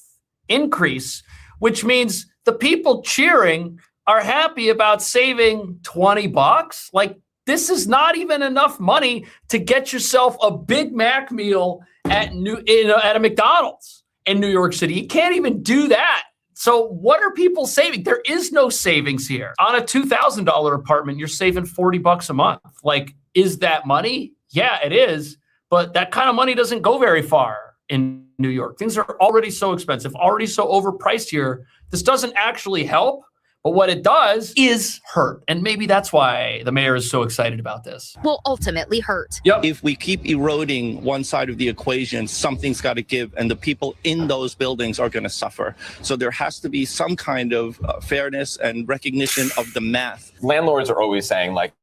increase, which means the people cheering are happy about saving $20. Like, this is not even enough money to get yourself a Big Mac meal at a McDonald's in New York City. You can't even do that. So what are people saving? There is no savings here. On a $2,000 apartment, you're saving $40 a month. Like, is that money? Yeah, it is. But that kind of money doesn't go very far in New York. Things are already so expensive, already so overpriced here. This doesn't actually help. But what it does is hurt. And maybe that's why the mayor is so excited about this. Will ultimately hurt. Yep. If we keep eroding one side of the equation, something's got to give, and the people in those buildings are going to suffer. So there has to be some kind of fairness and recognition of the math. Landlords are always saying, like,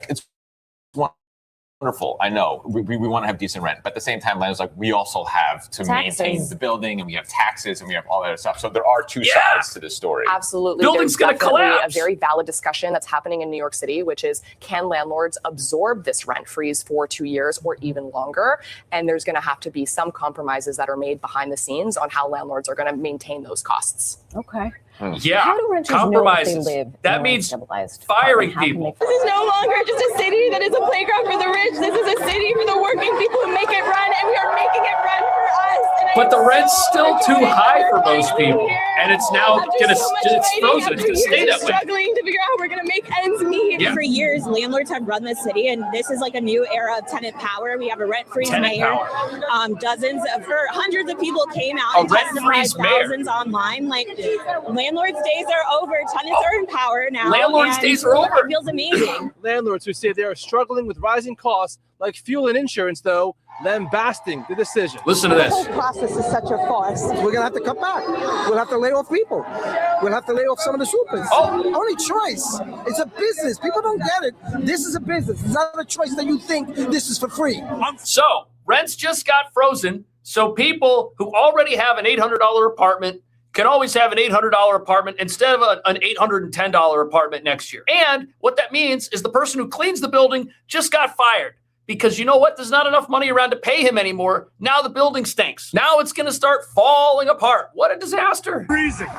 it's wonderful. I know we want to have decent rent, but at the same time, landlords like we also have to maintain the building, and we have taxes, and we have all that stuff. So there are two sides to this story. Absolutely, Building's there's gonna definitely collapse. a very valid discussion that's happening in New York City, which is can landlords absorb this rent freeze for 2 years or even longer? And there's going to have to be some compromises that are made behind the scenes on how landlords are going to maintain those costs. Okay. Yeah, How do renters compromises. know if they live That in a means stabilized firing apartment? How can people. they- This is no longer just a city that is a playground for the rich. This is a city for the working people who make it run, and we are making it run for us. And But the rent's so still too enjoying high for everything most people. here. And it's now After gonna, so much it's fighting, frozen. It's after gonna stay years that of way. struggling to figure out how we're gonna make ends meet. Yeah. For years, landlords have run the city, and this is like a new era of tenant power. We have a rent-free Tenant mayor. power. Hundreds of people came out A and testified, rent-free mayor. thousands online. Like, landlords' days are over. Tenants are in power now. Landlords' and days are over. It feels amazing. Landlords who say they are struggling with rising costs like fuel and insurance, though, lambasting the decision. Listen to The this. whole process is such a farce. We're gonna have to cut back. We'll have to lay off people. We'll have to lay off some of the supers. Only choice. It's a business. People don't get it. This is a business. It's not a choice that you think this is for free. So rents just got frozen. So people who already have an $800 apartment can always have an $800 apartment instead of an $810 apartment next year. And what that means is the person who cleans the building just got fired. Because you know what? There's not enough money around to pay him anymore. Now the building stinks. Now it's going to start falling apart. What a disaster. Freezing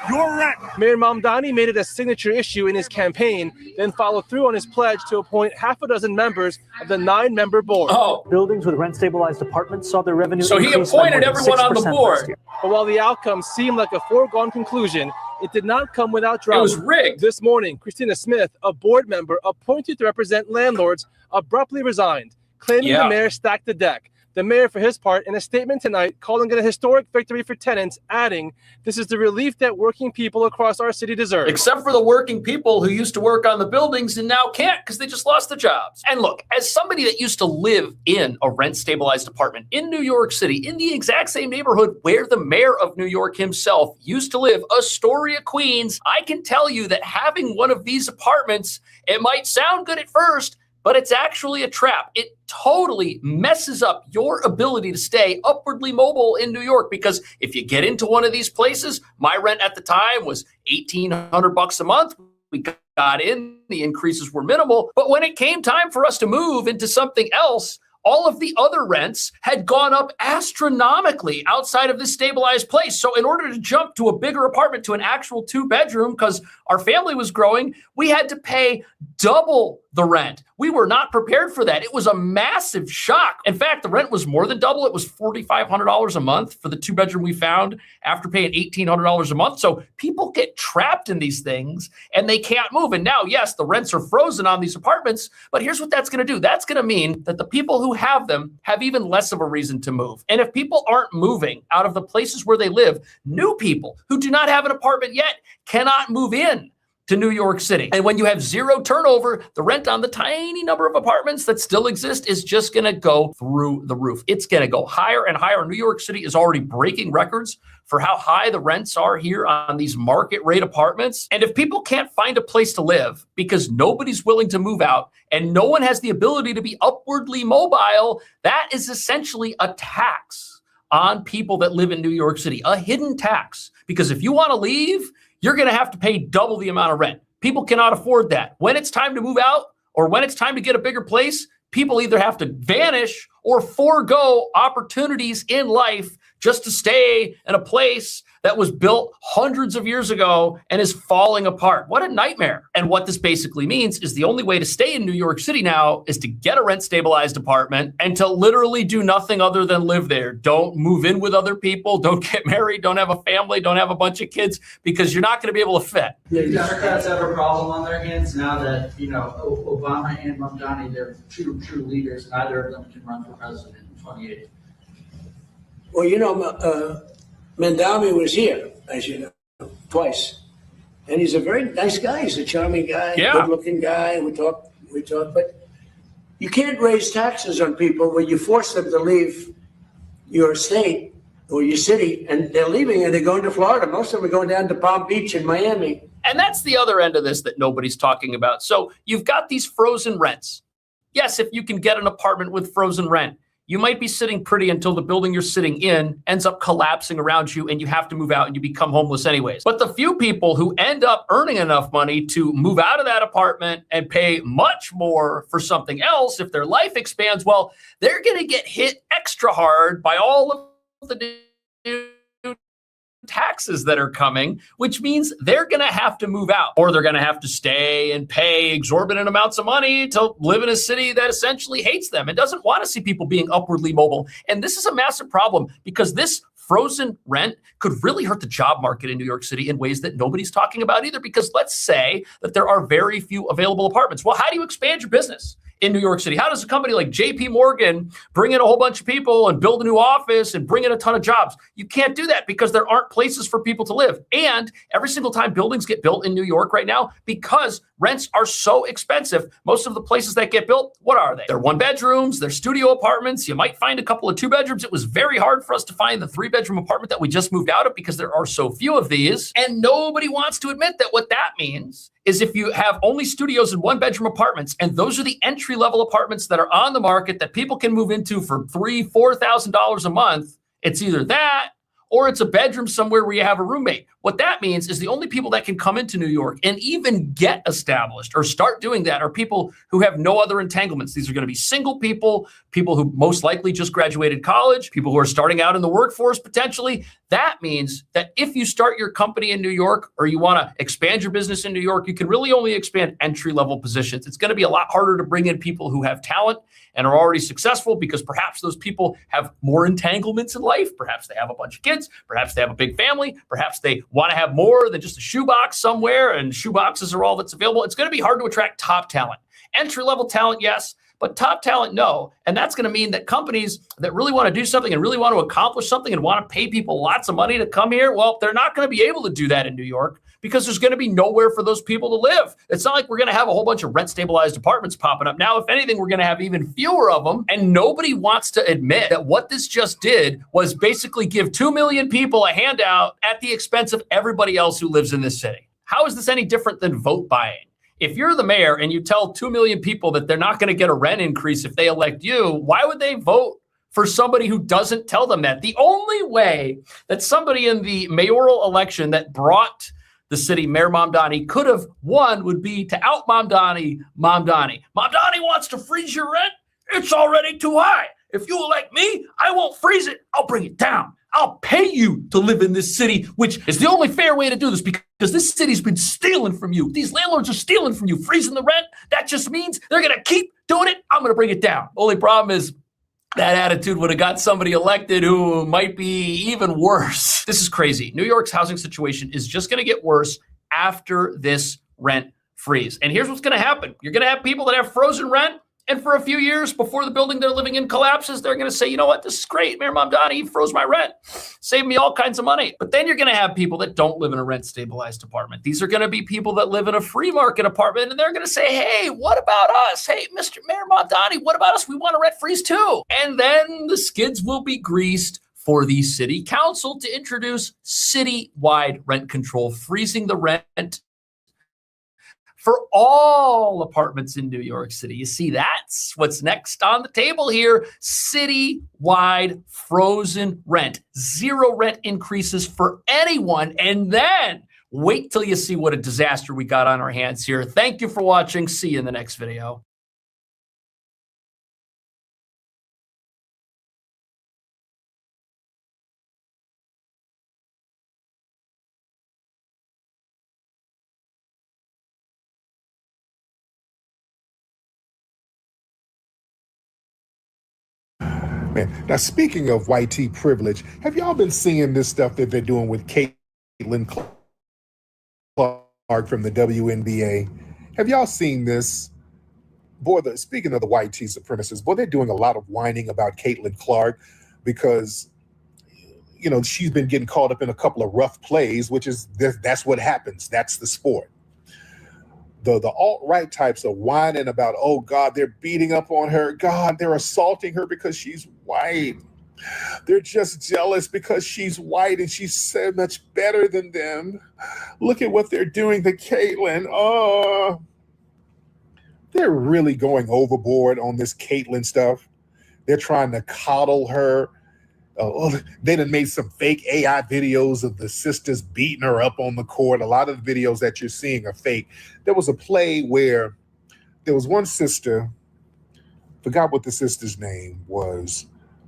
your rent. Mayor Mamdani made it a signature issue in his campaign, then followed through on his pledge to appoint half a dozen members of the 9-member board. Buildings with rent-stabilized apartments saw their revenue So he increase by appointed more than everyone on the 6% last board. year. But while the outcome seemed like a foregone conclusion, it did not come without drama. It was rigged. This morning, Christina Smith, a board member appointed to represent landlords, abruptly resigned, claiming the mayor stacked the deck. The mayor, for his part, in a statement tonight, calling it a historic victory for tenants, adding, "This is the relief that working people across our city deserve." Except for the working people who used to work on the buildings and now can't because they just lost their jobs. And look, as somebody that used to live in a rent-stabilized apartment in New York City, in the exact same neighborhood where the mayor of New York himself used to live, Astoria, Queens, I can tell you that having one of these apartments, it might sound good at first, but it's actually a trap. It totally messes up your ability to stay upwardly mobile in New York, because if you get into one of these places, my rent at the time was $1,800 a month. We got in, the increases were minimal. But when it came time for us to move into something else, all of the other rents had gone up astronomically outside of this stabilized place. So in order to jump to a bigger apartment, to an actual 2-bedroom, because our family was growing, we had to pay double the rent. We were not prepared for that. It was a massive shock. In fact, the rent was more than double. It was $4,500 a month for the 2-bedroom we found after paying $1,800 a month. So people get trapped in these things and they can't move. And now, yes, the rents are frozen on these apartments, but here's what that's going to do. That's going to mean that the people who have them have even less of a reason to move. And if people aren't moving out of the places where they live, new people who do not have an apartment yet cannot move in to New York City. And when you have zero turnover, the rent on the tiny number of apartments that still exist is just going to go through the roof. It's going to go higher and higher. New York City is already breaking records for how high the rents are here on these market rate apartments. And if people can't find a place to live because nobody's willing to move out and no one has the ability to be upwardly mobile, that is essentially a tax on people that live in New York City, a hidden tax. Because if you want to leave, you're going to have to pay double the amount of rent. People cannot afford that. When it's time to move out or when it's time to get a bigger place, people either have to vanish or forego opportunities in life just to stay in a place that was built hundreds of years ago and is falling apart. What a nightmare. And what this basically means is the only way to stay in New York City now is to get a rent-stabilized apartment and to literally do nothing other than live there. Don't move in with other people. Don't get married. Don't have a family. Don't have a bunch of kids, because you're not going to be able to fit. The Democrats have a problem on their hands now that, Obama and Mamdani, they're two true leaders. Neither of them can run for president in 2028. Well, Mamdani was here, as you know, twice. And he's a very nice guy. He's a charming guy, Yeah. good-looking guy. We talk, but you can't raise taxes on people when you force them to leave your state or your city, and they're leaving and they're going to Florida. Most of them are going down to Palm Beach and Miami. And that's the other end of this that nobody's talking about. So you've got these frozen rents. Yes, if you can get an apartment with frozen rent, you might be sitting pretty until the building you're sitting in ends up collapsing around you and you have to move out and you become homeless anyways. But the few people who end up earning enough money to move out of that apartment and pay much more for something else, if their life expands, well, they're going to get hit extra hard by all of the new taxes that are coming, which means they're going to have to move out, or they're going to have to stay and pay exorbitant amounts of money to live in a city that essentially hates them and doesn't want to see people being upwardly mobile. And this is a massive problem because this frozen rent could really hurt the job market in New York City in ways that nobody's talking about either. Because let's say that there are very few available apartments. Well, how do you expand your business in New York City? How does a company like JP Morgan bring in a whole bunch of people and build a new office and bring in a ton of jobs? You can't do that because there aren't places for people to live. And every single time buildings get built in New York right now, because rents are so expensive, most of the places that get built, what are they? They're one bedrooms, they're studio apartments. You might find a couple of two bedrooms. It was very hard for us to find the 3-bedroom apartment that we just moved out of because there are so few of these. And nobody wants to admit that what that means is if you have only studios and 1-bedroom apartments, and those are the entry-level apartments that are on the market that people can move into for $3,000-$4,000 a month, it's either that or it's a bedroom somewhere where you have a roommate. What that means is the only people that can come into New York and even get established or start doing that are people who have no other entanglements. These are going to be single people, people who most likely just graduated college, people who are starting out in the workforce potentially. That means that if you start your company in New York or you want to expand your business in New York, you can really only expand entry-level positions. It's going to be a lot harder to bring in people who have talent and are already successful because perhaps those people have more entanglements in life. Perhaps they have a bunch of kids. Perhaps they have a big family. Perhaps they want to have more than just a shoebox somewhere, and shoeboxes are all that's available. It's going to be hard to attract top talent. Entry-level talent, yes, but top talent, no. And that's going to mean that companies that really want to do something and really want to accomplish something and want to pay people lots of money to come here, well, they're not going to be able to do that in New York because there's going to be nowhere for those people to live. It's not like we're going to have a whole bunch of rent-stabilized apartments popping up. Now, if anything, we're going to have even fewer of them. And nobody wants to admit that what this just did was basically give 2 million people a handout at the expense of everybody else who lives in this city. How is this any different than vote buying? If you're the mayor and you tell 2 million people that they're not going to get a rent increase if they elect you, why would they vote for somebody who doesn't tell them that? The only way that somebody in the mayoral election that brought the city, Mayor Mamdani, could have won would be to out Mamdani. Mamdani wants to freeze your rent. It's already too high. If you elect me, I won't freeze it. I'll bring it down. I'll pay you to live in this city, which is the only fair way to do this because this city's been stealing from you. These landlords are stealing from you, freezing the rent. That just means they're going to keep doing it. I'm going to bring it down. Only problem is that attitude would have got somebody elected who might be even worse. This is crazy. New York's housing situation is just going to get worse after this rent freeze. And here's what's going to happen. You're going to have people that have frozen rent. And for a few years before the building they're living in collapses, they're going to say, you know what, this is great. Mayor Mamdani, he froze my rent, saved me all kinds of money. But then you're going to have people that don't live in a rent-stabilized apartment. These are going to be people that live in a free market apartment, and they're going to say, hey, what about us? Hey, Mr. Mayor Mamdani, what about us? We want a rent freeze too. And then the skids will be greased for the city council to introduce citywide rent control, freezing the rent for all apartments in New York City. You see, that's what's next on the table here. City-wide frozen rent. 0 rent increases for anyone. And then wait till you see what a disaster we got on our hands here. Thank you for watching. See you in the next video. Man, now speaking of white tea privilege, have y'all been seeing this stuff that they're doing with Caitlin Clark from the WNBA? Have y'all seen this? Boy, speaking of the white tea supremacists, boy, they're doing a lot of whining about Caitlin Clark because, you know, she's been getting caught up in a couple of rough plays, which is that's what happens. That's the sport. The alt-right types are whining about, oh God, they're beating up on her. God, they're assaulting her because she's white. They're just jealous because she's white and she's so much better than them. Look at what they're doing to Caitlyn. Oh, they're really going overboard on this Caitlyn stuff. They're trying to coddle her. They done made some fake AI videos of the sisters beating her up on the court. A lot of the videos that you're seeing are fake. There was a play where there was one sister, forgot what the sister's name was,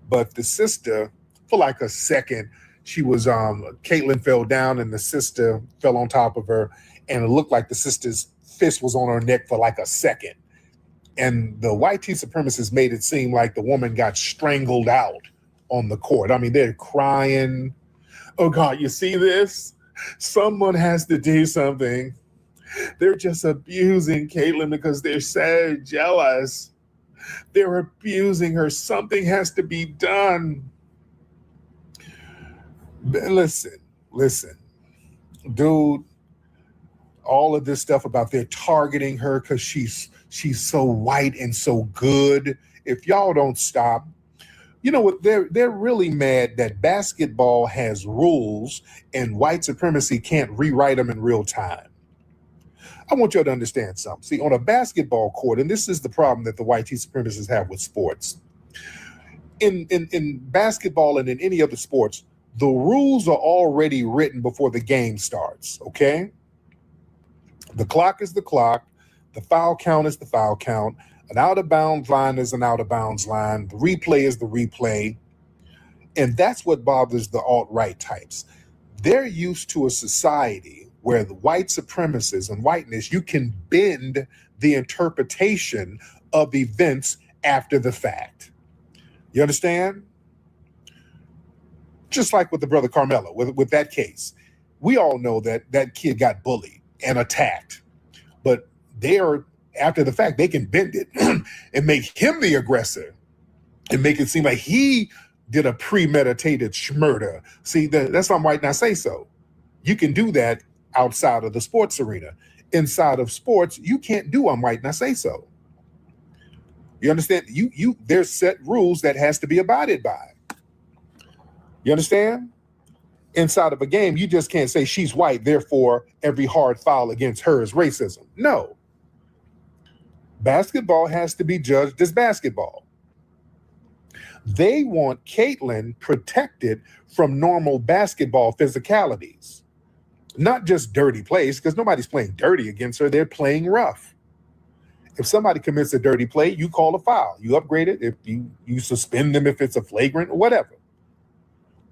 but the sister, for like a second, she was, Caitlyn fell down and the sister fell on top of her, and it looked like the sister's fist was on her neck for like a second. And the white tea supremacists made it seem like the woman got strangled out on the court. I mean, they're crying. Oh God, you see this? Someone has to do something. They're just abusing Caitlyn because they're so jealous. They're abusing her. Something has to be done. Listen, dude, all of this stuff about they're targeting her because she's so white and so good. If y'all don't stop, you know what? They're really mad that basketball has rules and white supremacy can't rewrite them in real time. I want y'all to understand something. See, on a basketball court, and this is the problem that the white supremacists have with sports. In basketball and in any other sports, the rules are already written before the game starts, okay? The clock is the clock. The foul count is the foul count. An out-of-bounds line is an out-of-bounds line. The replay is the replay. And that's what bothers the alt-right types. They're used to a society where the white supremacists and whiteness, you can bend the interpretation of events after the fact. You understand? Just like with the brother Carmelo, with that case. We all know that that kid got bullied and attacked. But they are, after the fact, they can bend it and make him the aggressor and make it seem like he did a premeditated schmurder. See, that's why I'm white and I say so. You can do that outside of the sports arena. Inside of sports, you can't do I'm white and I say so. You understand? There's set rules that has to be abided by. You understand? Inside of a game, you just can't say she's white, therefore every hard foul against her is racism. No. Basketball has to be judged as basketball. They want Caitlyn protected from normal basketball physicalities, not just dirty plays, because nobody's playing dirty against her. They're playing rough. If somebody commits a dirty play, you call a foul. You upgrade it. If you suspend them if it's a flagrant or whatever.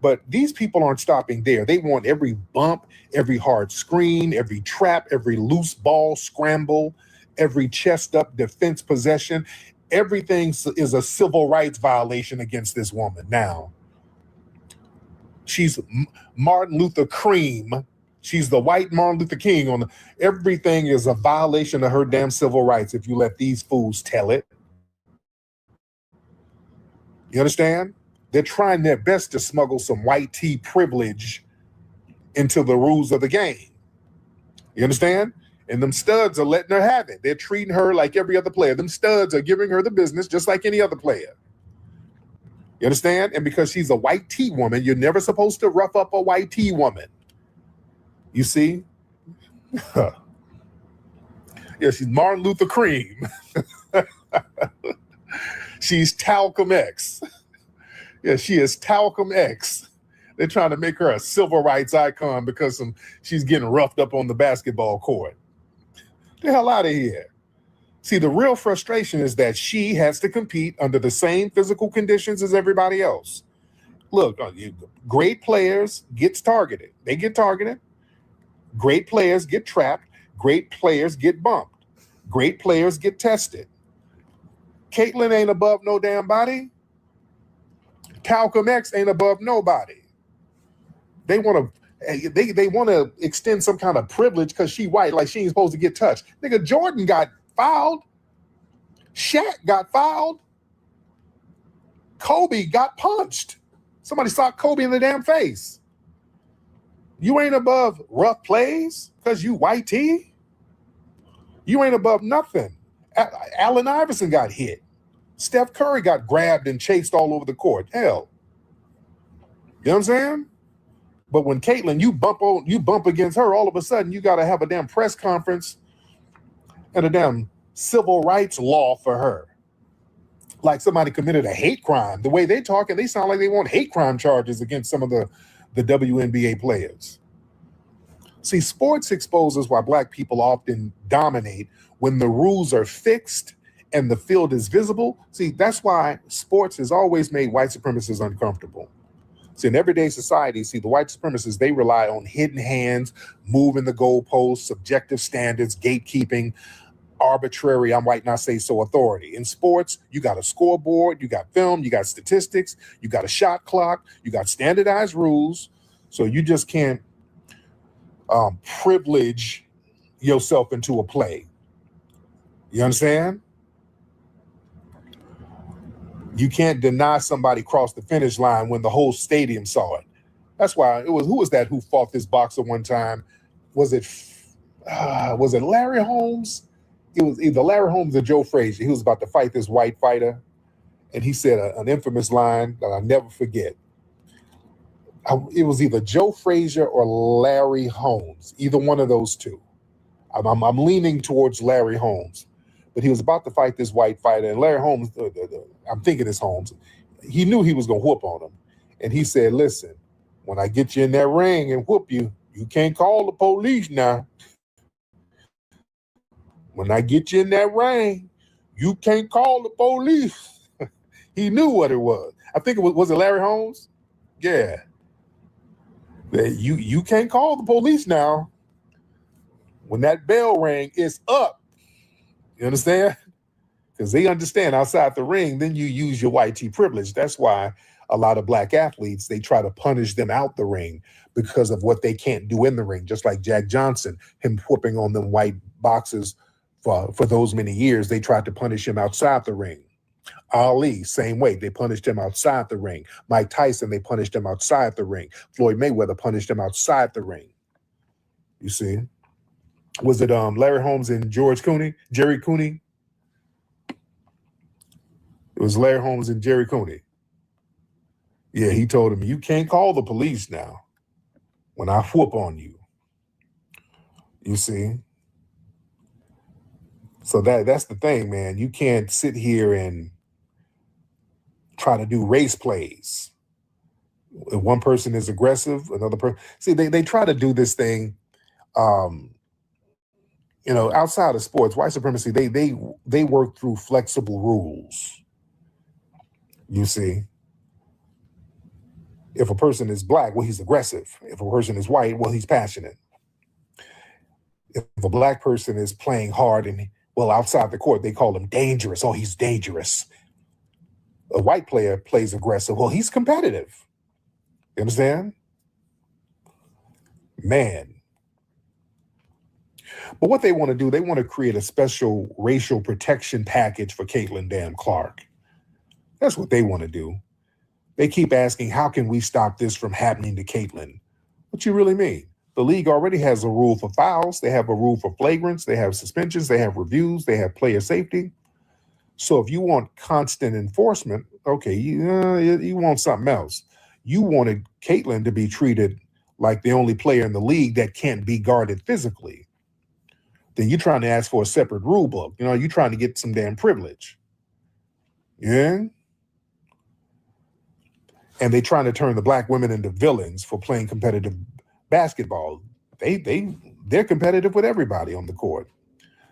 But these people aren't stopping there. They want every bump, every hard screen, every trap, every loose ball scramble, every chest up defense possession. Everything is a civil rights violation against this woman. Now, she's Martin Luther Cream. She's the white Martin Luther King. Everything is a violation of her damn civil rights if you let these fools tell it. You understand? They're trying their best to smuggle some white tea privilege into the rules of the game. You understand? And them studs are letting her have it. They're treating her like every other player. Them studs are giving her the business just like any other player. You understand? And because she's a white tea woman, you're never supposed to rough up a white tea woman. You see? Yeah, she's Martin Luther Cream. She's Talcum X. Yeah, she is Talcum X. They're trying to make her a civil rights icon because she's getting roughed up on the basketball court. Get the hell out of here. See, the real frustration is that she has to compete under the same physical conditions as everybody else. Look, great players gets targeted. They get targeted. Great players get trapped. Great players get bumped. Great players get tested. Caitlyn ain't above no damn body. Talcum X ain't above nobody. They want to extend some kind of privilege because she white, like she ain't supposed to get touched. Nigga, Jordan got fouled. Shaq got fouled. Kobe got punched. Somebody socked Kobe in the damn face. You ain't above rough plays because you white tee. You ain't above nothing. Allen Iverson got hit. Steph Curry got grabbed and chased all over the court. Hell. You know what I'm saying? But when Caitlyn, you bump against her, all of a sudden you got to have a damn press conference and a damn civil rights law for her. Like somebody committed a hate crime. The way they talking, they sound like they want hate crime charges against some of the WNBA players. See, sports exposes why Black people often dominate when the rules are fixed and the field is visible. See, that's why sports has always made white supremacists uncomfortable. See, in everyday society, see, the white supremacists, they rely on hidden hands, moving the goalposts, subjective standards, gatekeeping, arbitrary, I'm white, not say so authority. In sports, you got a scoreboard, you got film, you got statistics, you got a shot clock, you got standardized rules. So you just can't privilege yourself into a play. You understand? You can't deny somebody crossed the finish line when the whole stadium saw it. That's why who was that who fought this boxer one time? Was it Larry Holmes? It was either Larry Holmes or Joe Frazier. He was about to fight this white fighter, and he said an infamous line that I'll never forget. It was either Joe Frazier or Larry Holmes, either one of those two. I'm leaning towards Larry Holmes, but he was about to fight this white fighter, and Larry Holmes, I'm thinking it's Holmes, he knew he was going to whoop on him, and he said, listen, when I get you in that ring and whoop you, you can't call the police now. When I get you in that ring, you can't call the police. He knew what it was. I think it was it Larry Holmes? Yeah. You can't call the police now. When that bell ring, it's up. You understand? Because they understand outside the ring, then you use your white tee privilege. That's why a lot of Black athletes, they try to punish them out the ring because of what they can't do in the ring. Just like Jack Johnson, him whooping on them white boxers for those many years, they tried to punish him outside the ring. Ali, same way, they punished him outside the ring. Mike Tyson, they punished him outside the ring. Floyd Mayweather punished him outside the ring. You see? Was it Larry Holmes and Jerry Cooney? It was Larry Holmes and Jerry Cooney. Yeah, he told him, you can't call the police now when I whoop on you. You see? So that's the thing, man. You can't sit here and try to do race plays. If one person is aggressive, another person. See, they try to do this thing, outside of sports. White supremacy, they work through flexible rules. You see, if a person is Black, well, he's aggressive. If a person is white, well, he's passionate. If a Black person is playing hard and outside the court, they call him dangerous. Oh, he's dangerous. A white player plays aggressive. Well, he's competitive. You understand? Man. But what they want to do, they want to create a special racial protection package for Caitlin damn Clark. That's what they want to do. They keep asking, how can we stop this from happening to Caitlin? What you really mean? The league already has a rule for fouls. They have a rule for flagrants. They have suspensions. They have reviews. They have player safety. So if you want constant enforcement, okay, you want something else. You wanted Caitlin to be treated like the only player in the league that can't be guarded physically. Then you're trying to ask for a separate rule book. You're trying to get some damn privilege. Yeah? And they're trying to turn the Black women into villains for playing competitive basketball. They're competitive with everybody on the court.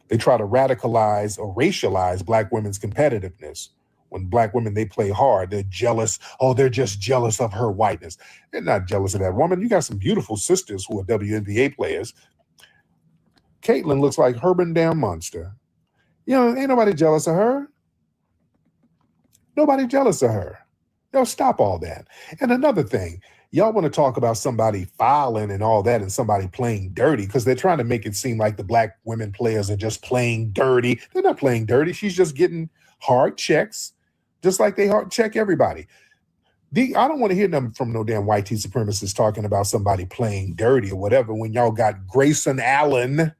They try to radicalize or racialize Black women's competitiveness. When Black women, they play hard, they're jealous. Oh, they're just jealous of her whiteness. They're not jealous of that woman. You got some beautiful sisters who are WNBA players. Caitlin looks like Herman damn Munster. Ain't nobody jealous of her. Nobody jealous of her. Stop all that. And another thing, y'all want to talk about somebody fouling and all that and somebody playing dirty because they're trying to make it seem like the Black women players are just playing dirty. They're not playing dirty. She's just getting hard checks, just like they hard check everybody. I don't want to hear them from no damn white supremacists talking about somebody playing dirty or whatever when y'all got Grayson Allen,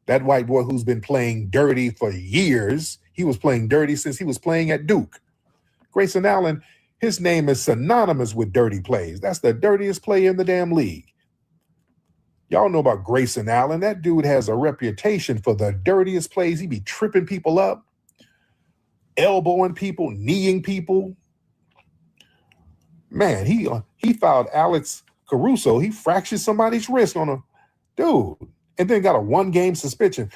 that white boy who's been playing dirty for years. He was playing dirty since he was playing at Duke. Grayson Allen, his name is synonymous with dirty plays. That's the dirtiest player in the damn league. Y'all know about Grayson Allen. That dude has a reputation for the dirtiest plays. He be tripping people up, elbowing people, kneeing people. Man, he fouled Alex Caruso. He fractured somebody's wrist on a dude, and then got a 1-game suspension.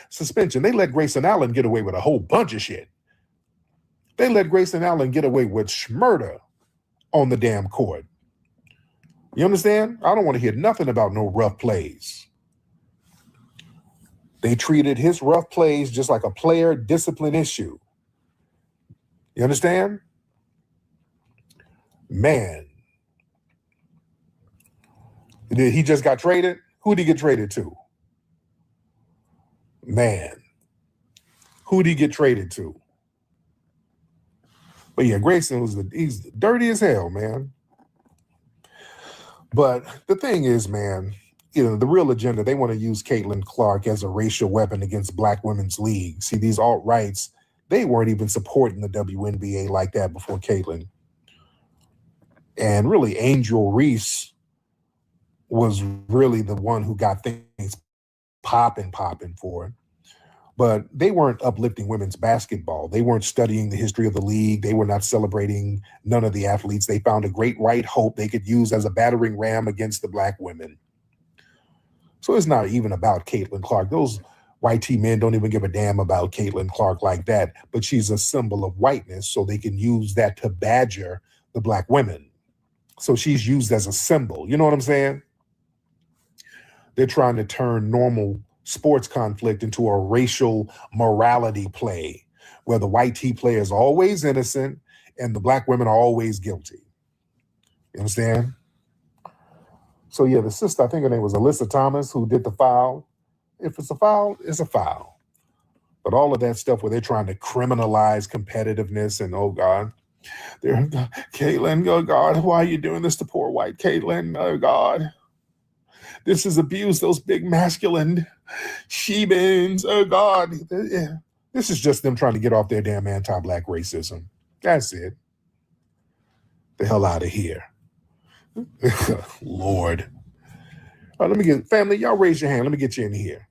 They let Grayson Allen get away with a whole bunch of shit. They let Grayson Allen get away with schmurder on the damn court. You understand? I don't want to hear nothing about no rough plays. They treated his rough plays just like a player discipline issue. You understand? Man. He just got traded? Who did he get traded to? Man. Who did he get traded to? But yeah, Grayson he's dirty as hell, man. But the thing is, man, you know, the real agenda, they want to use Caitlin Clark as a racial weapon against Black women's league. See, these alt-rights, they weren't even supporting the WNBA like that before Caitlin. And really, Angel Reese was really the one who got things popping for it. But they weren't uplifting women's basketball. They weren't studying the history of the league. They were not celebrating none of the athletes. They found a great white hope they could use as a battering ram against the Black women. So it's not even about Caitlin Clark. Those white men don't even give a damn about Caitlin Clark like that. But she's a symbol of whiteness, so they can use that to badger the Black women. So she's used as a symbol. You know what I'm saying? They're trying to turn normal sports conflict into a racial morality play where the white player is always innocent and the Black women are always guilty. You understand? So yeah, the sister, I think her name was Alyssa Thomas, who did the foul. If it's a foul, it's a foul. But all of that stuff where they're trying to criminalize competitiveness and, oh God, Caitlin, oh God, why are you doing this to poor white Caitlin? Oh God. This is abuse, those big masculine she-bins. Oh, God. This is just them trying to get off their damn anti-Black racism. That's it. The hell out of here. Lord. All right, let me get, family, y'all raise your hand. Let me get you in here.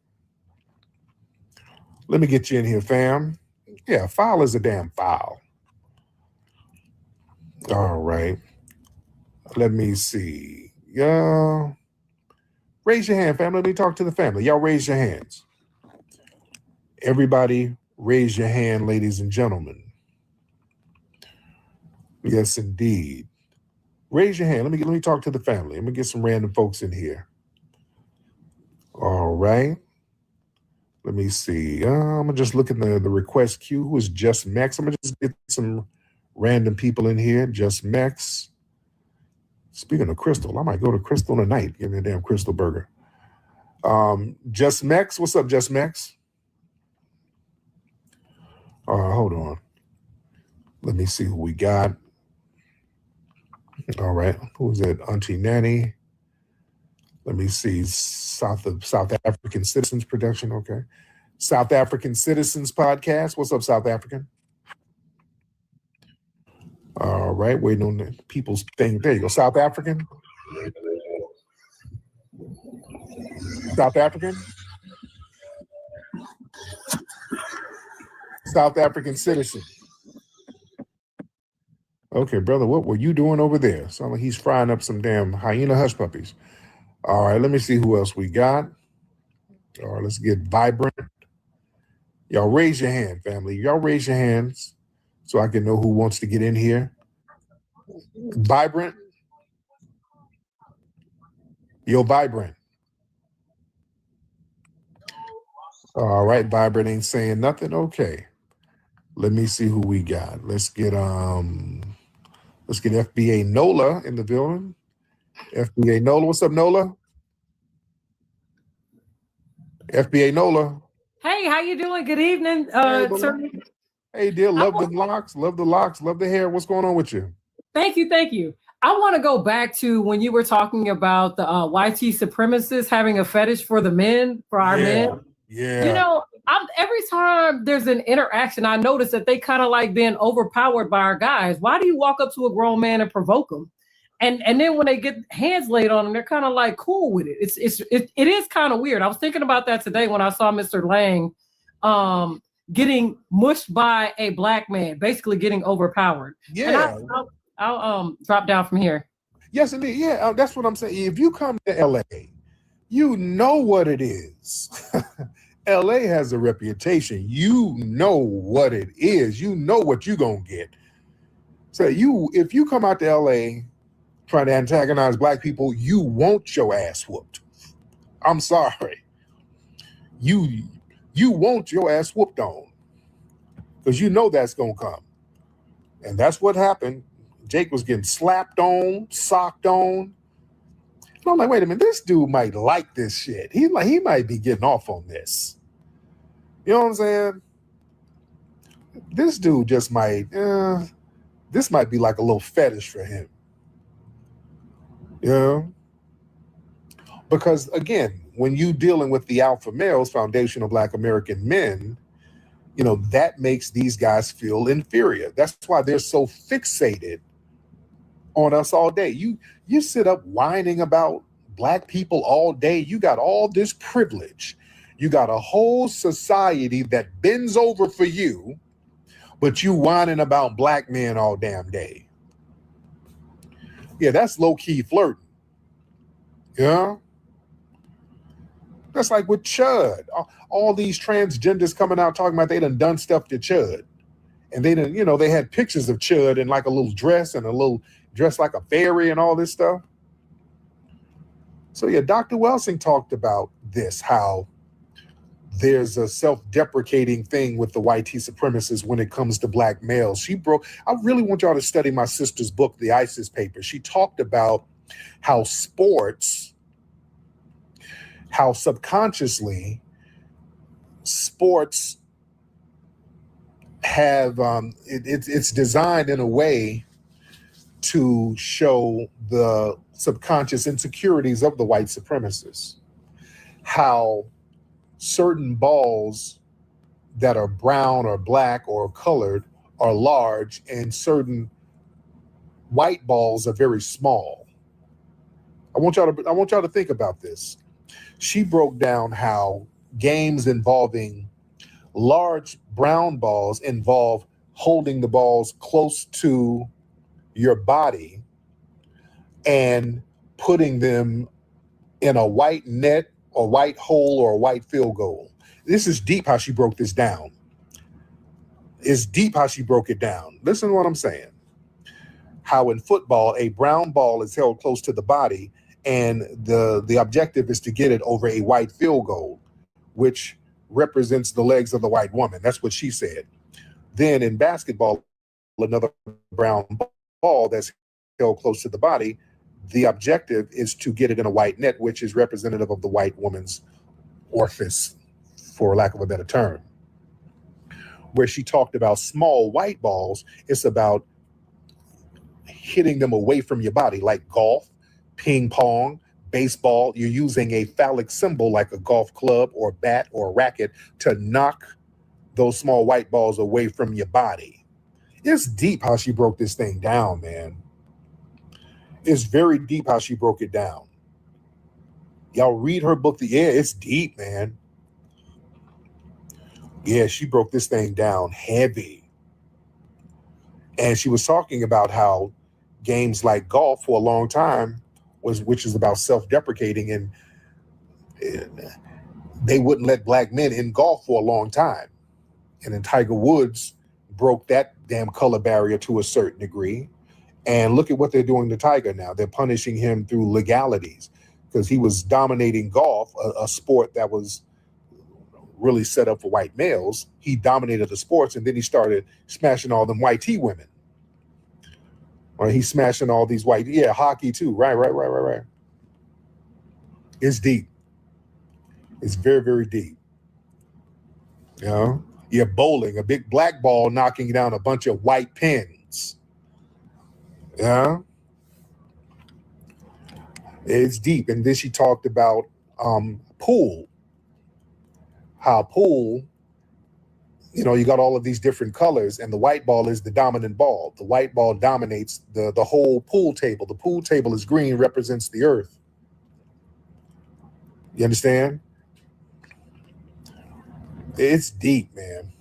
Let me get you in here, fam. Yeah, foul is a damn foul. All right. Let me see. Yeah. Raise your hand, family. Let me talk to the family. Y'all raise your hands. Everybody raise your hand, ladies and gentlemen. Yes, indeed. Raise your hand. Let me talk to the family. Let me get some random folks in here. All right. Let me see. I'm going to just look at the request queue. Who is Just Mex? I'm going to just get some random people in here. Just Mex. Speaking of Crystal, I might go to Crystal tonight. Give me a damn Crystal burger. Just Mex, what's up, Just Mex? Hold on. Let me see who we got. All right, who's that? Auntie Nanny. Let me see. South African Citizens Production. Okay, South African Citizens Podcast. What's up, South African? All right, waiting on the people's thing. There you go, South African. South African. South African citizen. Okay, brother, what were you doing over there? Sound like he's frying up some damn hyena hush puppies. All right, let me see who else we got. All right, let's get Vibrant. Y'all raise your hand, family. Y'all raise your hands so I can know who wants to get in here. Vibrant. Yo, Vibrant. All right, Vibrant ain't saying nothing. Okay. Let me see who we got. Let's get FBA Nola in the building. FBA Nola, what's up, Nola? FBA Nola. Hey, how you doing? Good evening, Hey, sir. hey, dear, love the locks, love the hair. What's going on with you? Thank you. Thank you. I want to go back to when you were talking about the YT supremacists having a fetish for the men, for our men. Yeah. You know, every time there's an interaction, I notice that they kind of like being overpowered by our guys. Why do you walk up to a grown man and provoke them? And then when they get hands laid on them, they're kind of like cool with it. It is kind of weird. I was thinking about that today when I saw Mr. Lang getting mushed by a black man, basically getting overpowered. Yeah. And I'll drop down from here. Yes, indeed. Yeah, that's what I'm saying. If you come to LA, you know what it is. LA has a reputation. You know what it is. You know what you're gonna get. So if you come out to LA trying to antagonize black people, you want your ass whooped. I'm sorry. You want your ass whooped on. Because you know that's gonna come. And that's what happened. Jake was getting slapped on, socked on. And I'm like, wait a minute, this dude might like this shit. He might be getting off on this. You know what I'm saying? This dude just might, this might be like a little fetish for him. You know? Because again, when you dealing with the alpha males, foundational black American men, you know, that makes these guys feel inferior. That's why they're so fixated on us all day. You sit up whining about black people all day. You got all this privilege. You got a whole society that bends over for you, but you whining about black men all damn day. Yeah, that's low-key flirting. Yeah. That's like with Chud. All these transgenders coming out talking about they done stuff to Chud. And they done, you know, they had pictures of Chud in like a little dress and a little dress like a fairy and all this stuff. So yeah, Dr. Welsing talked about this, how there's a self-deprecating thing with the YT supremacists when it comes to black males. I really want y'all to study my sister's book, The ISIS Papers. She talked about how subconsciously sports have, it's designed in a way to show the subconscious insecurities of the white supremacists. How certain balls that are brown or black or colored are large and certain white balls are very small. I want y'all to think about this. She broke down how games involving large brown balls involve holding the balls close to your body and putting them in a white net or white hole or a white field goal. This is deep how she broke this down. It's deep how she broke it down. Listen to what I'm saying. How in football, a brown ball is held close to the body and the objective is to get it over a white field goal, which represents the legs of the white woman. That's what she said. Then in basketball, another brown ball that's held close to the body, the objective is to get it in a white net, which is representative of the white woman's orifice, for lack of a better term. Where she talked about small white balls, it's about hitting them away from your body, like golf, ping pong, baseball. You're using a phallic symbol like a golf club or bat or racket to knock those small white balls away from your body. It's deep how she broke this thing down, man. It's very deep how she broke it down. Y'all read her book. It's deep, man. Yeah, she broke this thing down heavy. And she was talking about how games like golf for a long time which is about self-deprecating, and they wouldn't let black men in golf for a long time. And then Tiger Woods broke that damn color barrier to a certain degree. And look at what they're doing to Tiger now. They're punishing him through legalities because he was dominating golf, a sport that was really set up for white males. He dominated the sports, and then he started smashing all them white T women. Or he's smashing all these white, hockey too. Right. It's deep. It's very, very deep. You know, you're bowling, a big black ball knocking down a bunch of white pins. Yeah. It's deep. And then she talked about pool. How pool, you know, you got all of these different colors, and the white ball is the dominant ball. The white ball dominates the whole pool table. The pool table is green, represents the earth. You understand? It's deep, man.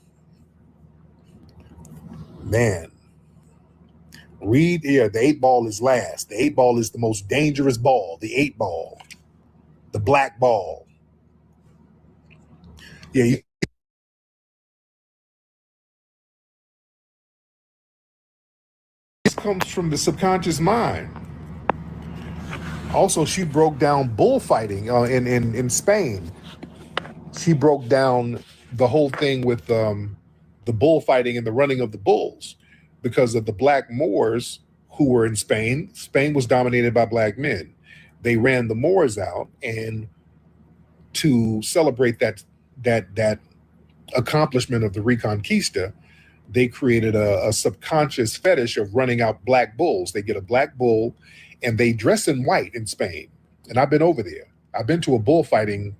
Man. Read here. The 8 ball is last. The 8 ball is the most dangerous ball. The 8 ball. The black ball. Yeah. This comes from the subconscious mind. Also, she broke down bullfighting in Spain. She broke down the whole thing with the bullfighting and the running of the bulls because of the black Moors who were in Spain. Spain was dominated by black men. They ran the Moors out, and to celebrate that accomplishment of the Reconquista, they created a subconscious fetish of running out black bulls. They get a black bull, and they dress in white in Spain. And I've been over there. I've been to a bullfighting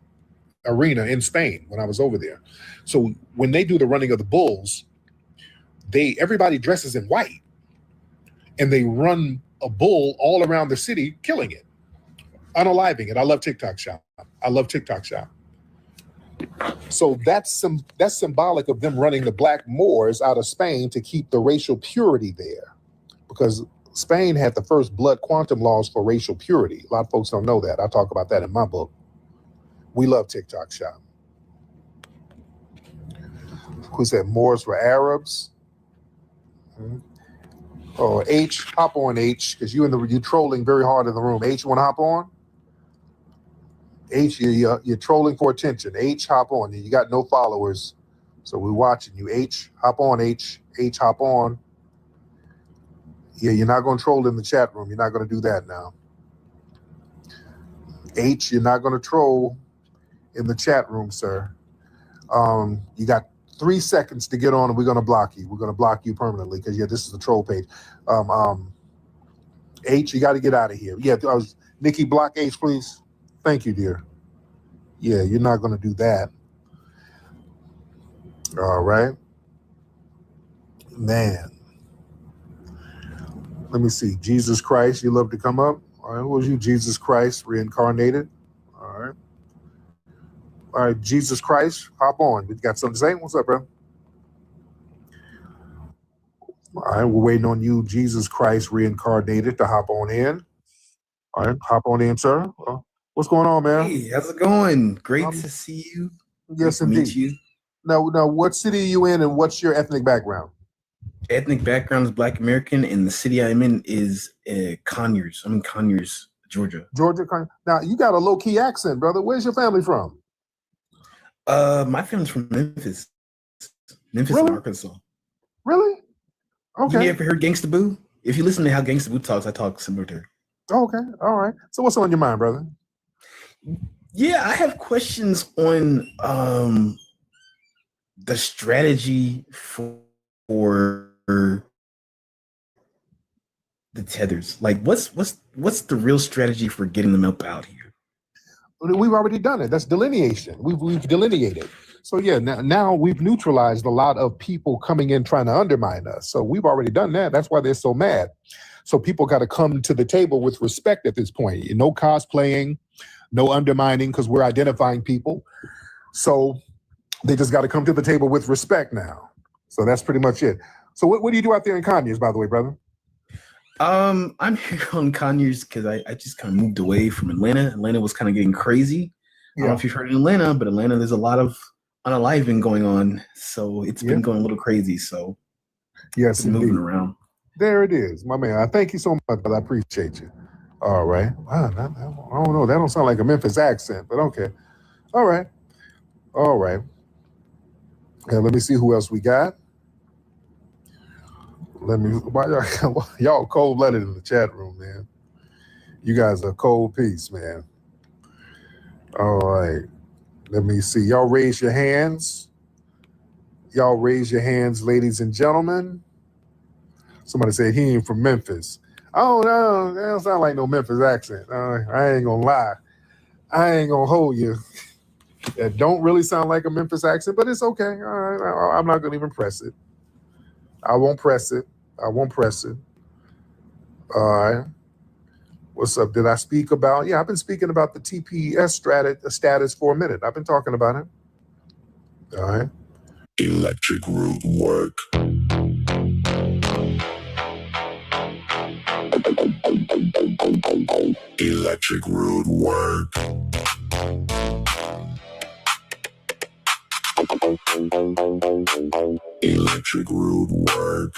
arena in Spain when I was over there. So when they do the running of the bulls, everybody dresses in white, and they run a bull all around the city, killing it, unaliving it. I love TikTok Shop. So that's symbolic of them running the black Moors out of Spain to keep the racial purity there, because Spain had the first blood quantum laws for racial purity. A lot of folks don't know that. I talk about that in my book. We love TikTok Shop. Who said Moors were Arabs? Oh, H, hop on H, because you trolling very hard in the room. H, you want to hop on? H, you're trolling for attention. H, hop on. You got no followers, so we're watching you. H, hop on. H, hop on. Yeah, you're not going to troll in the chat room. You're not going to do that now. H, you're not going to troll in the chat room, sir. You got 3 seconds to get on, and we're going to block you. We're going to block you permanently because, yeah, this is the troll page. H, you got to get out of here. Yeah, Nikki, block H, please. Thank you, dear. Yeah, you're not going to do that. All right. Man. Let me see. Jesus Christ, you love to come up? All right, who was you? Jesus Christ reincarnated. All right. All right, Jesus Christ, hop on. We got something to say? What's up, bro? All right, we're waiting on you, Jesus Christ reincarnated, to hop on in. All right, hop on in, sir. What's going on, man? Hey, how's it going? Great to see you. Yes, Great to indeed. meet you. Now, what city are you in, and what's your ethnic background? Ethnic background is Black American, and the city I'm in is Conyers. I'm in Conyers, Georgia. Georgia. Now, you got a low-key accent, brother. Where's your family from? My family's from Memphis. Memphis, Really? Arkansas. Really? Okay. You ever heard Gangsta Boo? If you listen to how Gangsta Boo talks, I talk similar to her. Okay. All right. So what's on your mind, brother? Yeah, I have questions on the strategy for the tethers. Like, what's the real strategy for getting them up out here? We've already done it. That's delineation. We've delineated. So yeah, now we've neutralized a lot of people coming in trying to undermine us. So we've already done that. That's why they're so mad. So people got to come to the table with respect at this point. No cosplaying, no undermining, because we're identifying people. So they just got to come to the table with respect now. So that's pretty much it. So what do you do out there in Conyers, by the way, brother? I'm here on Conyers because I just kind of moved away from Atlanta. Atlanta was kind of getting crazy. I don't know if you've heard of Atlanta, but Atlanta, there's a lot of unaliving going on. So it's been going a little crazy. So yes, moving around. There it is, my man. I thank you so much, but I appreciate you. All right. Wow, I don't know. That don't sound like a Memphis accent, but okay. All right. All right. And let me see who else we got. Y'all cold-blooded in the chat room, man. You guys are cold piece, man. All right. Let me see. Y'all raise your hands. Y'all raise your hands, ladies and gentlemen. Somebody said he ain't from Memphis. Oh no, that don't sound like no Memphis accent. I ain't gonna lie. I ain't gonna hold you. That don't really sound like a Memphis accent, but it's okay. All right, I'm not gonna even press it. I won't press it. All right. What's up? Did I speak about? Yeah, I've been speaking about the TPS status for a minute. I've been talking about it. All right. Electric root work. Electric root work. Electric root work.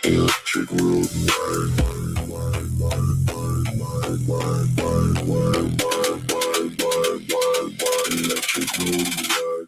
Electric root work. Electric root work.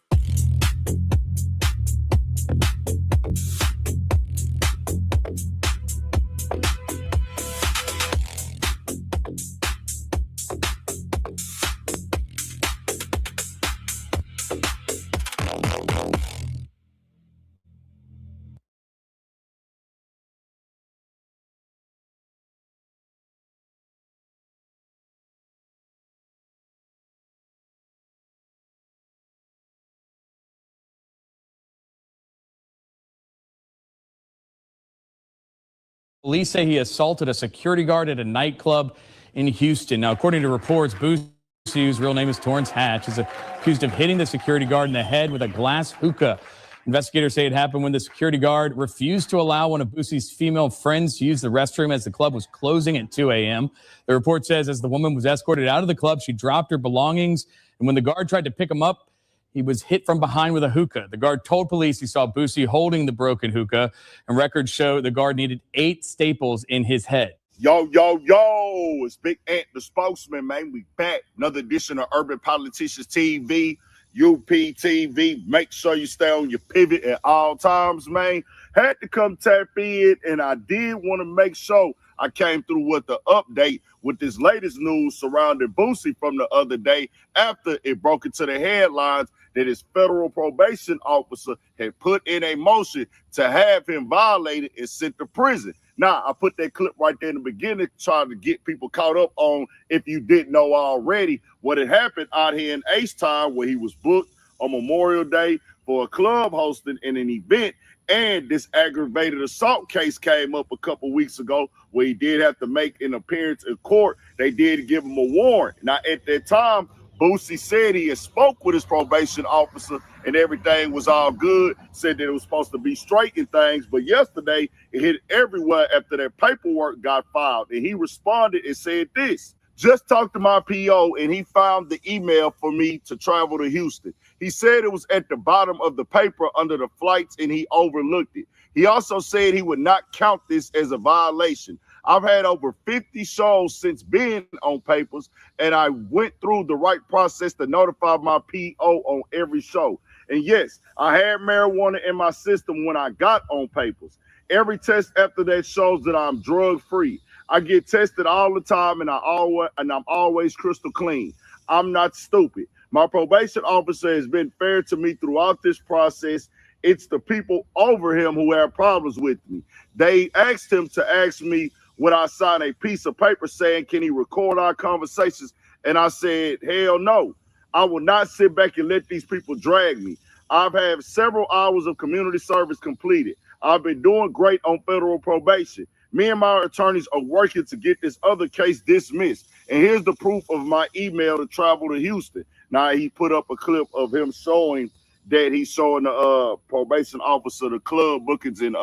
Police say he assaulted a security guard at a nightclub in Houston. Now, according to reports, Boosie, whose real name is Torrance Hatch, is accused of hitting the security guard in the head with a glass hookah. Investigators say it happened when the security guard refused to allow one of Boosie's female friends to use the restroom as the club was closing at 2 a.m. The report says as the woman was escorted out of the club, she dropped her belongings, and when the guard tried to pick him up, he was hit from behind with a hookah. The guard told police he saw Boosie holding the broken hookah, and records show the guard needed 8 staples in his head. Yo, it's Big Ant, the spokesman, man. We back. Another edition of Urban Politicians TV, UPTV. Make sure you stay on your pivot at all times, man. Had to come tap in, and I did want to make sure I came through with the update with this latest news surrounding Boosie from the other day after it broke into the headlines that his federal probation officer had put in a motion to have him violated and sent to prison. Now, I put that clip right there in the beginning, trying to get people caught up on, if you didn't know already, what had happened out here in H-Town, where he was booked on Memorial Day for a club hosting in an event. And this aggravated assault case came up a couple weeks ago where he did have to make an appearance in court. They did give him a warrant. Now, at that time, Boosie said he had spoke with his probation officer and everything was all good, said that it was supposed to be straight and things. But yesterday, it hit everywhere after that paperwork got filed. And he responded and said this: just talked to my PO and he found the email for me to travel to Houston. He said it was at the bottom of the paper under the flights and he overlooked it. He also said he would not count this as a violation. I've had over 50 shows since being on papers, and I went through the right process to notify my PO on every show. And yes, I had marijuana in my system when I got on papers. Every test after that shows that I'm drug-free. I get tested all the time, and I'm always crystal clean. I'm not stupid. My probation officer has been fair to me throughout this process. It's the people over him who have problems with me. They asked him to ask me would I sign a piece of paper saying, can he record our conversations? And I said, hell no. I will not sit back and let these people drag me. I've had several hours of community service completed. I've been doing great on federal probation. Me and my attorneys are working to get this other case dismissed. And here's the proof of my email to travel to Houston. Now, he put up a clip of him showing that he's showing the probation officer the club bookings and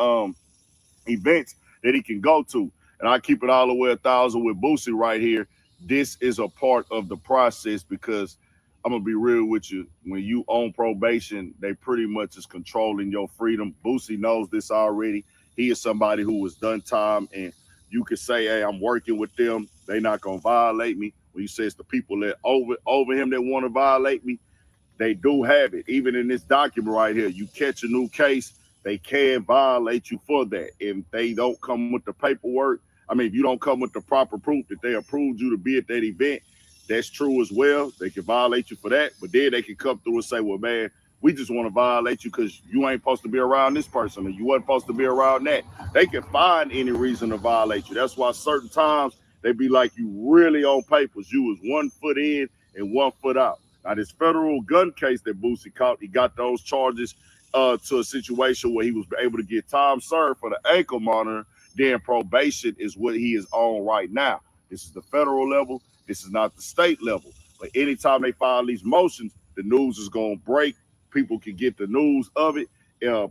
events that he can go to. And I keep it all the way 1,000 with Boosie right here. This is a part of the process because I'm going to be real with you. When you own probation, they pretty much is controlling your freedom. Boosie knows this already. He is somebody who has done time, and you could say, hey, I'm working with them. They're not going to violate me. When you say it's the people that over him that want to violate me, they do have it. Even in this document right here, you catch a new case, they can violate you for that. If they don't come with the paperwork, if you don't come with the proper proof that they approved you to be at that event, that's true as well. They can violate you for that, but then they can come through and say, well, man, We just want to violate you because you ain't supposed to be around this person or you wasn't supposed to be around that. They can find any reason to violate you. That's why certain times they be like, you really on papers. You was 1 foot in and 1 foot out. Now, this federal gun case that Boosie caught, he got those charges to a situation where he was able to get time served for the ankle monitor. Then probation is what he is on right now. This is the federal level. This is not the state level. But anytime they file these motions, the news is going to break. People can get the news of it.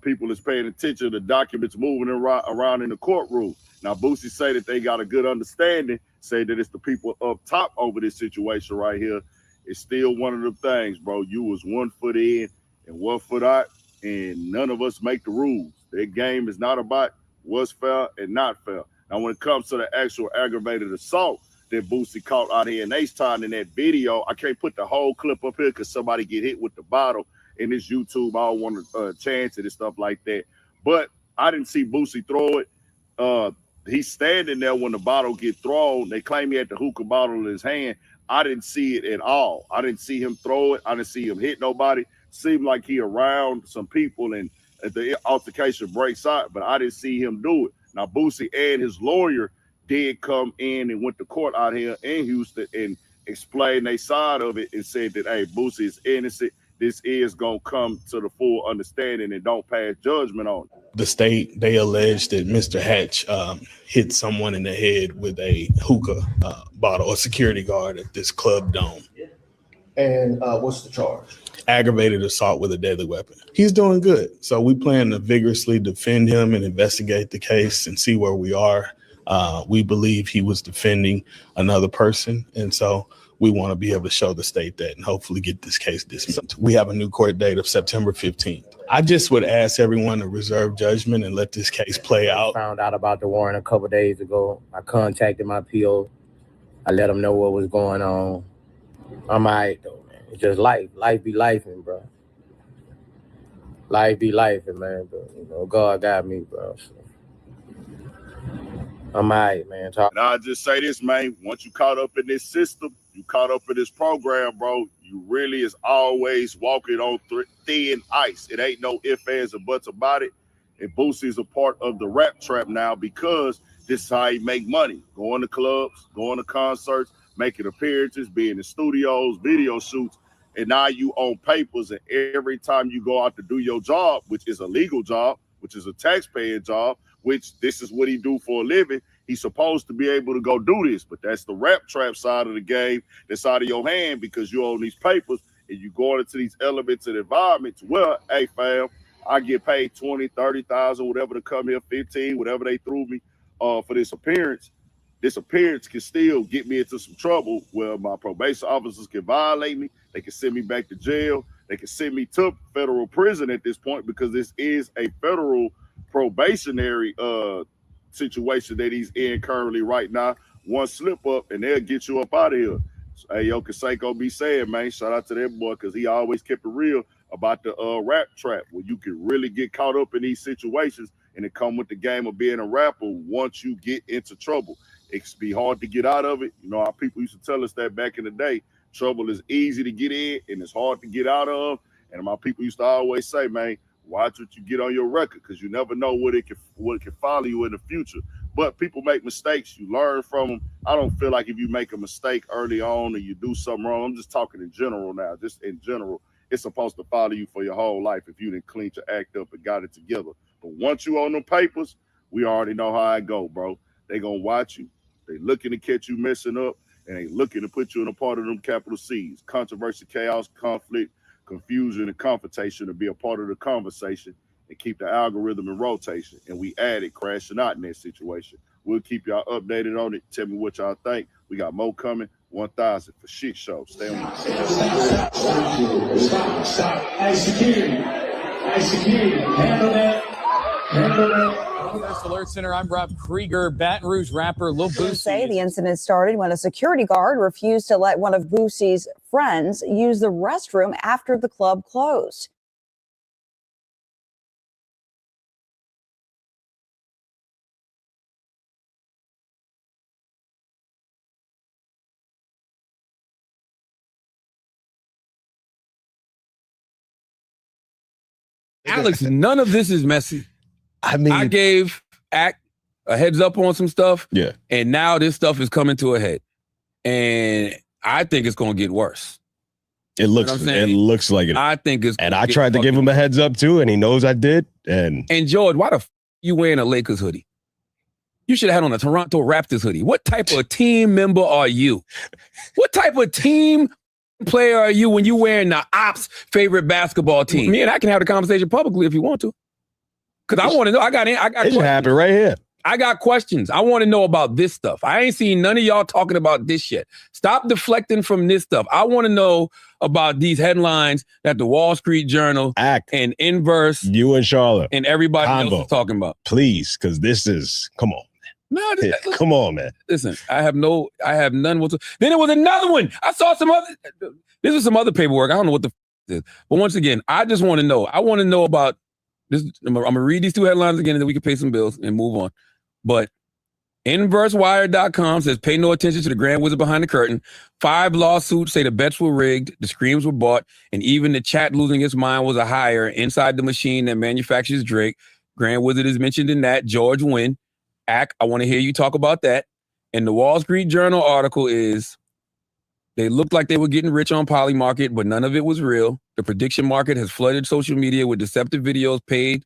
People is paying attention to the documents moving around in the courtroom. Now, Boosie say that they got a good understanding, say that it's the people up top over this situation right here. It's still one of the things, bro. You was 1 foot in and 1 foot out, and none of us make the rules. That game is not about what's fair and not fair. Now, when it comes to the actual aggravated assault that Boosie caught out here in H-Town in that video, I can't put the whole clip up here because somebody get hit with the bottle in this YouTube. I don't want to chance it and stuff like that. But I didn't see Boosie throw it. He's standing there when the bottle get thrown. They claim he had the hookah bottle in his hand. I didn't see it at all. I didn't see him throw it. I didn't see him hit nobody. Seemed like he around some people and the altercation breaks out, but I didn't see him do it. Now, Boosie and his lawyer did come in and went to court out here in Houston and explained their side of it and said that, hey, Boosie is innocent. This is going to come to the full understanding and don't pass judgment on it. The state, they alleged that Mr. Hatch hit someone in the head with a hookah bottle, a security guard at this club dome. And what's the charge? Aggravated assault with a deadly weapon. He's doing good. So we plan to vigorously defend him and investigate the case and see where we are. We believe he was defending another person. And so we want to be able to show the state that and hopefully get this case dismissed. We have a new court date of September 15th. I just would ask everyone to reserve judgment and let this case play out. Found out about the warrant a couple days ago. I contacted my PO. I let them know what was going on. I'm all right, though, man. It's just life. Life be lifing, bro. Life be lifing, man. But, you know, God got me, bro. So. I'm all right, man. And I'll just say this, man. Once you caught up in this system, you caught up in this program, bro, you really is always walking on thin ice. It ain't no ifs, ands, or buts about it. And Boosie is a part of the rap trap now because this is how he make money. Going to clubs, going to concerts, making appearances, being in studios, video shoots. And now you own papers, and every time you go out to do your job, which is a legal job, which is a taxpaying job, which this is what he do for a living, he's supposed to be able to go do this. But that's the rap trap side of the game that's out of your hand because you own these papers and you going into these elements and environments. Well, hey, fam, I get paid 20, 30,000, whatever to come here, 15, whatever they threw me for this appearance. This appearance can still get me into some trouble where my probation officers can violate me. They can send me back to jail. They can send me to federal prison at this point because this is a federal probationary situation that he's in currently right now. One slip up and they'll get you up out of here. So, hey, yo, Kaseko be saying, man, shout out to that boy because he always kept it real about the rap trap where you can really get caught up in these situations and it come with the game of being a rapper once you get into trouble. It can be hard to get out of it. You know, our people used to tell us that back in the day. Trouble is easy to get in and it's hard to get out of. And my people used to always say, man, watch what you get on your record because you never know what it can follow you in the future. But people make mistakes. You learn from them. I don't feel like if you make a mistake early on or you do something wrong, I'm just talking in general now, just in general, it's supposed to follow you for your whole life if you didn't clean your act up and got it together. But once you on them papers, we already know how it go, bro. They gonna watch you. They looking to catch you messing up and they looking to put you in a part of them capital C's. Controversy, chaos, conflict, confusion, and confrontation to be a part of the conversation and keep the algorithm in rotation. And we added crashing out in that situation. We'll keep y'all updated on it. Tell me what y'all think. We got more coming. 1,000 for shit show. Stay on. Stop. Hey, security. Handle that. West Alert Center, I'm Rob Krieger. Baton Rouge rapper Lil Boosie. Say the incident started when a security guard refused to let one of Boosie's friends use the restroom after the club closed. Alex, none of this is messy. I mean, I gave Act a heads up on some stuff. Yeah. And now this stuff is coming to a head. And I think it's going to get worse. It looks like it. I think it's. And I tried to give him a heads up too, and he knows I did. And George, why the you wearing a Lakers hoodie? You should have had on a Toronto Raptors hoodie. What type of team member are you? What type of team player are you when you wearing the ops favorite basketball team? Me and I can have the conversation publicly if you want to. Because I want to know. I got it should happen right here. I got questions. I want to know about this stuff. I ain't seen none of y'all talking about this shit. Stop deflecting from this stuff. I want to know about these headlines that the Wall Street Journal and Inverse, you and Charlotte, and everybody else is talking about. Please, because this is, come on. No, come on, man. Listen, I have none whatsoever. Then there was another one. I saw some other, this was some other paperwork. I don't know what the is. But once again, I just want to know. I want to know about this. I'm going to read these two headlines again and then we can pay some bills and move on. But InverseWire.com says, pay no attention to the grand wizard behind the curtain. 5 lawsuits say the bets were rigged, the screams were bought, and even the chat losing its mind was a hire inside the machine that manufactures Drake. Grand Wizard is mentioned in that. George Wynn. Ack, I want to hear you talk about that. And the Wall Street Journal article is, they looked like they were getting rich on Poly Market, but none of it was real. The prediction market has flooded social media with deceptive videos paid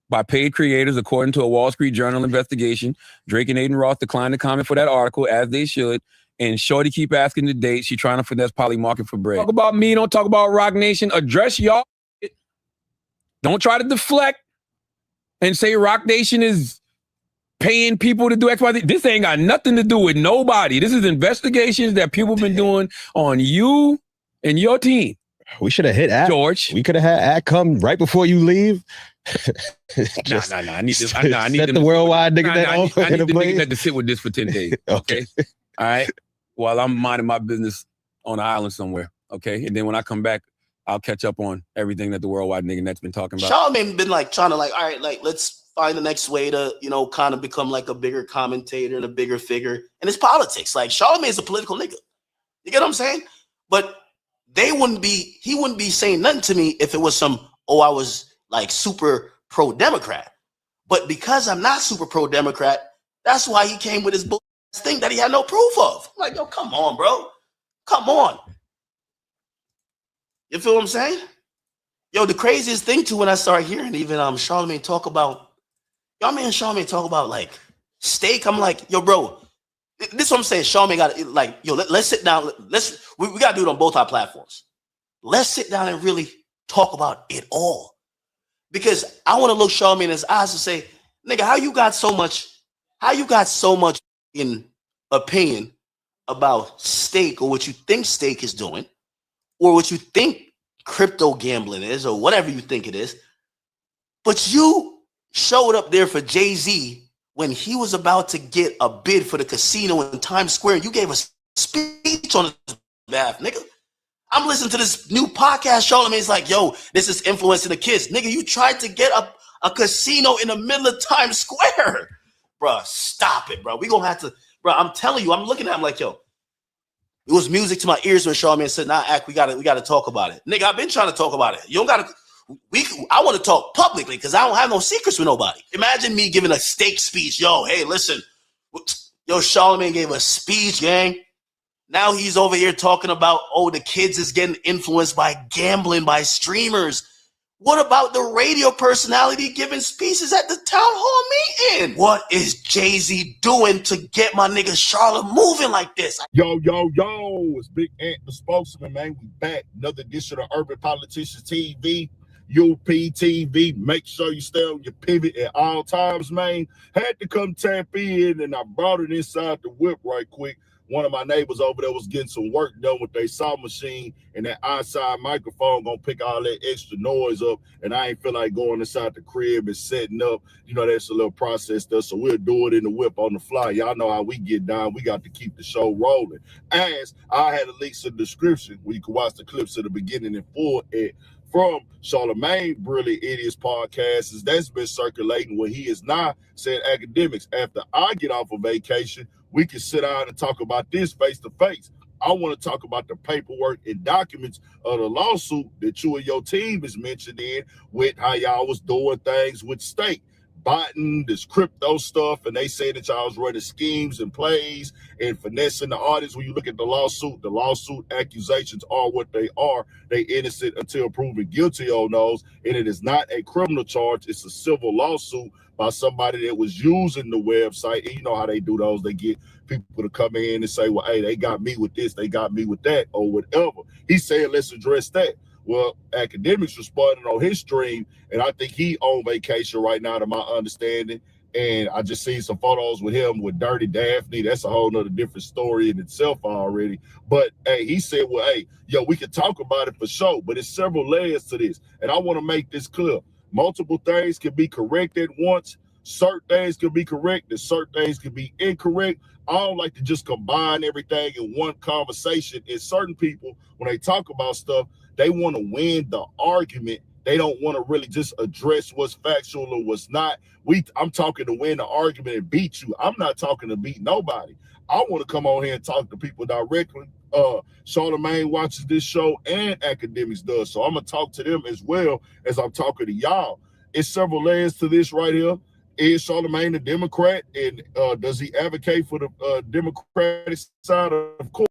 by paid creators, according to a Wall Street Journal investigation. Drake and Aiden Ross declined to comment for that article, as they should. And Shorty keep asking the date. She trying to finesse Poly Market for bread. Talk about me, don't talk about Rock Nation. Address y'all. Don't try to deflect and say Rock Nation is paying people to do X, Y, Z. This ain't got nothing to do with nobody. This is investigations that people have been doing on you and your team. We should have hit Ack. George. We could have had Ack come right before you leave. Nah. I need this. I need set the worldwide nigga that I need the nigga that to sit with this for 10 days. Okay. All right. While I'm minding my business on an island somewhere. Okay. And then when I come back, I'll catch up on everything that the worldwide nigga net's been talking about. Charlamagne been like trying to all right, let's find the next way to, kind of become like a bigger commentator and a bigger figure. And it's politics. Like Charlamagne's a political nigga. You get what I'm saying? But he wouldn't be saying nothing to me if it was I was like super pro-Democrat. But because I'm not super pro-Democrat, that's why he came with his thing that he had no proof of. I'm like, yo, come on, bro. Come on. You feel what I'm saying? Yo, the craziest thing too, when I started hearing even Charlamagne talk about, Charlamagne talk about like steak. I'm like, yo, bro, this is what I'm saying. Charlamagne got like, yo, let's sit down. We got to do it on both our platforms. Let's sit down and really talk about it all. Because I want to look Charlamagne in his eyes and say, nigga, how you got so much in opinion about steak, or what you think steak is doing, or what you think crypto gambling is, or whatever you think it is. But you showed up there for Jay-Z when he was about to get a bid for the casino in Times Square. You gave a speech on his behalf, nigga. I'm listening to this new podcast. Charlamagne's like, yo, this is influencing the kids. Nigga, you tried to get a casino in the middle of Times Square. Bruh, stop it, bro. We gonna have to, bro. I'm telling you, I'm looking at him like, yo, it was music to my ears when Charlamagne said, nah, Ack, we gotta talk about it. Nigga, I've been trying to talk about it. You don't gotta, I want to talk publicly because I don't have no secrets with nobody. Imagine me giving a steak speech. Yo, hey, listen. Yo, Charlamagne gave a speech, gang. Now he's over here talking about, the kids is getting influenced by gambling, by streamers. What about the radio personality giving speeches at the town hall meeting? What is Jay-Z doing to get my nigga Charlotte moving like this? Yo, it's Big Ant, the spokesman, man. We back. Another edition of Urban Politicians TV, UPTV. Make sure you stay on your pivot at all times, man. Had to come tap in, and I brought it inside the whip right quick. One of my neighbors over there was getting some work done with their saw machine, and that outside microphone gonna pick all that extra noise up, and I ain't feel like going inside the crib and setting up. That's a little process stuff, so we'll do it in the whip on the fly. Y'all know how we get down. We got to keep the show rolling. As I had a link to the description where you can watch the clips at the beginning and full from Charlamagne Brilliant Idiots podcast, that's been circulating where he is now saying academics. After I get off of vacation, we can sit down and talk about this face to face. I want to talk about the paperwork and documents of the lawsuit that you and your team is mentioned in, with how y'all was doing things with state, botting this crypto stuff, and they say that y'all was running schemes and plays and finessing the artists. When you look at the lawsuit accusations are what they are. They innocent until proven guilty on those, and it is not a criminal charge. It's a civil lawsuit by somebody that was using the website. And you know how they do those. They get people to come in and say, well, hey, they got me with this, they got me with that, or whatever. He said, let's address that. Well, Academics responded on his stream, and I think he on vacation right now, to my understanding. And I just seen some photos with him with Dirty Daphne. That's a whole nother different story in itself already. But hey, he said, well, hey, yo, we can talk about it for sure, but it's several layers to this. And I want to make this clear. Multiple things can be correct at once. Certain things can be correct and certain things can be incorrect. I don't like to just combine everything in one conversation. And certain people, when they talk about stuff, they want to win the argument. They don't want to really just address what's factual or what's not. I'm talking to win the argument and beat you. I'm not talking to beat nobody. I want to come on here and talk to people directly. Charlamagne watches this show and Academics does. So I'm going to talk to them as well as I'm talking to y'all. It's several layers to this right here. Is Charlamagne a Democrat? And does he advocate for the Democratic side? Of course.